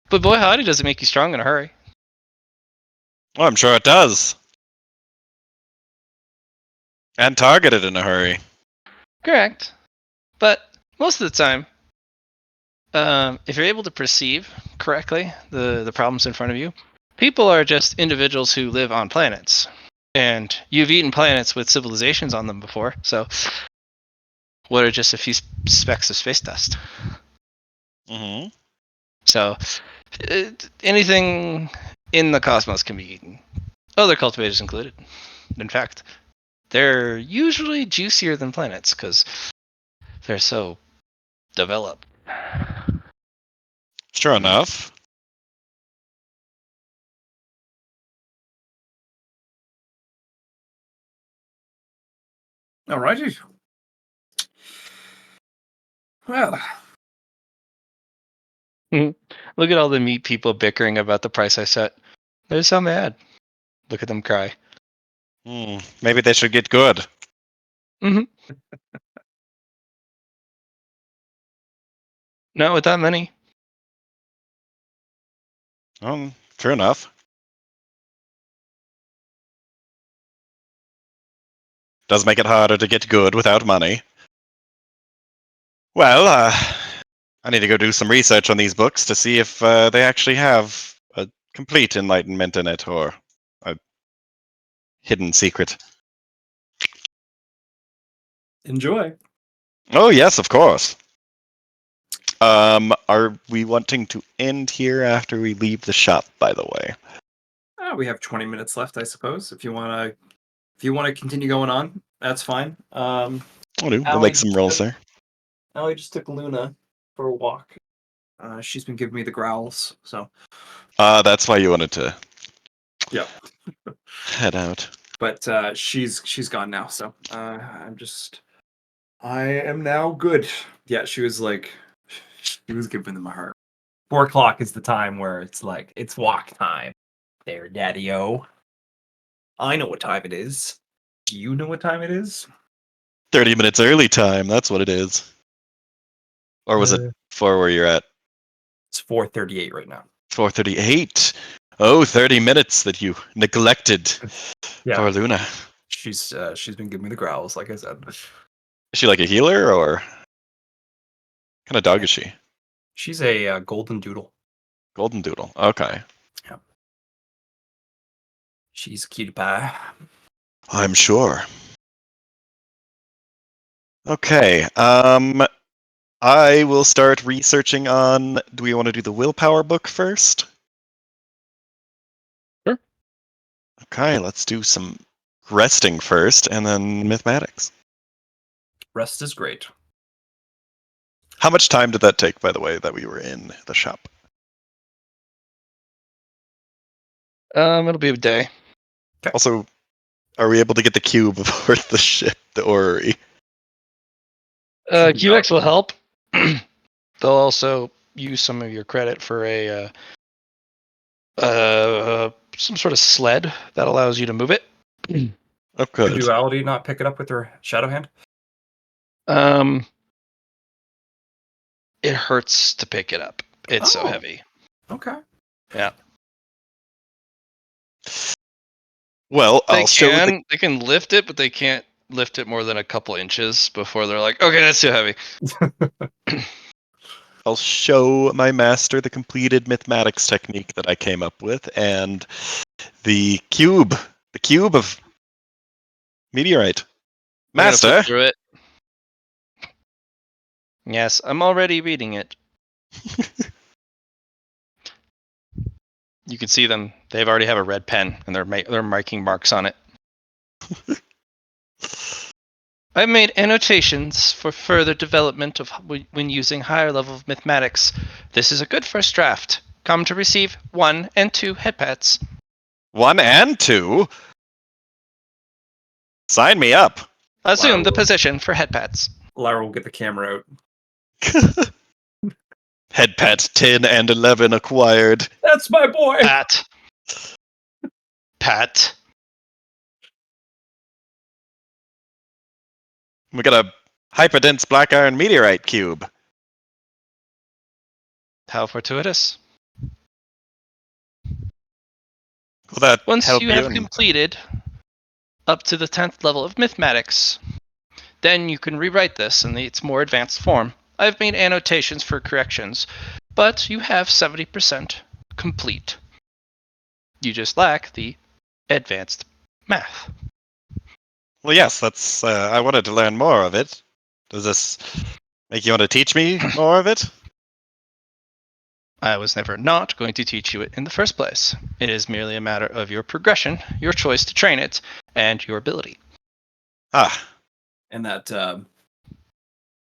But boy howdy, does it make you strong in a hurry. Well, I'm sure it does. And targeted in a hurry. Correct. But most of the time, if you're able to perceive correctly the problems in front of you, people are just individuals who live on planets. And you've eaten planets with civilizations on them before, so what are just a few specks of space dust? So anything in the cosmos can be eaten. Other cultivators included, in fact. they're usually juicier than planets because they're so developed. Sure enough. Alrighty. Well, Look at all the meat people bickering about the price I set. They're so mad. Look at them cry. Maybe they should get good. Mm-hmm. Not with that many. Fair enough. Does make it harder to get good without money. Well, I need to go do some research on these books to see if they actually have a complete enlightenment in it or a hidden secret. enjoy. Oh, yes, of course. Are we wanting to end here after we leave the shop, by the way? We have 20 minutes left, I suppose. If you want to continue going on, that's fine. We'll make some rolls there. Allie just took Luna for a walk. She's been giving me the growls, so That's why you wanted to yeah. head out. But she's gone now, so I am now good. Yeah, she was giving them a heart. 4 o'clock is the time where it's like it's walk time. There, Daddy-O. I know what time it is. Do you know what time it is? 30 minutes early time, that's what it is. Or was it 4 where you're at? It's 4:38 right now. 4:38. Oh, 30 minutes that you neglected. Yeah. Poor Luna. She's been giving me the growls, like I said. Is she like a healer or kind of dog is she? She's a golden doodle. Golden Doodle. Okay. Yeah. She's a cutie pie. I'm sure. Okay. I will start researching on. Do we want to do the willpower book first? Sure. Okay, let's do some resting first and then mathematics. Rest is great. How much time did that take, by the way, that we were in the shop? It'll be a day. Also, are we able to get the cube aboard the ship, the orrery? QX will help. They'll also use some of your credit for a some sort of sled that allows you to move it. Oh, Could good. Duality not pick it up with her shadow hand? It hurts to pick it up. It's so heavy. Okay. Yeah. Well, They I'll show the they can lift it, but they can't lift it more than a couple inches before they're like, okay, that's too heavy. I'll show my master the completed mathematics technique that I came up with and the cube of meteorite. I'm gonna Master, flip through it. Yes, I'm already reading it. You can see them. They've already have a red pen, and they're making marks on it. I've made annotations for further development of when using higher level of mathematics. This is a good first draft. Come to receive 1 and 2 headpats. 1 and 2. Sign me up. Assume the position for headpats. Lara will get the camera out. Headpat 10 and 11 acquired. That's my boy. Pat. We got a hyperdense black iron meteorite cube. How fortuitous. Will that Once help you have completed up to the 10th level of mathematics, then you can rewrite this in its more advanced form. I've made annotations for corrections, but you have 70% complete. You just lack the advanced math. Well, yes, that's. I wanted to learn more of it. Does this make you want to teach me more of it? I was never not going to teach you it in the first place. It is merely a matter of your progression, your choice to train it, and your ability. Ah, And that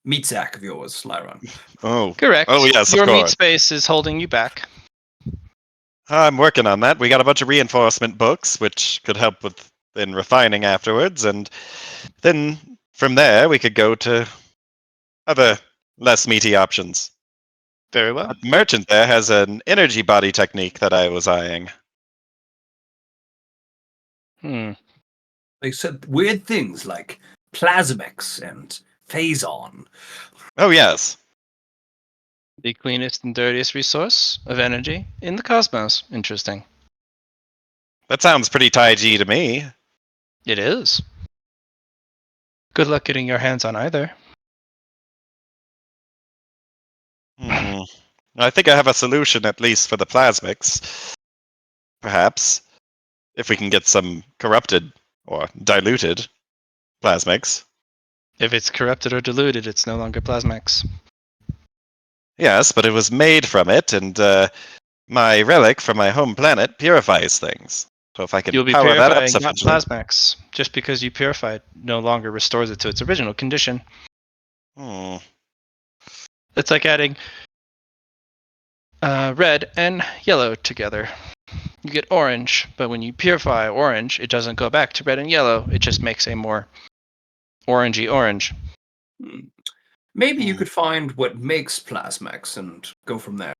meat sack of yours, Lyron. oh. Correct. Oh, yes, of Your meat course. space is holding you back. I'm working on that. We got a bunch of reinforcement books, which could help with in refining afterwards, and then from there we could go to other less meaty options. Very well. The merchant there has an energy body technique that I was eyeing. Hmm. They said weird things like Plasmex and Phazon. Oh, yes. The cleanest and dirtiest resource of energy in the cosmos. Interesting. That sounds pretty Tai-G to me. It is. Good luck getting your hands on either. Hmm. I think I have a solution, at least for the plasmics. Perhaps. If we can get some corrupted or diluted plasmics. If it's corrupted or diluted, it's no longer Plasmax. Yes, but it was made from it, and my relic from my home planet purifies things. So if I can You'll be power that up purifying, not sufficiently. Plasmax. Just because you purify it no longer restores it to its original condition. Hmm. It's like adding red and yellow together. You get orange, but when you purify orange, it doesn't go back to red and yellow. It just makes a more orangey orange. Maybe you Hmm. could find what makes Plasmex and go from there.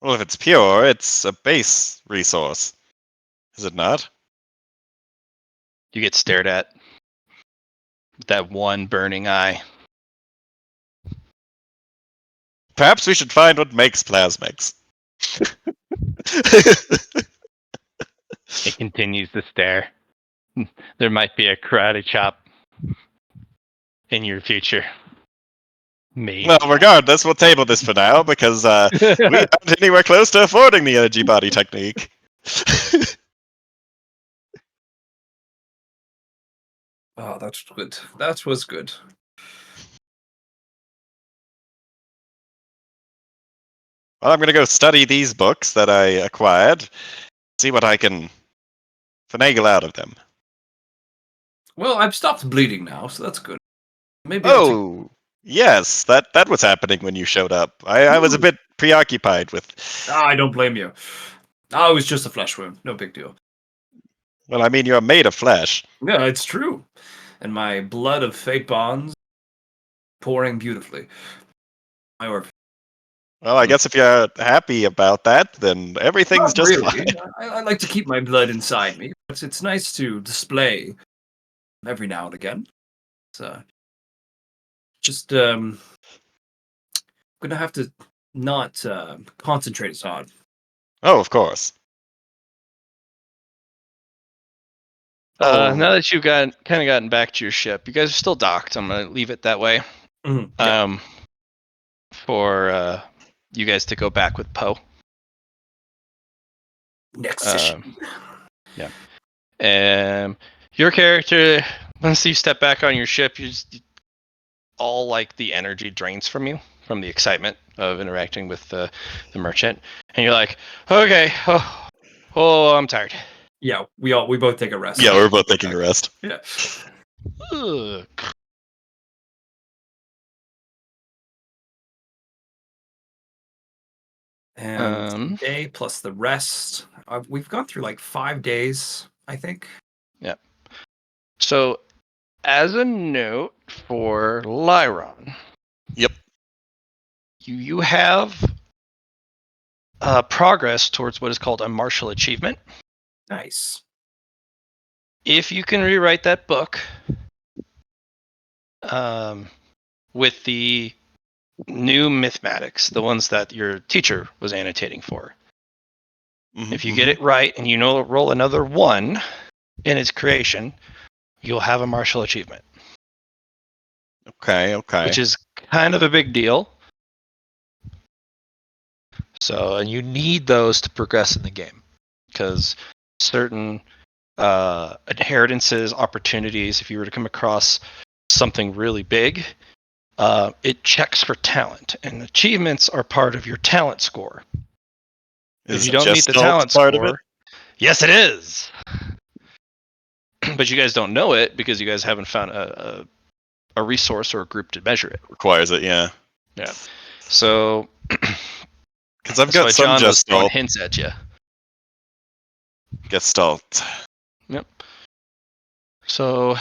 Well, if it's pure, it's a base resource. Is it not? You get stared at with that one burning eye. Perhaps we should find what makes plasmics. It continues to stare. There might be a karate chop in your future. Maybe. Well, regardless, we'll table this for now because we aren't anywhere close to affording the energy body technique. Oh, that's good. That was good. Well, I'm going to go study these books that I acquired, see what I can finagle out of them. Well, I've stopped bleeding now, so that's good. Maybe I'll take. Oh, yes, that was happening when you showed up. I was a bit preoccupied with. I don't blame you. Oh, it was just a flesh wound. No big deal. Well, I mean, you're made of flesh. Yeah, it's true. And my blood of fate bonds pouring beautifully. My orphan. Well, I guess if you're happy about that, then everything's Not just really. fine. I like to keep my blood inside me. It's nice to display every now and again. So just gonna have to not concentrate as hard. Oh, of course. Now Oh, that you've gotten back to your ship, you guys are still docked. I'm gonna leave it that way. Yeah. For you guys to go back with Poe. Next session. Your character, once you step back on your ship, all like the energy drains from you from the excitement of interacting with the merchant, and you're like, okay, I'm tired. Yeah, we both take a rest. yeah, we're both taking a rest. Yeah. Ugh. And day plus the rest. We've gone through like 5 days, I think. Yeah. So, as a note for Lyron. Yep. You have progress towards what is called a martial achievement. Nice. If you can rewrite that book with the new mathematics, the ones that your teacher was annotating for, if you get it right and you roll another 1 in its creation, you'll have a martial achievement. Okay. Which is kind of a big deal. So, and you need those to progress in the game because certain inheritances, opportunities, if you were to come across something really big, it checks for talent, and achievements are part of your talent score. If Is you don't meet the Gestalt talent part of it? score, yes, it is. but you guys don't know it because you guys haven't found a resource or a group to measure it. Requires it, yeah. Yeah. So Because I've that's got why some John was throwing Gestalt. hints at you. Gestalt. Yep. So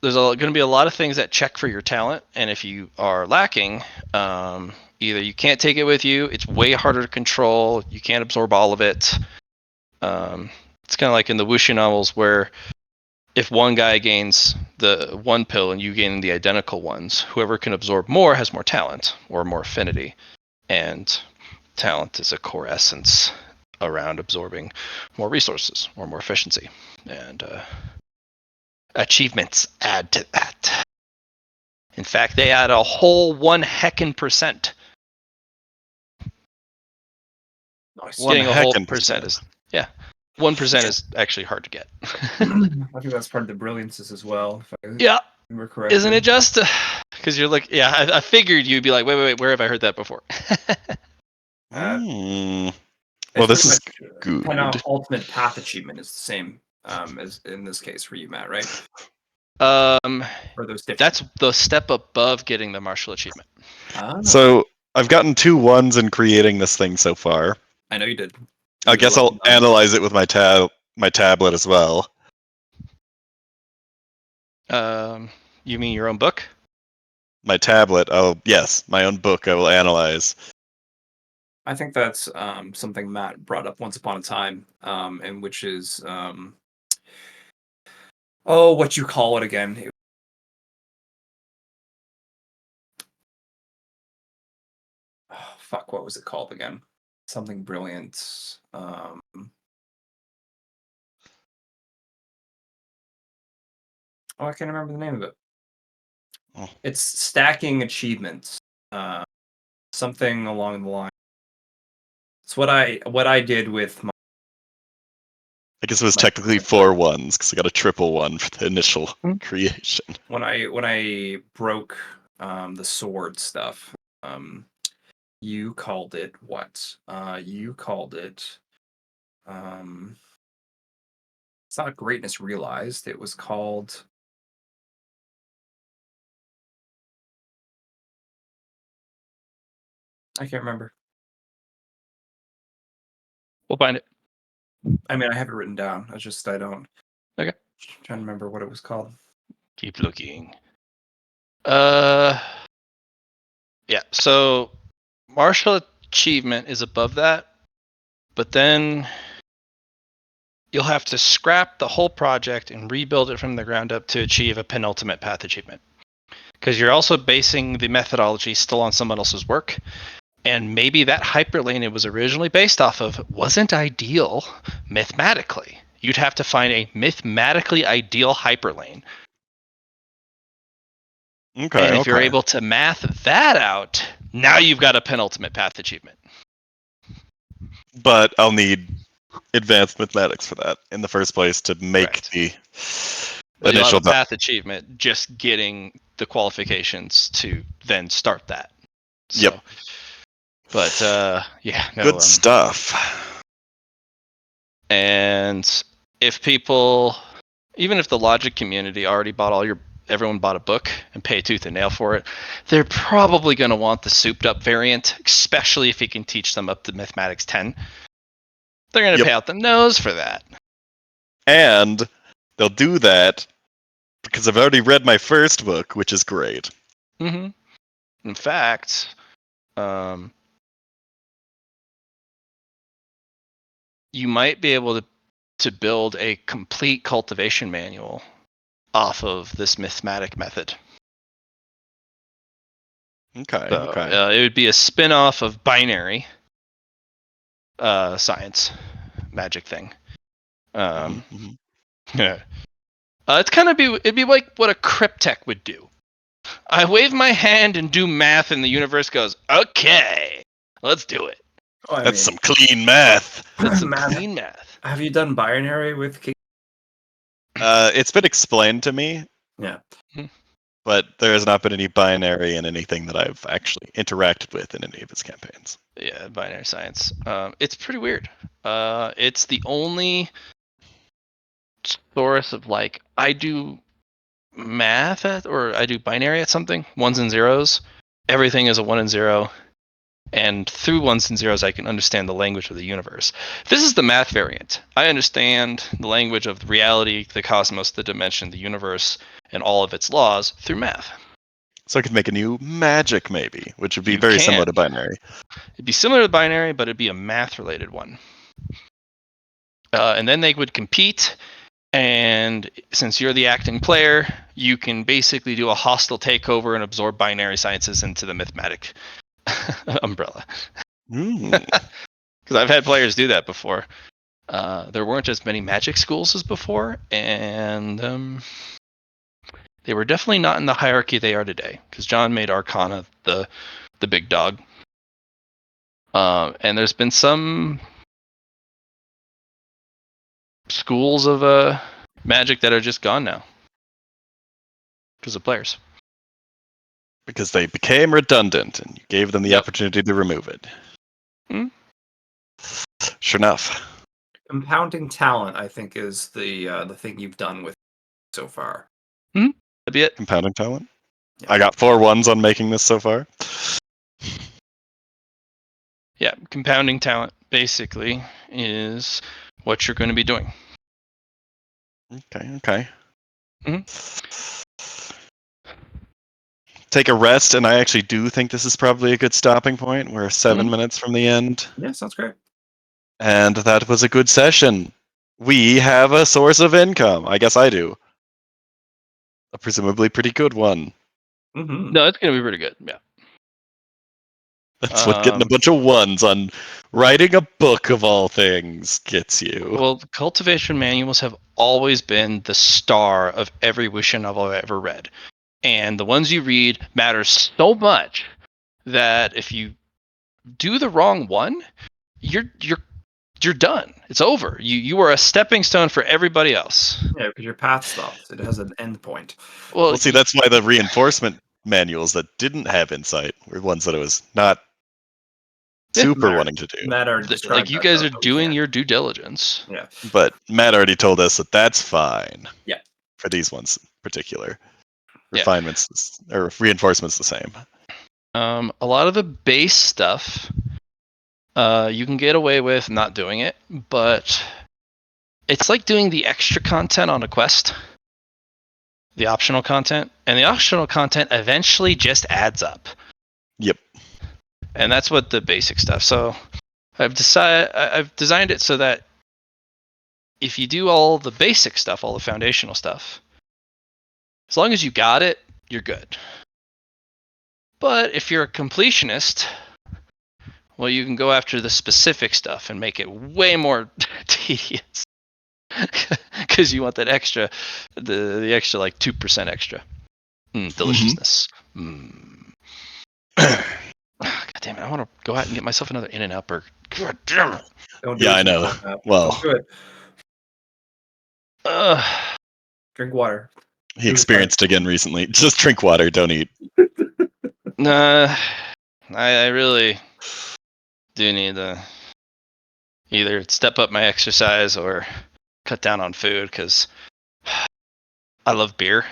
there's going to be a lot of things that check for your talent, and if you are lacking, either you can't take it with you, it's way harder to control, you can't absorb all of it. It's kind of like in the Wuxia novels where if one guy gains the one pill and you gain the identical ones, whoever can absorb more has more talent or more affinity. And talent is a core essence around absorbing more resources or more efficiency. And achievements add to that. In fact, they add a whole 1% Nice. One Getting a whole heckin' percent percent. is 1% is actually hard to get. I think that's part of the brilliances as well, if I Yeah, remember correctly. isn't it just? Because you're like, yeah, I figured you'd be like, wait, where have I heard that before? Well, It's this pretty is much good. kind of ultimate path achievement is the same as in this case for you, Matt, right? Or those different. That's the step above getting the martial achievement. So I've gotten 2 1s in creating this thing so far. I know you did. I guess I'll analyze it with my tablet as well. You mean your own book? My tablet. Oh, yes, my own book. I will analyze. I think that's something Matt brought up once upon a time, and which is what you call it again? Fuck, what was it called again? Something brilliant. I can't remember the name of it. Oh. It's stacking achievements. Something along the line. It's what I did with my. I guess it was My- technically my 4 1s because I got a triple 1 for the initial creation. When I broke the sword stuff, you called it what? You called it. It's not greatness realized. It was called. I can't remember. We'll find it. I mean, I have it written down. I don't. Okay. Trying to remember what it was called. Keep looking. Yeah. So martial achievement is above that, but then you'll have to scrap the whole project and rebuild it from the ground up to achieve a penultimate path achievement. Because you're also basing the methodology still on someone else's work. And maybe that hyperlane it was originally based off of wasn't ideal mathematically. You'd have to find a mathematically ideal hyperlane. Okay. And if you're able to math that out, now you've got a penultimate path achievement. But I'll need advanced mathematics for that in the first place to make Correct. the Well, you'll have initial. a path achievement just getting the qualifications to then start that. So, Yep. But yeah, no. Good stuff. And if people, even if the logic community already bought everyone bought a book and pay tooth and nail for it, they're probably going to want the souped up variant, especially if you can teach them up to mathematics 10. They're going to pay out the nose for that. And they'll do that because I've already read my first book, which is great. Mm-hmm. In fact, you might be able to build a complete cultivation manual off of this mathematic method. Okay. So, it would be a spin-off of binary science magic thing. Yeah. It'd be like what a cryptech would do. I wave my hand and do math, and the universe goes, "Okay, let's do it." That's some clean math. That's some clean math. Have you done binary with? It's been explained to me. Yeah. But there has not been any binary in anything that I've actually interacted with in any of his campaigns. Yeah, binary science. It's pretty weird. It's the only source of like I do math or I do binary at something, ones and zeros. Everything is a 1 and 0, and through ones and zeros I can understand the language of the universe. This is the math variant. I understand the language of reality, the cosmos, the dimension, the universe, and all of its laws through math. So I could make a new magic, maybe, which would be You very can. similar to binary. It'd be similar to binary, but it'd be a math-related one. And then they would compete, and since you're the acting player, you can basically do a hostile takeover and absorb binary sciences into the mathematic umbrella. Mm. Because I've had players do that before. There weren't as many magic schools as before, and they were definitely not in the hierarchy they are today. Because John made Arcana the big dog, and there's been some schools of magic that are just gone now because of players. Because they became redundant, and you gave them the Yep. opportunity to remove it. Hmm. Sure enough. Compounding talent, I think, is the thing you've done with so far. That'd be it. Compounding talent. Yeah. I got 4 1s on making this so far. Yeah, compounding talent basically is what you're going to be doing. Okay. Mhm. Take a rest, and I actually do think this is probably a good stopping point. We're 7 Mhm. minutes from the end, Yeah, sounds great. and that was a good session. We have a source of income. I guess I do. A presumably pretty good one. Mm-hmm. No, it's going to be pretty good. Yeah. That's what getting a bunch of 1s on writing a book of all things gets you. Well, cultivation manuals have always been the star of every Wishin novel I've ever read. And the ones you read matter so much that if you do the wrong one, you're done. It's over. You are a stepping stone for everybody else. Yeah, because your path stops. It has an end point. Well, See, that's why the reinforcement manuals that didn't have insight were ones that I was not super Matt- wanting to do. Matt already like described you that, guys though, are so we doing can't. your due diligence. Yeah. But Matt already told us that that's fine. Yeah. For these ones in particular. Yeah. Refinements or reinforcements the same. A lot of the base stuff you can get away with not doing it, but it's like doing the extra content on a quest, the optional content, and the optional content eventually just adds up. Yep. And that's what the basic stuff. So I've designed it so that if you do all the basic stuff, all the foundational stuff, as long as you got it, you're good. But if you're a completionist, well, you can go after the specific stuff and make it way more tedious because you want that extra, the extra like 2% extra deliciousness. God damn it! I want to go out and get myself another In-N-Out burger. God damn it! Don't do Yeah, it. I know. Well, Don't do it. Drink water. he experienced again recently. Just drink water, don't eat. Nah, I really do need to either step up my exercise or cut down on food because I love beer.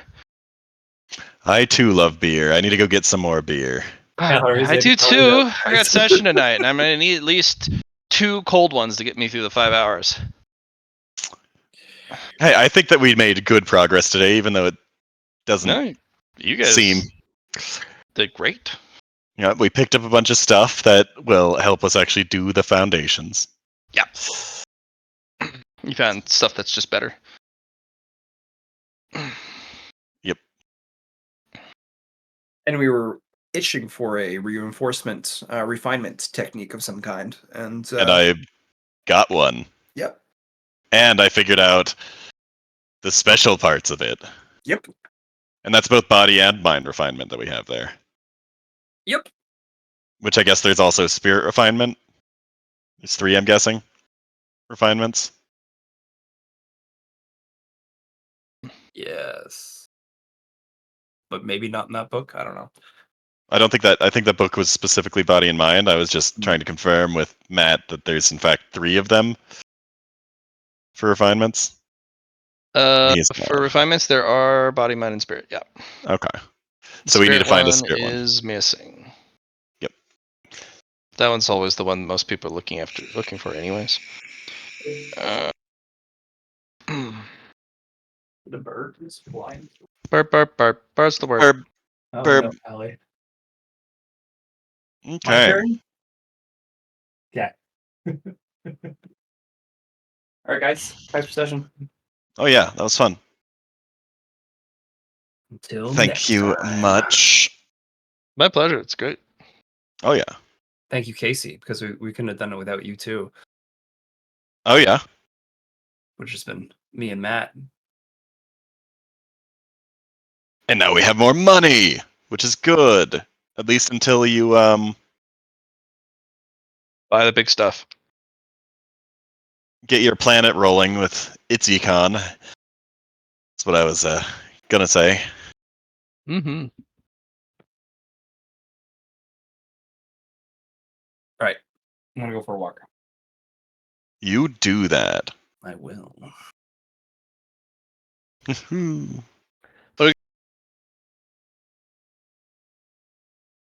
I too love beer. I need to go get some more beer. I do too. I got session tonight, and I'm gonna need at least 2 cold ones to get me through the 5 hours. Hey, I think that we made good progress today, even though it doesn't No, you guys seem. did great. Yeah, we picked up a bunch of stuff that will help us actually do the foundations. Yeah. You found stuff that's just better. Yep. And we were itching for a reinforcement, refinement technique of some kind. And I got one. Yep. And I figured out the special parts of it. Yep. And that's both body and mind refinement that we have there. Yep. Which I guess there's also spirit refinement. There's 3, I'm guessing, refinements. Yes. But maybe not in that book. I don't know. I think that book was specifically body and mind. I was just trying to confirm with Matt that there's in fact 3 of them for refinements. He is For not. refinements, there are body, mind, and spirit. Yeah. Okay. So we need to find a spirit one. Is missing. Yep. That one's always the one most people are looking for, anyways. The bird is flying. Burp, burp, burp. Bird's the word. Burb. Oh Burb. no, Ellie. My Okay. turn? Yeah. All right, guys. Thanks for session. Oh yeah, that was fun. Until Thank next you time. much. My pleasure. It's great. Oh yeah. Thank you, Casey, because we couldn't have done it without you too. Oh yeah. Would have just been me and Matt. And now we have more money, which is good. At least until you Buy the big stuff. get your planet rolling with its econ. That's what I was gonna say. Mm-hmm. All right. I'm gonna go for a walk. You do that. I will.